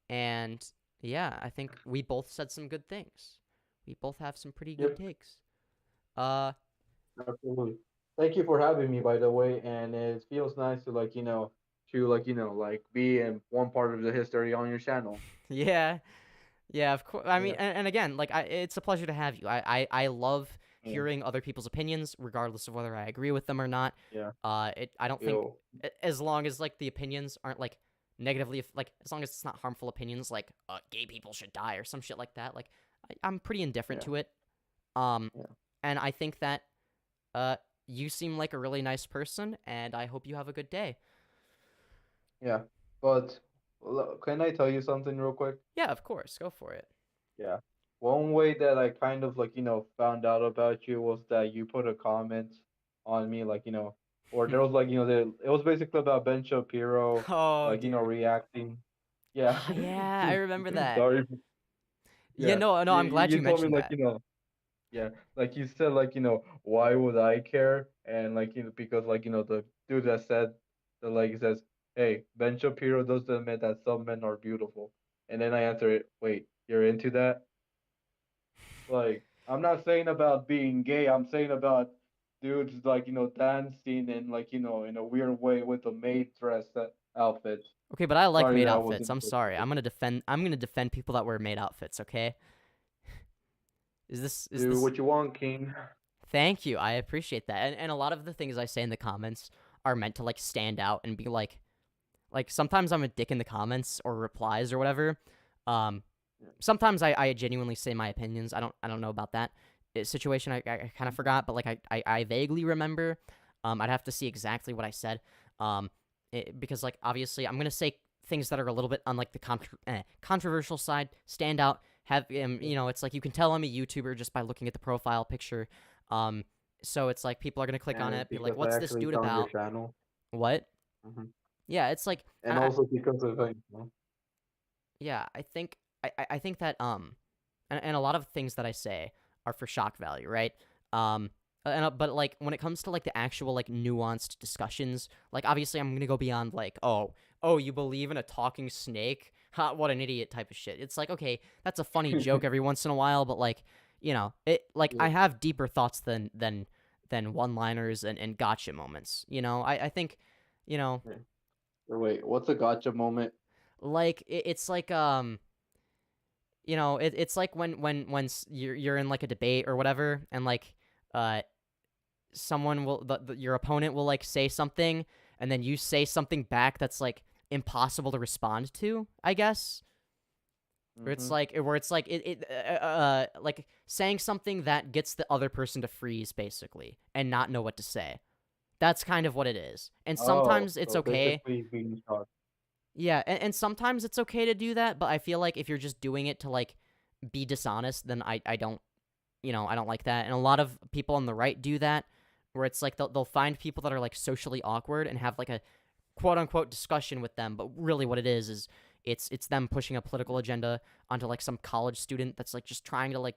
And, yeah, I think we both said some good things. We both have some pretty good takes. Absolutely. Thank you for having me, by the way, and it feels nice to, like, like, be in one part of the history on your channel. Yeah. Yeah, of course. I mean, and again, like, it's a pleasure to have you. I love hearing other people's opinions, regardless of whether I agree with them or not. Yeah. I don't think, as long as, like, the opinions aren't, like, negatively, like, as long as it's not harmful opinions, like, gay people should die or some shit like that, like, I'm pretty indifferent to it. And I think that, you seem like a really nice person, and I hope you have a good day. Yeah, but can I tell you something real quick? Yeah, of course. Go for it. Yeah. One way that I kind of, like, found out about you was that you put a comment on me, like, or there was, like, it was basically about Ben Shapiro, Oh, like, dear. reacting. Yeah. Yeah, I remember that. Sorry. Yeah, no, I'm glad you told me, mentioned like, that. yeah, like you said, like, why would I care? And, like, because, like, the dude that said, that, like, he says, hey, Ben Shapiro doesn't admit that some men are beautiful. And then I answer it, wait, you're into that? Like, I'm not saying about being gay. I'm saying about dudes, like, dancing and, like, in a weird way with a maid dress outfit. Okay, but I like Sorry maid that I outfits. wasn't I'm sorry. I'm gonna defend people that wear maid outfits, okay? Is Do this... what you want, King. Thank you. I appreciate that. And a lot of the things I say in the comments are meant to like stand out and be like sometimes I'm a dick in the comments or replies or whatever. Sometimes I genuinely say my opinions. I don't know about that situation. I kind of forgot, but like I vaguely remember. I'd have to see exactly what I said. Because like obviously I'm gonna say things that are a little bit on like the controversial side, stand out. Have it's like you can tell I'm a YouTuber just by looking at the profile picture. So it's like people are gonna click on it, be like, "What's this dude about?" What? Mhm. Yeah, it's like, And also because of yeah, I think that and a lot of things that I say are for shock value, right? But like when it comes to like the actual like nuanced discussions, like obviously I'm gonna go beyond like, oh, you believe in a talking snake? Ha, what an idiot type of shit. It's like, okay, that's a funny joke every once in a while, but like, it like I have deeper thoughts than one-liners and gotcha moments. I think, Wait, what's a gotcha moment? like it's like it's like when you're in like a debate or whatever, and like someone will your opponent will like say something, and then you say something back that's like impossible to respond to, I guess. Where it's like like saying something that gets the other person to freeze basically and not know what to say. That's kind of what it is. And sometimes it's so okay. basically being shocked. Yeah, and sometimes it's okay to do that, but I feel like if you're just doing it to like be dishonest, then I don't I don't like that. And a lot of people on the right do that, where it's like they'll find people that are like socially awkward and have like a quote unquote discussion with them, but really what it is it's them pushing a political agenda onto like some college student that's like just trying to like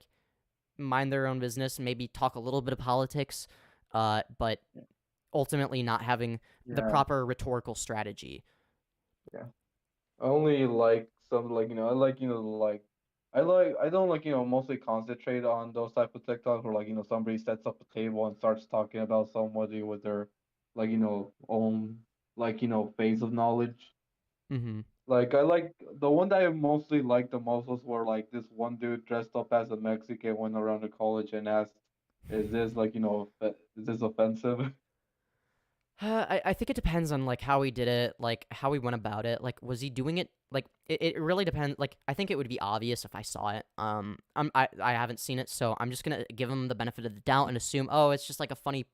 mind their own business and maybe talk a little bit of politics, but ultimately not having the proper rhetorical strategy. Yeah. I only like some like I like like I don't like mostly concentrate on those type of TikToks where like somebody sets up a table and starts talking about somebody with their like own like phase of knowledge. Mm-hmm. Like I like the one that I mostly liked the most was where like this one dude dressed up as a Mexican went around the college and asked, "Is this like is this offensive?" I think it depends on like how he did it, like how he went about it. Like, was he doing it? Like, it really depends. Like, I think it would be obvious if I saw it. I haven't seen it, so I'm just gonna give him the benefit of the doubt and assume, oh, it's just like a funny,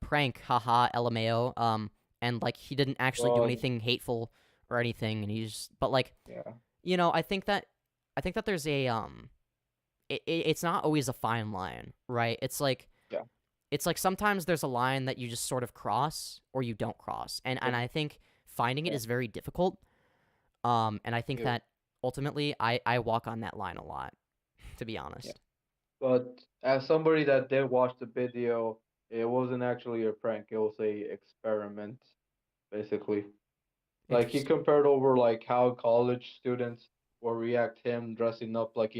prank, haha, LMAO. And like he didn't actually do Well, anything hateful or anything, and but like, yeah. I think that there's a it's not always a fine line, right? It's like. Yeah. It's like sometimes there's a line that you just sort of cross or you don't cross. And I think finding it is very difficult. And I think that ultimately I walk on that line a lot, to be honest. Yeah. But as somebody that did watch the video, it wasn't actually a prank. It was a experiment, basically. Like he compared over like how college students will react him dressing up like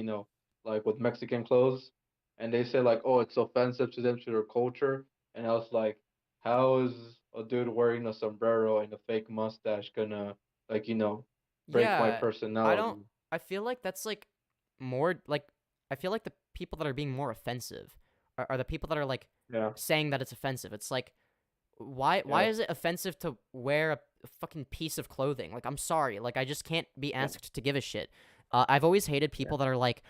like with Mexican clothes, and they say like, oh, it's offensive to them, to their culture, and I was like, how is a dude wearing a sombrero and a fake mustache gonna like break my Yeah, personality? I feel like that's like more like, I feel like the people that are being more offensive are the people that are like saying that it's offensive. It's like, why is it offensive to wear a fucking piece of clothing? Like, I'm sorry, like I just can't be asked to give a shit. I've always hated people that are like,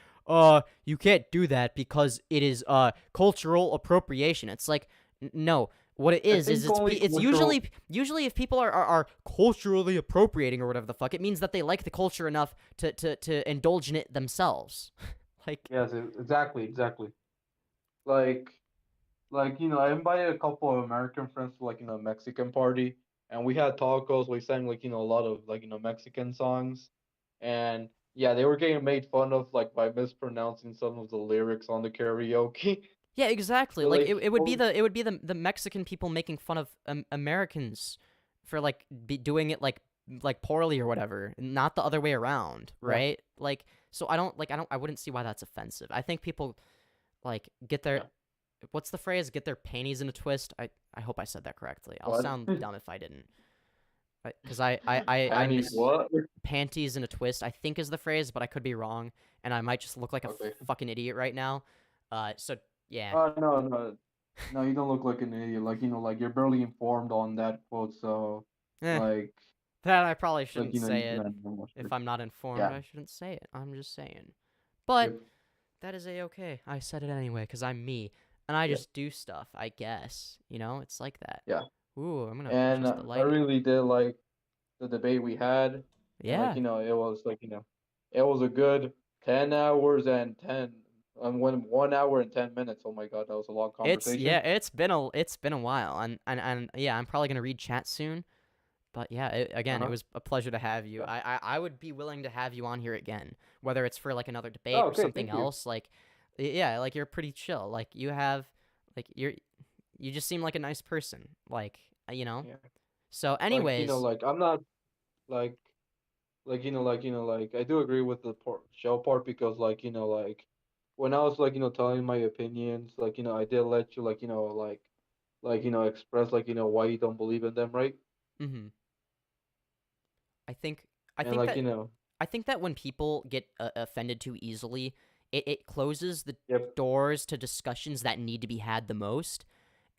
you can't do that because it is cultural appropriation. It's like, no, what it is it's usually if people are culturally appropriating or whatever the fuck, it means that they like the culture enough to indulge in it themselves. Like, yes, exactly. Like I invited a couple of American friends to like a Mexican party, and we had tacos. We sang like a lot of like Mexican songs, and yeah, they were getting made fun of like by mispronouncing some of the lyrics on the karaoke. yeah, exactly. So, Like, like it would be the Mexican people making fun of Americans for like doing it like poorly or whatever, not the other way around, right? Like, so I wouldn't see why that's offensive. I think people like get their what's the phrase? Get their panties in a twist. I hope I said that correctly. I'll sound dumb if I didn't. Because I miss panties in a twist, I think is the phrase, but I could be wrong, and I might just look like a fucking idiot right now. So yeah. No. No, you don't look like an idiot. Like, like you're barely informed on that quote, so Eh, like that I probably like shouldn't you say can it. have more If I'm not informed, Yeah. I shouldn't say it. I'm just saying. But Yep. that is a-okay. I said it anyway because I'm me. And I Yeah. just do stuff, I guess. You know, it's like that. Yeah. Ooh, I'm gonna And adjust the I lighting. really did like the debate we had, and like Yeah. it was like it was a good 10 hours and 10 and 1 hour and 10 minutes. Oh my god, that was a long conversation. It's been a while, and yeah, I'm probably gonna read chat soon. But yeah, again, it Uh-huh. was a pleasure to have you. Yeah. I would be willing to have you on here again, whether it's for like another debate Oh, or okay, something thank you. else. Like, yeah, like you're pretty chill. Like you have, like you just seem like a nice person. Like you know. Yeah. So, Like anyways, like I'm not like like I do agree with the shell part because like like when I was like telling my opinions like I did let you like like express like why you don't believe in them, right? mm-hmm. I think I And think like that I think that when people get offended too easily, it closes the yep. doors to discussions that need to be had the most.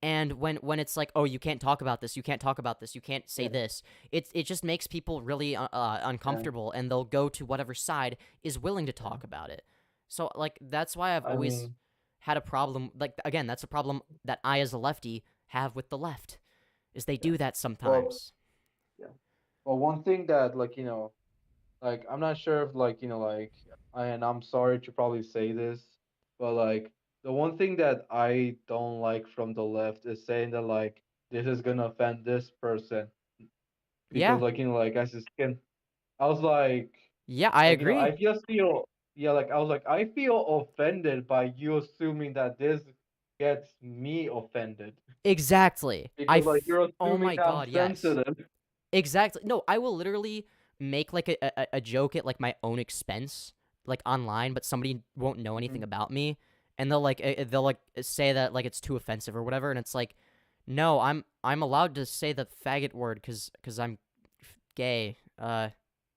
And when it's like, oh, you can't talk about this, you can't talk about this, you can't say Yeah. this, it just makes people really Yeah. uncomfortable, and they'll go to whatever side is willing to talk about it. So like that's why I've I always mean, had a problem. Like again, that's a problem that I as a lefty have with the left, is they yeah. do that Well, sometimes. yeah. Well, one thing that like like I'm not sure if like like and I'm sorry to probably say this, but like the one thing that I don't like from the left is saying that like this is gonna offend this person because Yeah, like like as a skin, I was yeah, I like agree. I just feel yeah like I was like I feel offended by you assuming that this gets me offended Exactly. because like you're Oh assuming my I'm god, yes. sensitive. Exactly. No, I will literally make like a joke at like my own expense, like online, but somebody won't know anything Mhm. about me, and they'll like say that like it's too offensive or whatever, and it's like, no, I'm allowed to say the faggot word because I'm gay.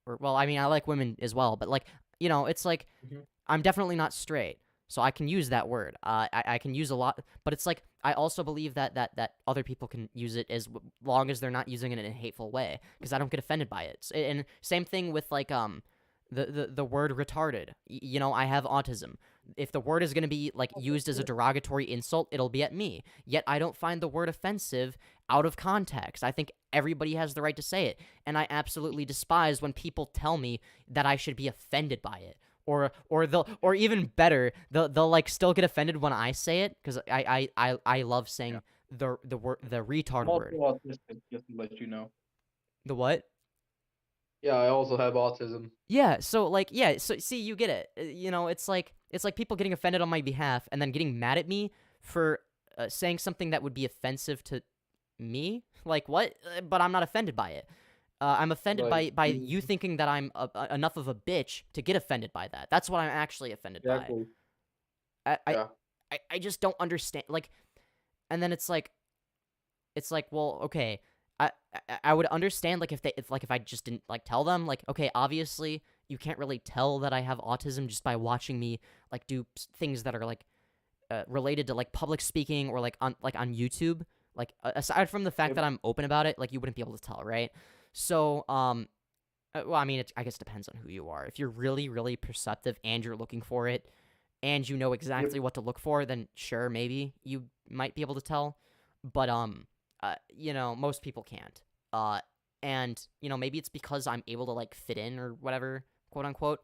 Or well, I mean I like women as well, but like it's like Mhm. I'm definitely not straight, so I can use that word. I can use a lot, but it's like I also believe that other people can use it as long as they're not using it in a hateful way, because I don't get offended by it. And same thing with like the word retarded. I have autism. If the word is going to be like used as a derogatory insult, it'll be at me. Yet I don't find the word offensive out of context. I think everybody has the right to say it, and I absolutely despise when people tell me that I should be offended by it. Or even better, they'll like still get offended when I say it, because I love Yeah. saying the word, the retard I'm also word. autistic, just to let you know. The what? Yeah, I also have autism. Yeah, so like yeah, so see, you get it. It's like people getting offended on my behalf and then getting mad at me for saying something that would be offensive to me. Like what? But I'm not offended by it. I'm offended Like by you thinking that I'm enough of a bitch to get offended by that. That's what I'm actually offended by. exactly. I I, Yeah. I just don't understand. Like, and then it's like, well, okay, I would understand like if I just didn't like tell them, like, okay, obviously you can't really tell that I have autism just by watching me like do things that are like related to like public speaking or like on YouTube. Like aside from the fact Yep. that I'm open about it, like you wouldn't be able to tell, right? So well, I mean, I guess it depends on who you are. If you're really, really perceptive and you're looking for it, and you know Yep. exactly what to look for, then sure, maybe you might be able to tell. But most people can't. And maybe it's because I'm able to like fit in or whatever, quote unquote,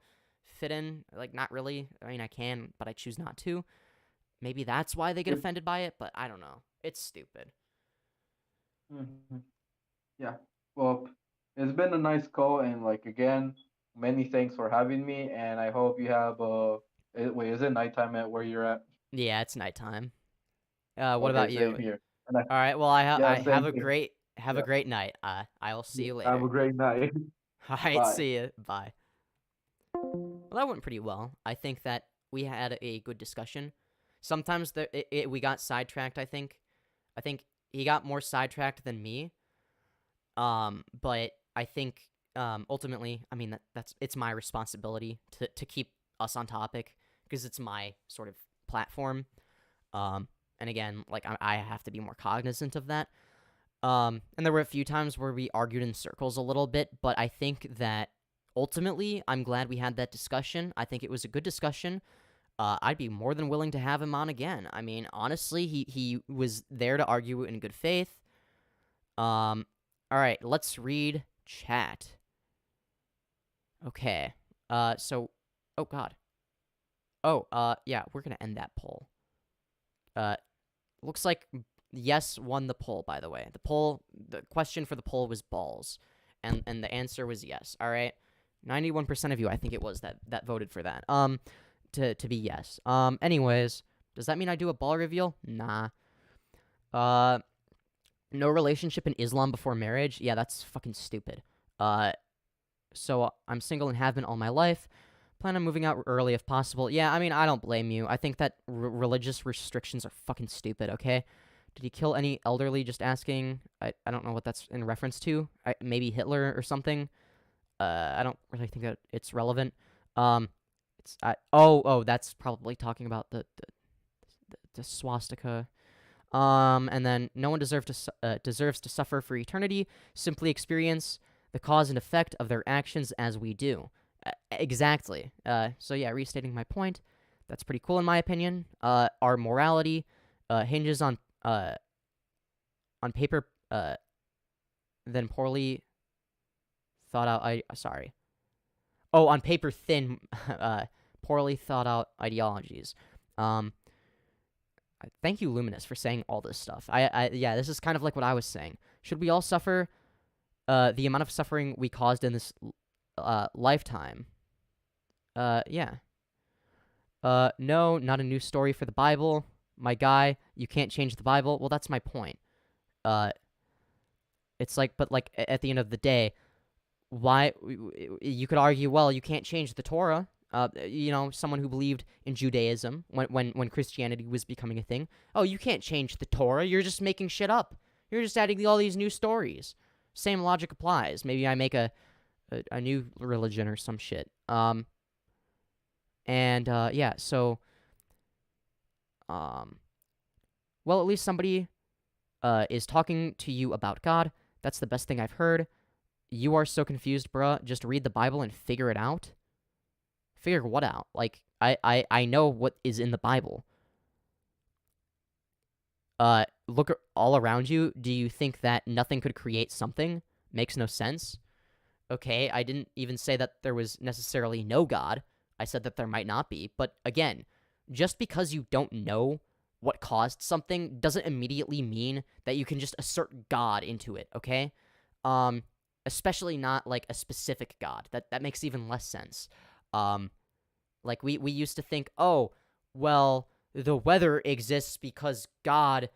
fit in. Like not really. I mean, I can, but I choose not to. Maybe that's why they get Yep. offended by it. But I don't know. It's stupid. Mhm. Yeah. Well, it's been a nice call, and like again, many thanks for having me, and I hope you have wait, is it nighttime at where you're at? Yeah, it's nighttime. What Okay, about you? same here. And All right. Well, I yeah, have same a here. Yeah. great night. I will see Yeah. you Have later. a great night. All right. Bye. See you. Bye. Well, that went pretty well. I think that we had a good discussion. Sometimes we got sidetracked. I think he got more sidetracked than me. But I think ultimately, I mean that's it's my responsibility to keep us on topic because it's my sort of platform. Um, And again, like, I have to be more cognizant of that. And there were a few times where we argued in circles a little bit, but I think that ultimately, I'm glad we had that discussion. I think it was a good discussion. I'd be more than willing to have him on again. I mean, honestly, he was there to argue in good faith. All right, let's read chat. Okay. So, oh god. Oh, yeah, we're gonna end that poll. Looks like yes won the poll, by the way. The question for the poll was balls, and the answer was yes. All right, 91% of you, I think it was, that voted for that. To be yes. Anyways, does that mean I do a ball reveal? Nah. No relationship in Islam before marriage? Yeah, that's fucking stupid. So I'm single and have been all my life. Plan on moving out early if possible. Yeah, I mean, I don't blame you. I think that religious restrictions are fucking stupid, okay? Did he kill any elderly? Just asking. I don't know what that's in reference to. Maybe Hitler or something. I don't really think that it's relevant. That's probably talking about the swastika. And then no one deserves to suffer for eternity. Simply experience the cause and effect of their actions as we do. Exactly. So yeah, restating my point, that's pretty cool in my opinion. Our morality hinges on paper than poorly thought out. On paper thin, poorly thought out ideologies. Thank you, Luminous, for saying all this stuff. Yeah, this is kind of like what I was saying. Should we all suffer the amount of suffering we caused in this lifetime? Yeah. No, not a new story for the Bible. My guy, you can't change the Bible. Well, that's my point. It's like, but like at the end of the day, why you could argue, well, you can't change the Torah. Someone who believed in Judaism when Christianity was becoming a thing. Oh, you can't change the Torah. You're just making shit up. You're just adding all these new stories. Same logic applies. Maybe I make a new religion or some shit. Yeah, so, well, at least somebody is talking to you about God. That's the best thing I've heard. You are so confused, bruh. Just read the Bible and figure it out. Figure what out? Like, I know what is in the Bible. Look all around you. Do you think that nothing could create something? Makes no sense. Okay, I didn't even say that there was necessarily no God. I said that there might not be. But again, just because you don't know what caused something doesn't immediately mean that you can just assert God into it, okay? Especially not, like, a specific God. That makes even less sense. Like, we used to think, oh, well, the weather exists because God,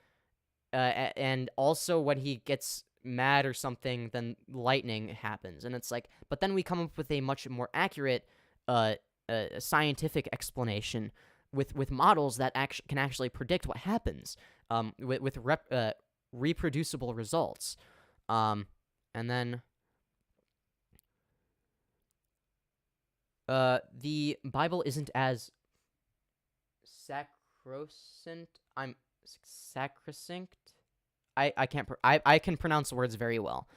and also when he gets mad or something, then lightning happens. And it's like, but then we come up with a much more accurate, scientific explanation with models that can actually predict what happens, with reproducible results. And then the Bible isn't as sacrosanct. Sacrosanct. I can pronounce words very well.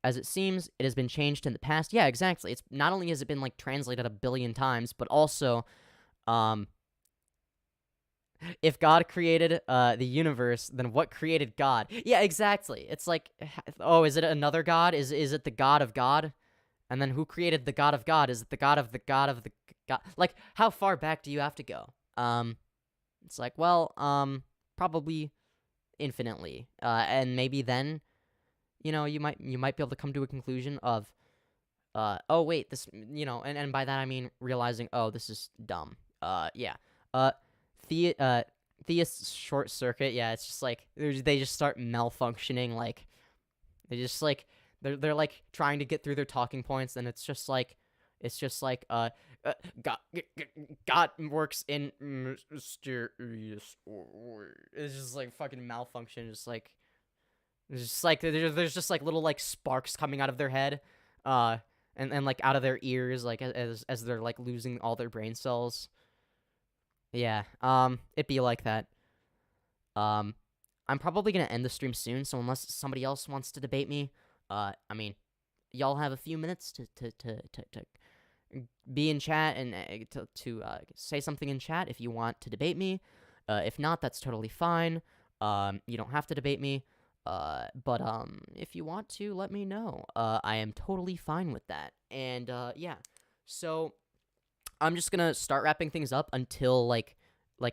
As it seems, it has been changed in the past. Yeah, exactly. It's not only has it been like translated a billion times, but also, if God created the universe, then what created God? Yeah, exactly. It's like, oh, is it another God? Is it the God of God? And then who created the God of God? Is it the God of the God of the God? Like, how far back do you have to go? It's like, well, probably infinitely. And maybe then, you might be able to come to a conclusion of, oh wait, this, and by that I mean realizing, oh, this is dumb. Yeah. Theists short circuit. Yeah, it's just like they just start malfunctioning. Like they just like they're like trying to get through their talking points, and it's just like God works in mysterious ways. It's just like fucking malfunction. It's just like there's just like little like sparks coming out of their head, and like out of their ears, like as they're like losing all their brain cells. Yeah, it'd be like that. I'm probably gonna end the stream soon, so unless somebody else wants to debate me, I mean, y'all have a few minutes to be in chat and to say something in chat if you want to debate me. If not, that's totally fine. You don't have to debate me. But if you want to, let me know. I am totally fine with that. And yeah, so I'm just gonna start wrapping things up until like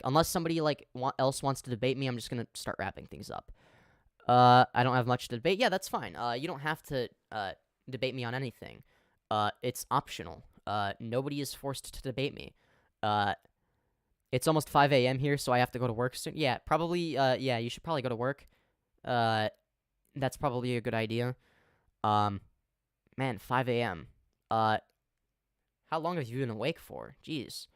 unless somebody else wants to debate me, I'm just gonna start wrapping things up. I don't have much to debate. Yeah, that's fine. You don't have to debate me on anything. It's optional. Nobody is forced to debate me. It's almost 5 a.m. here, so I have to go to work soon. Yeah, probably. Yeah, you should probably go to work. That's probably a good idea. Man, 5 a.m. How long have you been awake for? Jeez.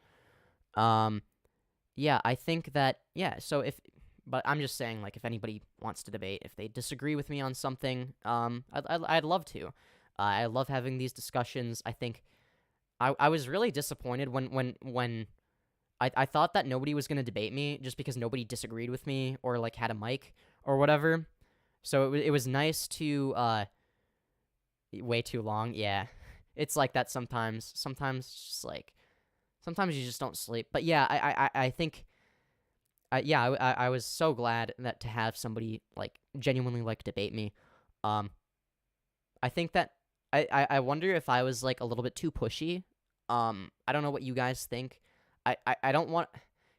Yeah, I think that, yeah, so but I'm just saying, like, if anybody wants to debate, if they disagree with me on something, I'd love to. I love having these discussions. I think I was really disappointed when I thought that nobody was going to debate me just because nobody disagreed with me or, like, had a mic or whatever. So it was nice to, way too long, yeah. It's like that sometimes. Sometimes just like, sometimes you just don't sleep. But yeah, I think, yeah, I was so glad that to have somebody like genuinely like debate me. I think that I wonder if I was like a little bit too pushy. I don't know what you guys think. I don't want,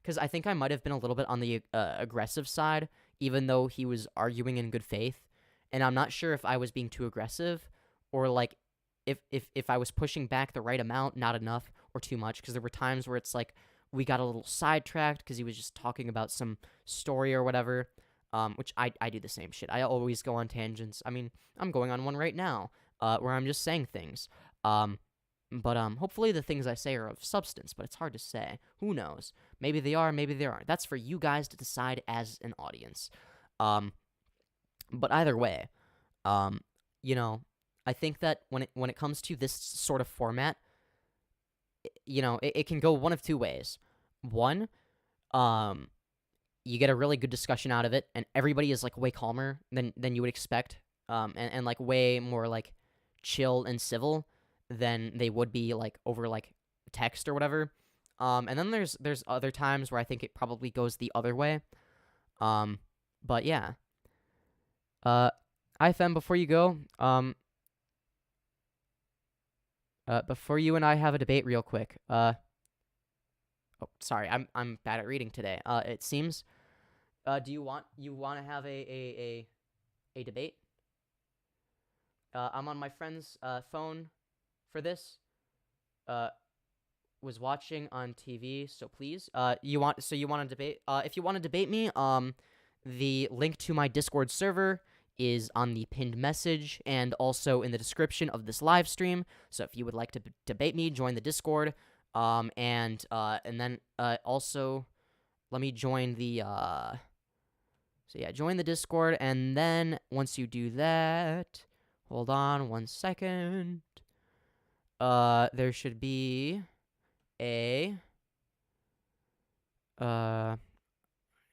because I think I might have been a little bit on the aggressive side, even though he was arguing in good faith, and I'm not sure if I was being too aggressive or like if I was pushing back the right amount, not enough, or too much, because there were times where it's like we got a little sidetracked because he was just talking about some story or whatever, which I do the same shit. I always go on tangents. I mean, I'm going on one right now, where I'm just saying things. But hopefully the things I say are of substance, but it's hard to say. Who knows? Maybe they are, maybe they aren't. That's for you guys to decide as an audience. But either way, you know, I think that when it comes to this sort of format, you know, it can go one of two ways. One, you get a really good discussion out of it, and everybody is like way calmer than you would expect, and like way more like chill and civil than they would be like over like text or whatever. And then there's other times where I think it probably goes the other way. But yeah. IFM, before you go, before you and I have a debate real quick, oh, sorry, I'm bad at reading today. It seems, do you want to have a debate? I'm on my friend's phone for this. Was watching on TV, so please, you want to debate? If you want to debate me, the link to my Discord server is on the pinned message and also in the description of this live stream. So if you would like to debate me, join the Discord. And then also let me join the so yeah, join the Discord, and then once you do that, hold on 1 second. There should be a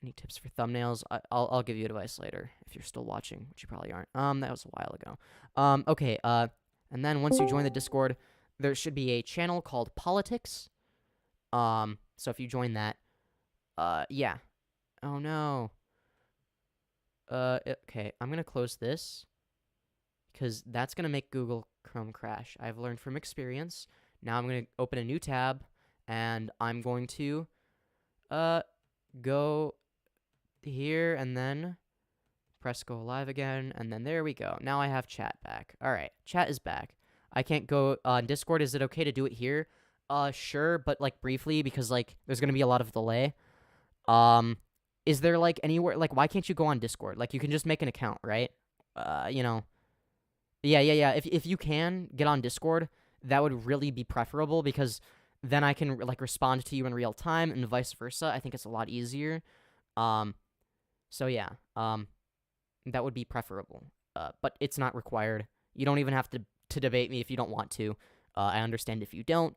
any tips for thumbnails? I'll give you advice later if you're still watching, which you probably aren't. That was a while ago. Okay. And then once you join the Discord, there should be a channel called Politics. So if you join that, yeah. Oh no. Okay. I'm gonna close this because that's gonna make Google Chrome crash. I've learned from experience. Now I'm gonna open a new tab, and I'm going to go here and then press go live again, and then there we go. Now I have chat back. All right, chat is back. I can't go on Discord. Is it okay to do it here? Sure, but like briefly, because like there's gonna be a lot of delay. Is there like anywhere, like why can't you go on Discord? Like you can just make an account, right? You know. Yeah. If you can get on Discord, that would really be preferable, because then I can like respond to you in real time and vice versa. I think it's a lot easier. So yeah, that would be preferable. But it's not required. You don't even have to debate me if you don't want to. I understand if you don't.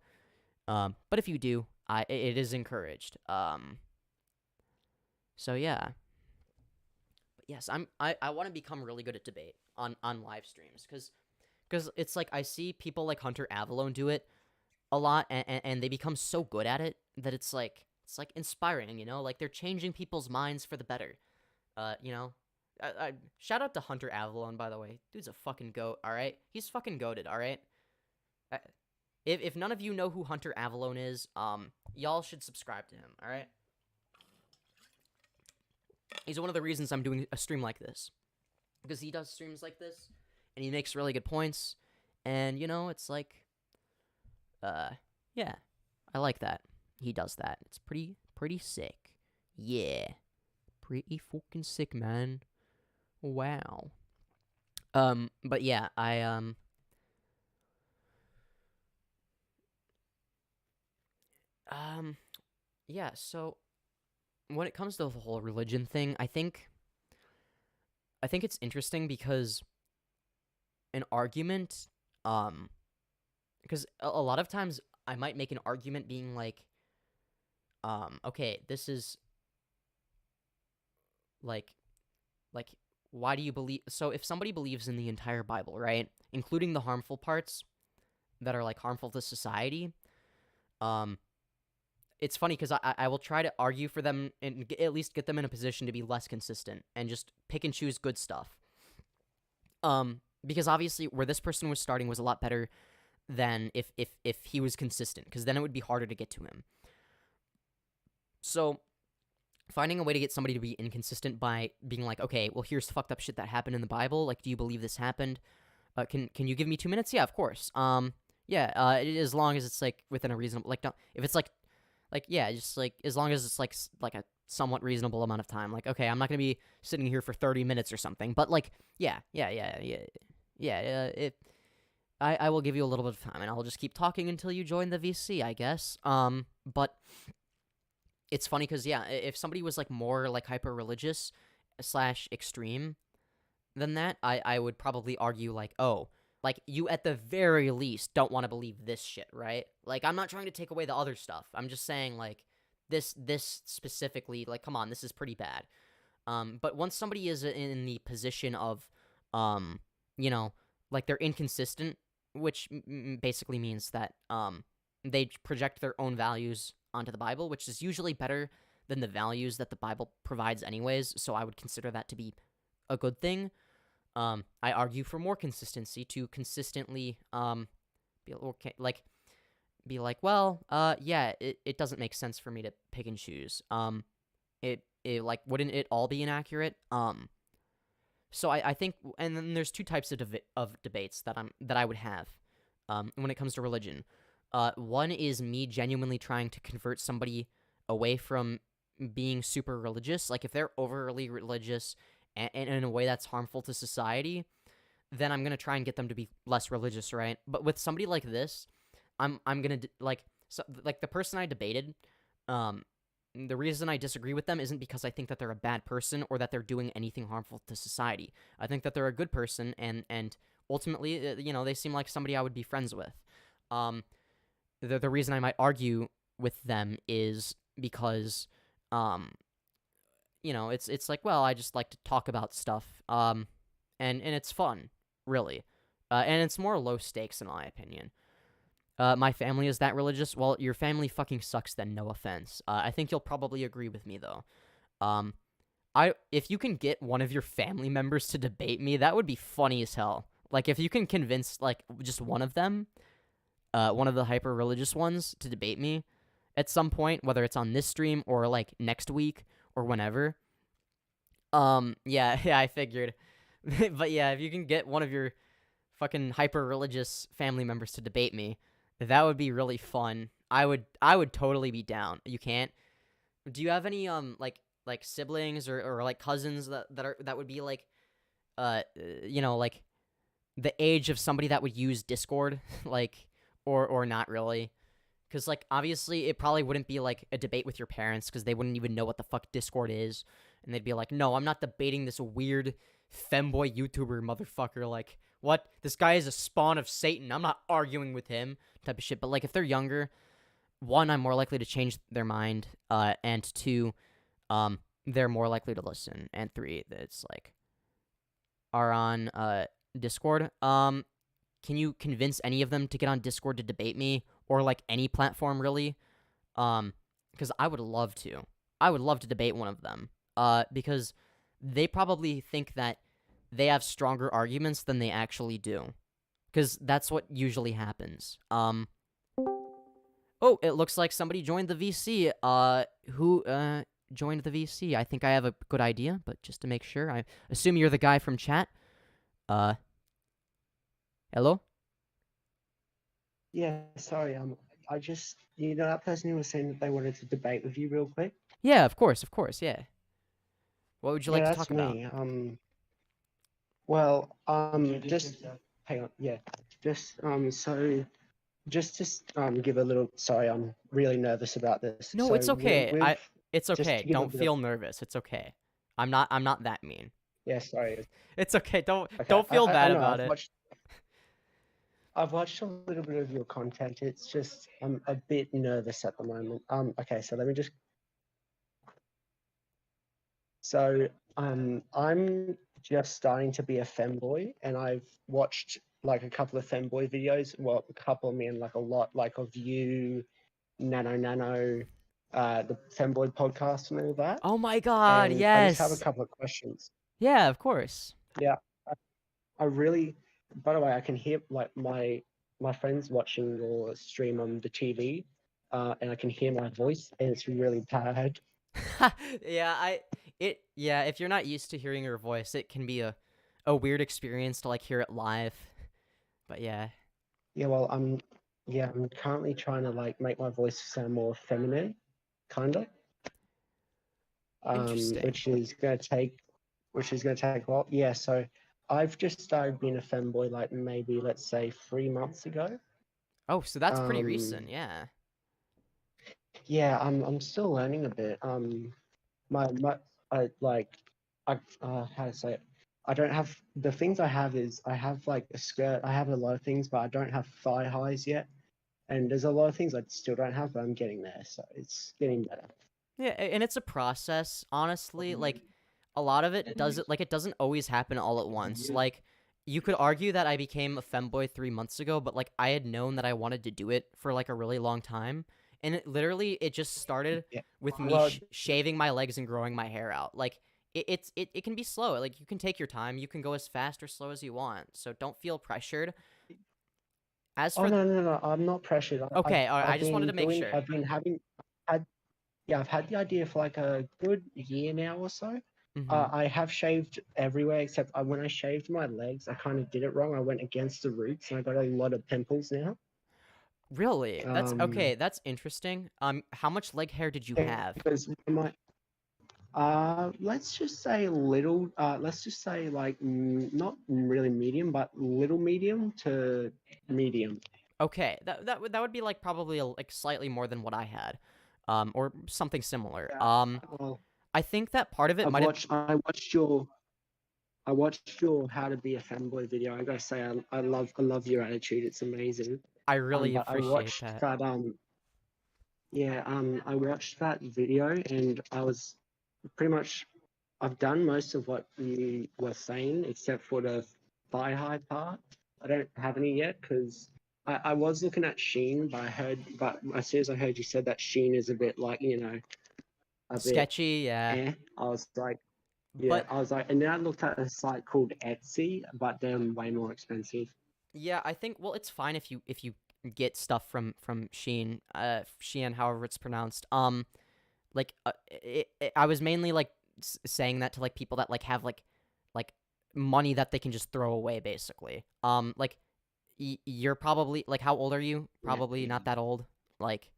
But if you do, it is encouraged. So yeah. But yes, I want to become really good at debate on live streams because it's like I see people like Hunter Avallone do it a lot, and they become so good at it that it's like inspiring, you know? Like they're changing people's minds for the better. You know? I shout out to Hunter Avallone, by the way. Dude's a fucking goat, all right? He's fucking goated, all right? If none of you know who Hunter Avallone is, y'all should subscribe to him, all right? He's one of the reasons I'm doing a stream like this. Because he does streams like this, and he makes really good points, and, you know, it's like, yeah, I like that. He does that. It's pretty sick. Yeah. Pretty fucking sick, man. Wow. But yeah, yeah, so when it comes to the whole religion thing, I think it's interesting because an argument, because a lot of times I might make an argument being like, okay, this is like, why do you believe? So if somebody believes in the entire Bible, right, including the harmful parts that are like harmful to society, it's funny because I will try to argue for them and at least get them in a position to be less consistent and just pick and choose good stuff. Because obviously where this person was starting was a lot better than if he was consistent, because then it would be harder to get to him. So finding a way to get somebody to be inconsistent by being like, okay, well, here's fucked up shit that happened in the Bible. Like, do you believe this happened? Can you give me 2 minutes? Yeah, of course. Yeah, as long as it's like within a reasonable, like, no, if it's like, yeah, just like, as long as it's like a somewhat reasonable amount of time. Like, okay, I'm not gonna be sitting here for 30 minutes or something, but like, yeah, I will give you a little bit of time, and I'll just keep talking until you join the VC, I guess. But it's funny because, yeah, if somebody was, like, more, like, hyper-religious / extreme than that, I would probably argue, like, oh, like, you at the very least don't want to believe this shit, right? Like, I'm not trying to take away the other stuff. I'm just saying, like, this specifically, like, come on, this is pretty bad. But once somebody is in the position of, you know, like, they're inconsistent, which basically means that, they project their own values onto the Bible, which is usually better than the values that the Bible provides anyways, so I would consider that to be a good thing. I argue for more consistency to consistently, be like, well, yeah, it doesn't make sense for me to pick and choose. It like, wouldn't it all be inaccurate? So I think, and then there's two types of debates that I would have, when it comes to religion. One is me genuinely trying to convert somebody away from being super religious. Like, if they're overly religious and in a way that's harmful to society, then I'm gonna try and get them to be less religious, right? But with somebody like this, I'm gonna like the person I debated. The reason I disagree with them isn't because I think that they're a bad person or that they're doing anything harmful to society. I think that they're a good person, and ultimately, you know, they seem like somebody I would be friends with. The reason I might argue with them is because, you know, it's like, well, I just like to talk about stuff, and it's fun, really, and it's more low stakes in my opinion. My family is that religious. Well, your family fucking sucks then, no offense. I think you'll probably agree with me, though. If you can get one of your family members to debate me, that would be funny as hell. Like, if you can convince, like, just one of them, one of the hyper-religious ones, to debate me at some point, whether it's on this stream or, like, next week or whenever. Yeah, I figured. But yeah, if you can get one of your fucking hyper-religious family members to debate me, that would be really fun. I would totally be down. You can't? Do you have any, like siblings or like cousins that would be like, you know, like the age of somebody that would use Discord, like, or not really? Because, like, obviously it probably wouldn't be like a debate with your parents because they wouldn't even know what the fuck Discord is, and they'd be like, no, I'm not debating this weird Femboy YouTuber motherfucker, like, what? This guy is a spawn of Satan. I'm not arguing with him, type of shit. But, like, if they're younger, one, I'm more likely to change their mind, and two, they're more likely to listen, and three, it's like are on Discord. Can you convince any of them to get on Discord to debate me, or like any platform really? Because I would love to. I would love to debate one of them. Because they probably think that they have stronger arguments than they actually do. Because that's what usually happens. Oh, it looks like somebody joined the VC. Who joined the VC? I think I have a good idea, but just to make sure, I assume you're the guy from chat. Hello? Yeah, sorry. I just, that person who was saying that they wanted to debate with you real quick. Yeah, of course, yeah. What would you like to that's talk about? me. Well, just hang on. Yeah, just so just to give a little. Sorry, I'm really nervous about this. No, so it's okay. It's just to okay. give a Don't bit feel of- nervous. It's okay. I'm not that mean. Yeah, sorry. It's okay. Don't Okay, feel I bad know, about it. I've watched a little bit of your content. It's just I'm a bit nervous at the moment. Okay, so let me just. So I'm just starting to be a femboy, and I've watched like a couple of femboy videos. Well, a couple, I mean like a lot, like of you, Nano, the Femboy podcast and all that. Oh my god, And yes. I just have a couple of questions. Yeah, of course. Yeah, I really. By the way, I can hear like my friends watching your stream on the TV, and I can hear my voice, and it's really bad. Yeah, if you're not used to hearing your voice, it can be a weird experience to like hear it live. But yeah. Yeah, well, I'm currently trying to like make my voice sound more feminine, kind of. Interesting. Which is gonna take a while. Yeah, so I've just started being a femboy like maybe let's say 3 months ago. Oh, so that's pretty recent, yeah. Yeah, I'm still learning a bit. How to say it? I don't have the things I have is I have like a skirt. I have a lot of things, but I don't have thigh highs yet. And there's a lot of things I still don't have, but I'm getting there, so it's getting better. Yeah, and it's a process, honestly. Like, a lot of it doesn't always happen all at once. Like, you could argue that I became a femboy 3 months ago, but like I had known that I wanted to do it for like a really long time. And it just started with me shaving my legs and growing my hair out. Like, it can be slow. Like, you can take your time. You can go as fast or slow as you want. So don't feel pressured. As for no, I'm not pressured. Okay, all right. I just wanted to make sure. I've had the idea for like a good year now or so. Mhm. I have shaved everywhere except when I shaved my legs, I kind of did it wrong. I went against the roots and I got a lot of pimples now. Really? That's okay. That's interesting. How much leg hair did you have? Because let's just say little. Let's just say like not really medium, but little medium to medium. Okay, that would be like probably like slightly more than what I had, or something similar. Yeah, well, I think that part of it might have. I watched your How to Be a Femboy video. I gotta say, I love your attitude. It's amazing. I really I appreciate watched that. I watched that video and I was pretty much. I've done most of what you were saying except for the thigh high part. I don't have any yet because I was looking at Sheen, but as soon as I heard you said that Sheen is a bit like a Sketchy, bit, yeah. I was like, and then I looked at a site called Etsy, but they're way more expensive. Yeah, I think it's fine if you get stuff from Sheen, Shein, however it's pronounced. I was mainly like saying that to like people that like have like money that they can just throw away, basically. Like you're probably like, how old are you? Probably not that old. Like,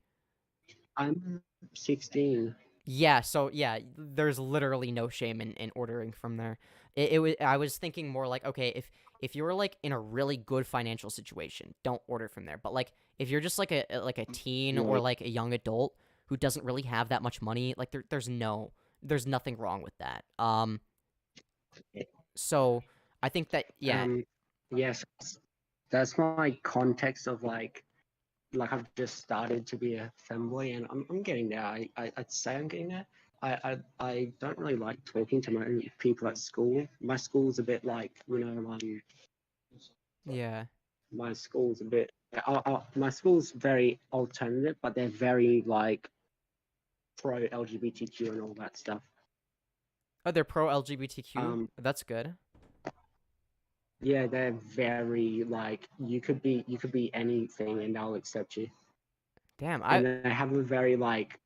I'm 16. Yeah, so yeah, there's literally no shame in ordering from there. I was thinking more like, okay, if you're like in a really good financial situation, don't order from there. But like if you're just like a teen or like a young adult who doesn't really have that much money, like there's nothing wrong with that. So I think that Yes, that's my context of like I've just started to be a femboy, and I'm getting there. I'd say I'm getting there. I don't really like talking to my people at school. My school's a bit like, Yeah. my school's a bit. My school's very alternative, but they're very like pro LGBTQ and all that stuff. Oh, they're pro LGBTQ. Um, That's good. Yeah, they're very like you could be anything and they'll accept you. Damn, And they have a very like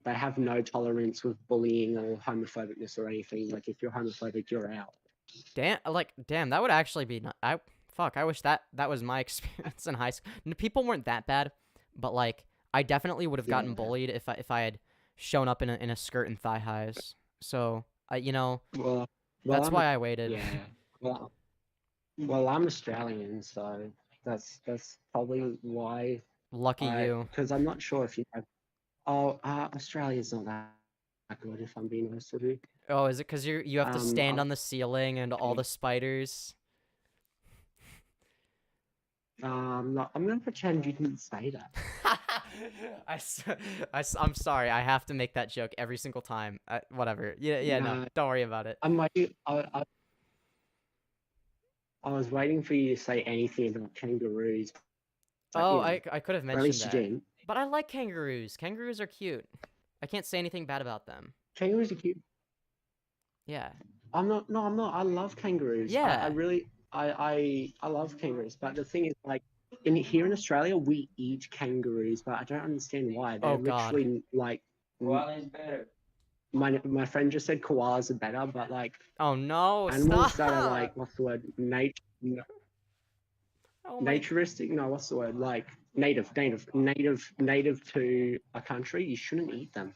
they have no tolerance with bullying or homophobicness or anything. Like if you're homophobic, you're out. damn, that would actually be I wish that was my experience in high school. People weren't that bad, but like I definitely would have gotten Yeah. bullied if I had shown up in a skirt and thigh highs. So, Well, that's I'm, why I waited. Yeah. Well, I'm Australian, so that's probably why. Lucky you. Because I'm not sure if you have. Oh, Australia's not that good, if I'm being honest with you. Oh, is it because you have to stand I'm- on the ceiling and all the spiders? I'm gonna pretend you didn't say that. I'm sorry. I have to make that joke every single time. Whatever. Yeah, no, Nah. don't worry about it. I'm waiting. I was waiting for you to say anything about kangaroos. but, Oh, you know, I could have or at least mentioned you that. didn't. But I like kangaroos. Kangaroos are cute. I can't say anything bad about them. Kangaroos are cute. Yeah. I'm not. No, I'm not. I love kangaroos. Yeah. I really. I love kangaroos. But the thing is, like, here in Australia, we eat kangaroos, but I don't understand why. They're Oh, God. literally like. My friend just said koalas are better, but like Oh no! animals Stop. that are like what's the word? Oh my. Naturistic? No, what's the word? Like native to a country. You shouldn't eat them.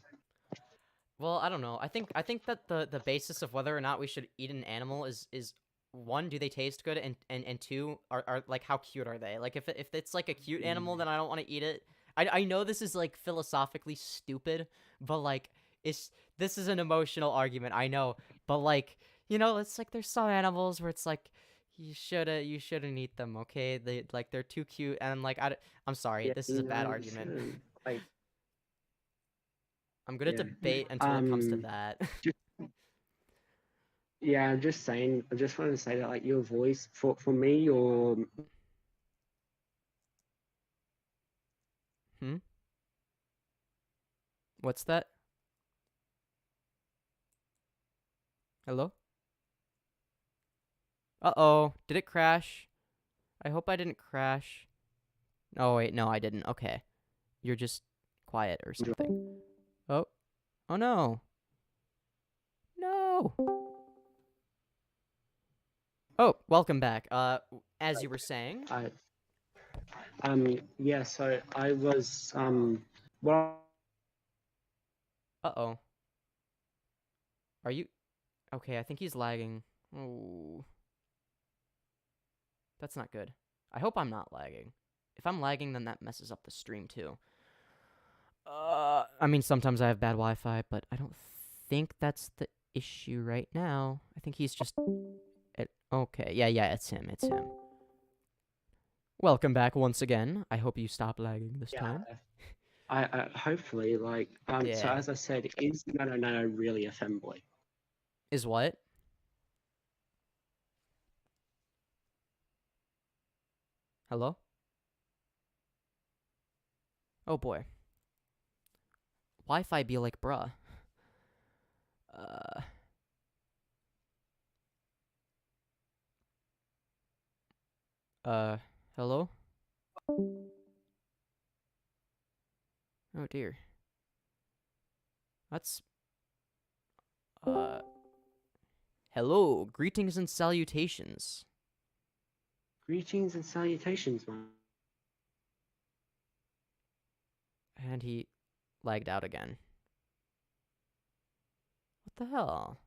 Well, I don't know. I think that the basis of whether or not we should eat an animal is one, do they taste good, and two, are like how cute are they? Like if it's like a cute animal, then I don't want to eat it. I know this is like philosophically stupid, but like this is an emotional argument, I know, but like it's like there's some animals where it's like you shouldn't eat them, okay? They're too cute, and like I'm sorry, Yeah, this is a bad you argument. shouldn't. Like, I'm gonna Yeah. debate until it comes to Um, that. yeah, I'm just saying. I just wanted to say that, like, your voice for me, your What's that? Hello? Uh-oh. Did it crash? I hope I didn't crash. Oh, wait. No, I didn't. Okay. You're just quiet or something. Oh. Oh, no. No. Oh, welcome back. As you were saying. yeah. So I was well. Uh-oh. Are you... Okay, I think he's lagging. Oh. That's not good. I hope I'm not lagging. If I'm lagging, then that messes up the stream, too. I mean, sometimes I have bad Wi-Fi, but I don't think that's the issue right now. I think he's just... Okay, yeah, it's him. Welcome back once again. I hope you stop lagging this time. I hopefully like So Yeah. as I said, is no really a femboy? Is what? Hello? Oh boy. Wi-Fi be like, bruh. Hello? Oh dear. That's... Hello, greetings and salutations. Greetings and salutations, man. And he lagged out again. What the hell?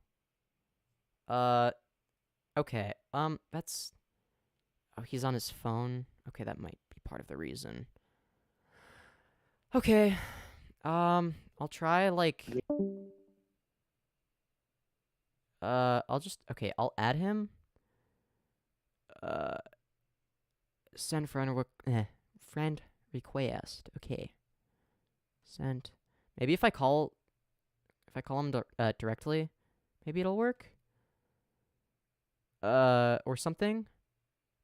Okay, that's... Oh, he's on his phone? Okay, that might be part of the reason. Okay, I'll try, like... Okay, I'll add him. Send friend Request. Okay. Sent. Maybe if I call him directly, maybe it'll work. Or something.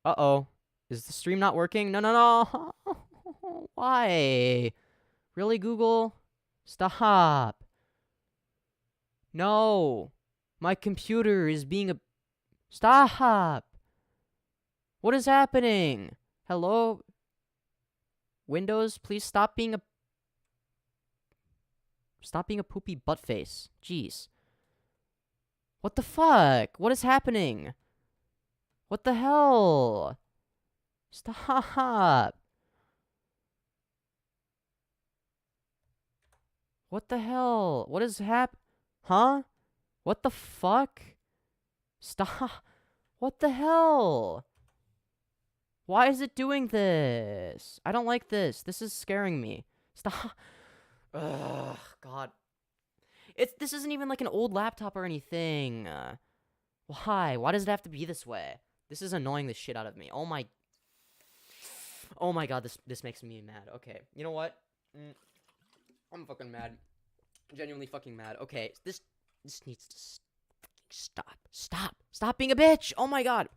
Uh-oh. Is the stream not working? No. Why? Really, Google? Stop. No. My computer is being a... Stop. What is happening? Hello? Windows, please stop being a... Stop being a poopy butt face. Jeez. What the fuck? What is happening? What the hell? Stop. What the hell? What is Huh? What the fuck? Stop. What the hell? Why is it doing this? I don't like this. This is scaring me. Stop. Ugh, God. This isn't even like an old laptop or anything. Why? Why does it have to be this way? This is annoying the shit out of me. Oh my God, this makes me mad. Okay, you know what? I'm fucking mad. Genuinely fucking mad. Okay, this needs to stop. Stop being a bitch. Oh my God.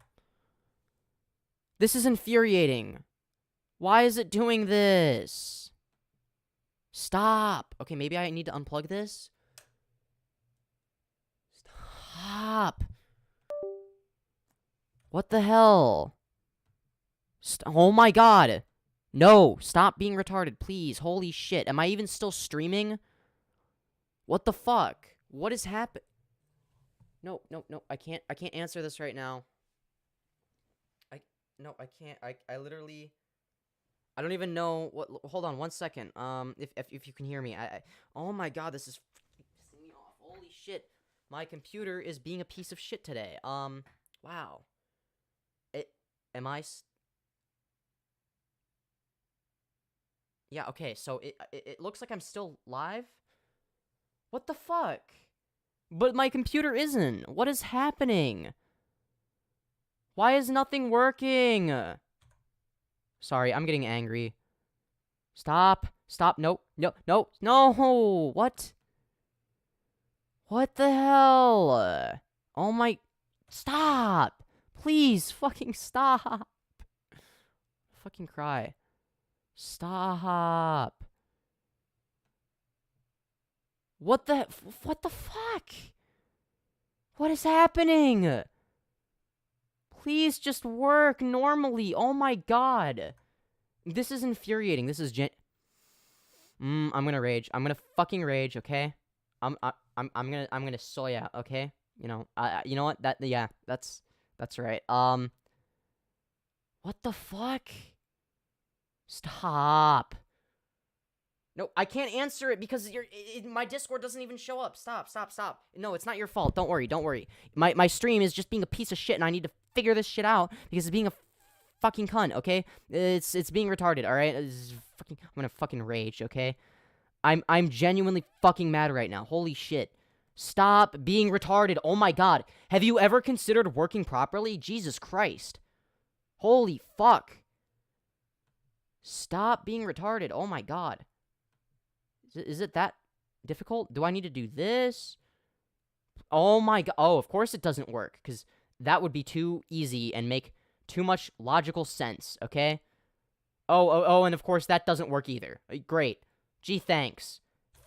This is infuriating. Why is it doing this? Stop. Okay, maybe I need to unplug this. Stop. What the hell? Oh my God. No, stop being retarded, please. Holy shit. Am I even still streaming? What the fuck? What is happening? No. I can't answer this right now. I can't. I literally... I don't even know what... Hold on, 1 second. If you can hear me. Oh my God, this is pissing me off. Holy shit. My computer is being a piece of shit today. Wow. Am I... Yeah, okay, so it looks like I'm still live? What the fuck? But my computer isn't. What is happening? Why is nothing working? Sorry, I'm getting angry. Stop. No. What? What the hell? Oh my... Stop. Please, fucking stop. Fucking cry. Stop. What the fuck? What is happening? Please just work normally. Oh my God. This is infuriating. This is I'm gonna rage. I'm gonna fucking rage, okay? I'm gonna soy out, okay? You know, you know what? That's right. What the fuck? Stop. No, I can't answer it because my Discord doesn't even show up. Stop. No, it's not your fault. Don't worry. My stream is just being a piece of shit, and I need to figure this shit out because it's being a fucking cunt, okay? It's being retarded, alright? I'm gonna fucking rage, okay? I'm genuinely fucking mad right now. Holy shit. Stop being retarded. Oh my God. Have you ever considered working properly? Jesus Christ. Holy fuck. Stop being retarded. Oh my God. Is it that difficult? Do I need to do this? Oh my God. Oh, of course it doesn't work, because that would be too easy and make too much logical sense, okay? Oh, and of course that doesn't work either. Great. Gee, thanks.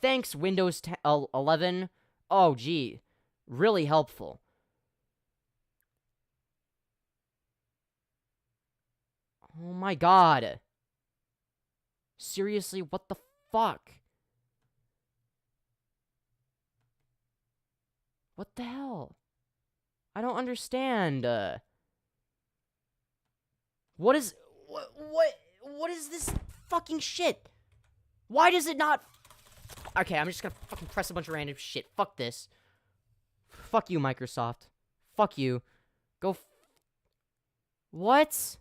Thanks, Windows 11. Oh, gee. Really helpful. Oh my God. Seriously, what the fuck? What the hell? I don't understand. What is this fucking shit? Why does it not... Okay, I'm just gonna fucking press a bunch of random shit. Fuck this. Fuck you, Microsoft. Fuck you. Go What?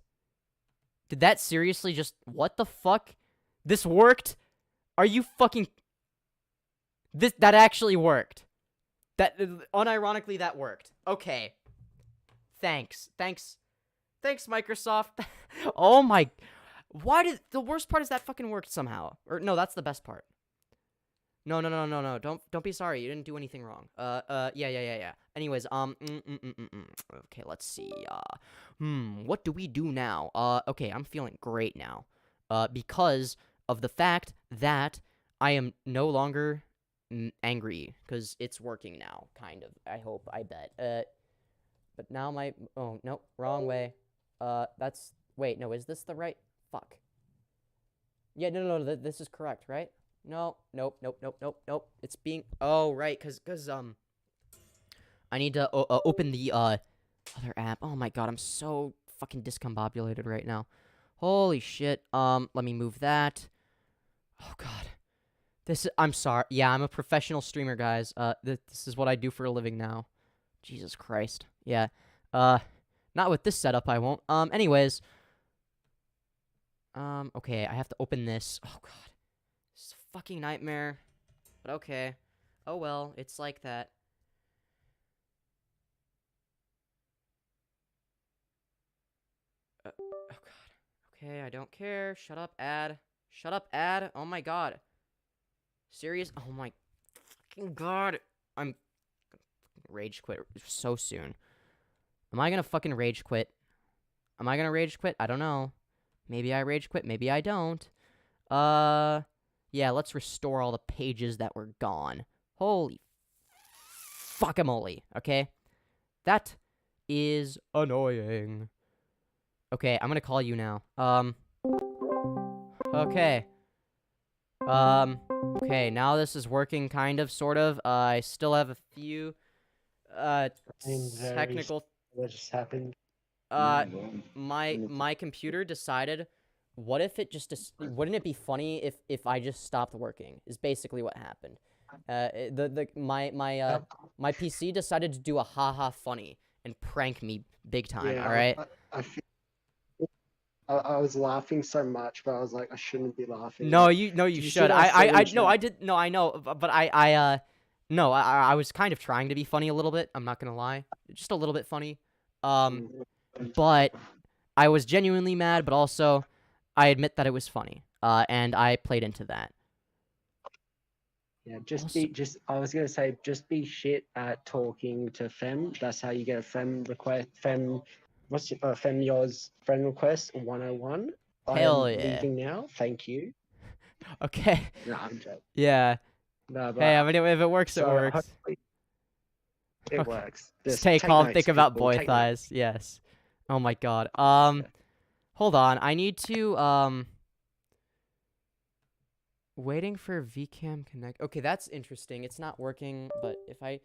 Did that seriously just... What the fuck? This worked? Are you fucking... That actually worked. That, unironically, that worked. Okay. Thanks, Microsoft. Oh my... Why did the worst part is that fucking worked somehow? Or no, that's the best part. No. Don't be sorry. You didn't do anything wrong. Yeah. Anyways, okay, let's see. What do we do now? Okay, I'm feeling great now. Because of the fact that I am no longer angry, because it's working now, kind of. I hope, I bet. But now oh, no, wrong way. Wait, no, is this the right? Fuck. Yeah, no, this is correct, right? No, nope. It's being, oh, right, cause, I need to open the, other app. Oh my god, I'm so fucking discombobulated right now. Holy shit, let me move that. Oh god. I'm sorry. Yeah, I'm a professional streamer, guys. This is what I do for a living now. Jesus Christ. Yeah. Not with this setup, I won't. Anyways. Okay, I have to open this. Oh god. It's a fucking nightmare. But okay. Oh well, it's like that. Oh god. Okay, I don't care. Shut up, ad. Shut up, ad. Oh my god. Serious? Oh my fucking god. I'm gonna rage quit so soon. Am I gonna fucking rage quit? Am I gonna rage quit? I don't know. Maybe I rage quit, maybe I don't. Yeah, let's restore all the pages that were gone. Holy fuckamole, okay? That is annoying. Okay, I'm gonna call you now. Okay. Okay, now this is working kind of, sort of. I still have a few, technical... What just happened? My computer decided, what if it just, wouldn't it be funny if I just stopped working, is basically what happened. My PC decided to do a haha funny and prank me big time, Yeah, alright? I was laughing so much, but I was like, I shouldn't be laughing. No, you you see should. that I know, but I was kind of trying to be funny a little bit, I'm not gonna lie. Just a little bit funny. But I was genuinely mad, but also I admit that it was funny. And I played into that. Yeah, I was gonna say, just be shit at talking to Fem. That's how you get a Femyoz friend request 101. Hell I am yeah. leaving now. Thank you. Okay. No, I'm joking. Yeah. No, but Hey, I mean, if it works, so it works. hopefully it Okay. works. Stay take calm, notes, think about people, boy take thighs. Yes. Oh my god. Hold on. I need to, waiting for VCam connect. Okay, that's interesting. It's not working, but if I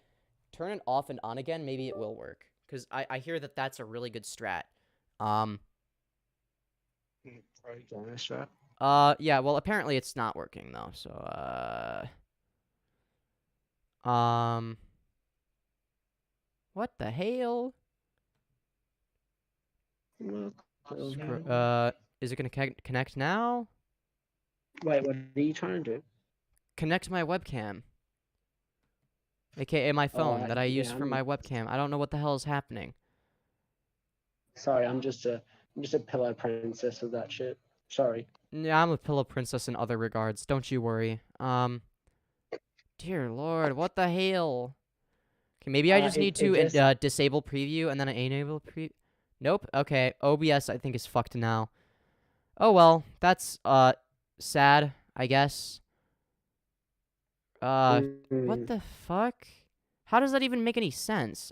turn it off and on again, maybe it will work. Because I hear that that's a really good strat. Yeah, well, apparently it's not working, though, so, what the hell? Is it gonna connect now? Wait, what are you trying to do? Connect my webcam. AKA my phone that I use for my webcam. I don't know what the hell is happening. Sorry, I'm just a pillow princess of that shit. Sorry. Yeah, I'm a pillow princess in other regards. Don't you worry. Dear Lord, what the hell? Okay, maybe I just need to disable preview and then enable preview. Nope. Okay, OBS I think is fucked now. Oh well, that's sad, I guess. What the fuck? How does that even make any sense?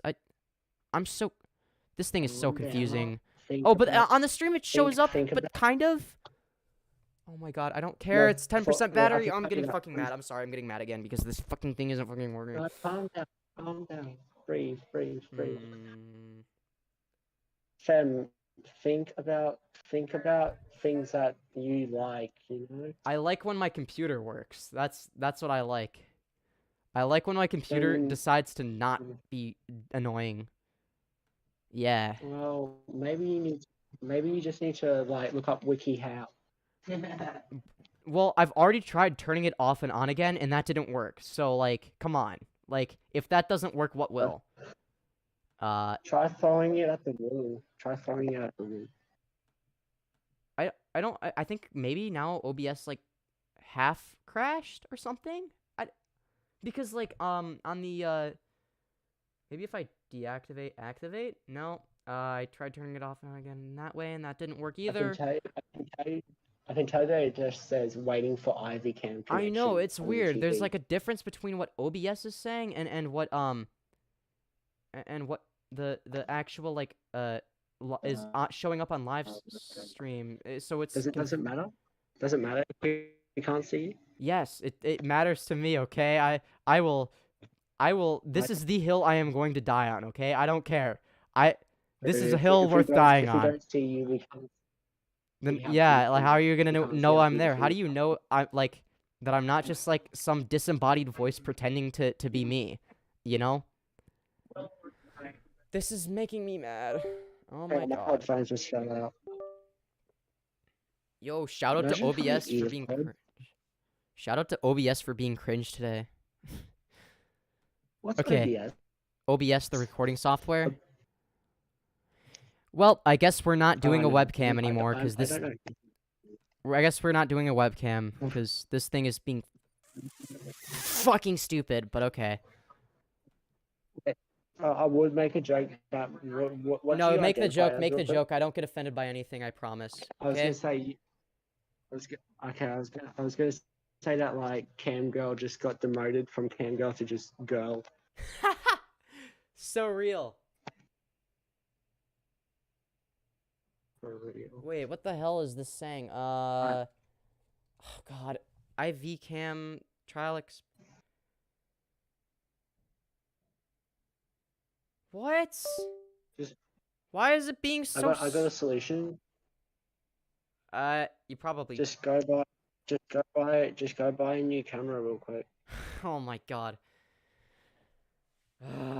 I'm so... This thing is so confusing. Oh, but on the stream it shows up, but kind of... Oh my god, I don't care. It's 10% battery. I'm getting fucking mad. I'm sorry, I'm getting mad again because this fucking thing isn't fucking working. Calm down. Breathe. Fem, think about things that you like, you know? I like when my computer works. That's what I like. I like when my computer decides to not be annoying. Yeah. Well, maybe you just need to like look up WikiHow. Well, I've already tried turning it off and on again, and that didn't work. So, like, come on. Like, if that doesn't work, what will? Try throwing it at the wall. I think maybe now OBS like half crashed or something. Because like on the maybe if I deactivate activate, no. I tried turning it off and again that way and that didn't work either. I can tell that it just says waiting for Ivy cam connection. I know, it's on the weird. There's TV. like a difference between what OBS is saying and what the actual like is showing up on live stream. So it's Doesn't matter. Doesn't matter if we can't see you. yes, it matters to me, okay? I will this is the hill I am going to die on, okay? I don't care. This is a hill worth dying If we on. don't see you, we can't. Then we have yeah, to like how are see you gonna we can't see know our I'm there? How do beautiful- you know I'm like that I'm not just like some disembodied voice pretending to be me, you know? This is making me mad. Oh my my god. headphones just shut out. Yo, shout out to Imagine having OBS for ears being plugged. cringe. Shout out to OBS for being cringe today. What's Okay. OBS? OBS, the recording software. Well, I guess we're not doing a no, webcam I anymore don't- because I this. don't know. I guess we're not doing a webcam because this thing is being fucking stupid. But okay. I would make a joke about what No, do you make the identify joke. as Make real the quick? joke. I don't get offended by anything. I promise. I was Okay. gonna say. I was gonna say that like cam girl just got demoted from cam girl to just girl. So real. For real. Wait, what the hell is this saying? Oh god, IV cam trial What? Just- Why is it being so? I got a solution. You probably. Just go buy a new camera real quick. Oh my god.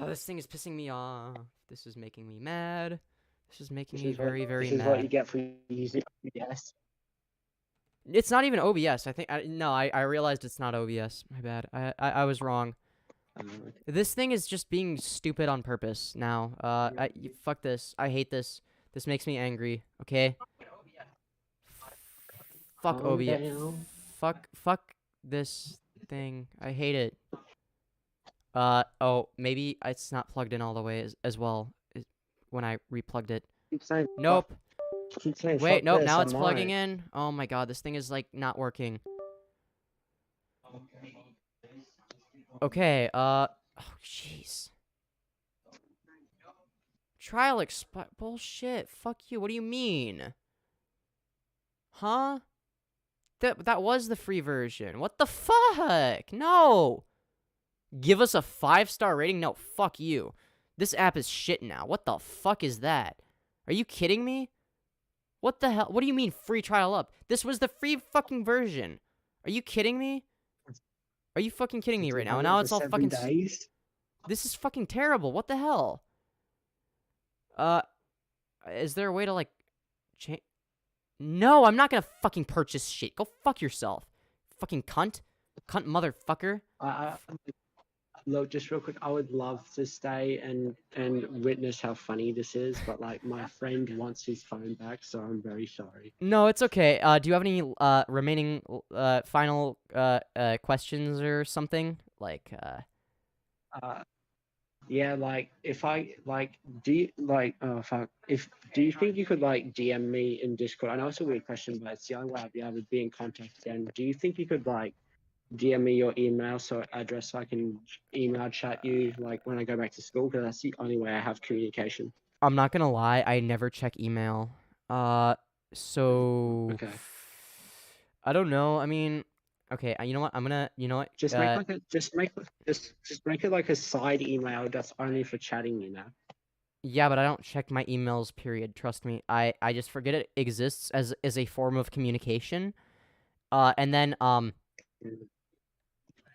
This thing is pissing me off. This is making me mad. This is making me very, very This is what you mad. get for using OBS. It's not even OBS. I think. No, I realized it's not OBS. My bad. I was wrong. This thing is just being stupid on purpose now. Fuck this. I hate this. This makes me angry. Okay. Fuck Calm OBS. down. Fuck this thing. I hate it. Oh, maybe it's not plugged in all the way as well when I replugged it. Keep saying Nope. Keep saying Wait, fuck nope. this, Now I'm it's plugging right. in. Oh my god, this thing is like not working. Okay. Oh, jeez. Trial expi- bullshit. Fuck you. What do you mean? Huh? That was the free version. What the fuck? No. Give us a 5-star rating? No, fuck you. This app is shit now. What the fuck is that? Are you kidding me? What the hell? What do you mean free trial up? This was the free fucking version. Are you kidding me? Are you fucking kidding me right now? Now it's all fucking. Days. This is fucking terrible. What the hell? Is there a way to like change? No, I'm not gonna fucking purchase shit. Go fuck yourself, fucking cunt motherfucker. Look, just real quick, I would love to stay and witness how funny this is, but like my friend wants his phone back, so I'm very sorry. No, it's okay. Do you have any remaining final questions or something? Like Yeah, like if I like, do you like? Oh fuck! Do you think you could like DM me in Discord? I know it's a weird question, but it's the only way I'd be able to be in contact again. Do you think you could like DM me your email address so I can email chat you like when I go back to school? Because that's the only way I have communication. I'm not gonna lie, I never check email. So Okay. I don't know. I mean, okay. You know what? I'm gonna. You know what? Just make like a just make it like a side email that's only for chatting. You know. Yeah, but I don't check my emails. Period. Trust me. I just forget it exists as a form of communication. And then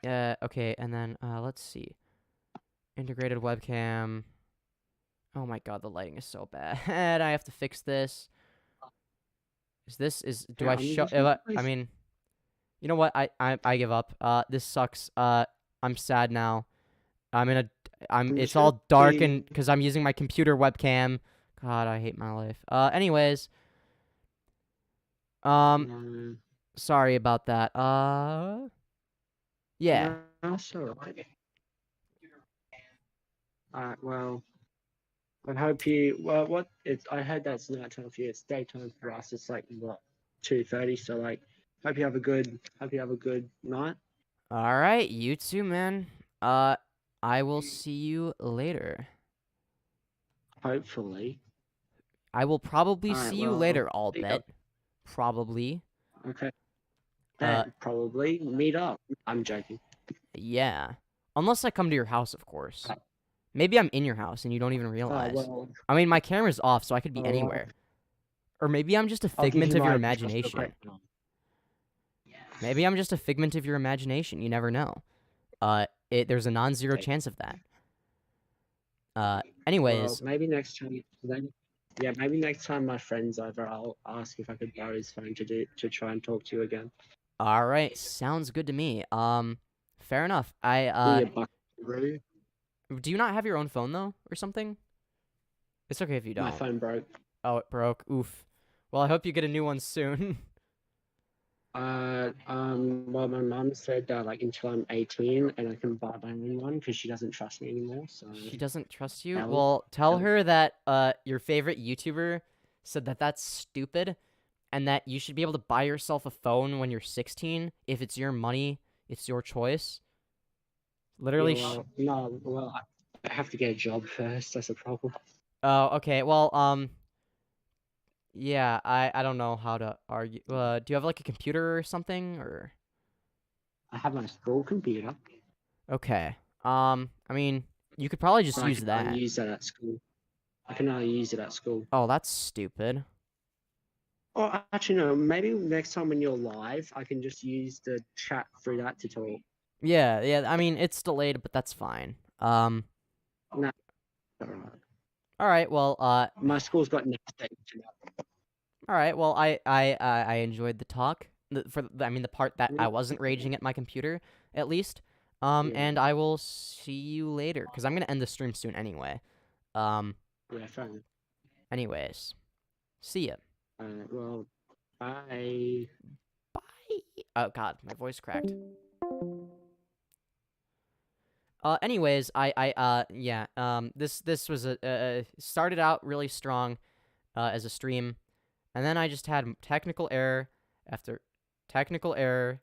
okay, and then let's see. Integrated webcam. Oh my god, the lighting is so bad. I have to fix this. Do Yeah, I I mean, show? just make I like- mean, you know what? I give up. This sucks. I'm sad now. It's just all gonna dark be- and because I'm using my computer webcam. God, I hate my life. Anyways. Sorry about that. Yeah. No, that's alright. Alright, well, I hope you. Well, what it's. I heard that's nighttime for you. It's daytime for us. It's like what 2:30. So like, hope you have a good. Hope you have a good night. All right, you too, man. I will see you later. Hopefully. I will probably Alright, see you well, later, I'll meet bet. up. Probably. Okay. Uh, Then probably meet up. I'm joking. Yeah. Unless I come to your house, of course. Right. Maybe I'm in your house and you don't even realize. Well, I mean, my camera's off, so I could be well, anywhere. Or maybe I'm just a I'll give figment you of your my address real imagination. quick. Maybe I'm just a figment of your imagination. You never know. There's a non-zero Okay. chance of that. Well, Anyways, maybe next time. Yeah, maybe next time my friend's over, I'll ask if I could borrow his phone to try and talk to you again. all right, sounds good to me. Fair enough. Be a buckaroo. Do you not have your own phone though, or something? It's okay if you don't. My phone broke. Oh, it broke. Oof. Well, I hope you get a new one soon. Well, my mum said like until I'm 18 and I can buy my own one because she doesn't trust me anymore. So She doesn't trust you? Ellie? Well, tell Ellie? her that your favorite YouTuber said that that's stupid and that you should be able to buy yourself a phone when you're 16. If it's your money, it's your choice. Literally. Yeah, well, I have to get a job first. That's a problem. Oh, okay. Well, yeah, I don't know how to argue. Do you have like a computer or something, or? I have my school computer. Okay. I mean, you could probably just but use I can that. only use that at school. I can only use it at school. Oh, that's stupid. Oh, actually, no. Maybe next time when you're live, I can just use the chat through that to talk. Yeah. I mean, it's delayed, but that's fine. Alright. All right. Well, My school's got next day internet. all right. Well, I enjoyed the talk. I mean, the part that I wasn't raging at my computer, at least. Yeah. And I will see you later because I'm gonna end the stream soon anyway. Yeah, fair enough. Anyways, see ya. Well, bye. Bye. Oh God, my voice cracked. Anyways, this was started out really strong, as a stream, and then I just had technical error after technical error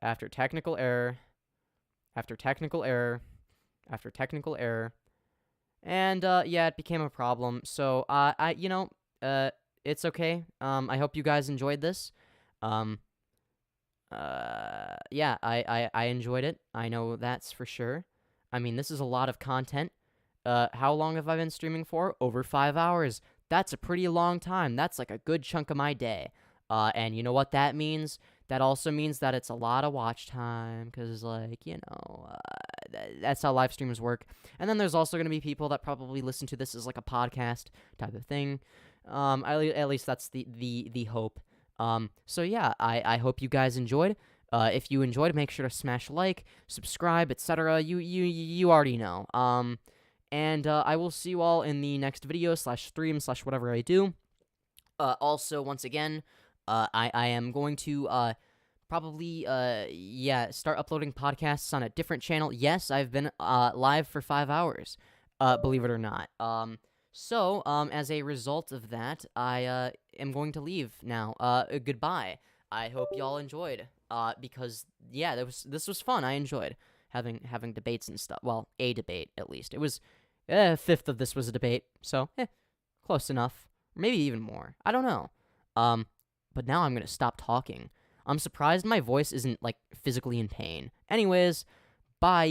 after technical error after technical error after technical error, and yeah, it became a problem. So it's okay. I hope you guys enjoyed this. Yeah, I enjoyed it. I know that's for sure. I mean, this is a lot of content. How long have I been streaming for? Over 5 hours. That's a pretty long time. That's like a good chunk of my day. And you know what that means? That also means that it's a lot of watch time, because, like, that's how live streams work. And then there's also going to be people that probably listen to this as, like, a podcast type of thing. At least that's the hope. So yeah, I hope you guys enjoyed. If you enjoyed, make sure to smash like, subscribe, etc. You already know. And I will see you all in the next video / stream / whatever I do. Also, once again, I am going to probably start uploading podcasts on a different channel. Yes, I've been live for 5 hours, believe it or not. So as a result of that, I am going to leave now. Goodbye. I hope y'all enjoyed. Because yeah, this was fun. I enjoyed having debates and stuff. Well, a debate at least. It was a fifth of this was a debate, so close enough. Maybe even more. I don't know. But now I'm gonna stop talking. I'm surprised my voice isn't like physically in pain. Anyways, bye.